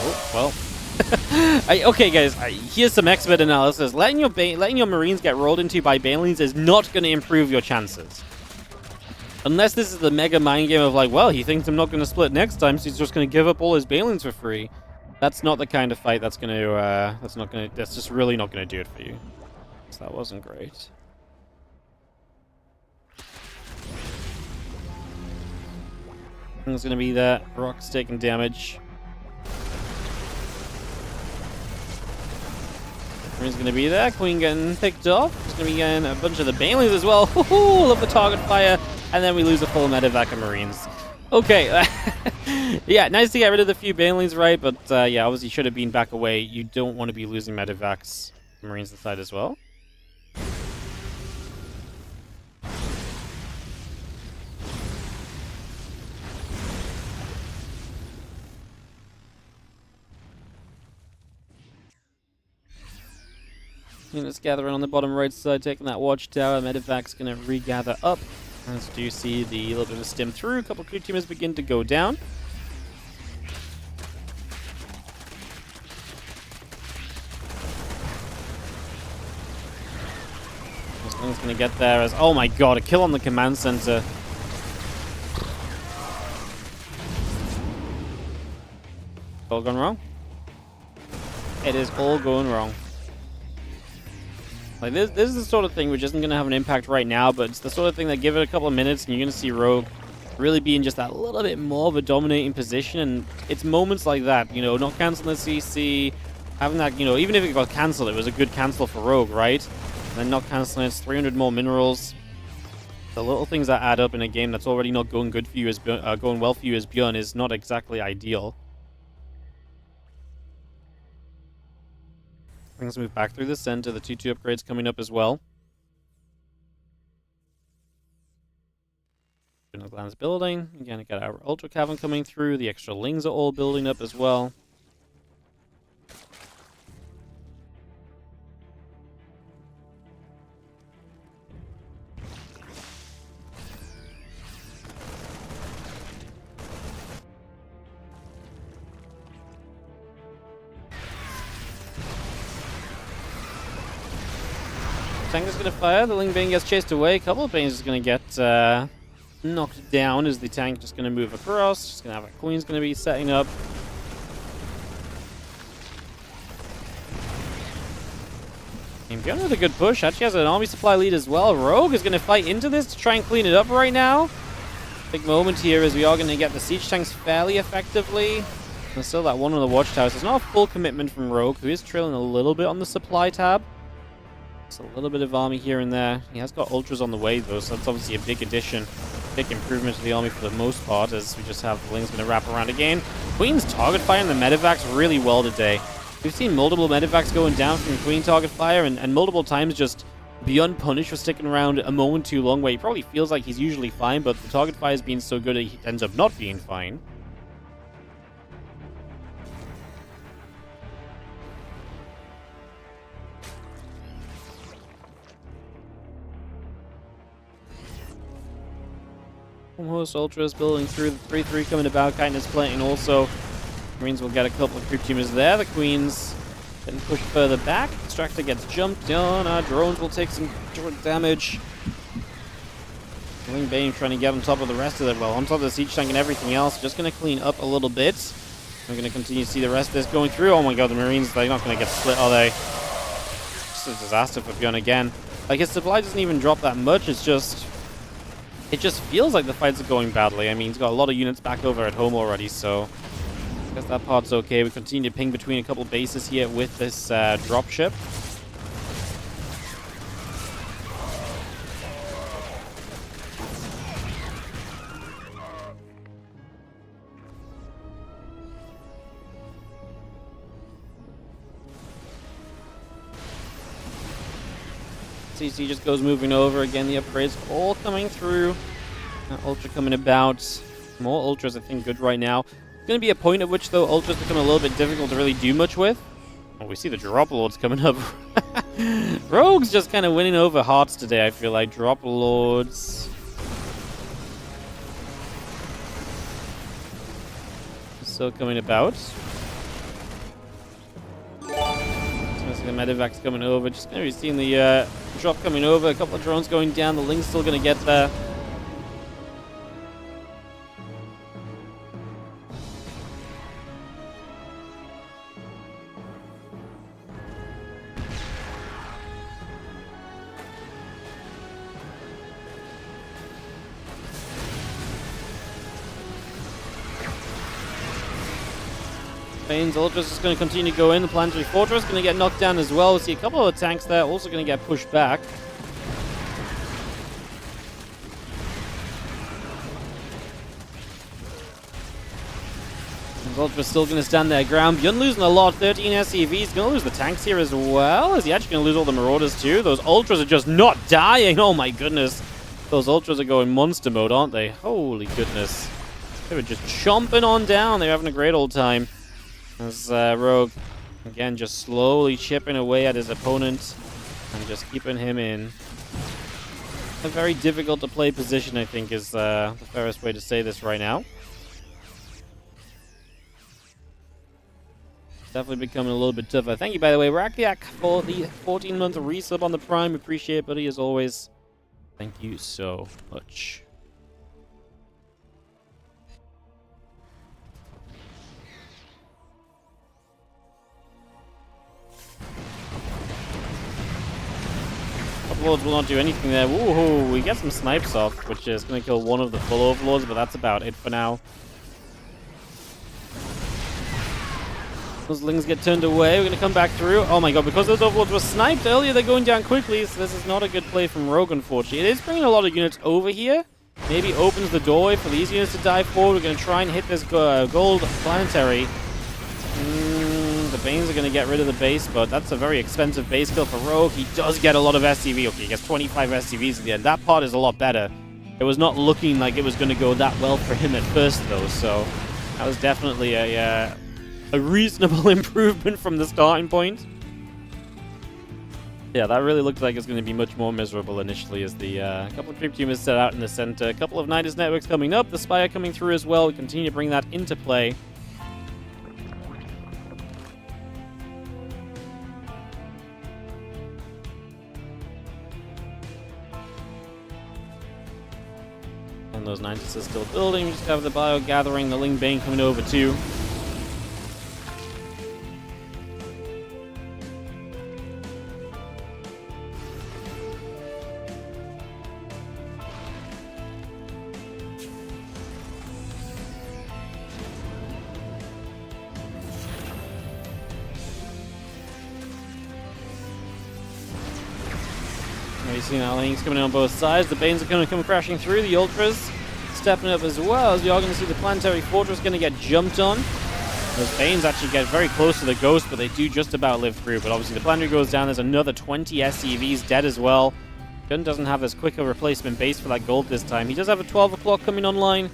Oh, well, Okay, guys, here's some expert analysis. Letting your Marines get rolled into by Banelings is not going to improve your chances. Unless this is the mega mind game of like, well, he thinks I'm not going to split next time, so he's just going to give up all his Banelings for free. That's not the kind of fight that's going to, that's just really not going to do it for you. So that wasn't great. It's going to be that Rock's taking damage. He's going to be there. Queen getting picked off. He's going to be getting a bunch of the Banelings as well. Love the target fire. And then we lose a full medevac of Marines. Okay. Yeah, nice to get rid of the few Banelings, right? But yeah, obviously should have been back away. You don't want to be losing medevacs. Marines inside as well. Units gathering on the bottom right side, taking that watchtower. Medevac's going to regather up. As you see the little bit of a stim through, a couple crew teamers begin to go down. One's going to get there as, oh my god, a kill on the command center. All gone wrong? It is all going wrong. Like this is the sort of thing which isn't going to have an impact right now, but it's the sort of thing that give it a couple of minutes and you're going to see Rogue really be in just that little bit more of a dominating position. And it's moments like that, you know, not canceling the CC, having that, you know, even if it got cancelled, it was a good cancel for Rogue, right? And then not canceling it's 300 more minerals. The little things that add up in a game that's already not going good for you as going well for you as Byun is not exactly ideal. Things move back through the center. The 2-2 upgrades coming up as well. Glan's building. Again, I got our Ultra Cavern coming through. The extra Lings are all building up as well. Tank is going to fire. The Ling Bane gets chased away. A couple of Banes is going to get knocked down as the tank just going to move across. Just going to have a Queen's going to be setting up. Byun with a good push. Actually has an army supply lead as well. Rogue is going to fight into this to try and clean it up right now. Big moment here as we are going to get the siege tanks fairly effectively. There's still that one on the watchtowers. There's not a full commitment from Rogue, who is trailing a little bit on the supply tab. A little bit of army here and there. He has got ultras on the way though, so that's obviously a big addition, big improvement to the army for the most part, as we just have the Ling's going to wrap around again. Queen's target firing the medevacs really well today. We've seen multiple medevacs going down from Queen target fire, and multiple times just Byun punished for sticking around a moment too long, where he probably feels like he's usually fine, but the target fire has been so good that he ends up not being fine. Host Ultras building through, the 3-3 coming about, kindness planting also. Marines will get a couple of crew teamers there. The Queens getting pushed further back. Extractor gets jumped on. Our drones will take some damage. Ling Bane trying to get on top of the rest of it. Well, on top of the siege tank and everything else. Just going to clean up a little bit. We're going to continue to see the rest of this going through. Oh my god, the Marines, they're not going to get split, are they? Just a disaster for Byun again. Like, his supply doesn't even drop that much. It's just... it just feels like the fights are going badly. I mean, he's got a lot of units back over at home already, so I guess that part's okay. We continue to ping between a couple bases here with this dropship. CC just goes moving over. Again, the upgrades all coming through. Ultra coming about. More Ultras, I think, good right now. There's going to be a point at which, though, Ultras become a little bit difficult to really do much with. Oh, we see the Drop Lords coming up. Rogue's just kind of winning over hearts today, I feel like. Drop Lords. Still coming about. See the medevac's coming over. Just going to be seeing the drop coming over. A couple of drones going down. The Ling's still going to get there. Bane's Ultra's just going to continue to go in. The Planetary Fortress going to get knocked down as well. We see a couple of tanks there also going to get pushed back. Ultra's still going to stand their ground. Byun losing a lot. 13 SCVs. Going to lose the tanks here as well. Is he actually going to lose all the Marauders too? Those Ultras are just not dying. Oh my goodness. Those Ultras are going monster mode, aren't they? Holy goodness. They were just chomping on down. They're having a great old time. As Rogue, again, just slowly chipping away at his opponent and just keeping him in a very difficult to play position, I think, is the fairest way to say this right now. Definitely becoming a little bit tougher. Thank you, by the way, Rakyak, for the 14-month resub on the Prime. Appreciate it, buddy, as always. Thank you so much. Overlords will not do anything there. Woohoo! We get some snipes off, which is going to kill one of the full Overlords, but that's about it for now. Those Lings get turned away. We're going to come back through. Oh my god, because those Overlords were sniped earlier, they're going down quickly, so this is not a good play from Rogue, unfortunately. It is bringing a lot of units over here. Maybe opens the doorway for these units to dive forward. We're going to try and hit this gold planetary. The Banes are going to get rid of the base, but that's a very expensive base kill for Rogue. He does get a lot of SCV. Okay, he gets 25 SCVs at the end. That part is a lot better. It was not looking like it was going to go that well for him at first, though, so that was definitely a reasonable improvement from the starting point. Yeah, that really looked like it's going to be much more miserable initially as the couple of creep tumors set out in the center. A couple of Nidus networks coming up. The Spire coming through as well. We continue to bring that into play. And those Nidus are still building. We just have the Bio gathering. The Ling Bane coming over too. You've seen our Lings coming in on both sides. The Banes are going to come crashing through. The Ultras stepping up as well, as we are going to see the Planetary Fortress going to get jumped on. Those Banes actually get very close to the Ghost, but they do just about live through. But obviously the Planetary goes down. There's another 20 SCVs dead as well. Gun doesn't have as quick a replacement base for that gold this time. He does have a 12 o'clock coming online.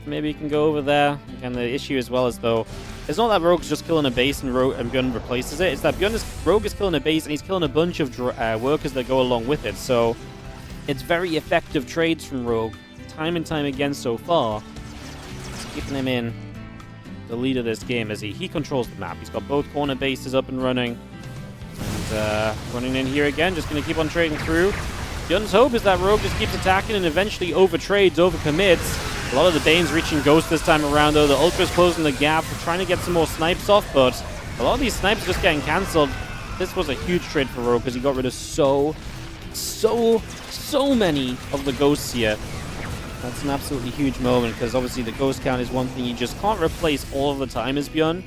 Maybe he can go over there. And the issue as well is, though, it's not that Rogue's just killing a base and Byun replaces it. It's that Rogue is killing a base and he's killing a bunch of workers that go along with it. So it's very effective trades from Rogue, time and time again so far. It's keeping him in the lead of this game as he controls the map. He's got both corner bases up and running. And running in here again, just going to keep on trading through. Byun's hope is that Rogue just keeps attacking and eventually overtrades, overcommits. A lot of the Banes reaching Ghost this time around, though. The Ultra's closing the gap. We're trying to get some more snipes off, but a lot of these snipes just getting cancelled. This was a huge trade for Rogue because he got rid of so many of the Ghosts here. That's an absolutely huge moment because obviously the Ghost count is one thing you just can't replace all of the time as Byun.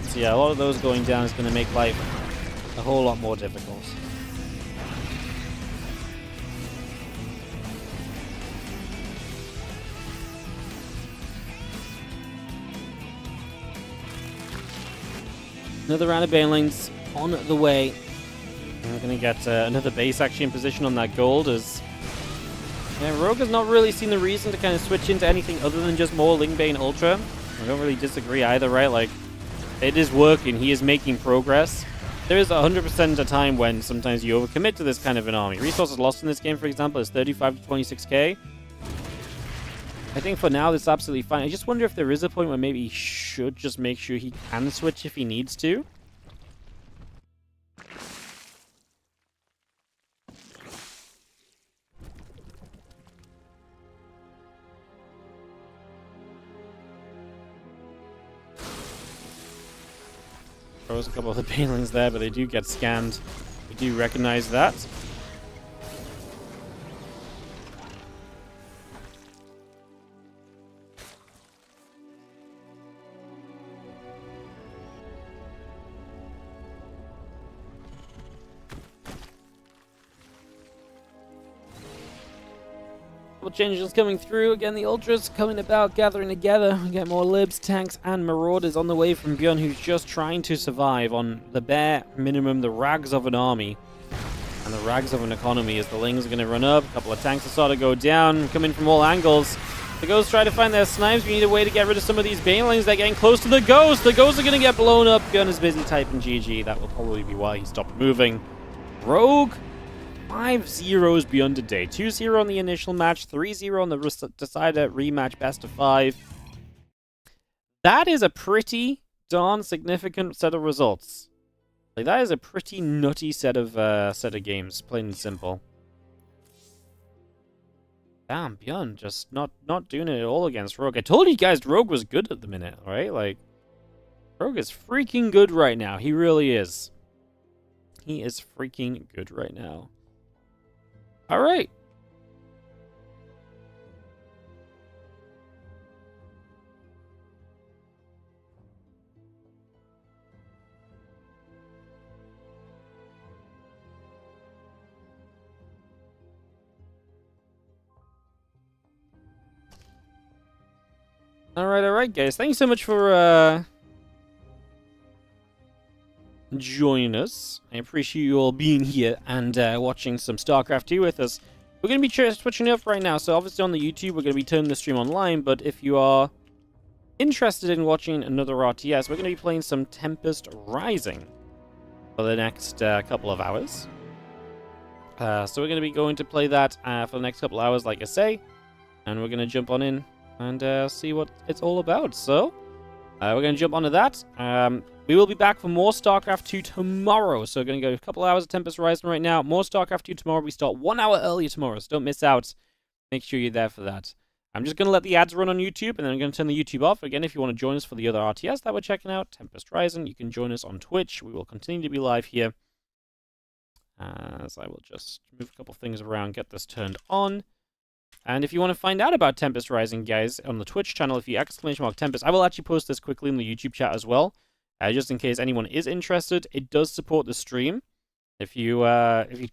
So yeah, a lot of those going down is going to make life a whole lot more difficult. Another round of Banelings on the way. And we're going to get another base actually in position on that gold as Rogue has not really seen the reason to kind of switch into anything other than just more Ling Bane Ultra. I don't really disagree either, right? Like, it is working. He is making progress. There is 100% a time when sometimes you overcommit to this kind of an army. Resources lost in this game, for example, is 35 to 26k. I think for now, this is absolutely fine. I just wonder if there is a point where maybe he should just make sure he can switch if he needs to. Throws a couple of the banelings there, but they do get scanned. We do recognize that. Changes coming through. Again, the Ultras coming about, gathering together. We get more Libs, tanks, and Marauders on the way from Byun, who's just trying to survive on the bare minimum, the rags of an army. And the rags of an economy as the Lings are going to run up. A couple of tanks are starting to go down, coming from all angles. The Ghosts try to find their snipes. We need a way to get rid of some of these Banelings. They're getting close to the Ghosts. The Ghosts are going to get blown up. Byun is busy typing GG. That will probably be why he stopped moving. Rogue. 5-0s Byun today. 2-0 on the initial match, 3-0 on the decider rematch best of 5. That is a pretty darn significant set of results. Like, that is a pretty nutty set of games, plain and simple. Damn, Byun just not doing it at all against Rogue. I told you guys Rogue was good at the minute, right? Like, Rogue is freaking good right now. He really is. He is freaking good right now. All right. All right, guys. Thanks so much for joining us. I appreciate you all being here and watching some StarCraft 2 with us. We're going to be switching it up right now, so obviously on the YouTube we're going to be turning the stream online, but if you are interested in watching another RTS, we're going to be playing some Tempest Rising for the next couple of hours. So we're going to be going to play that for the next couple of hours, like I say, and we're going to jump on in and see what it's all about. So we're going to jump onto that. We will be back for more StarCraft 2 tomorrow. So we're going to go a couple hours of Tempest Rising right now. More StarCraft 2 tomorrow. We start 1 hour earlier tomorrow, so don't miss out. Make sure you're there for that. I'm just going to let the ads run on YouTube, and then I'm going to turn the YouTube off. Again, if you want to join us for the other RTS that we're checking out, Tempest Rising, you can join us on Twitch. We will continue to be live here. As I will just move a couple things around, get this turned on. And if you want to find out about Tempest Rising, guys, on the Twitch channel, if you _Tempest, I will actually post this quickly in the YouTube chat as well. Just in case anyone is interested, it does support the stream. If you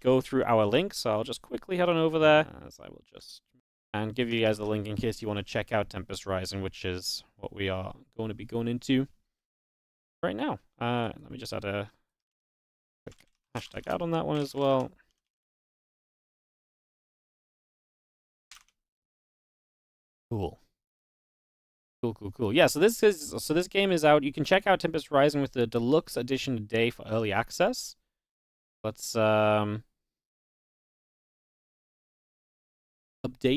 go through our link, so I'll just quickly head on over there, as I will just and give you guys the link in case you want to check out Tempest Rising, which is what we are going to be going into right now. Let me just add a quick hashtag out on that one as well. Cool. Cool. Yeah, so this game is out. You can check out Tempest Rising with the deluxe edition today for early access. Let's update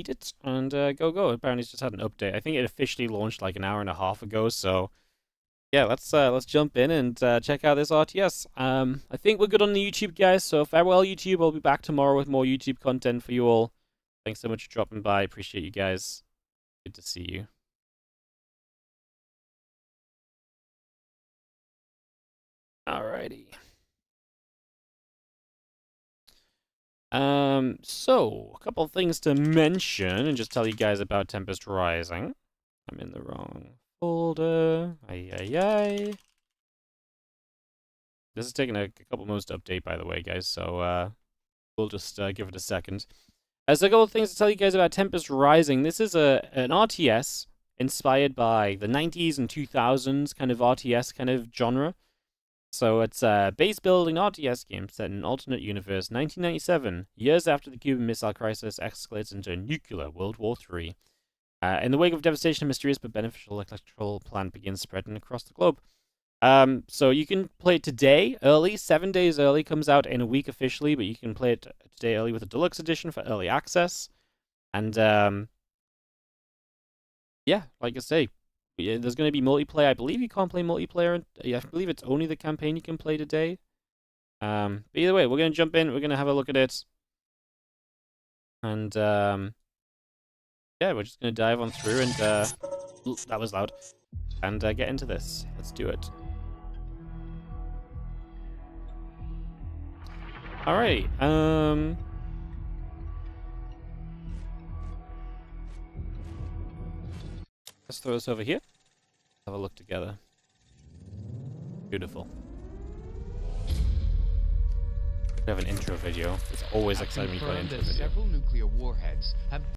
it and go. Apparently it's just had an update. I think it officially launched like an hour and a half ago, so yeah, let's jump in and check out this RTS. I think we're good on the YouTube, guys, so farewell YouTube. I'll be back tomorrow with more YouTube content for you all. Thanks so much for dropping by. Appreciate you guys. Good to see you. Alrighty. So a couple of things to mention and just tell you guys about Tempest Rising. I'm in the wrong folder. Ay. This is taking a couple moments to update, by the way, guys, so we'll just give it a second. As a couple of things to tell you guys about Tempest Rising, this is an RTS inspired by the 90s and 2000s kind of RTS kind of genre. So it's a base-building RTS game set in an alternate universe, 1997, years after the Cuban Missile Crisis escalates into a nuclear World War III. In the wake of devastation, a mysterious but beneficial electoral plan begins spreading across the globe. So you can play it today, early, 7 days early, comes out in a week officially, but you can play it today early with a deluxe edition for early access. And, yeah, like I say, there's going to be multiplayer. I believe you can't play multiplayer. I believe it's only the campaign you can play today. But either way, we're going to jump in. We're going to have a look at it. And, yeah, we're just going to dive on through and, that was loud. And get into this. Let's do it. Alright, let's throw this over here. Have a look together. Beautiful. We have an intro video. It's always exciting when you put an intro video.
Several nuclear warheads have